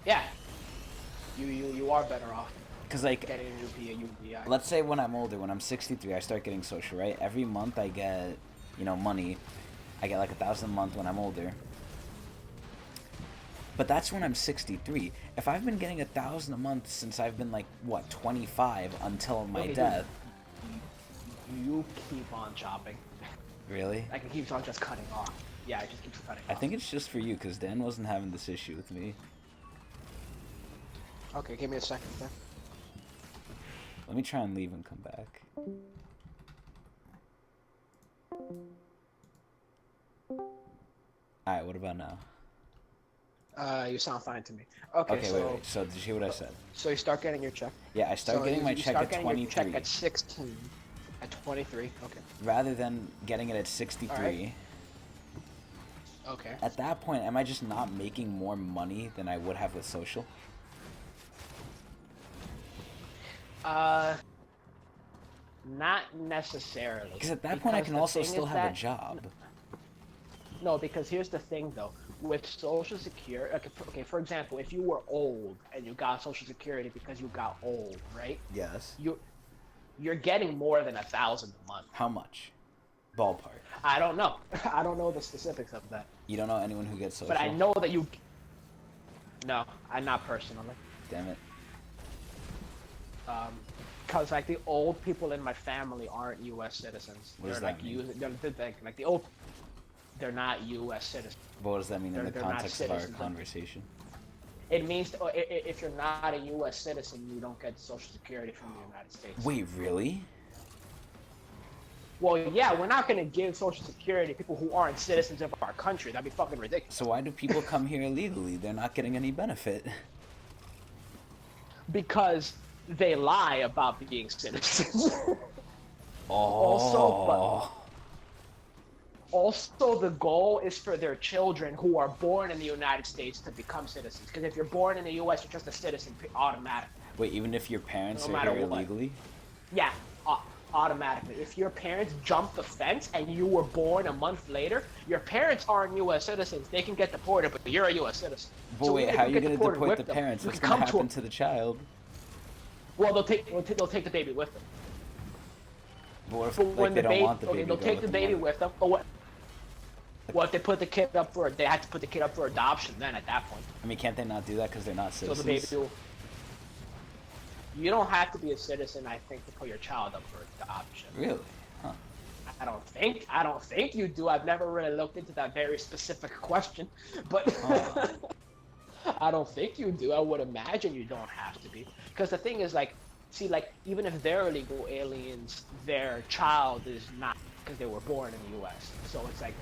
Yeah. You are better off Because, like, getting a UDI. let's say when I'm older, when I'm 63, I start getting Social, right? Every month I get, you know, money. I get like 1,000 a month when I'm older. But that's when I'm 63. If I've been getting 1,000 a month since I've been like, what, 25 until my Okay, death. You keep on chopping. Really? Like it keeps on just cutting off. Yeah, it just keeps cutting I off. think it's just for you, because Dan wasn't having this issue with me. Okay, give me a second then. Let me try and leave and come back. Alright, what about now? You sound fine to me. Okay, Okay, so wait. So, did you hear what I said? so you start getting your check. Yeah, I start So getting my you check start at getting your 23. check at 16. At 23. Okay. Rather than getting it at 63. Alright. Okay. At that point, am I just not making more money than I would have with Social? Not necessarily. Because at that point, I can the also thing still is have a that- job. No, because here's the thing though. With Social Security, okay, for example, if you were old and you got Social Security because you got old, right? Yes. You're getting more than 1,000 a month. How much? Ballpark. I don't know. I don't know the specifics of that. You don't know anyone who gets Social? But I know that you. No, I'm not personally. Damn it. Cause like the old people in my family aren't U.S. citizens. What does they're that like mean? they're like the old. They're not U.S. citizens. But what does that mean in the They're not context of our citizens. conversation? It means if you're not a U.S. citizen, you don't get Social Security from the United States. Wait, really? Well, yeah, we're not gonna give Social Security to people who aren't citizens of our country. That'd be fucking ridiculous. So why do people come here illegally? They're not getting any benefit. Because they lie about being citizens. Oh. Also, the goal is for their children who are born in the United States to become citizens. Because if you're born in the U.S., you're just a citizen automatically. Wait, even if your parents No are matter here what. illegally? Yeah, automatically. If your parents jump the fence and you were born a month later, your parents aren't U.S. citizens. They can get deported, but you're a U.S. citizen. But So wait, even how if are you get going to deported deport with the them, parents? you What's can going to come happen to the child? Well, they'll take the baby with them. But what if But like, when they the don't baby, want the baby okay, they'll to go take the with baby them? with them. But what if they put the kid up for? They have to put the kid up for adoption. Then at that point, I mean, can't they not do that because they're not so citizens? the baby will. You don't have to be a citizen, I think, to put your child up for adoption. Really? Huh. I don't think you do. I've never really looked into that very specific question, but I don't think you do. I would imagine you don't have to be, because the thing is, like, see, like, even if they're illegal aliens, their child is not, because they were born in the U.S. So it's like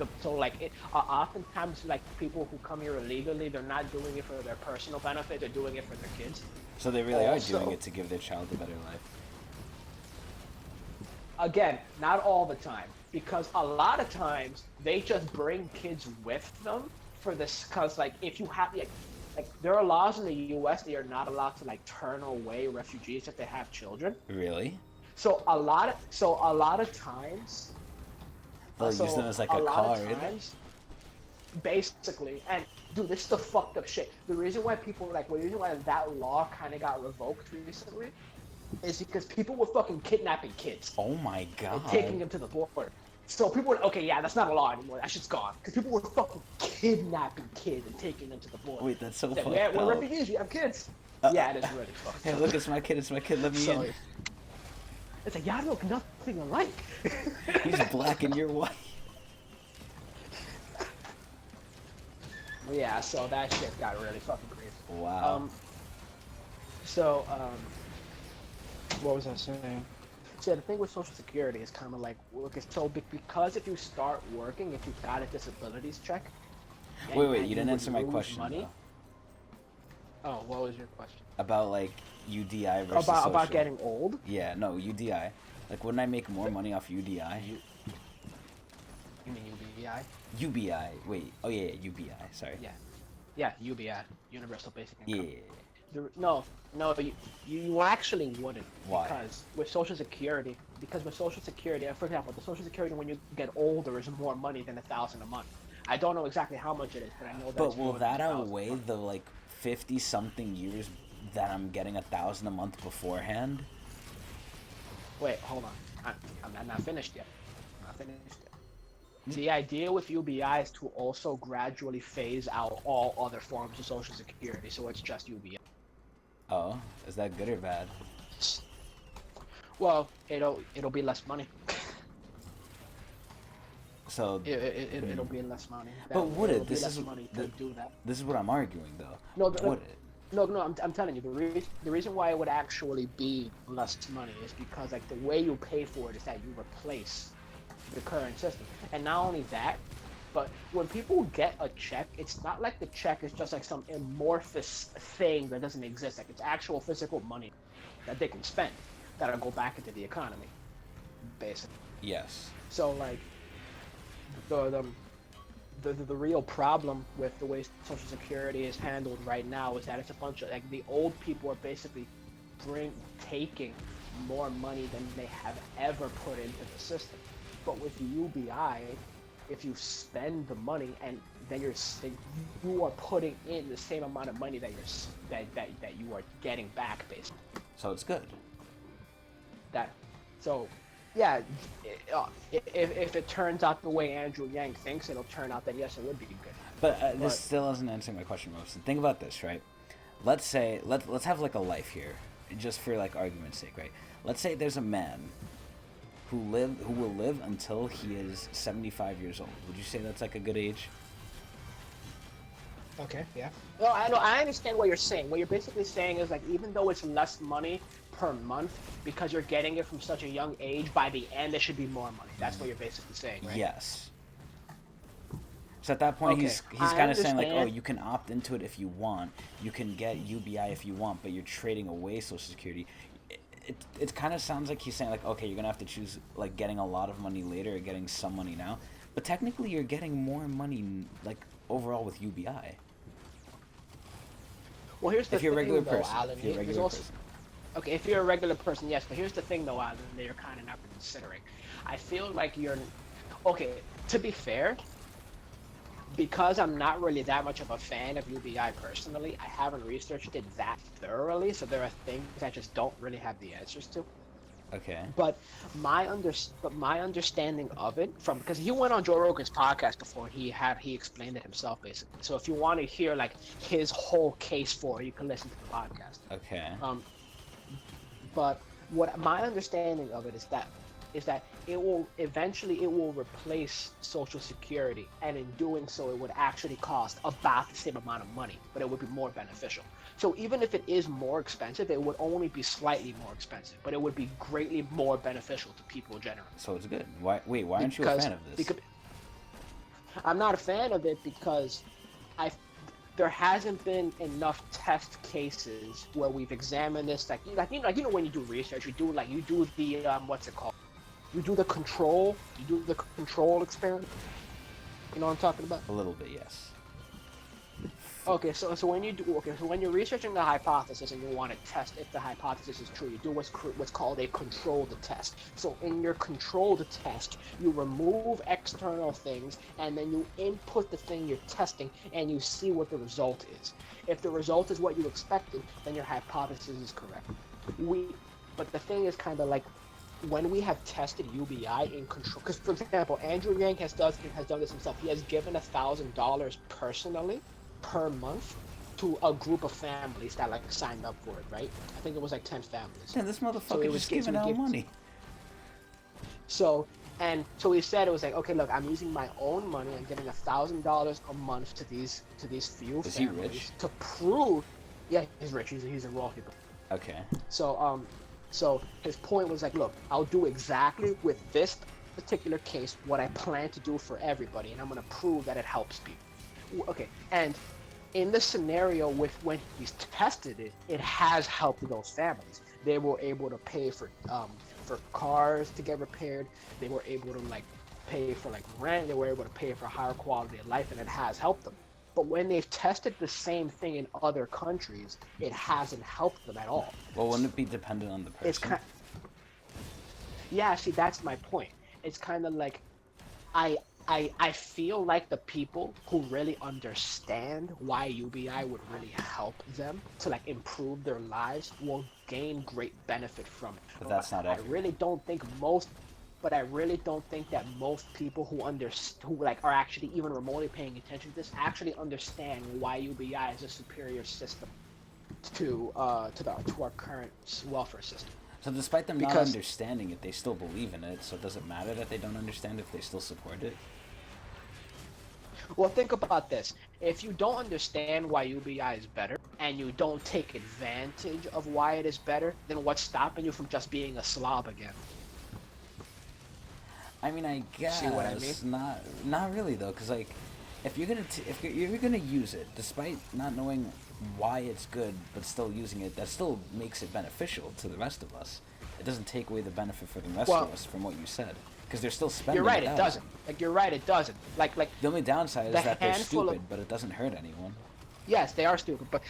oftentimes, like, people who come here illegally, they're not doing it for their personal benefit. They're doing it for their kids. So they really are Also- doing it to give their child a better life. Again, not all the time, because a lot of times they just bring kids with them for this, because like if you have like there are laws in the U.S. that you're not allowed to like turn away refugees if they have children. Really? So a lot of times They'll use them as like a card. Basically, and dude, this is the fucked up shit. The reason why the reason why that law kind of got revoked recently is because people were fucking kidnapping kids Oh my and god. taking them to the border. So people were okay, yeah, that's not a law anymore. That shit's gone because people were fucking kidnapping kids and taking them to the border. Wait, that's so Said, fucked yeah, we're up. refugees. We have kids. Yeah, it is really fucked Hey, up. look, it's my kid. It's my kid. Let me So, in. it's like y'all look nothing alike. He's black and you're white. Yeah, so that shit got really fucking crazy. Wow. What was I saying? So the thing with Social Security is kind of like, look, it's so because if you start working, if you've got a disabilities check. Wait, you didn't answer my question. Money. Oh, what was your question? About like UDI versus about social. getting old? Yeah, no, UDI. Like, wouldn't I make more money off UDI? You mean UBI? UBI. Wait. Oh yeah, UBI. Sorry. Yeah, UBI, Universal Basic Income. Yeah. No, you actually wouldn't. Why? Because with Social Security, for example, the Social Security when you get older is more money than $1,000 a month. I don't know exactly how much it is, but I know that. But will that outweigh the like 50-something years that I'm getting $1,000 a month beforehand? Wait, hold on. I'm not finished yet. The idea with UBI is to also gradually phase out all other forms of Social Security, so it's just UBI. Oh, is that good or bad? Well, it'll be less money. So it'll be less money. But would it? This is money to do that. This is what I'm arguing, though. No, would it? No, I'm telling you, the reason why it would actually be less money is because like the way you pay for it is that you replace the current system, and not only that, but when people get a check, it's not like the check is just like some amorphous thing that doesn't exist. Like it's actual physical money that they can spend that'll go back into the economy, basically. Yes. So like the real problem with the way Social Security is handled right now is that it's a bunch of like the old people are basically taking more money than they have ever put into the system. But with the UBI, if you spend the money and then you are putting in the same amount of money that you are getting back, basically. So it's good. Yeah, if it turns out the way Andrew Yang thinks, it'll turn out that yes, it would be good. But this still doesn't answer my question, Robson. Think about this, right? Let's say let's have like a life here, just for like argument's sake, right? Let's say there's a man who will live until he is 75 years old. Would you say that's like a good age? Okay, yeah. Well, I understand what you're saying. What you're basically saying is like even though it's less money per month because you're getting it from such a young age, by the end there should be more money. That's what you're basically saying, right? Yes. So at that point, Okay, he's kind of saying like, oh, understand. you can opt into it if you want, you can get UBI if you want, but you're trading away Social Security. It kind of sounds like he's saying like, okay, you're gonna have to choose like getting a lot of money later or getting some money now, but technically you're getting more money like overall with UBI. Well, here's the If you're a thing, regular though, person, Alan. if you're a There's regular also- person. Okay, if you're a regular person, yes, but here's the thing, though, Alan, that you're kind of not considering. I feel like you're... Okay, to be fair, because I'm not really that much of a fan of UBI personally, I haven't researched it that thoroughly, so there are things I just don't really have the answers to. Okay. But my understanding of it because he went on Joe Rogan's podcast before, he explained it himself basically. So if you want to hear like his whole case for it, you can listen to the podcast. Okay. But what my understanding of it is that it will replace Social Security, and in doing so, it would actually cost about the same amount of money, but it would be more beneficial. So even if it is more expensive, it would only be slightly more expensive, but it would be greatly more beneficial to people generally. So it's good. Why aren't you a fan of this? Because I'm not a fan of it because there hasn't been enough test cases where we've examined this. Like you know when you do research, you do the what's it called? You do the control experiment. You know what I'm talking about? A little bit, yes. Okay, so when you're researching the hypothesis and you want to test if the hypothesis is true, you do what's called a controlled test. So in your controlled test, you remove external things and then you input the thing you're testing and you see what the result is. If the result is what you expected, then your hypothesis is correct. But the thing is kind of like when we have tested UBI in control, because for example, Andrew Yang has done this himself. He has given $1,000 personally per month to a group of families that like signed up for it, right? I think it was like 10 families. Damn, this So motherfucker it was just giving out money. So he said it was like, okay, look, I'm using my own money. I'm giving $1,000 a month to these few Is he families rich? to prove. Yeah, he's rich. He's a wealthy. Okay. So his point was like, look, I'll do exactly with this particular case what I plan to do for everybody, and I'm gonna prove that it helps people. Okay, and in the scenario with when he's tested it, it has helped those families. They were able to pay for cars to get repaired. They were able to like pay for like rent. They were able to pay for higher quality of life, and it has helped them. But when they've tested the same thing in other countries, it hasn't helped them at all. Well, wouldn't it be dependent on the person? It's yeah, see, that's my point. It's kind of like I feel like the people who really understand why UBI would really help them to like improve their lives will gain great benefit from it. But that's not I everyone. really don't think but I really don't think that most people who like are actually even remotely paying attention to this actually understand why UBI is a superior system to our current welfare system. So despite them not understanding it, they still believe in it, so does it matter that they don't understand if they still support it? Well, think about this. If you don't understand why UBI is better, and you don't take advantage of why it is better, then what's stopping you from just being a slob again? I mean, I guess. See what I mean? Not really though, because like, if you're gonna use it, despite not knowing why it's good, but still using it, that still makes it beneficial to the rest of us. It doesn't take away the benefit for the rest of us from what you said, because they're still spending. You're right. It doesn't. Like you're right. It doesn't. Like the only downside is that they're stupid, but it doesn't hurt anyone. Yes, they are stupid, but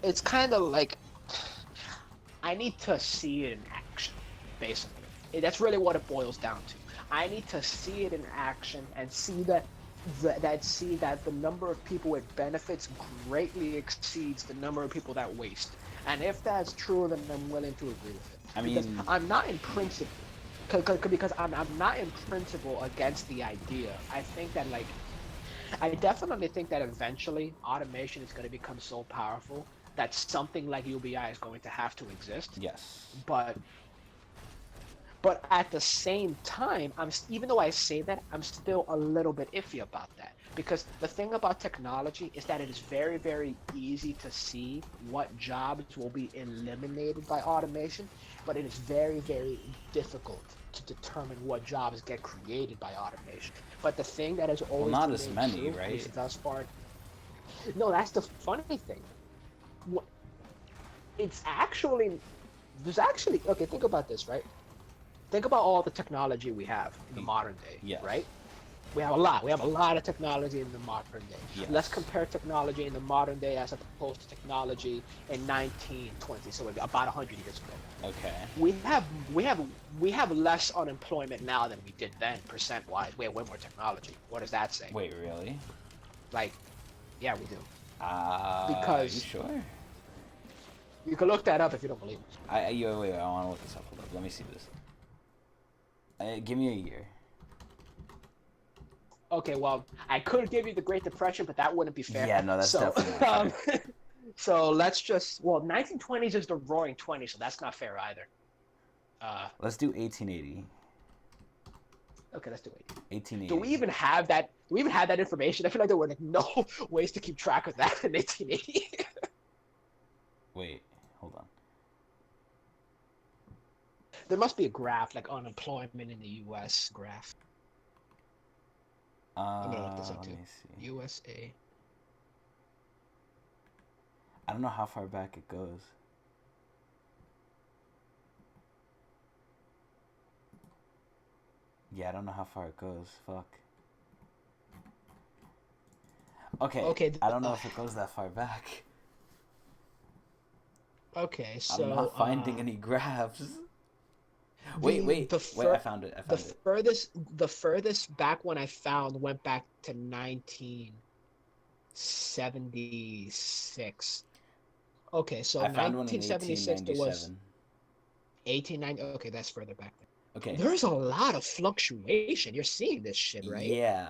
it's kind of like I need to see it in action, basically. That's really what it boils down to. I need to see it in action and see that the number of people it benefits greatly exceeds the number of people that waste. And if that's true, then I'm willing to agree with it. I mean, because I'm not in principle, because I'm not in principle against the idea. I think that I definitely think that eventually automation is going to become so powerful that something like UBI is going to have to exist. Yes. But at the same time, even though I say that, I'm still a little bit iffy about that. Because the thing about technology is that it is very, very easy to see what jobs will be eliminated by automation, but it is very, very difficult to determine what jobs get created by automation. But the thing that has always not as many, true right? is thus far. No, that's the funny thing. It's actually okay. Think about this, right? Think about all the technology we have in the modern day, right? We have a lot. We have a lot of technology in the modern day. Yes. Let's compare technology in the modern day as opposed to technology in 1920, so about 100 years ago. Okay. We have less unemployment now than we did then, percent-wise. We have way more technology. What does that say? Wait, really? Like, yeah, we do. Because. You sure? You can look that up if you don't believe me. Wait, I want to look this up. Hold up. Let me see this. Give me a year. Okay, well, I could give you the Great Depression, but that wouldn't be fair. Yeah, no, that's definitely not fair. So let's just 1920s is the Roaring '20s, so that's not fair either. Let's do 1880. Okay, let's do 1880. Do we even have that? Do we even have that information? I feel like there were like no ways to keep track of that in 1880. Wait, hold on. There must be a graph, like unemployment in the U.S. graph. I'm gonna look this up too. USA. I don't know how far back it goes. Yeah, I don't know how far it goes. Fuck. Okay. I don't know if it goes that far back. Okay, so I'm not finding any graphs. Wait, I found it. The furthest back one I found went back to 1976. Okay, so I found 1976 one in there was. 1890. Okay, that's further back. Okay. There's a lot of fluctuation. You're seeing this shit, right? Yeah.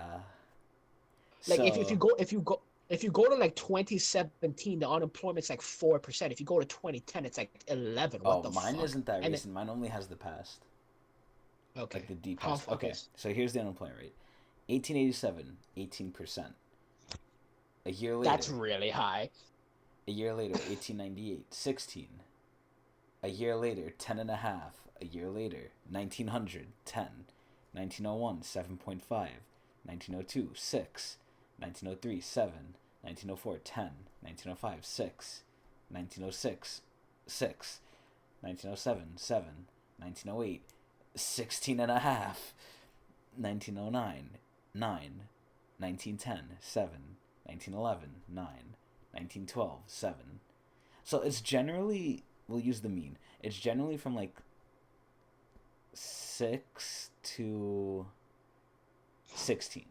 Like So, if you go to like 2017, the unemployment's like 4%. If you go to 2010, it's like 11. What oh, the mine fuck? isn't that And recent. Mine only has the past. okay. Like the deep How- past. Okay. okay. So here's the unemployment rate. 1887, 18%. A year later. That's really high. A year later, 1898, 16. A year later, 10 and a half. A year later, 1900, 10. 1901, 7.5. 1902, 6. 1903, 7. 1904, 10. 1905, 6. 1906, 6. 1907, 7. 1908, 16 and a half. 1909, 9. 1910, 7. 1911, 9. 1912, 7. So it's generally, we'll use the mean. It's generally from like 6 to 16.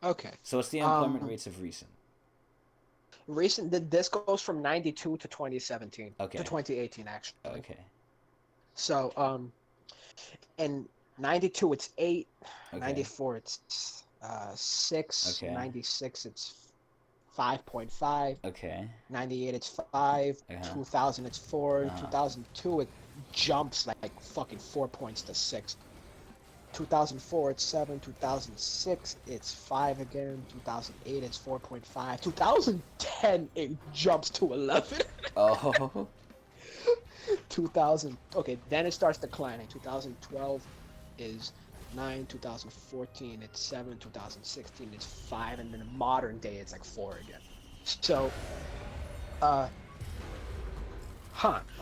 Okay. So it's the employment rates of recent. This goes from 92 to 2017. Okay. To 2018 actually. Okay. So in 92 it's 8, Okay. 94 it's 6, Okay. 96 it's 5.5, Okay. 98 it's 5, Uh-huh. 2000 it's 4, Uh-huh. 2002 it jumps like fucking 4 points to 6. 2004 it's 7, 2006 it's 5 again, 2008 it's 4.5, 2010 it jumps to 11. Oh. 2000, okay, then it starts declining. 2012 is 9, 2014 it's 7, 2016 it's 5, and then in modern day it's like 4 again. So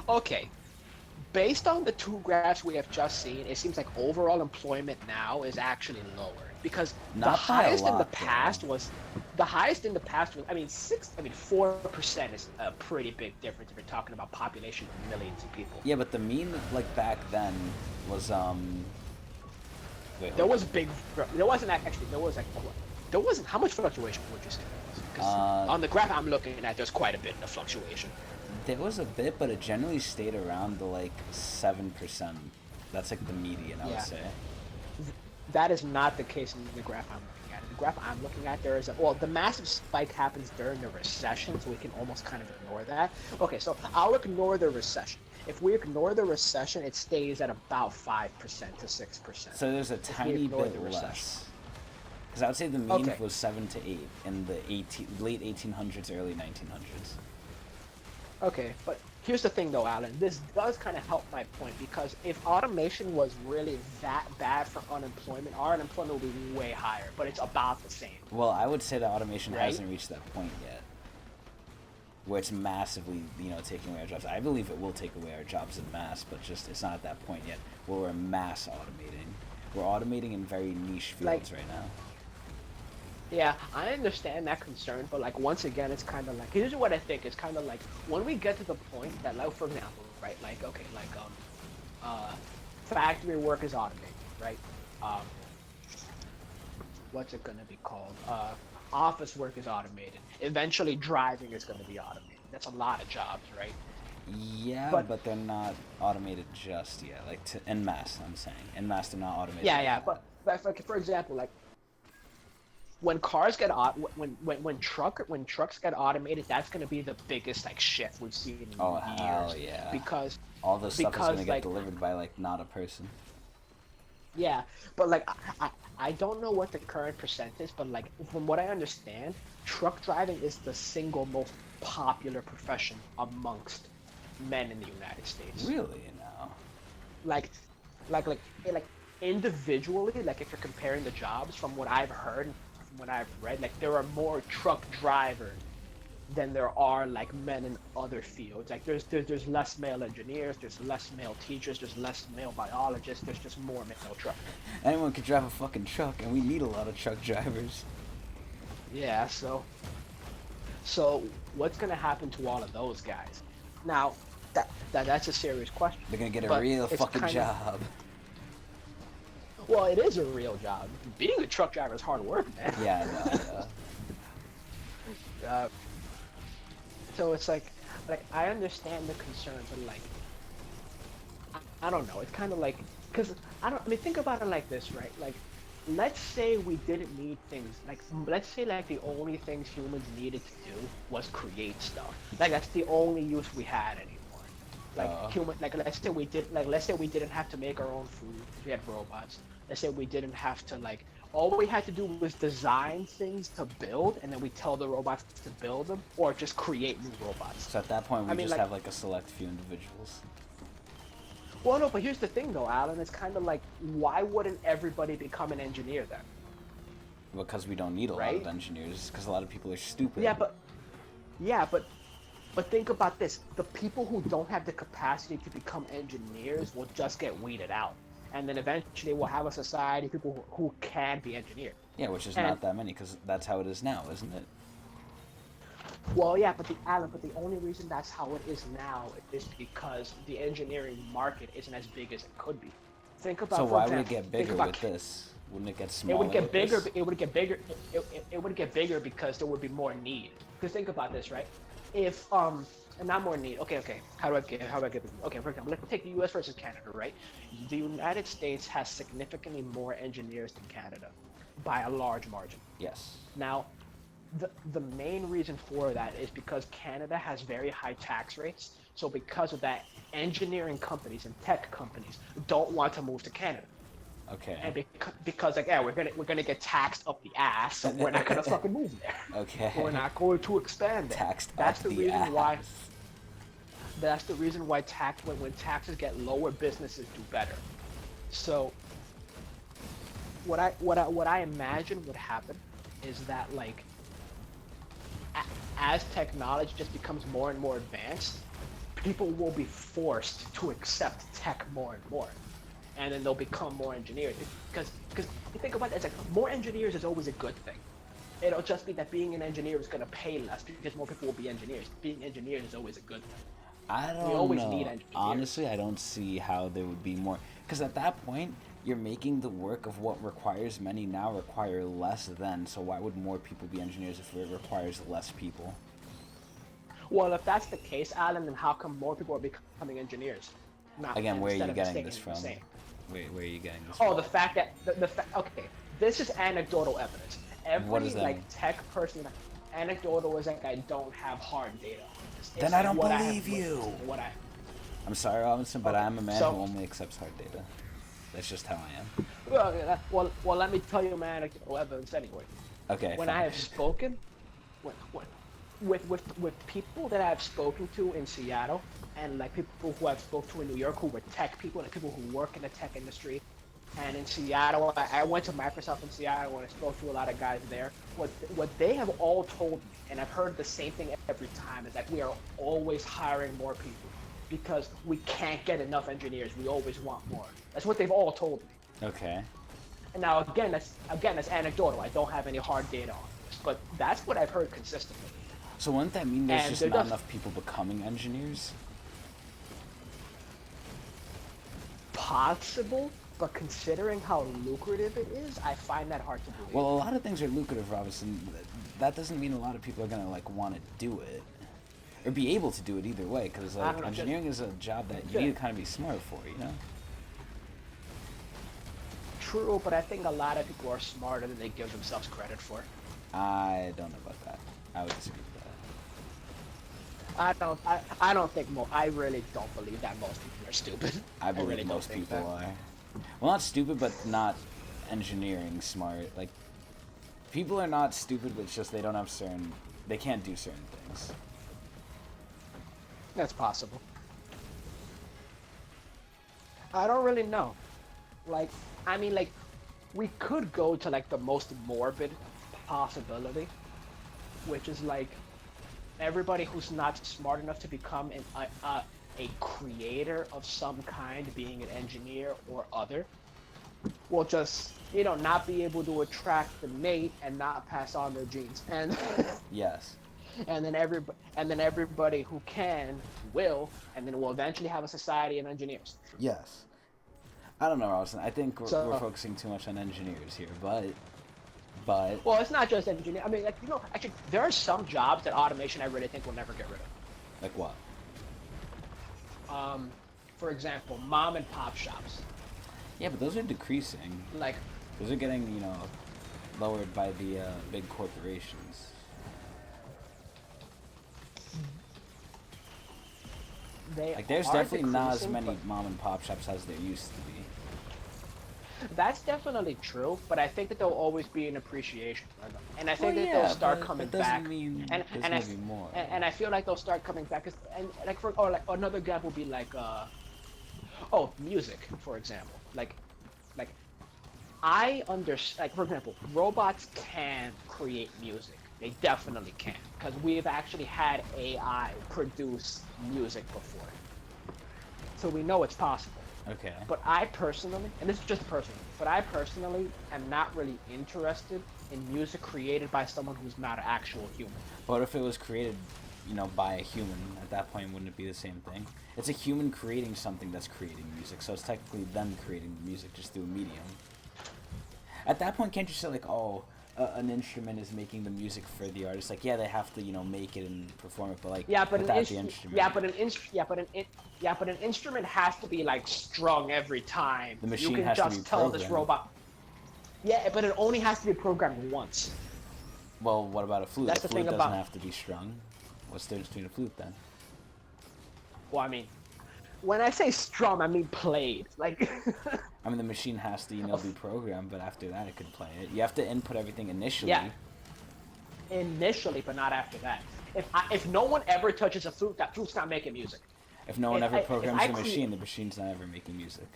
okay, based on the two graphs we have just seen, it seems like overall employment now is actually lower, because Not the by a highest in the lot, past was I mean 4% is a pretty big difference if you're talking about population of millions of people. Yeah, but the mean, like, back then was, wait, There was there wasn't how much fluctuation would you say there was? 'Cause on the graph I'm looking at, there's quite a bit of fluctuation. there was a bit, but it generally stayed around the, like, 7%. That's, like, the median, I would Yeah. say. That is not the case in the graph I'm looking at. The graph I'm looking at, there is the massive spike happens during the recession, so we can almost kind of ignore that. Okay, so I'll ignore the recession. If we ignore the recession, it stays at about 5% to 6%. So there's a If we tiny ignore bit the recession. less. Because I would say the mean Okay. was 7 to 8 in the late 1800s, early 1900s. Okay, but here's the thing though, Alan. This does kind of help my point, because if automation was really that bad for unemployment, our unemployment would be way higher, but it's about the same. Well, I would say that automation Right? hasn't reached that point yet, where it's massively, taking away our jobs. I believe it will take away our jobs in mass, but just it's not at that point yet where we're mass automating. We're automating in very niche fields right now. Yeah, I understand that concern, but like once again, it's kind of like, here's what I think. It's kind of like when we get to the point that, like, for example, right, like okay, like factory work is automated, right? What's it gonna be called? Office work is automated. Eventually, driving is gonna be automated. That's a lot of jobs, right? Yeah, but they're not automated just yet. Like en masse, I'm saying. En masse, they're not automated. Yeah, but for example, like when cars get when trucks get automated, that's gonna be the biggest like shift we've seen in years. Hell yeah. Because all this stuff is gonna get like, delivered by like not a person. Yeah, but like I don't know what the current percent is, but like from what I understand, truck driving is the single most popular profession amongst men in the United States. Really, now? Like individually, like if you're comparing the jobs, from what I've heard, from what I've read, like there are more truck drivers than there are like men in other fields. Like there's less male engineers, there's less male teachers, there's less male biologists, there's just more male truckers. Anyone could drive a fucking truck, and we need a lot of truck drivers. Yeah, so what's gonna happen to all of those guys? Now, that's a serious question. They're gonna get a but real it's fucking kind of- job. Well, it is a real job. Being a truck driver is hard work, man. Yeah, I know. So it's like, I understand the concerns, but like I don't know. It's kind of like because I don't. I mean, think about it like this, right? Like, let's say we didn't need things. Like, let's say like the only things humans needed to do was create stuff. Like that's the only use we had anymore. Like human. Like let's say we did. Like let's say we didn't have to make our own food. We had robots. Let's say we didn't have to like. All we had to do was design things to build, and then we tell the robots to build them, or just create new robots. So at that point, we I mean, just like- have like a select few individuals. Well, no, but here's the thing, though, Alan. It's kind of like, why wouldn't everybody become an engineer then? Because we don't need a lot Right? of engineers, because a lot of people are stupid. Yeah, but think about this: the people who don't have the capacity to become engineers will just get weeded out, and then eventually we'll have a society of people who can be engineers. Yeah, which is And- not that many, because that's how it is now, isn't it? Well, yeah, but the only reason that's how it is now is because the engineering market isn't as big as it could be. Think about. So for why would it example, get think bigger about with this? Wouldn't it get smaller? It would get with bigger. this? It would get bigger. It would get bigger because there would be more need. Because think about this, right? If and not more need. Okay. How do I get this? Okay, for example, let's take the U.S. versus Canada, right? The United States has significantly more engineers than Canada, by a large margin. Yes. Now, the main reason for that is because Canada has very high tax rates. So because of that, engineering companies and tech companies don't want to move to Canada. Okay. And because like, yeah, we're gonna get taxed up the ass, so we're not gonna fucking move there. Okay. We're not going to expand there. Taxed That's up the the reason ass. why. That's the reason why when taxes get lower, businesses do better. So what I imagine would happen is that like as technology just becomes more and more advanced, people will be forced to accept tech more and more, and then they'll become more engineers. Because you think about it, it's like more engineers is always a good thing. It'll just be that being an engineer is going to pay less because more people will be engineers. Being engineers is always a good thing. I don't We always know. need engineers. Honestly, I don't see how there would be more. Because at that point, you're making the work of what requires many now require less then. So why would more people be engineers if it requires less people? Well, if that's the case, Alan, then how come more people are becoming engineers? Not, Again, where are instead you of getting staying this the from? same? Where are you getting this Oh, from? the fact that okay, this is anecdotal evidence. Every What does that like mean? tech person, anecdotal is like I don't have hard data. It's Then I don't what have believe you. witnessed, What I I'm sorry, Robinson, but I'm a man So- who only accepts hard data. That's just how I am. well, let me tell you my anecdotal evidence anyway. Okay. When fine. I have spoken, with people that I've spoken to in Seattle, and like people who I've spoken to in New York who were tech people, like people who work in the tech industry, and in Seattle, I went to Microsoft in Seattle and I spoke to a lot of guys there. What they have all told me, and I've heard the same thing every time, is that we are always hiring more people because we can't get enough engineers. We always want more. That's what they've all told me. Okay. And now again, that's anecdotal. I don't have any hard data on this, but that's what I've heard consistently. So wouldn't that mean there's And just there not does- enough people becoming engineers? Possible, but considering how lucrative it is, I find that hard to believe. Well, a lot of things are lucrative, Robinson. That doesn't mean a lot of people are gonna like want to do it, or be able to do it either way. Because I like don't know, engineering is a job that you Yeah. need to kind of be smart for, you know. True, but I think a lot of people are smarter than they give themselves credit for. I don't know about that. I would disagree with that. I don't think I really don't believe that most people are stupid. I believe really don't most think people that. are. Well, not stupid, but not engineering smart. Like, people are not stupid, but it's just they don't have certain. They can't do certain things. That's possible. I don't really know. Like, I mean, like, we could go to like the most morbid possibility, which is like everybody who's not smart enough to become a creator of some kind, being an engineer or other, will just, you know, not be able to attract the mate and not pass on their genes. And Yes. and then everybody who can will, and then we'll eventually have a society of engineers. Yes. I don't know, Robinson. I think we're So- focusing too much on engineers here, but Well, it's not just engineer. I mean, like, you know, actually, there are some jobs that automation I really think will never get rid of. Like what? For example, mom and pop shops. Yeah, but those are decreasing. Like, Those are getting, lowered by the big corporations. they Like, there's are definitely not as decreasing, many but- mom and pop shops as there used to be. That's definitely true, but I think that there'll always be an appreciation for them, and I think Well, that yeah, they'll start but coming that doesn't back. mean And there's and gonna be more. and I feel like they'll start coming back. And like like another example would be like music, for example. Like I understand. Like for example, robots can create music. They definitely can, because we've actually had AI produce music before, so we know it's possible. Okay. But I personally, and this is just personal, but I personally am not really interested in music created by someone who's not an actual human. But if it was created, by a human, at that point, wouldn't it be the same thing? It's a human creating something that's creating music, so it's technically them creating the music just through a medium. At that point, can't you say like, oh, an instrument is making the music for the artist? Like, yeah, they have to, make it and perform it, but like, Yeah, but without an the instrument. but an instrument has to be like strung every time. The machine you can has to just be tell this programmed. robot. Yeah, but it only has to be programmed once. Well, what about a flute? That's The the flute thing doesn't about- have to be strung. What's the difference between a flute then? Well, I mean, when I say strum, I mean played. Like, I mean, the machine has to, be programmed, but after that, it could play it. You have to input everything initially. Yeah. Initially, but not after that. If no one ever touches a flute, that flute's not making music. If no one If ever I- if programs I the crea- machine, the machine's not ever making music.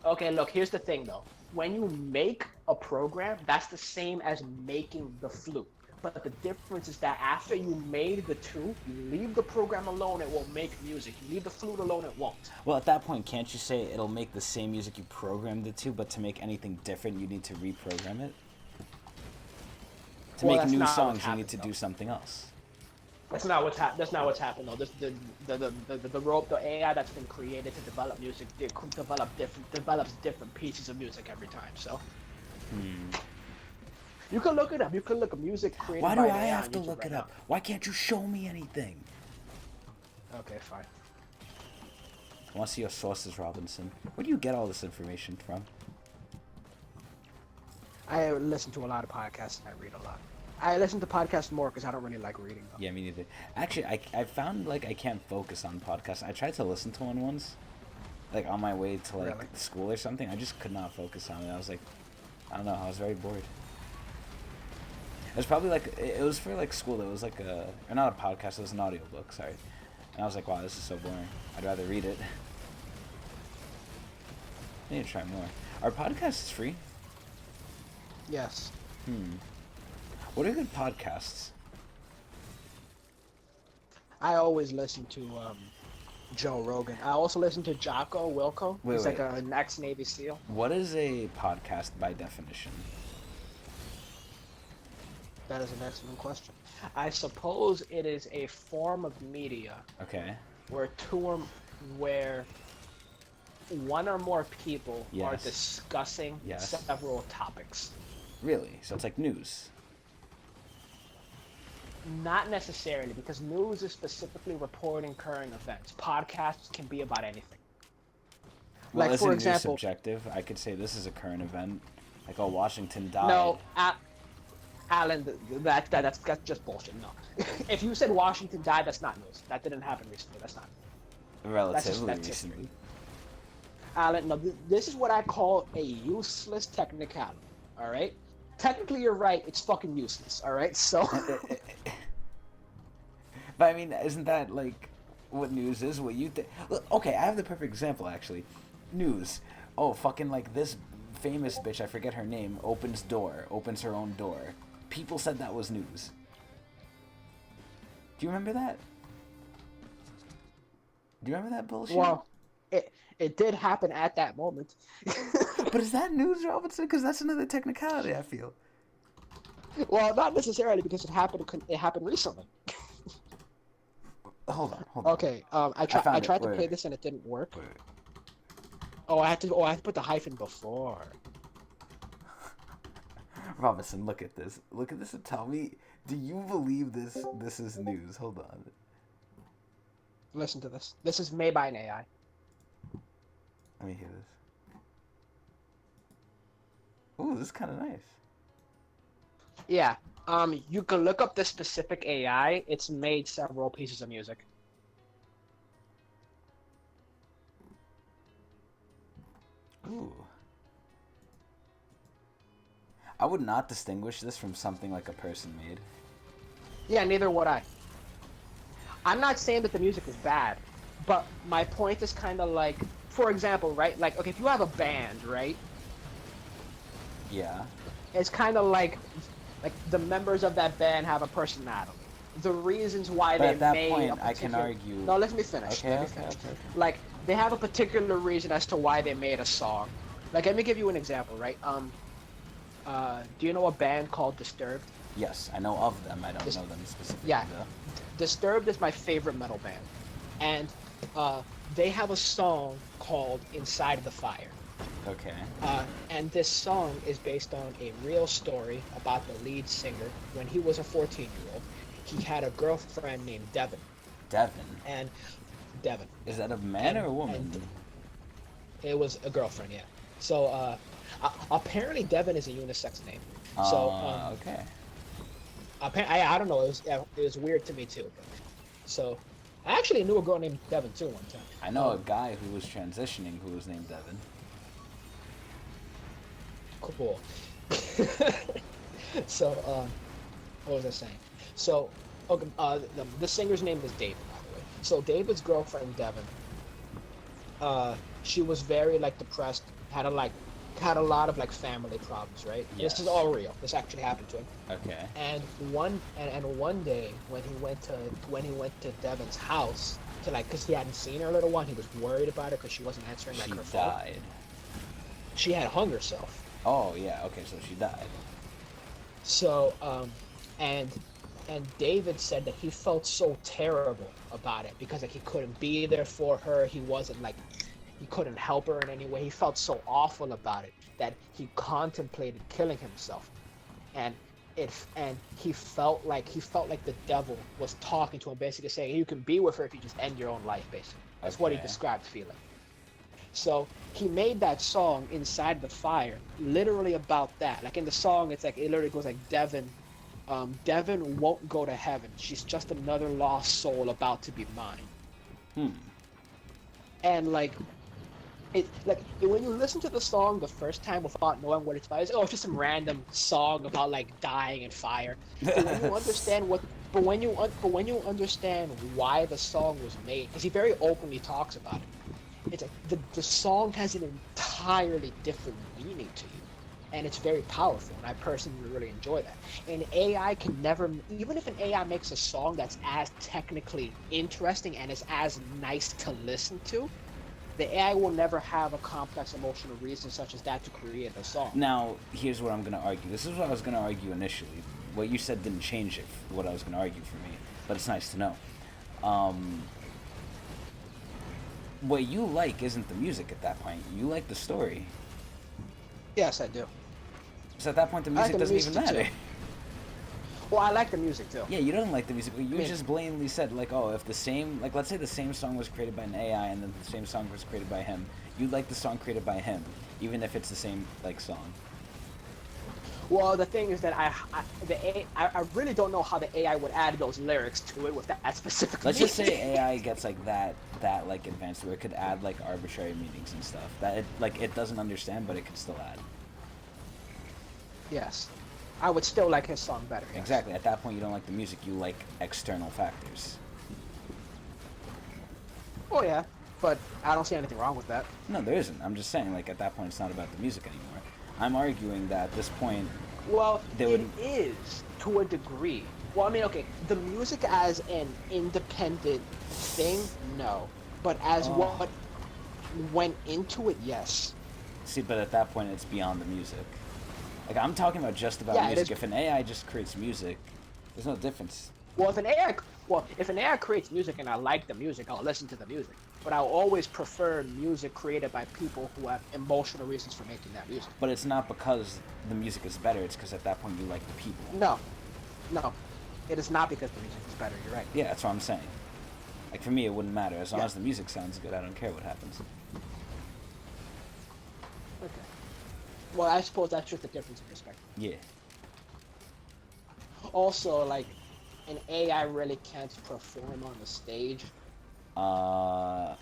Okay, look, here's the thing though. When you make a program, that's the same as making the flute. But the difference is that after you made the two, you leave the program alone, it will make music. You leave the flute alone, it won't. Well, at that point, can't you say it'll make the same music you programmed it to, but to make anything different, you need to reprogram it? To Well, make that's new not what's songs, you happened, need to do something else. That's not what's happened though. The AI that's been created to develop music develops different pieces of music every time. So you can look it up. You can look up music created Why by do an I AI have on to YouTube look right it up? now. Why can't you show me anything? Okay, fine. I want to see your sources, Robinson. Where do you get all this information from? I listen to a lot of podcasts and I read a lot. I listen to podcasts more because I don't really like reading them. Yeah, me neither. Actually, I found, like, I can't focus on podcasts. I tried to listen to one once, like, on my way to, like, Really? school or something. I just could not focus on it. I was like, I don't know, I was very bored. It was probably, like, it was for, like, school. It was, like, or not a podcast, it was an audiobook, sorry. And I was like, wow, this is so boring. I'd rather read it. I need to try more. Are podcasts free? Yes. What are good podcasts? I always listen to Joe Rogan. I also listen to Jocko Wilco. Wait, He's like wait. an ex-Navy SEAL. What is a podcast by definition? That is an excellent question. I suppose it is a form of media Okay. where one or more people are Yes. discussing Yes. several topics. Really? So it's like news. Not necessarily, because news is specifically reporting current events. Podcasts can be about anything. Well, Like, isn't for news example, subjective? I could say this is a current event. Like, oh, Washington died. no, Alan, that's just bullshit. No, if you said Washington died, that's not news. That didn't happen recently. That's not. Relatively that's recently. Alan, no, this is what I call a useless technicality. All right. Technically, you're right. It's fucking useless. All right. So. But I mean, isn't that like what news is? What you think? Okay, I have the perfect example actually. News. Oh, fucking like this famous bitch, I forget her name, opens her own door. People said that was news. Do you remember that? Do you remember that bullshit? Well, it did happen at that moment. But is that news, Robinson? Because that's another technicality, I feel. Well, not necessarily, because it happened recently. Hold on. Okay, I found tried it. to Wait. play this and it didn't work. Wait. Oh, I had to put the hyphen before. Robinson, look at this. Look at this and tell me, do you believe this is news? Hold on. Listen to this. This is made by an AI. Let me hear this. Ooh, this is kind of nice. Yeah. You can look up this specific AI. It's made several pieces of music. Ooh. I would not distinguish this from something like a person made. Yeah, neither would I. I'm not saying that the music is bad, but my point is kind of like, for example, right? Like, okay, if you have a band, right? Yeah. It's kind of like the members of that band have a personality. The reasons why But they at that made point, a I can particular... argue. No, let me finish. Okay, let me okay, finish. okay, okay. Like, they have a particular reason as to why they made a song. Like, let me give you an example, right? Do you know a band called Disturbed? Yes, I know of them. I don't know them specifically. Yeah. Though. Disturbed is my favorite metal band, and they have a song called "Inside the Fire." Okay. And this song is based on a real story about the lead singer. When he was a 14-year-old, he had a girlfriend named Devin. Devin. And Devin. Is that a man or a woman? It was a girlfriend, yeah. So apparently Devin is a unisex name. So okay. I don't know. It was weird to me too. So I actually knew a girl named Devin too one time. I know a guy who was transitioning who was named Devin. Cool. So what was I saying? So okay, the singer's name is David, by the way. So David's girlfriend Devin, she was very like depressed, had a lot of like family problems, right? Yes. This is all real. This actually happened to him. Okay. And one day when he went to Devin's house to like, cause he hadn't seen her in a little while, he was worried about her because she wasn't answering like her phone. She died. She had hung herself. Oh yeah. Okay, so she died. So and David said that he felt so terrible about it because like he couldn't be there for her. He wasn't like. He couldn't help her in any way. He felt so awful about it that he contemplated killing himself, and he felt like the devil was talking to him, basically saying you can be with her if you just end your own life. Basically, that's what he described feeling. So he made that song "Inside the Fire" literally about that. Like in the song, it's like it literally goes like Devin won't go to heaven. She's just another lost soul about to be mine. And like. When you listen to the song the first time without knowing what it's about, it's just some random song about like dying and fire. But when you understand when you understand why the song was made, because he very openly talks about it, it's like the song has an entirely different meaning to you, and it's very powerful. And I personally really enjoy that. And AI can never, even if an AI makes a song that's as technically interesting and is as nice to listen to. The AI will never have a complex emotional reason such as that to create a song. Now, here's what I'm going to argue. This is what I was going to argue initially. What you said didn't change it, what I was going to argue for me, but it's nice to know. What you like isn't the music at that point. You like the story. Yes, I do. So at that point, the music doesn't even matter. Too. Well, I like the music too. Yeah, you don't like the music. You just blatantly said, like, oh, if the same, like, let's say the same song was created by an AI and then the same song was created by him, you'd like the song created by him, even if it's the same, like, song. Well, the thing is that I really don't know how the AI would add those lyrics to it with that specific. Let's just say AI gets like that like advanced where it could add like arbitrary meanings and stuff that it doesn't understand, but it could still add. Yes. I would still like his song better. Yes. Exactly. At that point, you don't like the music. You like external factors. Oh yeah, but I don't see anything wrong with that. No, there isn't. I'm just saying, like, at that point, it's not about the music anymore. I'm arguing that at this point... Well, it is, to a degree. Well, I mean, okay, the music as an independent thing, no. But as what went into it, yes. See, but at that point, it's beyond the music. Like, I'm talking about just about music. If an AI just creates music, there's no difference. Well, if an AI creates music and I like the music, I'll listen to the music. But I'll always prefer music created by people who have emotional reasons for making that music. But it's not because the music is better, it's because at that point you like the people. No. It is not because the music is better, you're right. Yeah, that's what I'm saying. Like for me, it wouldn't matter as long Yeah. as the music sounds good. I don't care what happens. Okay. Well, I suppose that's just a difference in perspective. Yeah. Also, like, an AI really can't perform on the stage and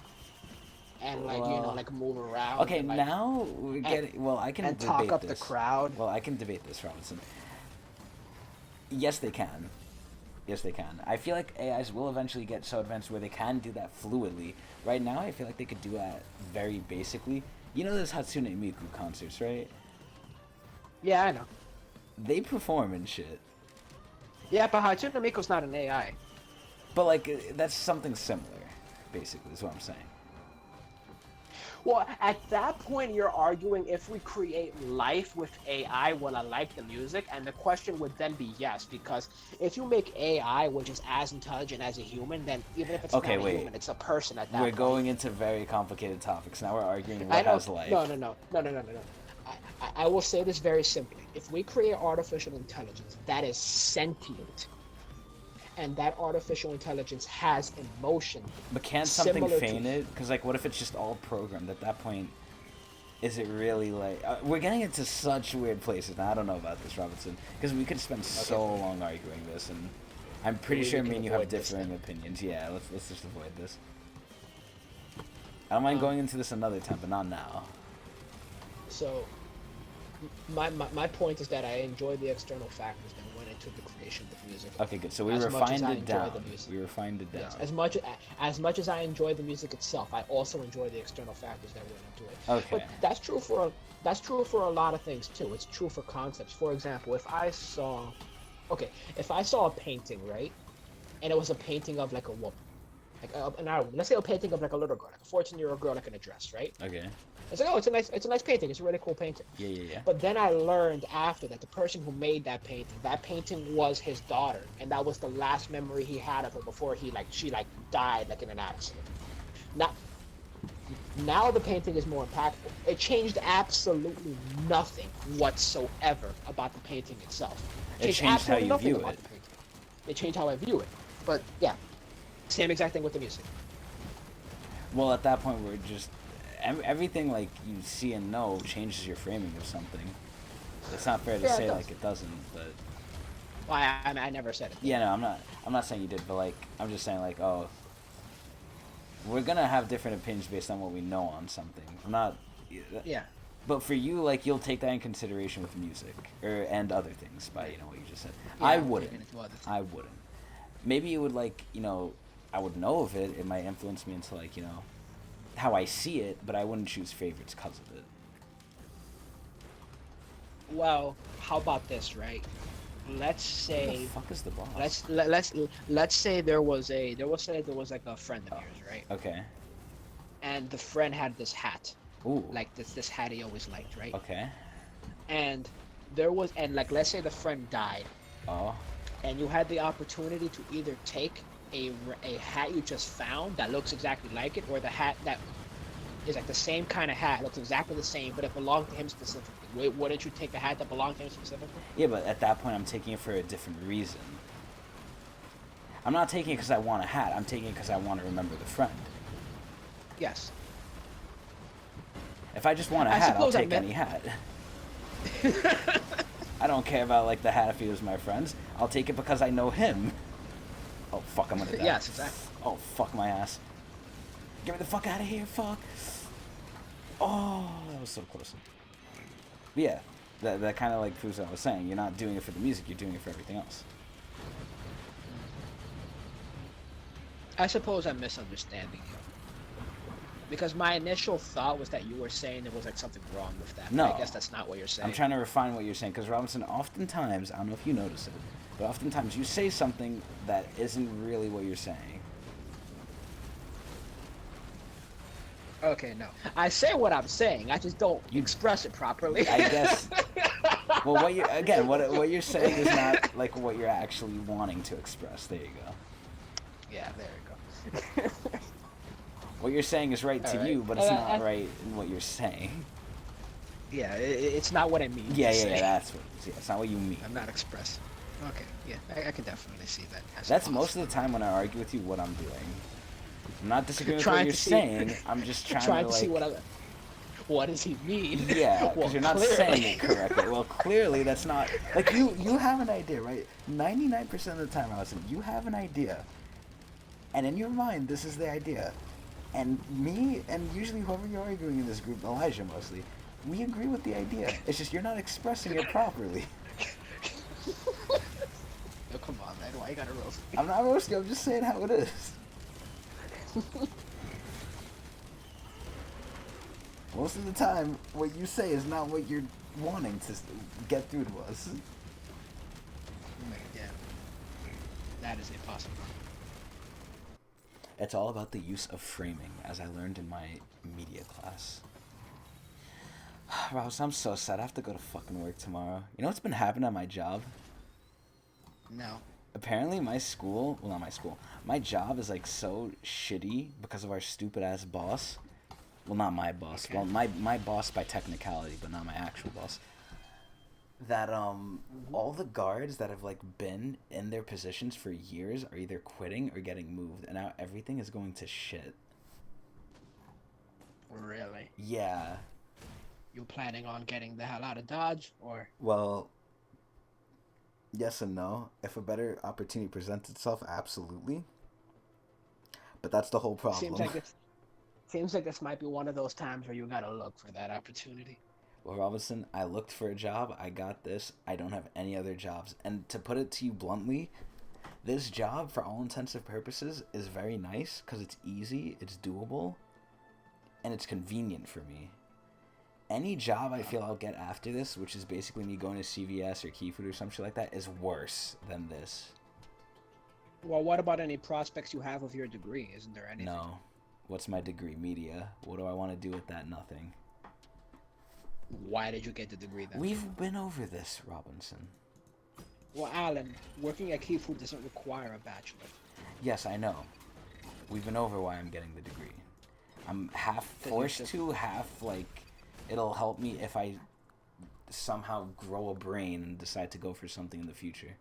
like well, like move around. Okay, and, like, now we're getting. Well, I can and debate talk up this. the crowd. Well, I can debate this, Robinson. Yes, they can. Yes, they can. I feel like AIs will eventually get so advanced where they can do that fluidly. Right now, I feel like they could do that very basically. You know those Hatsune Miku concerts, right? Yeah, I know. They perform and shit. Yeah, but Hatsune Miiku's not an AI. But, like, that's something similar, basically, is what I'm saying. Well, at that point, you're arguing if we create life with AI, will I like the music? And the question would then be yes, because if you make AI, which is as intelligent as a human, then even if it's Okay, not a wait. human, it's a person at that We're point. going into very complicated topics. Now we're arguing I what know. has life. No. I will say this very simply. If we create artificial intelligence that is sentient, and that artificial intelligence has emotion, But can't something similar feign to- it? Because, like, what if it's just all programmed? At that point, is it really, like... we're getting into such weird places. Now, I don't know about this, Robinson. Because we could spend so long arguing this, and I'm pretty Maybe sure we me can and you have avoid this differing then. opinions. Yeah, let's just avoid this. I don't mind going into this another time, but not now. So, my point is that I enjoy the external factors that went into the creation of the music. Okay, good. So we As much refined as I it enjoy down. the music. We refined it down. Yes, as much as I enjoy the music itself, I also enjoy the external factors that went into it. Okay. But that's true for a lot of things too. It's true for concepts. For example, if I saw a painting, right, and it was a painting of like a woman, let's say a painting of like a little girl, like a 14-year-old girl, like in a dress, right? Okay. It's like, oh, it's a nice painting. It's a really cool painting. Yeah. But then I learned after that the person who made that painting was his daughter, and that was the last memory he had of her before she died like in an accident. Now the painting is more impactful. It changed absolutely nothing whatsoever about the painting itself. It changed how absolutely you nothing view about it. the painting. It changed how I view it. But yeah, same exact thing with the music. Well, at that point, we're just... everything, like, you see and know changes your framing of something. It's not fair to Yeah, it say, does. like, it doesn't, but... Well, I never said it. Yeah, no, I'm not saying you did, but, like, I'm just saying, like, oh... we're gonna have different opinions based on what we know on something. I'm not... Yeah. But for you, like, you'll take that in consideration with music, and other things, by, you know, what you just said. Yeah, I I'm wouldn't. taking it to other things. I wouldn't. Maybe it would, like, you know, I would know of it. It might influence me into, like, you know, how I see it, but I wouldn't choose favorites because of it. Well, how about this, right? Let's Who say the fuck is the boss? let's say there was like a friend of yours, right? Okay. And the friend had this hat, Ooh. like this hat he always liked, right? Okay. And like let's say the friend died, Oh. and you had the opportunity to either take a hat you just found that looks exactly like it, or the hat that is like the same kind of hat, looks exactly the same, but it belonged to him specifically. Wouldn't you take the hat that belonged to him specifically? Yeah, but at that point, I'm taking it for a different reason. I'm not taking it because I want a hat. I'm taking it because I want to remember the friend. Yes. If I just want a I hat, I'll suppose I take meant- any hat. I don't care about, like, the hat if he was my friend's. I'll take it because I know him. Oh, fuck, I'm gonna die. Yes, exactly. Oh, fuck my ass. Get me the fuck out of here, fuck. Oh, that was so close. But yeah, that kind of, like, proves what I was saying. You're not doing it for the music, you're doing it for everything else. I suppose I'm misunderstanding you. Because my initial thought was that you were saying there was like something wrong with that. No. But I guess that's not what you're saying. I'm trying to refine what you're saying, because Robinson, oftentimes, I don't know if you notice it, but oftentimes you say something that isn't really what you're saying. Okay, no. I say what I'm saying. I just don't express it properly. I guess. Well, what you're saying is not like what you're actually wanting to express. There you go. Yeah, there you go. What you're saying is right to Alright. you, but it's not right in what you're saying. Yeah, it's not what I mean. Yeah, to say. that's what it is. Yeah, it's not what you mean. I'm not expressing. Okay, yeah, I can definitely see that. as a That's most of positive. the time when I argue with you what I'm doing. I'm not disagreeing with what Trying you're to see- saying. I'm just trying to see like. what does he mean? Yeah, because Well, you're not clearly. saying it correctly. Well, clearly that's not like you have an idea, right? 99% of the time, Allison, you have an idea, and in your mind, this is the idea. And me, and usually whoever you're arguing in this group, Elijah mostly, we agree with the idea. It's just you're not expressing it properly. Oh, come on, man. Why you gotta roast me? I'm not roasting. I'm just saying how it is. Most of the time, what you say is not what you're wanting to get through to us. Yeah. That is impossible. It's all about the use of framing, as I learned in my media class. Rouse, I'm so sad. I have to go to fucking work tomorrow. You know what's been happening at my job? No. Apparently my school, well, not my school, my job is like so shitty because of our stupid ass boss. Well, not my boss. Okay. Well, my boss by technicality, but not my actual boss. That all the guards that have like been in their positions for years are either quitting or getting moved, and now everything is going to shit. Really? Yeah. You planning on getting the hell out of Dodge, or? Well, yes and no. If a better opportunity presents itself, absolutely. But that's the whole problem. Seems like this might be one of those times where you gotta look for that opportunity. Well, Robinson, I looked for a job. I got this. I don't have any other jobs. And to put it to you bluntly, this job, for all intents and purposes, is very nice because it's easy, it's doable, and it's convenient for me. Any job I feel I'll get after this, which is basically me going to CVS or Key Food or some shit like that, is worse than this. Well, what about any prospects you have of your degree? Isn't there anything? No. What's my degree? Media. What do I want to do with that? Nothing. Why did you get the degree then? We've been over this, Robinson. Well, Alan, working at Key Food doesn't require a bachelor. Yes, I know. We've been over why I'm getting the degree. I'm half forced to, half like it'll help me if I somehow grow a brain and decide to go for something in the future.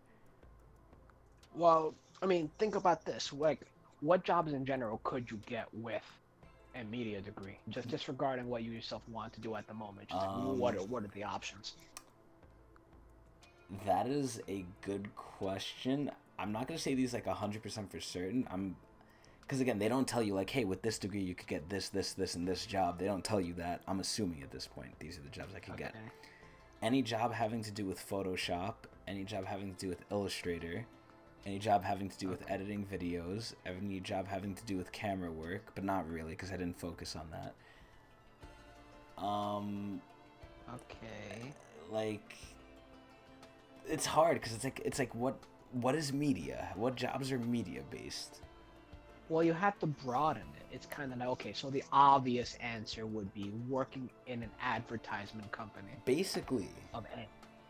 Well, I mean, think about this. Like, what jobs in general could you get with a media degree? Just disregarding what you yourself want to do at the moment. Just what are the options? That is a good question. I'm not gonna say these like 100% for certain. Because again, they don't tell you like, hey, with this degree you could get this, and this job. They don't tell you that. I'm assuming at this point these are the jobs I could get. Any job having to do with Photoshop, any job having to do with Illustrator, any job having to do with editing videos, any job having to do with camera work, but not really because I didn't focus on that. Okay. Like, it's hard because it's like what is media? What jobs are media based? Well, you have to broaden it. It's kind of like, okay, so the obvious answer would be working in an advertisement company. Basically.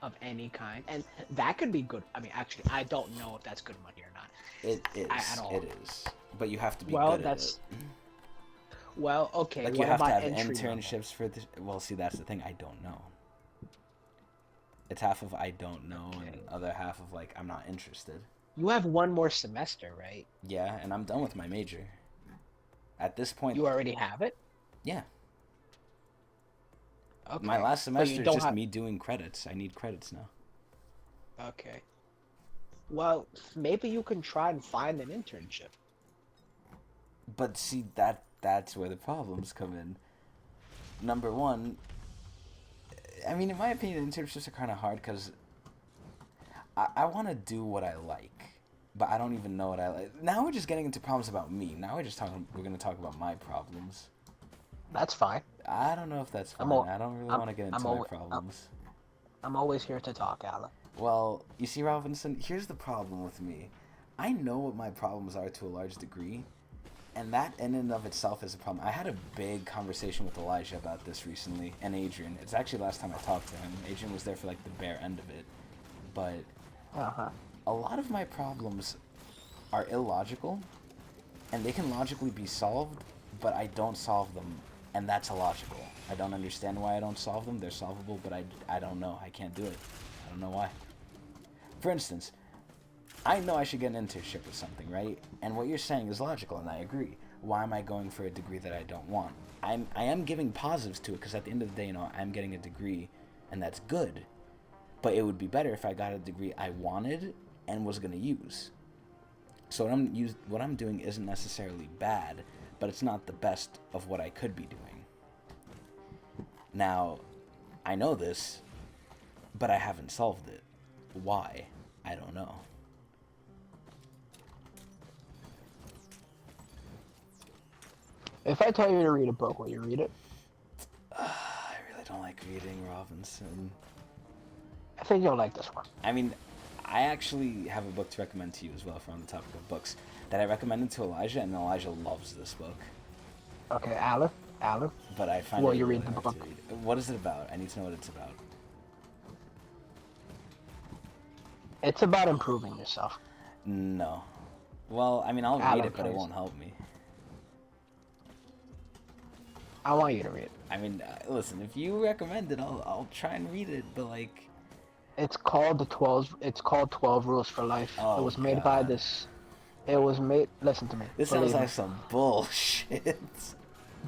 Of any kind. And that could be good. I mean, actually, I don't know if that's good money or not. It is. At all. It is. But you have to be Well, good at it. Well, okay. Like, what you have to about have entry internships level? for this. Well, see, that's the thing. I don't know. It's half of I don't know and other half of, like, I'm not interested. You have one more semester, right? Yeah, and I'm done with my major. At this point... You already have it? Yeah. Okay. My last But you semester is don't just have- me doing credits. I need credits now. Okay. Well, maybe you can try and find an internship. But see, that's where the problems come in. Number one, I mean, in my opinion, internships are kind of hard because I want to do what I like, but I don't even know what I like. Now we're just getting into problems about me. Now we're going to talk about my problems. That's fine. I don't know if that's fine. I don't really want to get into my problems. I'm always here to talk, Alan. Well, you see, Robinson, here's the problem with me. I know what my problems are to a large degree, and that in and of itself is a problem. I had a big conversation with Elijah about this recently, and Adrian. It's actually the last time I talked to him. Adrian was there for, like, the bare end of it. But a lot of my problems are illogical, and they can logically be solved, but I don't solve them, and that's illogical. I don't understand why I don't solve them. They're solvable, but I don't know. I can't do it. I don't know why. For instance, I know I should get an internship with something, right? And what you're saying is logical, and I agree. why am I going for a degree that I don't want? I am giving positives to it because at the end of the day, I'm getting a degree, and that's good. But it would be better if I got a degree I wanted and was gonna use. So what I'm doing isn't necessarily bad, but it's not the best of what I could be doing. Now, I know this, but I haven't solved it. Why? I don't know. If I tell you to read a book, will you read it? I really don't like reading, Robinson. I think you'll like this one. I mean, I actually have a book to recommend to you as well, from the topic of books, that I recommended to Elijah, and Elijah loves this book. Okay, Aleph. But I find Will it you really read the hard book? to read. What is it about? I need to know what it's about. It's about improving yourself. No. Well, I mean, I'll read Alan, it, but it please. won't help me. I want you to read it. I mean, listen, if you recommend it, I'll try and read it, but like... It's called 12 Rules for Life. Oh, it was made by God. this. It was made. Listen to me. This Believe sounds me. like some bullshit.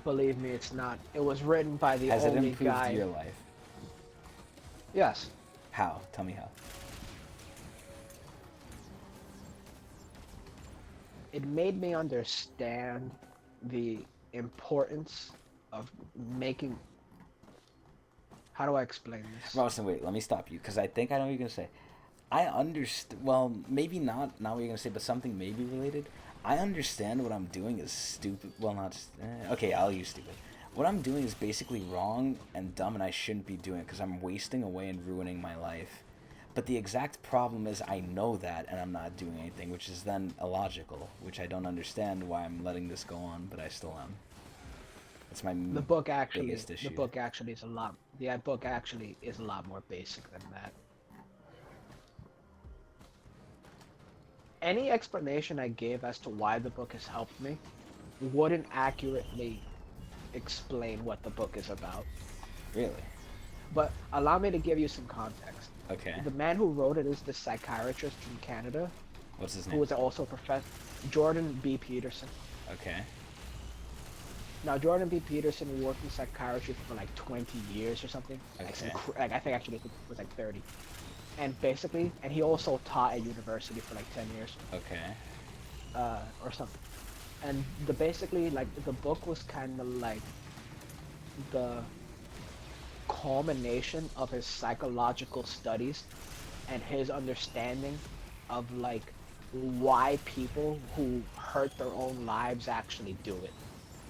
Believe me, it's not. It was written by the Has it only improved guy. your life? Yes. How? Tell me how. It made me understand the importance of making. How do I explain this? Robinson, wait, let me stop you, because I think I know what you're going to say. I understand, well, maybe not what you're going to say, but something maybe related. I understand what I'm doing is stupid. Well, not, okay, I'll use stupid. What I'm doing is basically wrong and dumb, and I shouldn't be doing it, because I'm wasting away and ruining my life. But the exact problem is I know that, and I'm not doing anything, which is then illogical, which I don't understand why I'm letting this go on, but I still am. It's my The book actually. biggest issue. The book actually is a lot. The book actually is a lot more basic than that. Any explanation I gave as to why the book has helped me wouldn't accurately explain what the book is about. Really? But allow me to give you some context. Okay. The man who wrote it is the psychiatrist from Canada, What's his who name? is also a professor, Jordan B. Peterson. Okay. Now, Jordan B. Peterson worked in psychiatry for like 20 years or something. Okay. I think actually it was like 30. And basically, and he also taught at university for like 10 years. Okay. Or something. And basically, like, the book was kind of like the culmination of his psychological studies and his understanding of, like, why people who hurt their own lives actually do it.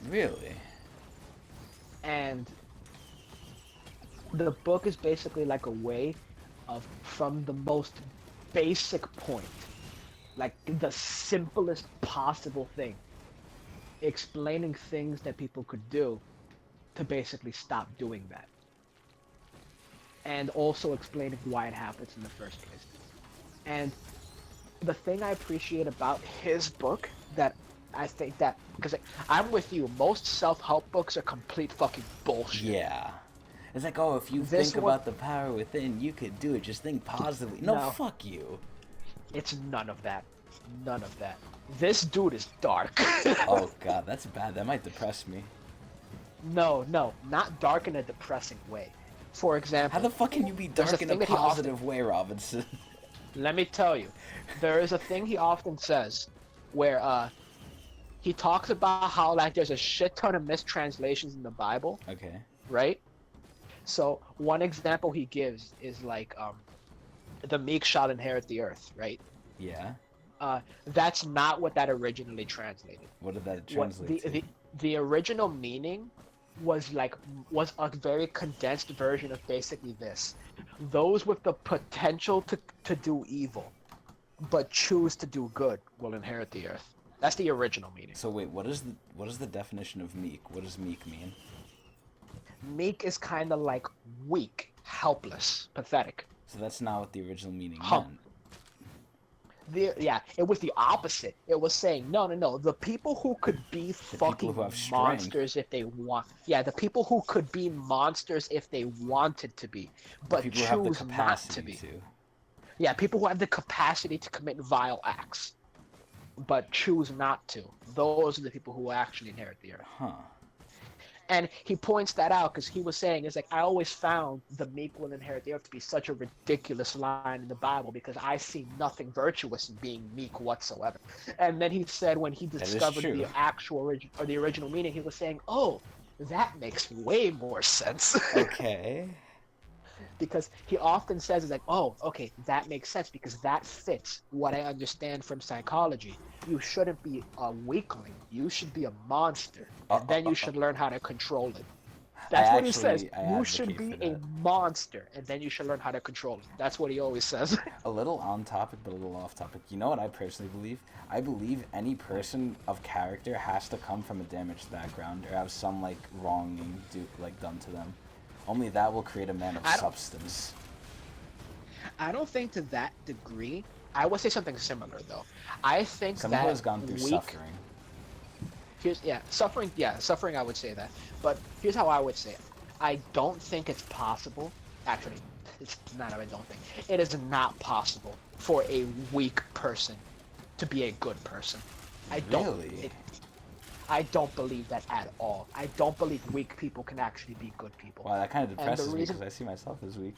Really? And the book is basically like a way of, from the most basic point, like the simplest possible thing, explaining things that people could do to basically stop doing that. And also explaining why it happens in the first place. And the thing I appreciate about his book, that I think that, because I'm with you, most self-help books are complete fucking bullshit. Yeah. It's like, oh, if you This think one- about the power within, you could do it. Just think positively. No, No. fuck you. It's none of that. None of that. This dude is dark. Oh, God, that's bad. That might depress me. No, not dark in a depressing way. For example, How the fuck can you be There's dark a in thing a that he often- positive way, Robinson? let me tell you, there is a thing he often says where he talks about how, like, there's a shit ton of mistranslations in the Bible, Okay. right? So one example he gives is like the meek shall inherit the earth, right? Yeah. That's not what that originally translated. What did that What translate to? the original meaning was a very condensed version of basically this: those with the potential to do evil but choose to do good will inherit the earth. That's the original meaning. So wait, what is the definition of meek? What does meek mean? Meek is kind of like weak, helpless, pathetic. So that's not what the original meaning Hum- meant. Yeah, it was the opposite. It was saying, no, the people who could be fucking who have strength. monsters if they want. Yeah, the people who could be monsters if they wanted to be, but People who have the choose not to capacity be. to. Yeah, people who have the capacity to commit vile acts. but choose not to. Those are the people who actually inherit the earth. Huh. And he points that out because he was saying, it's like, I always found the meek will inherit the earth to be such a ridiculous line in the Bible because I see nothing virtuous in being meek whatsoever. And then he said when he is discovered true. the actual or the original meaning, he was saying, oh, that makes way more sense. Okay. Because he often says, it's like, oh, okay, that makes sense because that fits what I understand from psychology. You shouldn't be a weakling. You should be a monster. And then you should learn how to control it. That's what he says. I You should advocate be for a that. monster, and then you should learn how to control it. That's what he always says. A little on topic, but a little off topic. You know what I personally believe? I believe any person of character has to come from a damaged background or have some like wronging done to them. Only that will create a man of substance. I don't think to that degree. I would say something similar though. I think Someone that who has gone through suffering. Suffering I would say that. But here's how I would say it. I don't think it's possible. Actually, it's not. I don't think it is not possible for a weak person to be a good person. I don't. Really? I don't believe that at all. I don't believe weak people can actually be good people. Wow, that kind of depresses me reason- because I see myself as weak.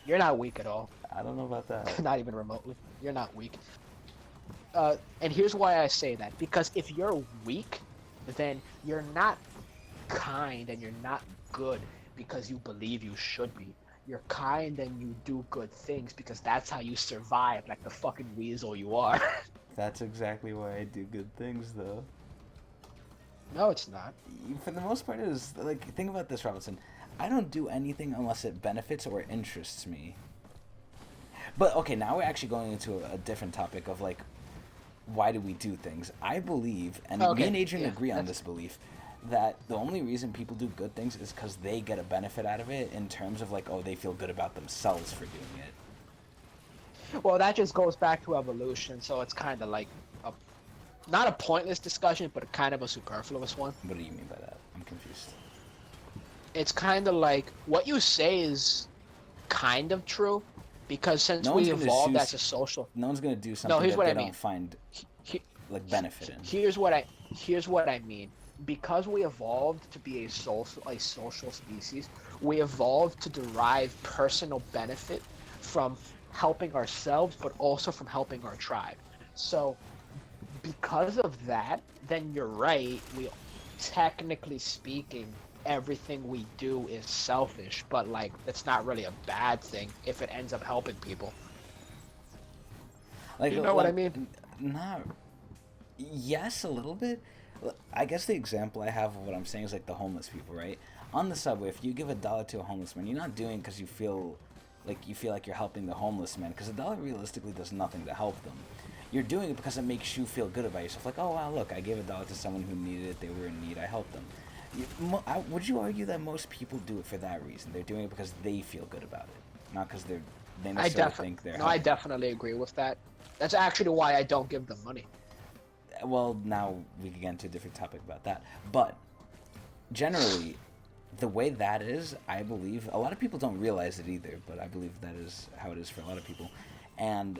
You're not weak at all. I don't know about that. Not even remotely. You're not weak. And here's why I say that. Because if you're weak, then you're not kind and you're not good because you believe you should be. You're kind and you do good things because that's how you survive, like the fucking weasel you are. That's exactly why I do good things, though. No, it's not. For the most part, it is like, think about this, Robinson. I don't do anything unless it benefits or interests me. But okay, now we're actually going into a different topic of like, why do we do things? I believe, and me and Adrian agree on this belief, that the only reason people do good things is because they get a benefit out of it in terms of like, oh, they feel good about themselves for doing it. Well, that just goes back to evolution, so it's kind of like not a pointless discussion, but kind of a superfluous one. What do you mean by that? I'm confused. It's kind of like what you say is kind of true, because since we evolved as a social, no one's gonna do something that they don't find like benefit in. Here's what I mean. Because we evolved to be a social species, we evolved to derive personal benefit from helping ourselves, but also from helping our tribe. So, because of that, then you're right. We, technically speaking, everything we do is selfish, but like it's not really a bad thing if it ends up helping people. Like, you know what I mean? Not. Yes, a little bit. I guess the example I have of what I'm saying is like the homeless people, right? On the subway, if you give $1 to a homeless man, you're not doing it because you feel like you're helping the homeless man, because $1 realistically does nothing to help them. You're doing it because it makes you feel good about yourself. Like, oh wow, look, I gave $1 to someone who needed it. They were in need. I helped them. Would you argue that most people do it for that reason? They're doing it because they feel good about it, not because they necessarily think they're. No, I definitely agree with that. That's actually why I don't give them money. Well, now we can get into a different topic about that. But generally, the way that is, I believe, a lot of people don't realize it either, but I believe that is how it is for a lot of people. And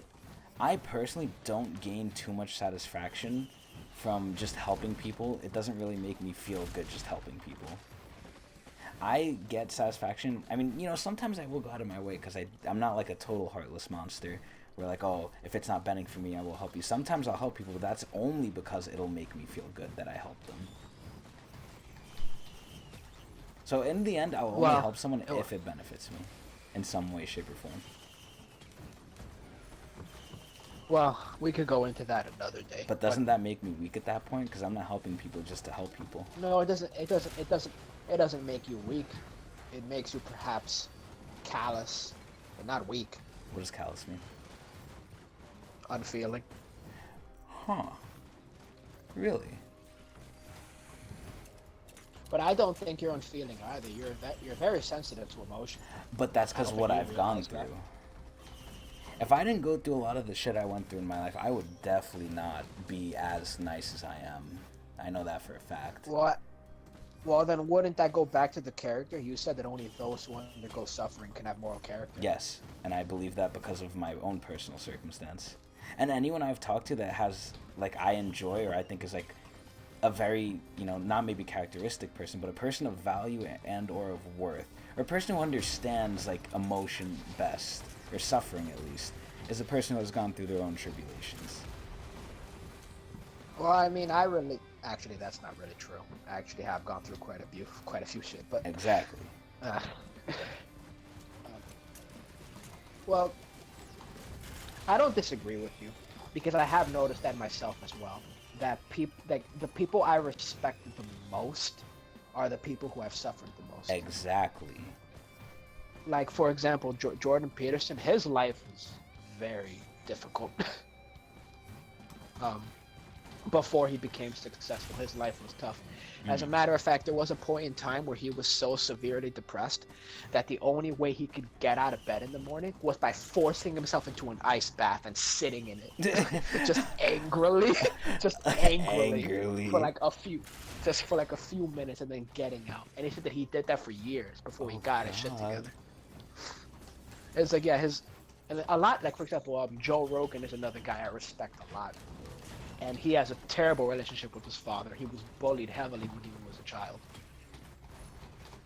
I personally don't gain too much satisfaction from just helping people. It doesn't really make me feel good just helping people. I get satisfaction. I mean, you know, sometimes I will go out of my way because I'm not like a total heartless monster. We're like, oh, if it's not benefiting for me, I will help you. Sometimes I'll help people, but that's only because it'll make me feel good that I helped them. So in the end, I'll only help someone if it benefits me in some way, shape, or form. Well, we could go into that another day. But doesn't that make me weak at that point? Because I'm not helping people just to help people. No, it doesn't. It doesn't make you weak. It makes you perhaps callous, but not weak. What does callous mean? Unfeeling. Huh. Really? But I don't think you're unfeeling either. You're very sensitive to emotion. But that's because what I've gone through. If I didn't go through a lot of the shit I went through in my life, I would definitely not be as nice as I am. I know that for a fact. Well, then wouldn't that go back to the character? You said that only those who undergo suffering can have moral character. Yes, and I believe that because of my own personal circumstance. And anyone I've talked to that has like I enjoy or I think is like a very, you know, not maybe characteristic person, but a person of value and or of worth, or a person who understands like emotion best, or suffering at least, is a person who has gone through their own tribulations. Well, I mean, I really actually that's not really true. I actually have gone through quite a few shit, but Exactly. uh, well, I don't disagree with you because I have noticed that myself as well. That the people I respect the most are the people who have suffered the most. Exactly. Like for example, Jordan Peterson, his life was very difficult. um, before he became successful, his life was tough. As a matter of fact, there was a point in time where he was so severely depressed that the only way he could get out of bed in the morning was by forcing himself into an ice bath and sitting in it, just angrily, Angrily. for like a few minutes, and then getting out. And he said that he did that for years before he got his shit together. It's like and a lot, like for example, Joe Rogan is another guy I respect a lot. And he has a terrible relationship with his father. He was bullied heavily when he was a child.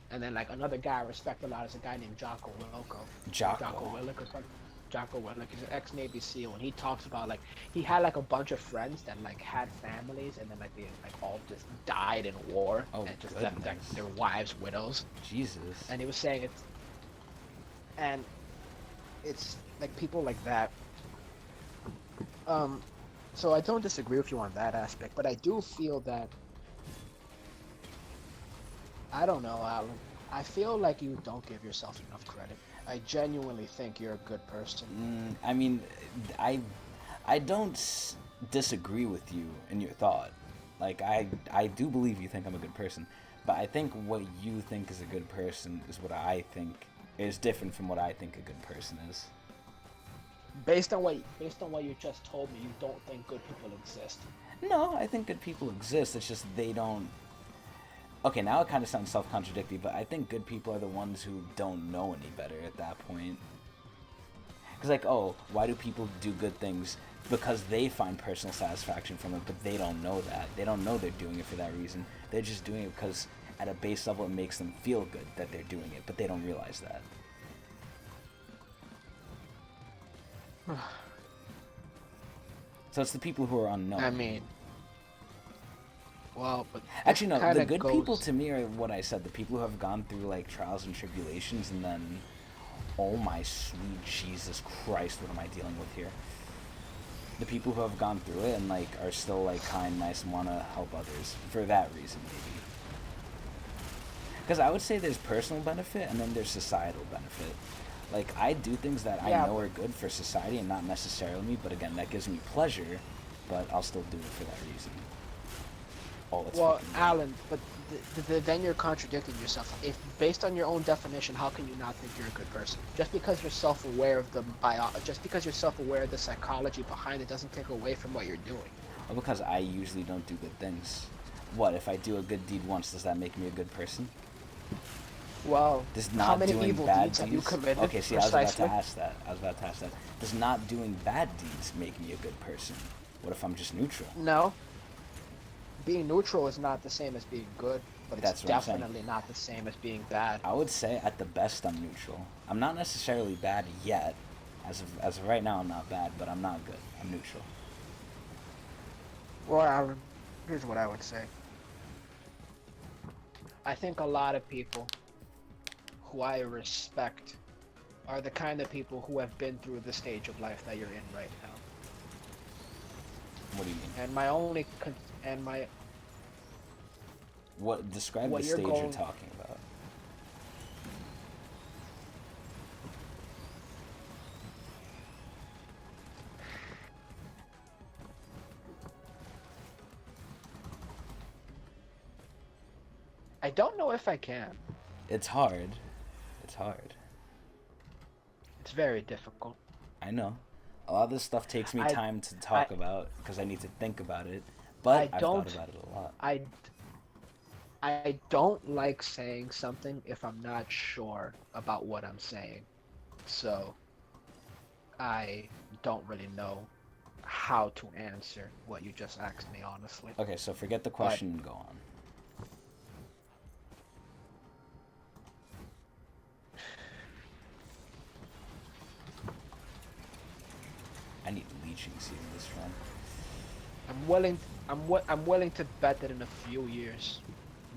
And then like another guy I respect a lot is a guy named Jocko Wilco. Jocko Willick or something. Jocko Willick is an ex-Navy SEAL, and he talks about like he had like a bunch of friends that like had families, and then like they like all just died in war, and just left like their wives widows. Jesus. And he was saying it's like people like that. So I don't disagree with you on that aspect, but I do feel that, I don't know, Alan. I feel like you don't give yourself enough credit. I genuinely think you're a good person. I mean, I don't disagree with you in your thought. Like, I do believe you think I'm a good person, but I think what you think is a good person is what I think is different from what I think a good person is. Based on what you just told me, you don't think good people exist. No, I think good people exist. It's just they don't. Okay, now it kind of sounds self-contradictory, but I think good people are the ones who don't know any better at that point. Because, like, oh, why do people do good things? Because they find personal satisfaction from it, but they don't know that. They don't know they're doing it for that reason. They're just doing it because at a base level it makes them feel good that they're doing it, but they don't realize that. So it's the people who are unknown. I mean, well, but actually no, the good people to me are what I said, the people who have gone through like trials and tribulations and then, oh my sweet Jesus Christ, what am I dealing with here? The people who have gone through it and like are still like kind, nice, and want to help others for that reason maybe. Because I would say there's personal benefit and then there's societal benefit. Like, I do things that I know are good for society and not necessarily me, but again, that gives me pleasure, but I'll still do it for that reason. Oh, well, Alan, but then you're contradicting yourself. If based on your own definition, how can you not think you're a good person? Just because you're self-aware of the psychology behind it doesn't take away from what you're doing. Well, because I usually don't do good things. What, if I do a good deed once, does that make me a good person? Well, how many evil deeds have you committed? Okay, see, I was about to ask that. Does not doing bad deeds make me a good person? What if I'm just neutral? No. Being neutral is not the same as being good, but it's definitely not the same as being bad. I would say at the best I'm neutral. I'm not necessarily bad yet. As of right now, I'm not bad, but I'm not good. I'm neutral. Well, Alan, here's what I would say. I think a lot of people who I respect are the kind of people who have been through the stage of life that you're in right now. What do you mean? Describe the stage you're talking about. I don't know if I can. It's hard. It's hard. It's very difficult. I know. A lot of this stuff takes me time to talk about because I need to think about it. But I've thought about it a lot. I don't like saying something if I'm not sure about what I'm saying. So I don't really know how to answer what you just asked me, honestly. Okay, so forget the question and go on. I need leeching seed in this run. I'm willing to bet that in a few years,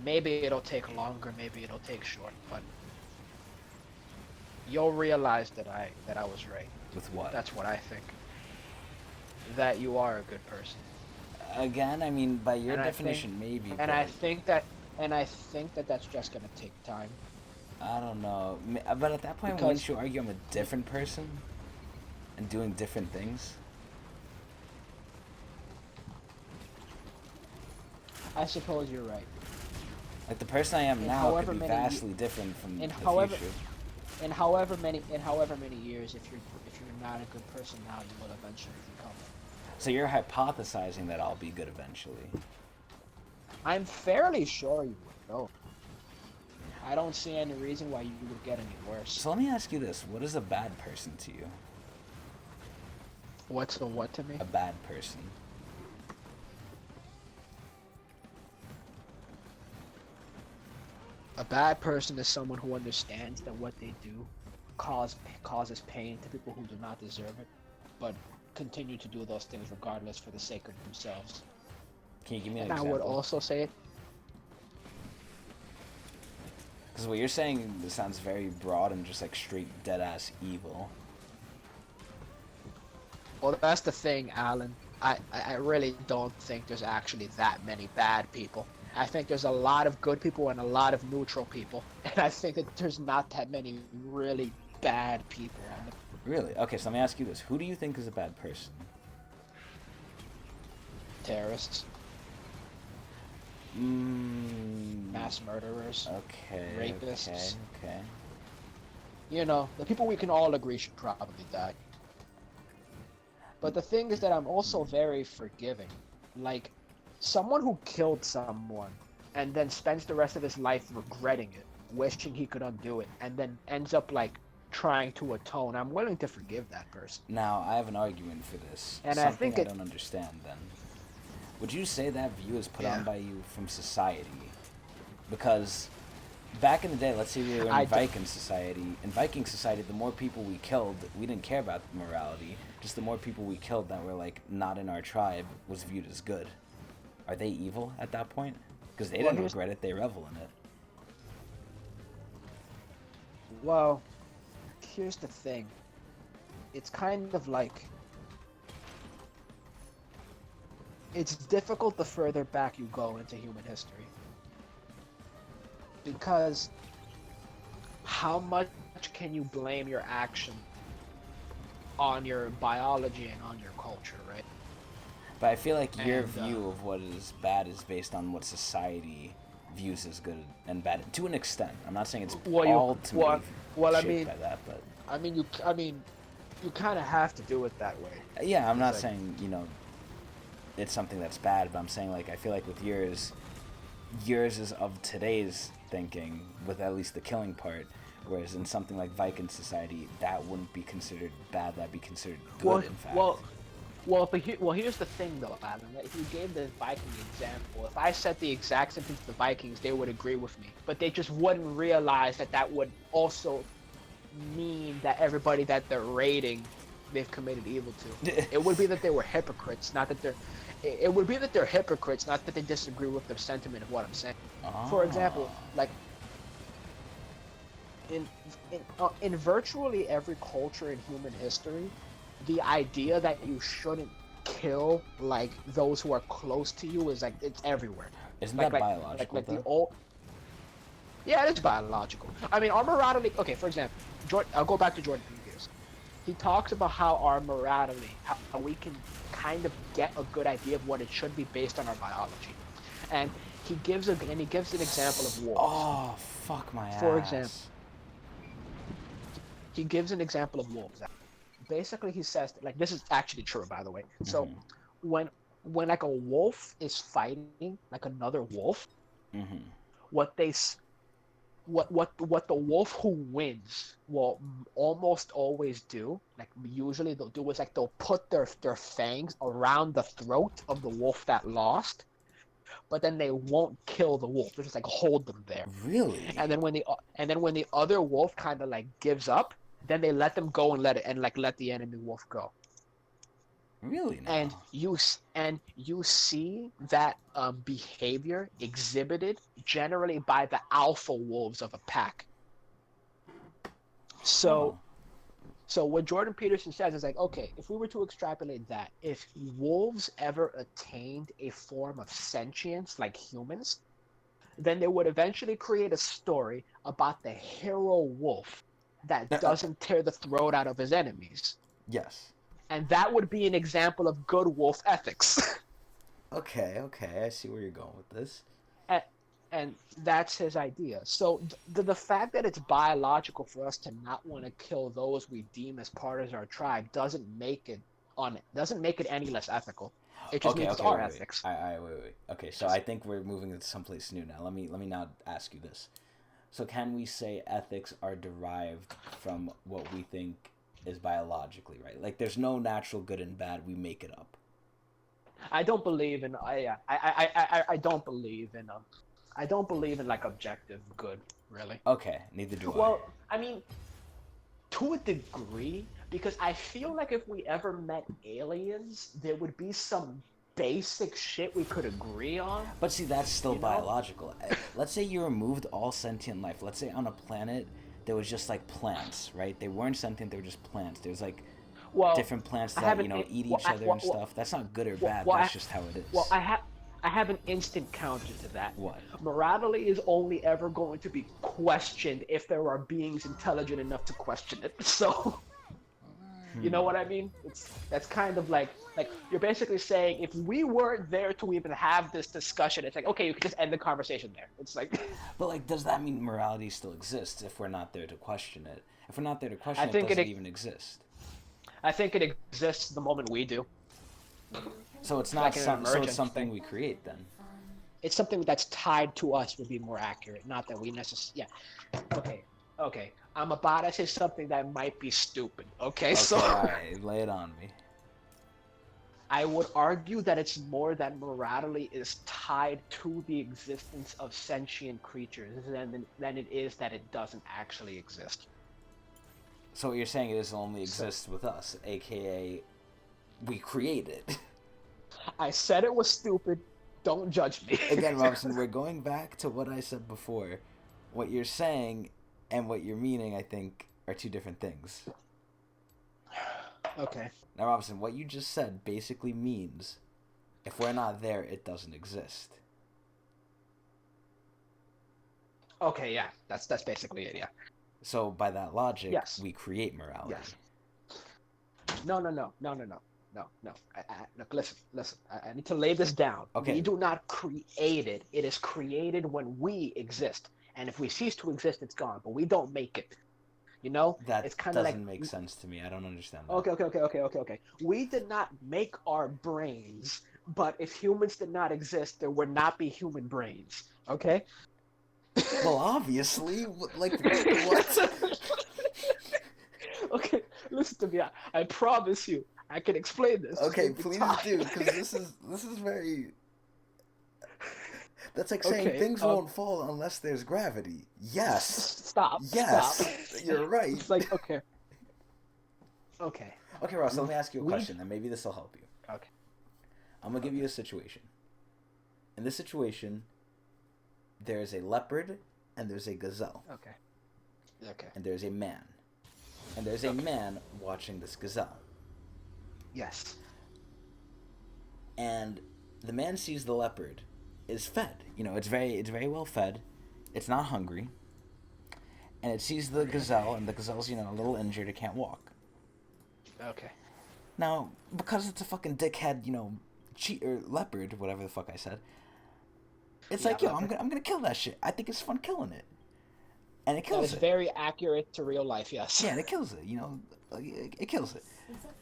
maybe it'll take longer, maybe it'll take short, but you'll realize that I was right. With what? That's what I think. That you are a good person. Again, I mean, by your And I definition, think- maybe. And but I think that that's just gonna take time. I don't know. But at that point, Because- wouldn't you argue I'm a different person and doing different things? I suppose you're right. Like the person I am And now however could be many ye- vastly different from and the however- future. In however many years, if you're not a good person now, you will eventually become it. So you're hypothesizing that I'll be good eventually. I'm fairly sure you would go. I don't see any reason why you would get any worse. So let me ask you this: what is a bad person to you? What's a what to me? A bad person. A bad person is someone who understands that what they do causes pain to people who do not deserve it, but continue to do those things regardless for the sake of themselves. Can you give me an And I example? would also say it. Because what you're saying this sounds very broad and just like straight dead ass evil. Well, that's the thing, Alan. I really don't think there's actually that many bad people. I think there's a lot of good people and a lot of neutral people. And I think that there's not that many really bad people. Really? Okay, so let me ask you this: who do you think is a bad person? Terrorists, mass murderers, Okay. rapists. Okay. You know, the people we can all agree should probably die. But the thing is that I'm also very forgiving. Like, someone who killed someone and then spends the rest of his life regretting it, wishing he could undo it, and then ends up, like, trying to atone, I'm willing to forgive that person. Now, I have an argument for this. And I Something think I don't understand then. Would you say that view is put on Yeah. by you from society? Because back in the day, let's say we were in Viking society. In Viking society, the more people we killed, we didn't care about morality. Just the more people we killed that were like not in our tribe was viewed as good. Are they evil at that point? Because they Well, didn't here's- regret it; they revel in it. Well, here's the thing. It's kind of like... It's difficult the further back you go into human history. Because how much can you blame your action on your biology and on your culture, right? But I feel like your And, view of what is bad is based on what society views as good and bad to an extent. I'm not saying it's ultimately I shaped mean, by that, but you kind of have to do it that way. yeah, I'm not It's like- saying it's something that's bad, but I'm saying like I feel like with yours is of today's thinking, with at least the killing part, whereas in something like Viking society, that wouldn't be considered bad. That'd be considered good. In fact. Here's the thing though, Alan. If you gave the Viking example, if I said the exact same thing to the Vikings, they would agree with me. But they just wouldn't realize that that would also mean that everybody that they're raiding, they've committed evil to. It would be that they were hypocrites, not that they're... It would be that they're hypocrites, not that they disagree with the sentiment of what I'm saying. For example, like... In virtually every culture in human history, the idea that you shouldn't kill like those who are close to you is like it's everywhere. Isn't like, that biological? Like the though? old. Yeah, it is biological. I mean, our morality. Okay, for example, I'll go back to Jordan Peterson. He talks about how our morality, how we can kind of get a good idea of what it should be based on our biology, and he gives an example of wolves. Oh, fuck my ass. For example, he gives an example of wolves. Basically, he says like this is actually true, by the way. So when like a wolf is fighting like another wolf, what they what the wolf who wins will almost always do, like usually they'll do is like they'll put their fangs around the throat of the wolf that lost, but then they won't kill the wolf. They just like hold them there. Really? And then when the other wolf kind of like gives up, then they let them go and let the enemy wolf go. Really now? And you see that behavior exhibited generally by the alpha wolves of a pack. So what Jordan Peterson says is like, okay, if we were to extrapolate that, if wolves ever attained a form of sentience like humans, then they would eventually create a story about the hero wolf that doesn't tear the throat out of his enemies. Yes. And that would be an example of good wolf ethics. Okay, I see where you're going with this. And that's his idea. So the fact that it's biological for us to not want to kill those we deem as part of our tribe doesn't make it any less ethical. It just means it's our ethics. Wait. Okay, so I think we're moving into someplace new now. Let me now ask you this. So can we say ethics are derived from what we think is biologically right? Like there's no natural good and bad, we make it up. I don't believe in I don't believe in like objective good, really. Okay, neither do I. Well, I mean, to a degree, because I feel like if we ever met aliens, there would be some basic shit we could agree on. But see, that's still biological. Let's say you removed all sentient life. Let's say on a planet there was just like plants, right? They weren't sentient, they were just plants. There's like different plants that, eat each other and stuff. That's not good or bad, that's just how it is. Well, I have an instant counter to that. What? Morality is only ever going to be questioned if there are beings intelligent enough to question it. So, you know what I mean? That's kind of like you're basically saying if we weren't there to even have this discussion, it's like, okay, you could just end the conversation there. It's like. But like, does that mean morality still exists if we're not there to question it? If we're not there to question it, does it even exist? I think it exists the moment we do. So it's not so it's something we create then. It's something that's tied to us would be more accurate, not that we necessarily. Yeah. Okay. I'm about to say something that might be stupid. Okay, so. All right, lay it on me. I would argue that it's more that morality is tied to the existence of sentient creatures than it is that it doesn't actually exist. So what you're saying is it only exists with us, aka we create it. I said it was stupid. Don't judge me. Again, Robinson, we're going back to what I said before. What you're saying and what you're meaning, I think, are two different things. Okay. Now, Robinson, what you just said basically means if we're not there, it doesn't exist. Okay, yeah. That's basically it, yeah. So, by that logic, yes. We create morality. Yes. No. Look, listen. I need to lay this down. Okay. We do not create it. It is created when we exist. And if we cease to exist, it's gone. But we don't make it. You know? That it's kind of doesn't make sense to me. I don't understand that. Okay. We did not make our brains, but if humans did not exist, there would not be human brains. Okay? Well, obviously. Like, what? Okay, listen to me. I promise you, I can explain this. Okay, please do, because this is very. That's like saying things won't fall unless there's gravity. Yes. Stop. Yes. Stop. You're right. It's like okay. Okay, Ross. Let me ask you a question, and maybe this will help you. Okay. I'm gonna give you a situation. In this situation, there's a leopard and there's a gazelle. Okay. And there's a man. And there's a man watching this gazelle. Yes. And the man sees the leopard is fed. It's very well fed. It's not hungry. And it sees the gazelle, and the gazelle's, a little injured. It can't walk. Okay. Now, because it's a fucking dickhead, leopard, whatever the fuck I said, it's like, I'm gonna kill that shit. I think it's fun killing it. And it kills it. It's very accurate to real life, yes. Yeah, and it kills it, it kills it.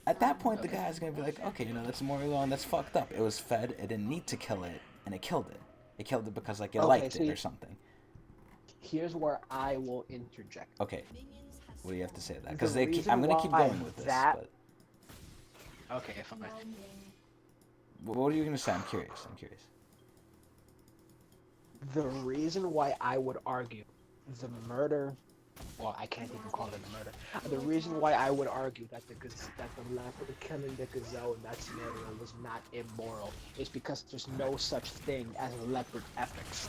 At that point, the guy's gonna be like, okay, that's moral and that's fucked up. It was fed, it didn't need to kill it, and it killed it. It killed it because, it liked it or something. here's where I will interject. Okay. What do you have to say to that? The Because reason I'm gonna keep why going with this. that- But Okay, fine. what are you gonna say? I'm curious. The reason why I would argue the murder, well, I can't even call it a murder. The reason why I would argue that the leopard killing the gazelle in that scenario was not immoral is because there's no such thing as leopard ethics.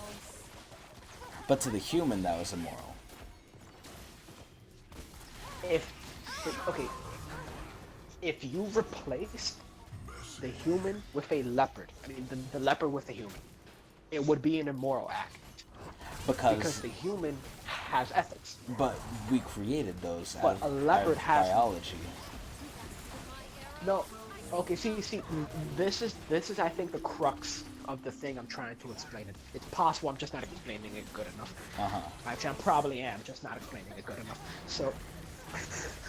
But to the human, that was immoral. If you replace the human with a leopard, I mean the leopard with a human, it would be an immoral act. Because the human has ethics. But we created those But out a leopard of has biology. No, okay. See. This is I think the crux of the thing I'm trying to explain. It's possible I'm just not explaining it good enough. Actually, I probably am just not explaining it good enough. So,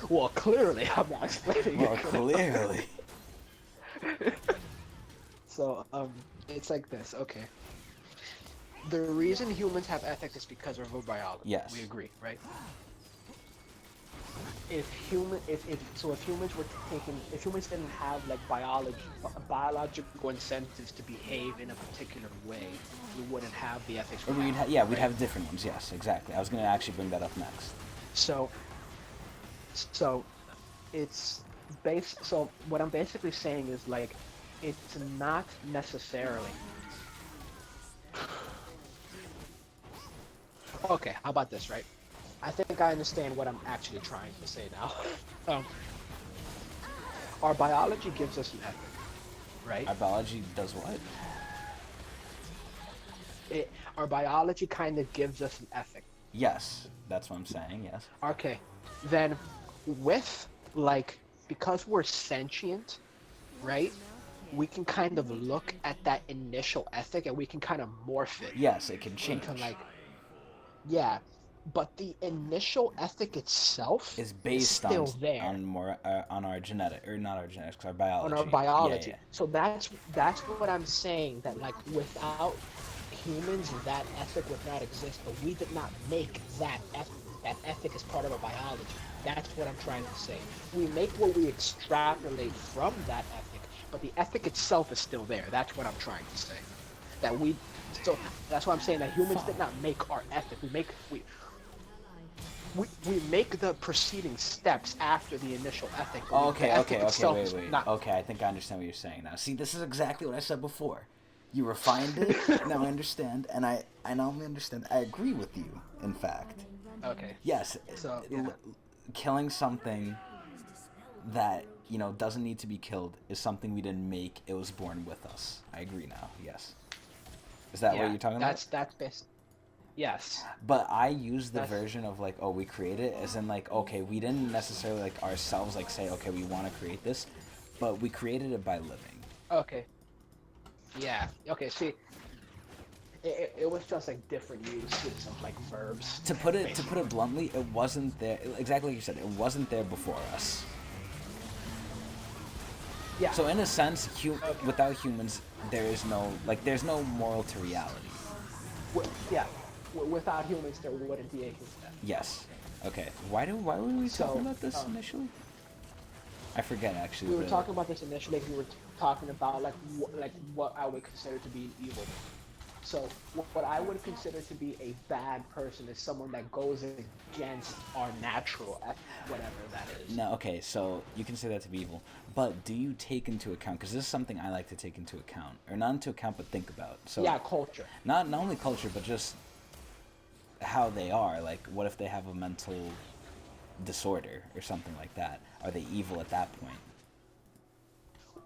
well, clearly I'm not explaining it good clearly. enough. So, it's like this. Okay. The reason humans have ethics is because of our biology. Yes. We agree, right? If humans didn't have like biological incentives to behave in a particular way, we wouldn't have the ethics. Or we'd have different ones. Yes, exactly. I was gonna actually bring that up next. So it's so what I'm basically saying is like it's not necessarily. Okay, how about this, right? I think I understand what I'm actually trying to say now. Our biology gives us an ethic, right? Our biology does what? Our biology kind of gives us an ethic. Yes, that's what I'm saying, yes. Okay, then because we're sentient, right? We can kind of look at that initial ethic and we can kind of morph it. Yes, it can change. Yeah, but the initial ethic itself is based still there on our genetic, or not our genetics, our biology. On our biology. Yeah. So that's what I'm saying. That like without humans, that ethic would not exist. But we did not make that ethic. That ethic is part of our biology. That's what I'm trying to say. We make what we extrapolate from that ethic, but the ethic itself is still there. That's what I'm trying to say. So that's why I'm saying that humans did not make our ethic. We make the preceding steps after the initial ethic. Okay, wait. Okay, I think I understand what you're saying now. See, this is exactly what I said before. You refined it, now I understand, and I now understand. I agree with you, in fact. Okay. Yes, so, yeah. Killing something that, doesn't need to be killed is something we didn't make. It was born with us. I agree now, yes. Is that what you're talking about? That's best. Yes. But I use the version of like, we create it, as in like, okay, we didn't necessarily like ourselves like say, okay, we want to create this, but we created it by living. Okay. Yeah. Okay. See, it was just like different uses of like verbs. To put it bluntly, it wasn't there. Exactly like you said, it wasn't there before us. Yeah. So in a sense, without humans, there's no moral to reality. Yeah. Without humans, there wouldn't be a human. Yes. Okay. Why were we talking about this initially? I forget actually. We were talking about this initially. We were talking about like what I would consider to be evil. So what I would consider to be a bad person is someone that goes against our natural ethic, whatever that is. No, okay, so you can say that to be evil, but do you take into account, because this is something I like to take into account, or not into account, but think about. So yeah, culture. Not only culture, but just how they are. Like, what if they have a mental disorder or something like that? Are they evil at that point?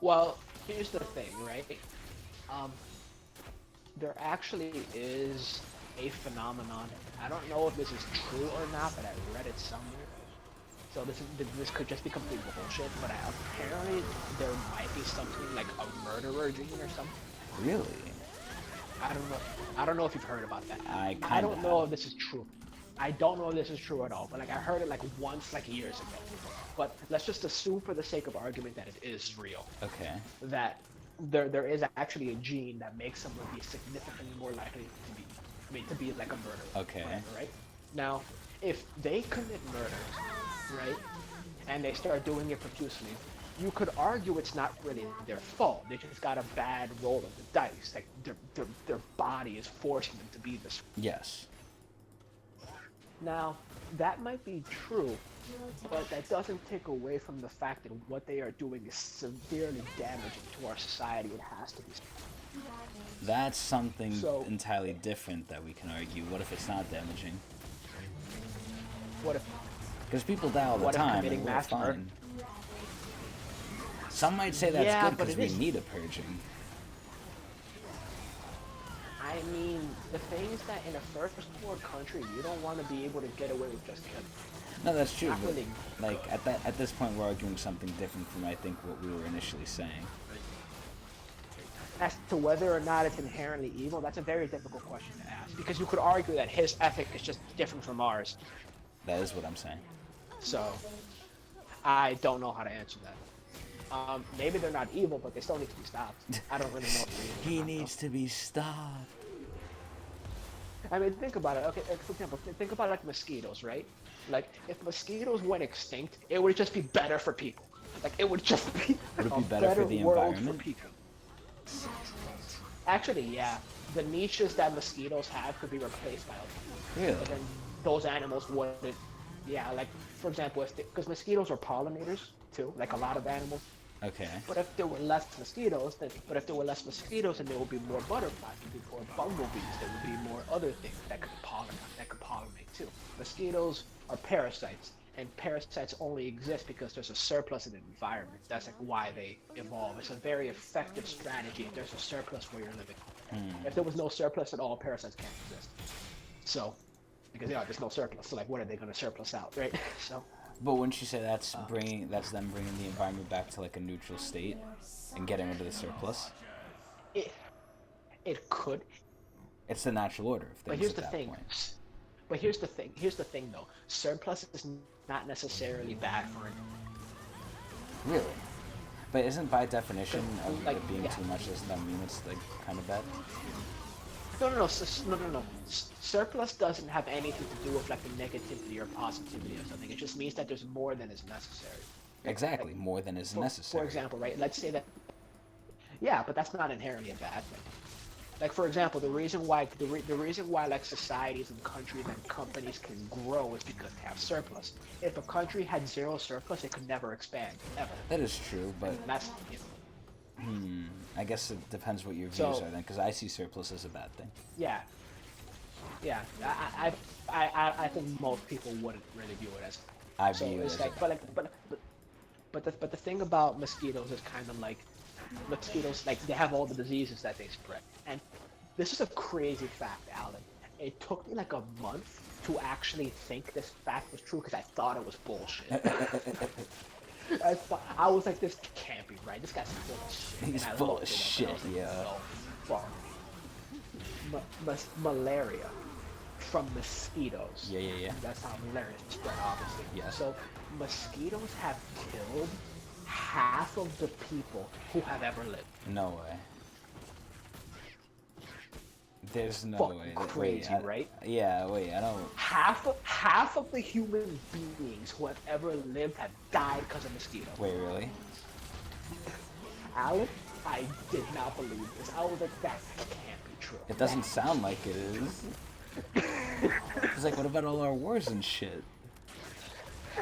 Well, here's the thing, right? There actually is a phenomenon. I don't know if this is true or not, but I read it somewhere. So this could just be complete bullshit, but apparently there might be something like a murderer gene or something. Really? I don't know if you've heard about that. I don't know if this is true. I don't know if this is true at all, but like I heard it like once, like years ago. But let's just assume for the sake of argument that it is real. Okay. That there is actually a gene that makes someone be significantly more likely to be mean, to be like a murderer. Okay. Whatever, right? Now, if they commit murder, right, and they start doing it profusely, you could argue it's not really their fault. They just got a bad roll of the dice. Like their body is forcing them to be this. Yes. Now, that might be true, but that doesn't take away from the fact that what they are doing is severely damaging to our society. It has to be. That's something So- entirely different that we can argue. What if it's not damaging? What if? Because people die all the What if time, committing and we're mass murder- fine. Some might say that's Yeah, good but because it we is- need a purging. I mean, the thing is that in a first world country, you don't want to be able to get away with just killing. No, that's true. Not But really. like at this point, we're arguing something different from I think what we were initially saying. As to whether or not it's inherently evil, that's a very difficult question to ask. Because you could argue that his ethic is just different from ours. That is what I'm saying. So, I don't know how to answer that. Maybe they're not evil, but they still need to be stopped. I don't really know if they're evil. He or not, needs to be stopped. though. I mean, think about it. Okay, for example, think about like mosquitoes, right? Like, if mosquitoes went extinct, it would just be better for people. Like, it would just be Would it a be better for the world environment? for people. Actually, yeah. The niches that mosquitoes have could be replaced by other. Really? But then those animals wouldn't. Yeah, like for example, because mosquitoes are pollinators too, like a lot of animals. Okay. But if there were less mosquitoes, then there would be more butterflies, there would be more bumblebees, there would be more other things that could pollinate too. Mosquitoes are parasites, and parasites only exist because there's a surplus in the environment. That's like why they evolve. It's a very effective strategy if there's a surplus where you're living. If there was no surplus at all, parasites can't exist. So, because there's no surplus, so like what are they going to surplus out, right? So. But wouldn't you say that's them bringing the environment back to like a neutral state and getting rid of the surplus? It could. It's the natural order of things But here's at the that thing. point. But here's the thing. Here's the thing, though. Surplus is not necessarily bad for it. Really? But isn't by definition of Like, it being yeah. too much doesn't that mean it's like kind of bad? No. Surplus doesn't have anything to do with like the negativity or positivity or something. It just means that there's more than is necessary. Exactly, more than is necessary. For example, right? Let's say that. Yeah, but that's not inherently a bad thing. Like for example, the reason why like societies and countries and companies can grow is because they have surplus. If a country had zero surplus, it could never expand ever. That is true, but And that's I guess it depends what your views So- are then, because I see surplus as a bad thing. yeah. I think most people wouldn't really view it as. I So view it it's as like, but the thing about mosquitoes is kind of like mosquitoes, like they have all the diseases that they spread. And this is a crazy fact, Alan. It took me like a month to actually think this fact was true because I thought it was bullshit. I was like, this can't be right. This guy's full of shit. He's And I full looked of it up, shit, and I was like, yeah. "No, fuck." Malaria from mosquitoes. Yeah. That's how malaria is spread, obviously. Yeah. So mosquitoes have killed half of the people who have ever lived. No way. There's no Fucking way. crazy, Wait, right? Yeah, wait, I don't... Half of the human beings who have ever lived have died because of mosquitoes. Wait, really? Alan, I did not believe this. I was like, that can't be true. It doesn't sound like it is. It's like, what about all our wars and shit?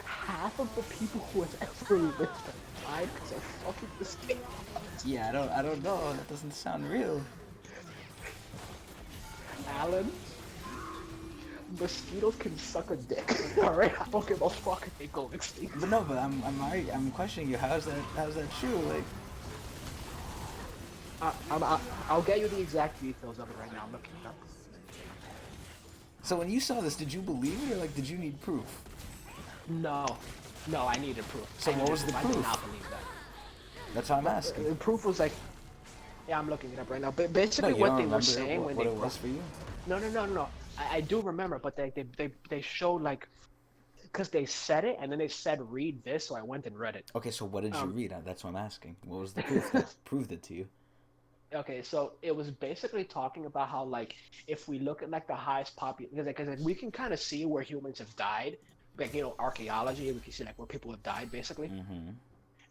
Half of the people who have ever lived have died because of fucking mosquitoes. Yeah, I don't know. That doesn't sound real. Alan, mosquitoes can suck a dick. Alright, I don't give a fuck if they go extinct. But no, but I'm questioning you. How's that true? Like, I'll get you the exact details of it right now. I'm looking it up. so when you saw this, did you believe it or like did you need proof? No, I needed proof. So I what needed was the I proof? did not believe that. That's what I'm asking. The proof was like, yeah, I'm looking it up right now. But No, basically, you what don't they were remember saying when what they it was for you? No. I do remember, but they showed like, because they said it and then they said read this, so I went and read it. Okay, so what did you read? That's what I'm asking. What was the proof that proved it to you? okay, so it was basically talking about how like if we look at like the highest population, because like, we can kind of see where humans have died, like archaeology, we can see like where people have died basically, Mm-hmm.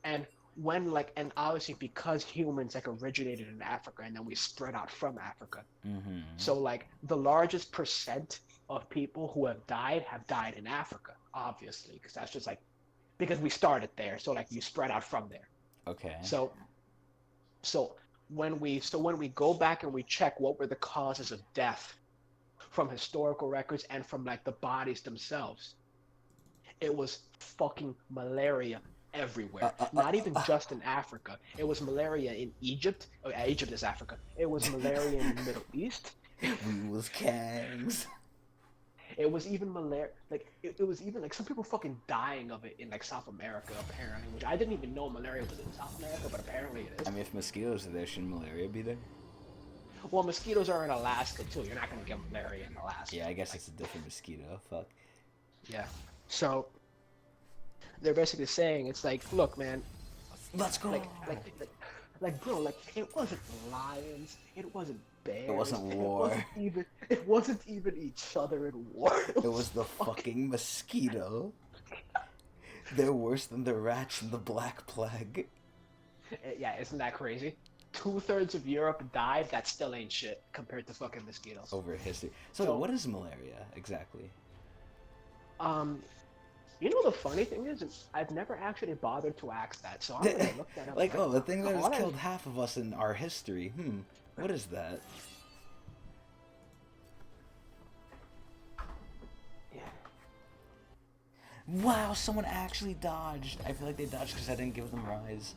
and when like and obviously because humans like originated in Africa and then we spread out from Africa, Mm-hmm. so like the largest percent of people who have died in Africa, obviously, because that's just like because we started there, so like you spread out from there. Okay. So so when we go back and we check what were the causes of death from historical records and from like the bodies themselves, it was fucking malaria everywhere. Not even just in Africa. It was malaria in Egypt. Oh, yeah, Egypt is Africa. It was malaria in the Middle East. We was kangs. It was even malaria. Like it was even like some people fucking dying of it in like South America apparently, which I didn't even know malaria was in South America, but apparently it is. I mean, if mosquitoes are there, shouldn't malaria be there? Well, mosquitoes are in Alaska too. You're not gonna get malaria in Alaska. Yeah, I guess it's a different mosquito. Fuck. Yeah. So they're basically saying it's like, look, man, Let's go. like bro, like it wasn't lions, it wasn't bears, It wasn't war. It wasn't even each other in war. It was the fucking mosquito. They're worse than the rats and the Black Plague. Yeah, isn't that crazy? 2/3 of Europe died. That still ain't shit compared to fucking mosquitoes. Over history. So what is malaria exactly? You know the funny thing is I've never actually bothered to ask that, so I'm gonna look that up. Like, the thing that has killed half of us in our history. What is that? Yeah. Wow, someone actually dodged. I feel like they dodged because I didn't give them rise.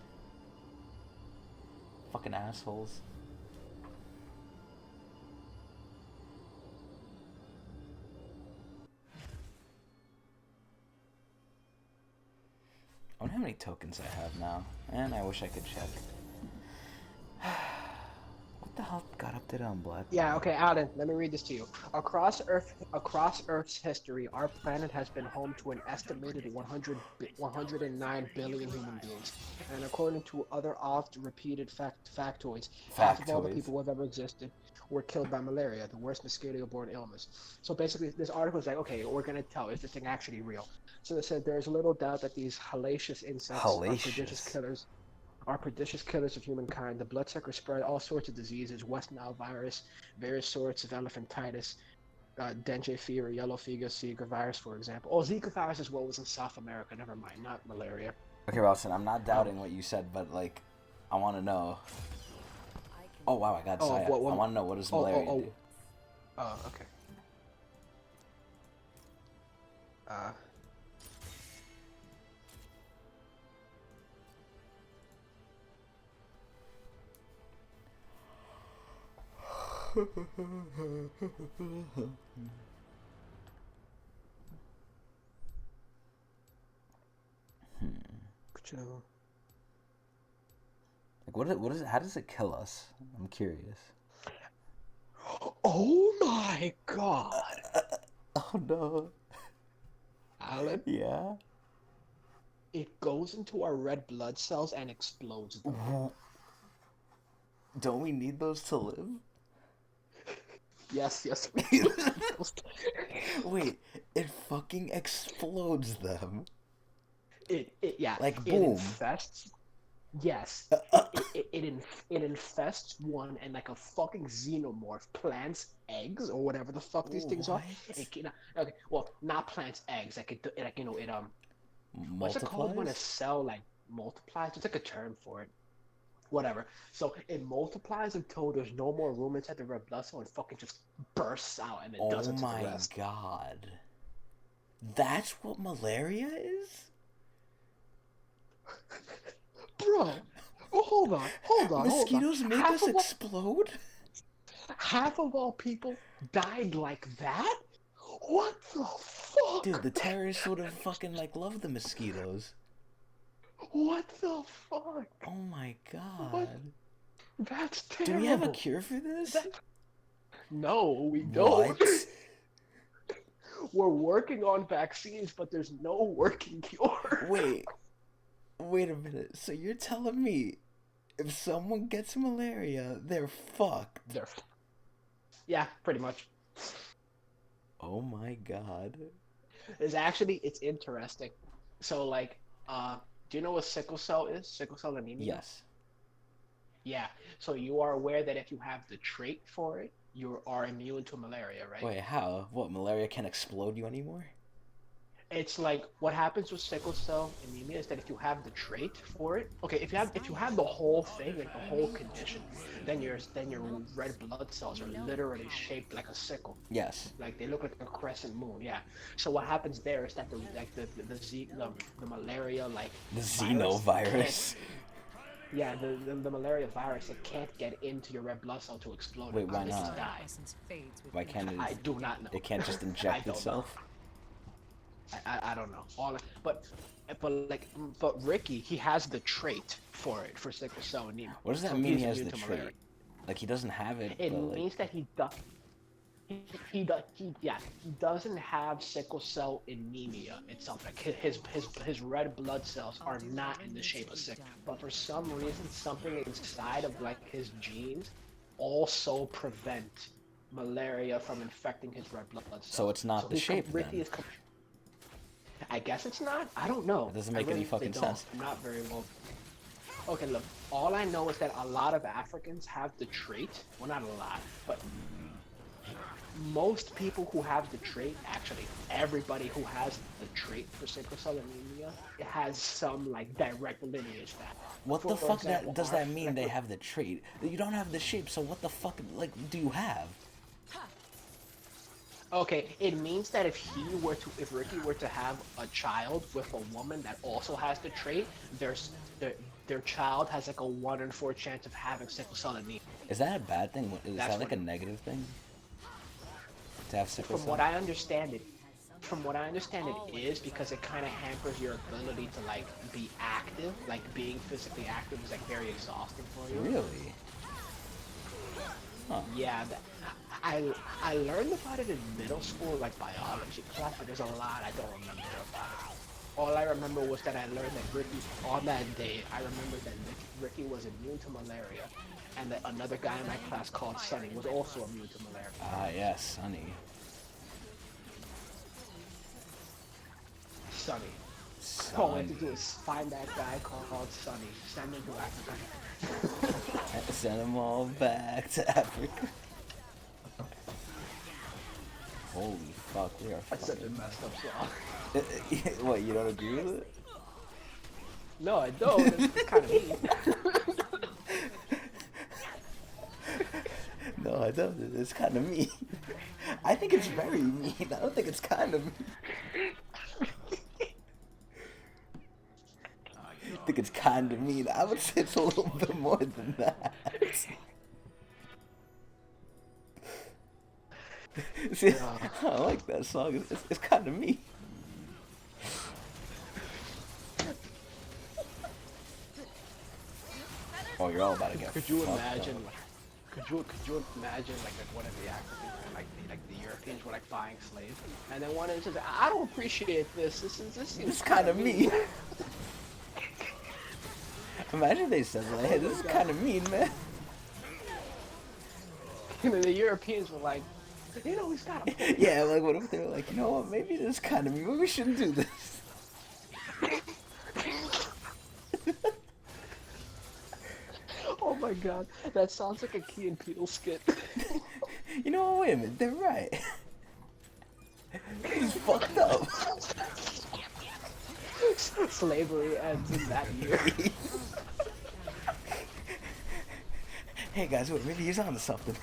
Fucking assholes. I wonder how many tokens I have now. And I wish I could check. What the hell got updated on Black? Yeah, okay, Alan, let me read this to you. Across Earth's history, our planet has been home to an estimated 109 billion human beings. And according to other oft-repeated factoids, half of all the people who have ever existed were killed by malaria, the worst mosquito-borne illness. So basically, this article is like, okay, we're going to tell, is this thing actually real? So they said there's little doubt that these hellacious insects are prodigious killers of humankind. The bloodsucker spread all sorts of diseases: West Nile virus, various sorts of elephantitis, dengue fever, yellow fever, Zika virus, for example. Oh, Zika virus as well was in South America. Never mind, not malaria. Okay, Ralston, I'm not doubting what you said, but like, I want to know. Oh wow, I got Saya. I want to know, what does malaria do? Oh, okay. Like, what is it? How does it kill us? I'm curious. Oh my god! Oh no. Alan? Yeah? It goes into our red blood cells and explodes them. Don't we need those to live? Yes. Wait, it fucking explodes them. Yeah. Like, It boom. infests. Yes. It infests one, and like a fucking xenomorph plants eggs or whatever the fuck these things are. Okay, well, not plants eggs. Like it what's it called when a cell like multiplies? It's like a term for it. Whatever. So it multiplies until there's no more room inside the red blood cell and fucking just bursts out and it does it to the rest. Oh my god. That's what malaria is? Bro, hold on. Mosquitoes make us explode? Half of all people died like that? What the fuck? Dude, the terrorists would have fucking like loved the mosquitoes. What the fuck? Oh my god. What? That's terrible. Do we have a cure for this? No, we don't. We're working on vaccines, but there's no working cure. Wait a minute. So you're telling me If someone gets malaria, they're fucked. Yeah, pretty much. Oh my god. It's interesting. So like, do you know what sickle cell is? Sickle cell anemia? Yes. Yeah. So you are aware that if you have the trait for it, you are immune to malaria, right? Wait, how? What, malaria can't explode you anymore? It's like what happens with sickle cell anemia is that if you have the trait for it, okay, if you have the whole thing, like the whole condition, then your red blood cells are literally shaped like a sickle. Yes. Like they look like a crescent moon. Yeah. So what happens there is that the malaria like The virus xenovirus. yeah, the malaria virus, it can't get into your red blood cell to explode. Wait, it. why It not? dies. Why can't it? I do not know. It can't just I inject don't itself? I don't know. But Ricky, he has the trait for it, for sickle cell anemia. What does that So mean he's he has the immune to trait? malaria. Like, he doesn't have it, It but like... means that he doesn't have sickle cell anemia itself. Like his red blood cells are not in the shape of sickle, but for some reason, something inside of like his genes also prevent malaria from infecting his red blood cells. So it's not the shape Ricky then? I guess it's not. I don't know. It doesn't make any fucking sense. I'm not very well. Okay, look. All I know is that a lot of Africans have the trait. Well, not a lot, but most people who have the trait, actually, everybody who has the trait for sickle cell anemia, it has some like direct lineage that. What the For fuck example, does that mean like, they have the trait? You don't have the shape, so what the fuck, like, do you have? Okay, it means that if Ricky were to have a child with a woman that also has the trait, their child has like a 1 in 4 chance of having sickle cell anemia. Is that a bad thing? Is That's that like a what- negative thing? To have sickle From cell? what I understand, it is because it kind of hampers your ability to like be active. Like being physically active is like very exhausting for you. Really? Huh. Yeah, I learned about it in middle school, like biology class, but there's a lot I don't remember about it. All I remember was that I learned that Ricky, on that day, I remember that Ricky was immune to malaria, and that another guy in my class called Sonny was also immune to malaria. Ah, yes, honey. Sonny. All I have to do is find that guy called Sonny, send him to Africa. Send them all back to Africa. Holy fuck, we are That's such a fucking... messed up song. What, you don't agree with it? No, I don't. It's kind of mean. No, I don't. It's kind of mean. I think it's very mean. I don't think it's kind of mean. I think it's kind of mean. I would say it's a little bit more than that. See, I like that song. It's kind of mean. Oh, you're all about to get Could you fucked imagine? up. Like, could you imagine like one of the Africans, like the Europeans were like buying slaves, and then one of them says, "I don't appreciate this. This seems It's kind of mean. Imagine they said like, "Hey, this is kind of mean, man." And then the Europeans were like, "You know, he's got a Yeah, like what if they were like, you know what? Maybe this is kind of mean. Maybe we shouldn't do this. Oh my god, that sounds like a Key and Peele skit. You know what? Wait a minute. They're right. This is fucked up. Slavery ends in that year. Hey guys, wait, maybe he's onto something.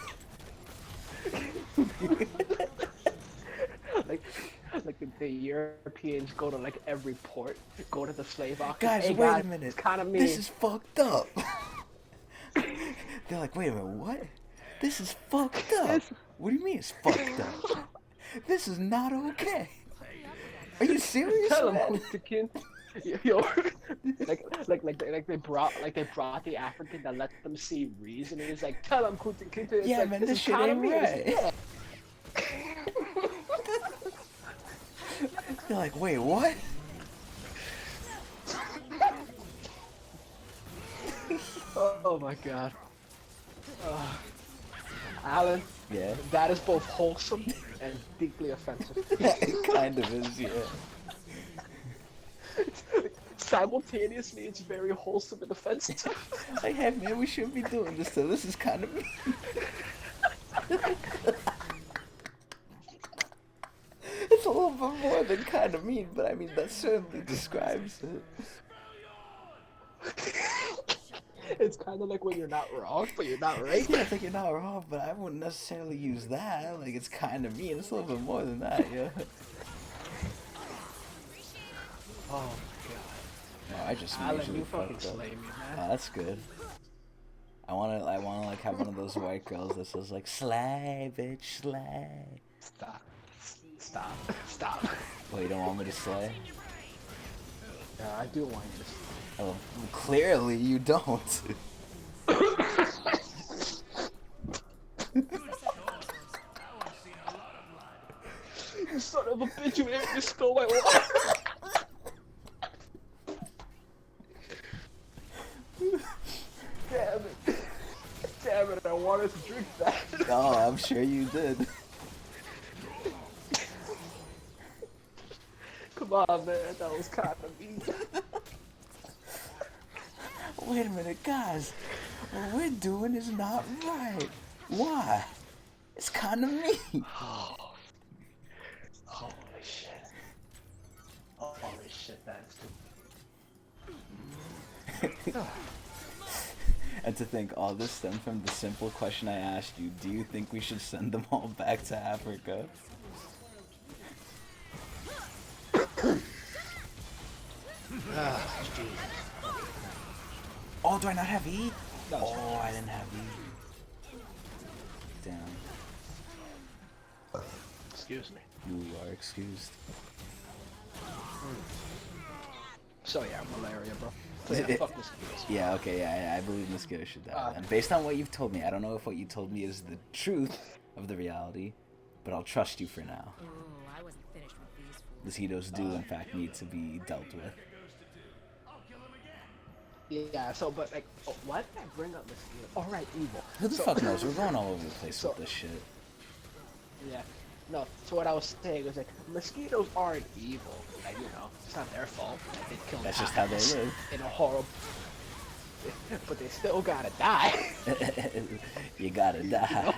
like the Europeans go to like every port, go to the slave auction. Guys, hey, wait guys, a minute. It's kind of mean. This is fucked up. They're like, wait a minute, what? This is fucked up. What do you mean it's fucked up? This is not okay. Are you serious, Tell man? him, Kutikin. Yo, like they brought the African that let them see reason. He's like, tell him, Kutikin. Yeah, like, man, this is shit kinda ain't mean. right. They're like, wait, what? Oh my god. Alan, Yeah. that is both wholesome and deeply offensive. It kind of is, yeah. Simultaneously, it's very wholesome and offensive. Like, hey man, we shouldn't be doing this, so this is kind of mean. It's a little bit more than kind of mean, but I mean, that certainly describes it. It's kind of like when you're not wrong, but you're not right. Yeah, it's like you're not wrong, but I wouldn't necessarily use that. Like, it's kind of mean. It's a little bit more than that, yeah. Oh No, I just Alan, majorly you fucking fucked up. slay me, man. Oh, that's good. I wanna like have one of those white girls that says like, slay, bitch, slay. Stop. Well, you don't want me to slay? Yeah, I do want you to. Oh, clearly you don't. You son of a bitch, you made me spill my water. Damn it, I wanted to drink that. Oh, I'm sure you did. Come on, man, that was kind of mean. Wait a minute, guys. What we're doing is not right. Why? It's kind of mean. Holy shit. Holy shit, that's too. And to think all this stemmed from the simple question I asked you, do you think we should send them all back to Africa? Oh, do I not have E? Oh, I didn't have E. Damn. Excuse me. You are excused. So yeah, malaria, bro. So yeah, fuck mosquitoes. Yeah, okay, yeah, I believe mosquitoes should die. And based on what you've told me, I don't know if what you told me is the truth of the reality, but I'll trust you for now. Ooh, I wasn't finished with these fools. Mosquitoes do, in fact, need to be dealt with. Yeah, so, but like, why did I bring up mosquitoes? Alright, evil. Who the fuck knows? We're going all over the place So- with this shit. Yeah. No, so what I was saying was like, mosquitoes aren't evil. Like, you know, it's not their fault. Like, they killed That's just how they us live. in a horrible... But they still gotta die. You gotta die.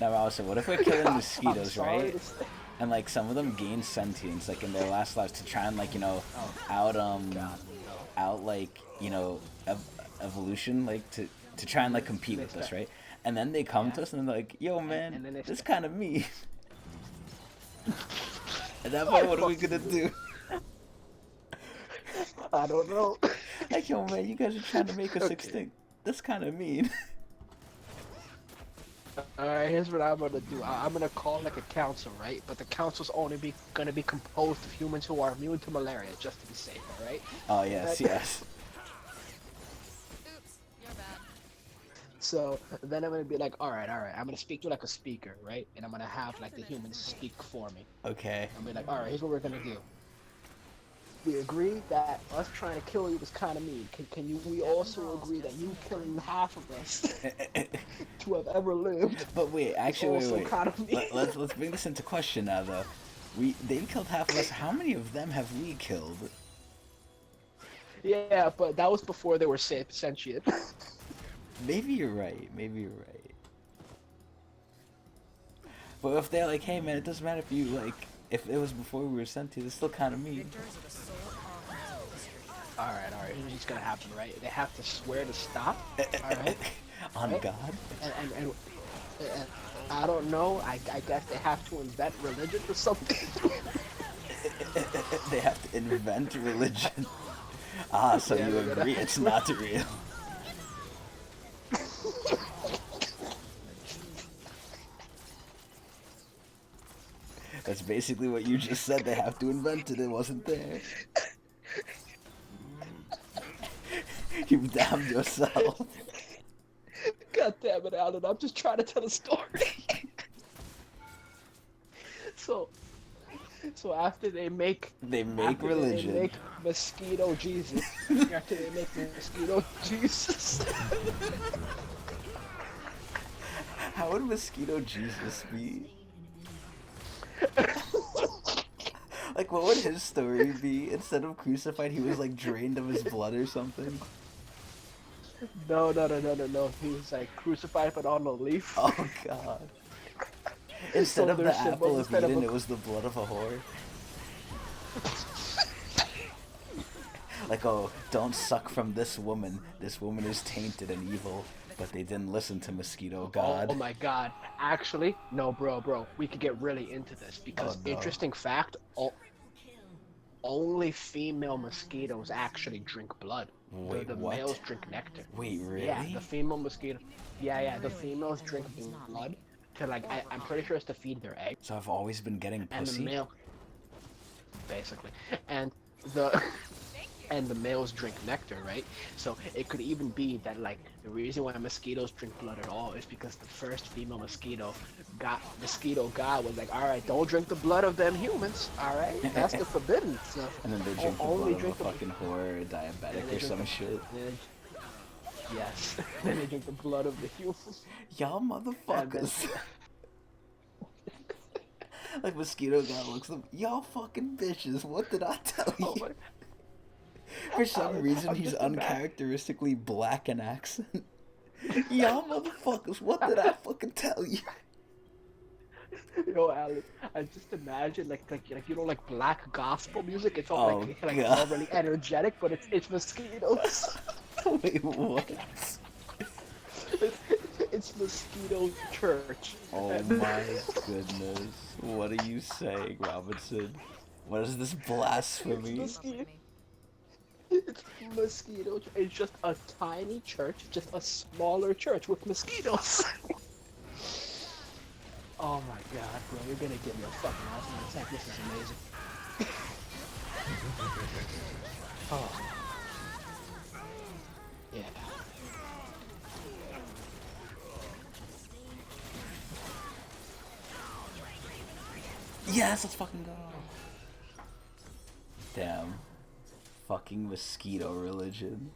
Now, also, what if we're killing I'm mosquitoes, sorry right? to say. And like some of them gain sentience, like in their last lives, to try and like, you know, out like, you know, evolution, like to try and like compete with us, right? And then they come to us and they're like, yo man, and then they this kind of me. At that point, what are we gonna do? I don't know. Like, yo man, you guys are trying to make us Okay. extinct. That's kind of mean. Alright, here's what I'm gonna do. I'm gonna call like a council, right? But the council's only gonna be composed of humans who are immune to malaria, just to be safe, alright? Oh yes, yes. Oops, you're bad. So then I'm gonna be like, alright, I'm gonna speak to like a speaker, right? And I'm gonna have like the humans speak for me. Okay. I'm gonna be like, alright, here's what we're gonna do. We agree that us trying to kill you was kind of mean. We also agree that you killing half of us to have ever lived. But wait, actually, also wait. kind of mean. Let's bring this into question now, though. They've killed half of us. How many of them have we killed? Yeah, but that was before they were sentient. Maybe you're right. Maybe you're right. But if they're like, hey man, it doesn't matter if you like, if it was before we were sent to, it's still kind of mean. Victors are the sole authors of history. Alright, here's what's gonna happen, right? They have to swear to stop, alright? On Right? God. And I don't know, I guess they have to invent religion or something. They have to invent religion. Ah, so Yeah, you they're gonna agree have it's to- not real. That's basically what you just said. They have to invent it. It wasn't there. You've damned yourself. God damn it, Alan, I'm just trying to tell a story. So, So after they make They make after religion. they make mosquito Jesus, after they make mosquito Jesus, How would mosquito Jesus be? Like, what would his story be? Instead of crucified, he was like drained of his blood or something. no. He was like crucified but on a leaf. Oh God! Instead So of their the symbol, apple of instead of Eden, a- it was the blood of a whore. Like, oh, don't suck from this woman. This woman is tainted and evil. But they didn't listen to Mosquito God. Oh my God! Actually, no, bro. We could get really into this because Oh, no. interesting fact: only female mosquitoes actually drink blood. Wait, The what? males drink nectar. Wait, really? Yeah, the female mosquito. Yeah. The females drink blood to like I'm pretty sure it's to feed their eggs. So I've always been getting And the pussy? male, basically, and the and the males drink nectar, right? So it could even be that like the reason why mosquitoes drink blood at all is because the first female mosquito god was like, all right, don't drink the blood of them humans, all right? That's the forbidden stuff. And then they drink the Only blood of a drink the- fucking whore or diabetic or some shit. Yes. Then they drink the blood of the humans. Y'all motherfuckers. Like Mosquito God looks at them. Y'all fucking bitches, what did I tell you? Oh my- For some reason, I'm he's just imagine- uncharacteristically black in accent. Y'all motherfuckers, what did I fucking tell you? Yo, Alex, I just imagine like you know like black gospel music. It's all Oh, like God. all really energetic, but it's mosquitoes. Wait, what? It's mosquito church. Oh my goodness. What are you saying, Robinson? What is this blasphemy? It's mosquito. It's just a tiny church, just a smaller church with mosquitoes. Oh my God, bro, you're gonna give me a fucking asthma attack. This is amazing. Oh. Yeah. Yes, let's fucking go. Damn. Fucking mosquito religion.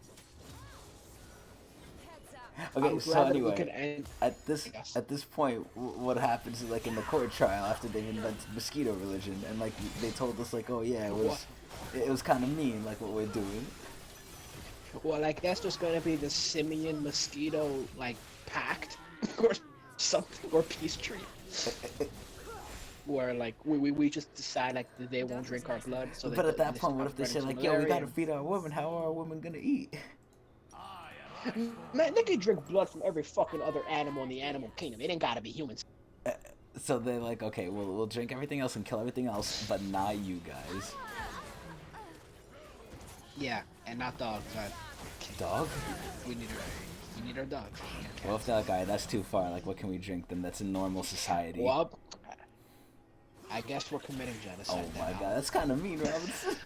Okay, I'm so glad that we anyway, could end- at this Yes. at this point, what happens is like in the court trial after they invented mosquito religion, and like they told us like, oh yeah, it was kind of mean like what we're doing. Well, I guess there's gonna be the simian mosquito like pact or something or peace treaty. Where like we just decide like they won't drink our blood. So But at that they point, what stop if they say spreading like, yo, we malaria gotta and- feed our women? How are our women gonna eat? Man, they can drink blood from every fucking other animal in the animal kingdom. It ain't gotta be humans. So they're like, okay, we'll drink everything else and kill everything else, but not you guys. Yeah, and not dogs. Dog? We need our dogs. Well, if they're like, alright, that's too far. Like, what can we drink then? That's in normal society. Well, I guess we're committing Oh genocide. my now. god, that's kind of mean, Robinson.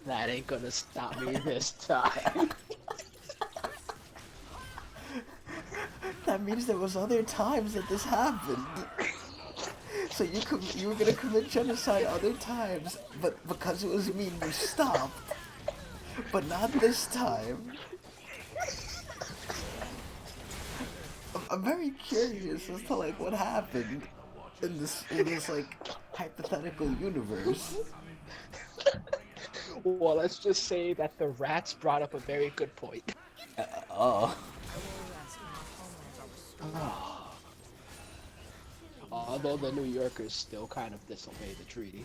That ain't gonna stop me this time. That means there was other times that this happened. So you were gonna commit genocide other times, but because it was mean, you stopped. But not this time. I'm very curious as to like what happened in this like hypothetical universe. Well, let's just say that the rats brought up a very good point. Oh. Although the New Yorkers still kind of disobey the treaty.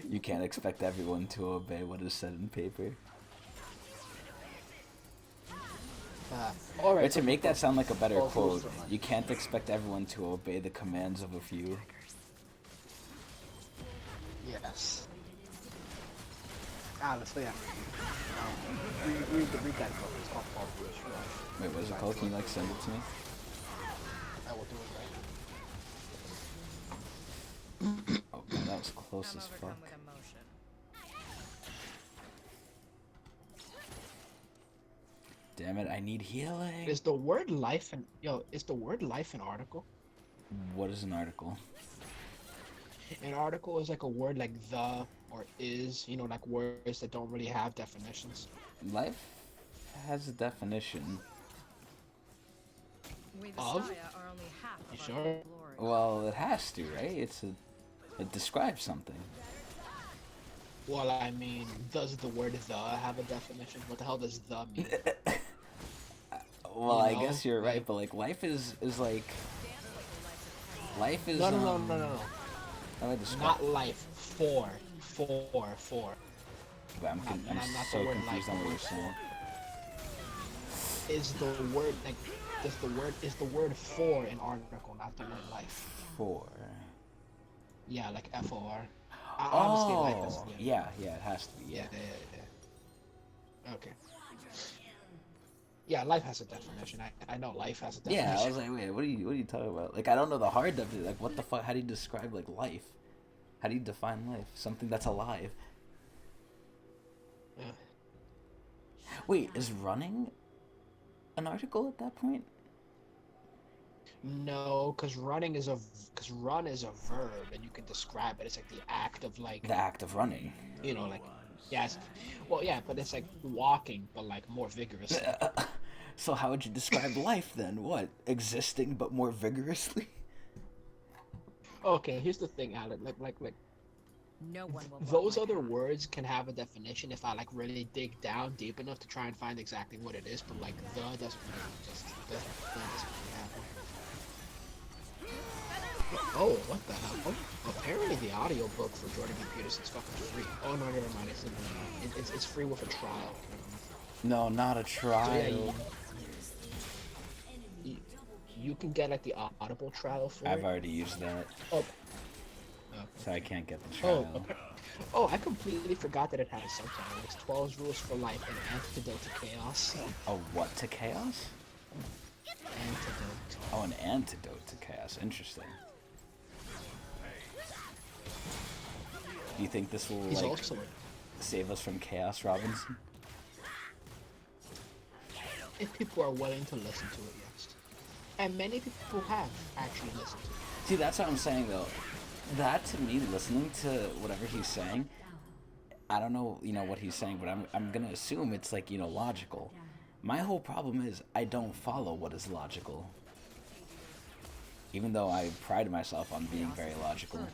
You can't expect everyone to obey what is said in paper. All right. Or to make that sound like a better Oh, quote, who's the- you can't expect everyone to obey the commands of a few. Yes. Honestly, yeah. Read that book. It's called Paul Bruce. Wait, what is it called? Can you like send it to me? I will do it right Oh god, that was close as fuck. Damn it, I need healing. now. Is the word life an article? What is an article? An article is like a word like the or is, you know, like words that don't really have definitions. Life has a definition. We the Of? Shire are only half You of sure? our full glory. Well, it has to, right? It describes something. Well, I mean, does the word the have a definition? What the hell does the mean? Well, You I know, guess you're right, like- but like life is like life is. No. How do I describe? Not life. Four. But I'm not so the word confused life, on what the you're word saying. Is the word like? Is the word for an article, not the word life? Four. Yeah, like FOR. Obviously, life is. Oh, yeah, it has to be. Yeah. Okay. Yeah, life has a definition. I know life has a definition. Yeah, I was like, wait, what are you talking about? Like, I don't know the hard definition. Like, what the fuck? How do you describe like life? How do you define life? Something that's alive. Yeah. Wait, is running an article at that point? No, because run is a verb, and you can describe it. It's like the act of like. The act of running. You know, like. Yes. Well, yeah, but it's like walking, but like more vigorously. So how would you describe life then? What? Existing but more vigorously? Okay, here's the thing, Alan. Like. No one will. Those other words can have a definition if I like really dig down deep enough to try and find exactly what it is. But like the doesn't really doesn't really happen. Oh, what the hell? Oh, apparently the audiobook for Jordan B. Peterson's fucking free. Oh no, never mind. It's free with a trial. No, not a trial. So, yeah, you can get like the Audible trial for I've it. already used that. Oh. So I can't get the trial. Oh, I completely forgot that it had a subtitle. It's 12 Rules for Life, an Antidote to Chaos. A what to chaos? Antidote. Oh, an antidote to chaos. Interesting. Do you think this will He's like also save us from chaos, Robinson? if people are willing to listen to it, yes. And many people have actually listened to it. See, that's what I'm saying though. That to me, listening to whatever he's saying, I don't know, what he's saying, but I'm gonna assume it's like, logical. My whole problem is I don't follow what is logical. Even though I pride myself on being very logical.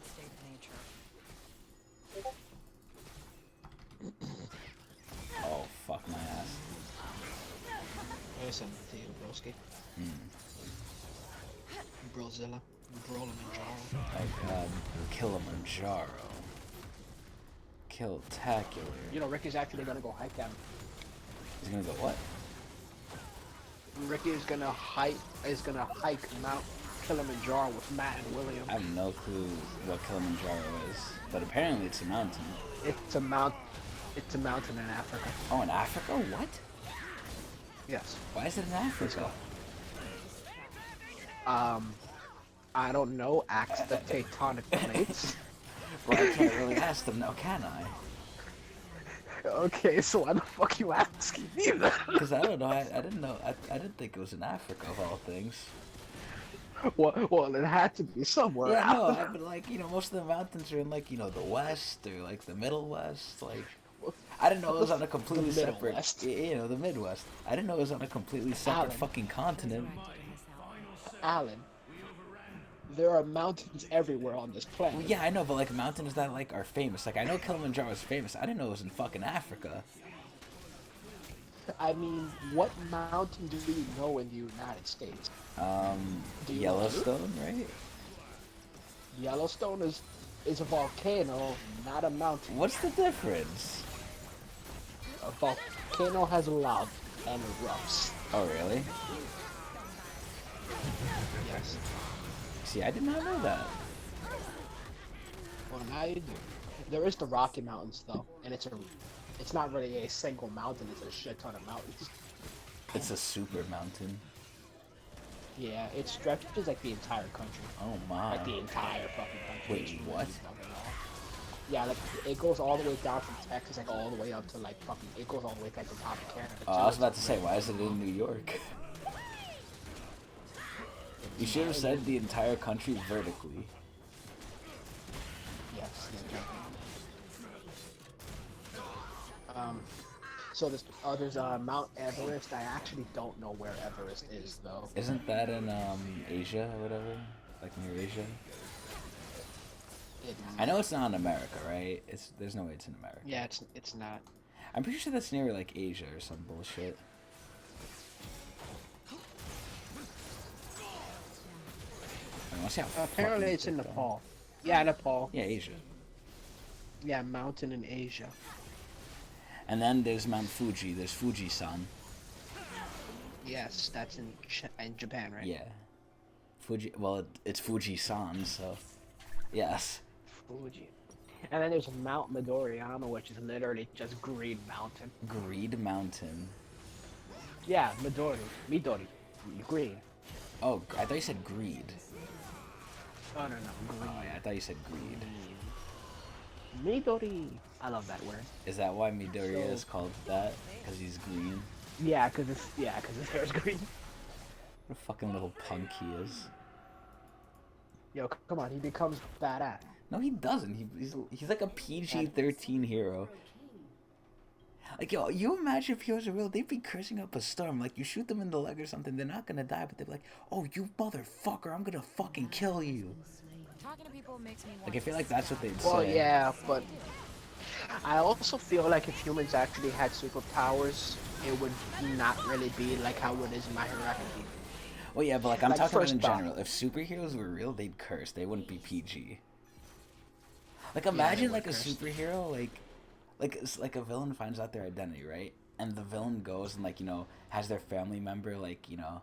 Oh, fuck my ass. I sent it to you, broski. Brozilla. Brolimanjaro. Oh god. Kilimanjaro. Killtacular. You know, Ricky's actually gonna go hike down. He's gonna go what? Ricky is gonna hike Mount Kilimanjaro with Matt and William. I have no clue what Kilimanjaro is, but apparently it's a mountain. It's a mountain in Africa. Oh, in Africa? What? Yes. Why is it in Africa? I don't know. Ask the tectonic plates. Well, I can't really ask them now, can I? Okay, so why the fuck you asking me then? Because I don't know. I didn't know. I didn't think it was in Africa of all things. Well, it had to be somewhere. Yeah, no. But like, most of the mountains are in like, the west or like the Middle West. Like, I didn't know it was on a completely separate. West. The Midwest. I didn't know it was on a completely separate Alan. fucking continent. Alan, there are mountains everywhere on this planet. Well, yeah, I know, but like mountains that like are famous. Like I know Kilimanjaro is famous. I didn't know it was in fucking Africa. I mean, what mountain do you know in the United States? Do you Yellowstone, right? Yellowstone is a volcano, not a mountain. What's the difference? A volcano has lava and erupts. Oh, really? Yes. See, I did not know that. Well, now you do. There is the Rocky Mountains though, and it's not really a single mountain. It's a shit ton of mountains. It's a super mountain. Yeah, it stretches like the entire country. Oh my. Like the entire fucking country. Wait, It's what? really fucking long. Yeah, like it goes all the way down from Texas, like all the way up to like fucking. It goes all the way to like the top of Canada. Oh, I was about to say, why is it in New York? You should have said the entire country vertically. Yes. So there's Mount Everest. I actually don't know where Everest is though. Isn't that in Asia or whatever? Like near Asia? I know it's not in America, right? There's no way it's in America. Yeah, it's not. I'm pretty sure that's near like Asia or some bullshit. I wanna see how Apparently fucking it's in thick, though. Nepal. Yeah, Nepal. Yeah, Asia. Yeah, mountain in Asia. And then there's Mount Fuji. There's Fuji-san. Yes, that's in Japan, right? Yeah. Fuji. Well, it's Fuji-san, so yes. Fuji. And then there's Mount Midoriyama, which is literally just Green Mountain. Greed Mountain. Yeah, Midori. Green. Oh, I thought you said greed. Oh, no, Oh, yeah, I thought you said greed. Midori. I love that word. Is that why Midoriya So- is called that? Because he's green? Yeah, cause his hair's green. What a fucking little punk he is. Yo, come on, he becomes badass. No, he doesn't. He's like a PG-13 hero. Like, yo, you imagine if heroes are real, they'd be cursing up a storm. Like, you shoot them in the leg or something, they're not gonna die, but they'd be like, oh, you motherfucker, I'm gonna fucking kill you. Talking to people makes me want Like, I feel like that's what they'd Well, say. yeah, but I also feel like if humans actually had superpowers, it would not really be like how it is in My Hero Academia. Well, yeah, but like, I'm Like, talking about first in off- general. If superheroes were real, they'd curse. They wouldn't be PG. Like, imagine, like, a would curse. superhero, it's like a villain finds out their identity, right? And the villain goes and, like, you know, has their family member, like, you know,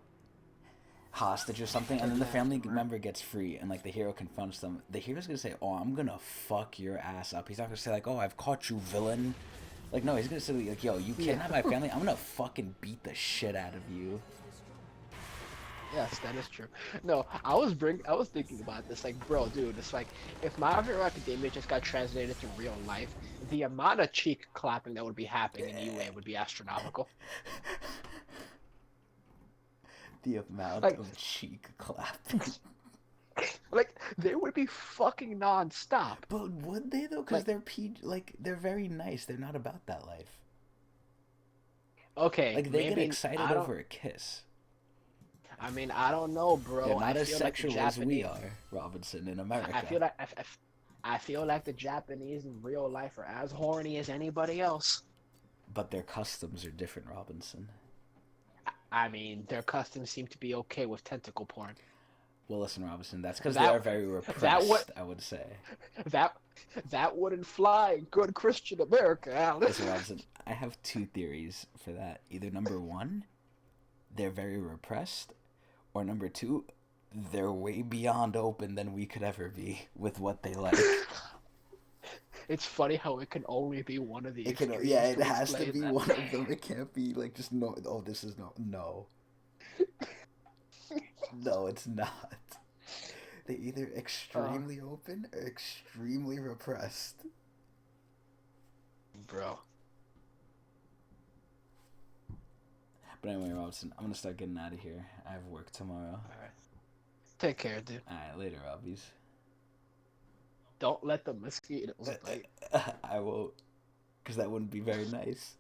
hostage or something, and then the family member gets free, and, like, the hero confronts them. The hero's gonna say, oh, I'm gonna fuck your ass up. He's not gonna say, like, oh, I've caught you, villain. Like, no, he's gonna say, like, yo, you kidnapped my family, I'm gonna fucking beat the shit out of you. Yes, that is true. No, I was thinking about this, like, bro, dude, it's like, if My Hero Academia just got translated to real life, the amount of cheek clapping that would be happening in UA would be astronomical. The amount Like- of cheek clapping. Like, they would be fucking non-stop. But would they, though? Because Like- they're they're very nice. They're not about that life. Okay, Like, they get maybe excited I don't- over a kiss. I mean, I don't know, bro. They're not I as feel like the sexual as we Japanese- are, Robinson, in America. I feel like the Japanese in real life are as horny as anybody else. But their customs are different, Robinson. I mean, their customs seem to be okay with tentacle porn. Well, listen, Robinson, that's because they That- are very repressed, I would say. That wouldn't fly in good Christian America, Alex. Listen, Robinson, I have two theories for that. Either number one, they're very repressed, or number two, they're way beyond open than we could ever be with what they like. It's funny how it can only be one of the It can, extremes yeah, it has to explain be that. one of them. It can't be like just no. Oh, this is no. No, it's not. They're either extremely open or extremely repressed. Bro. But anyway, Robinson, I'm gonna start getting out of here. I have work tomorrow. Alright. Take care, dude. Alright, later, Robbies. Don't let the mosquitoes bite. I won't, because that wouldn't be very nice.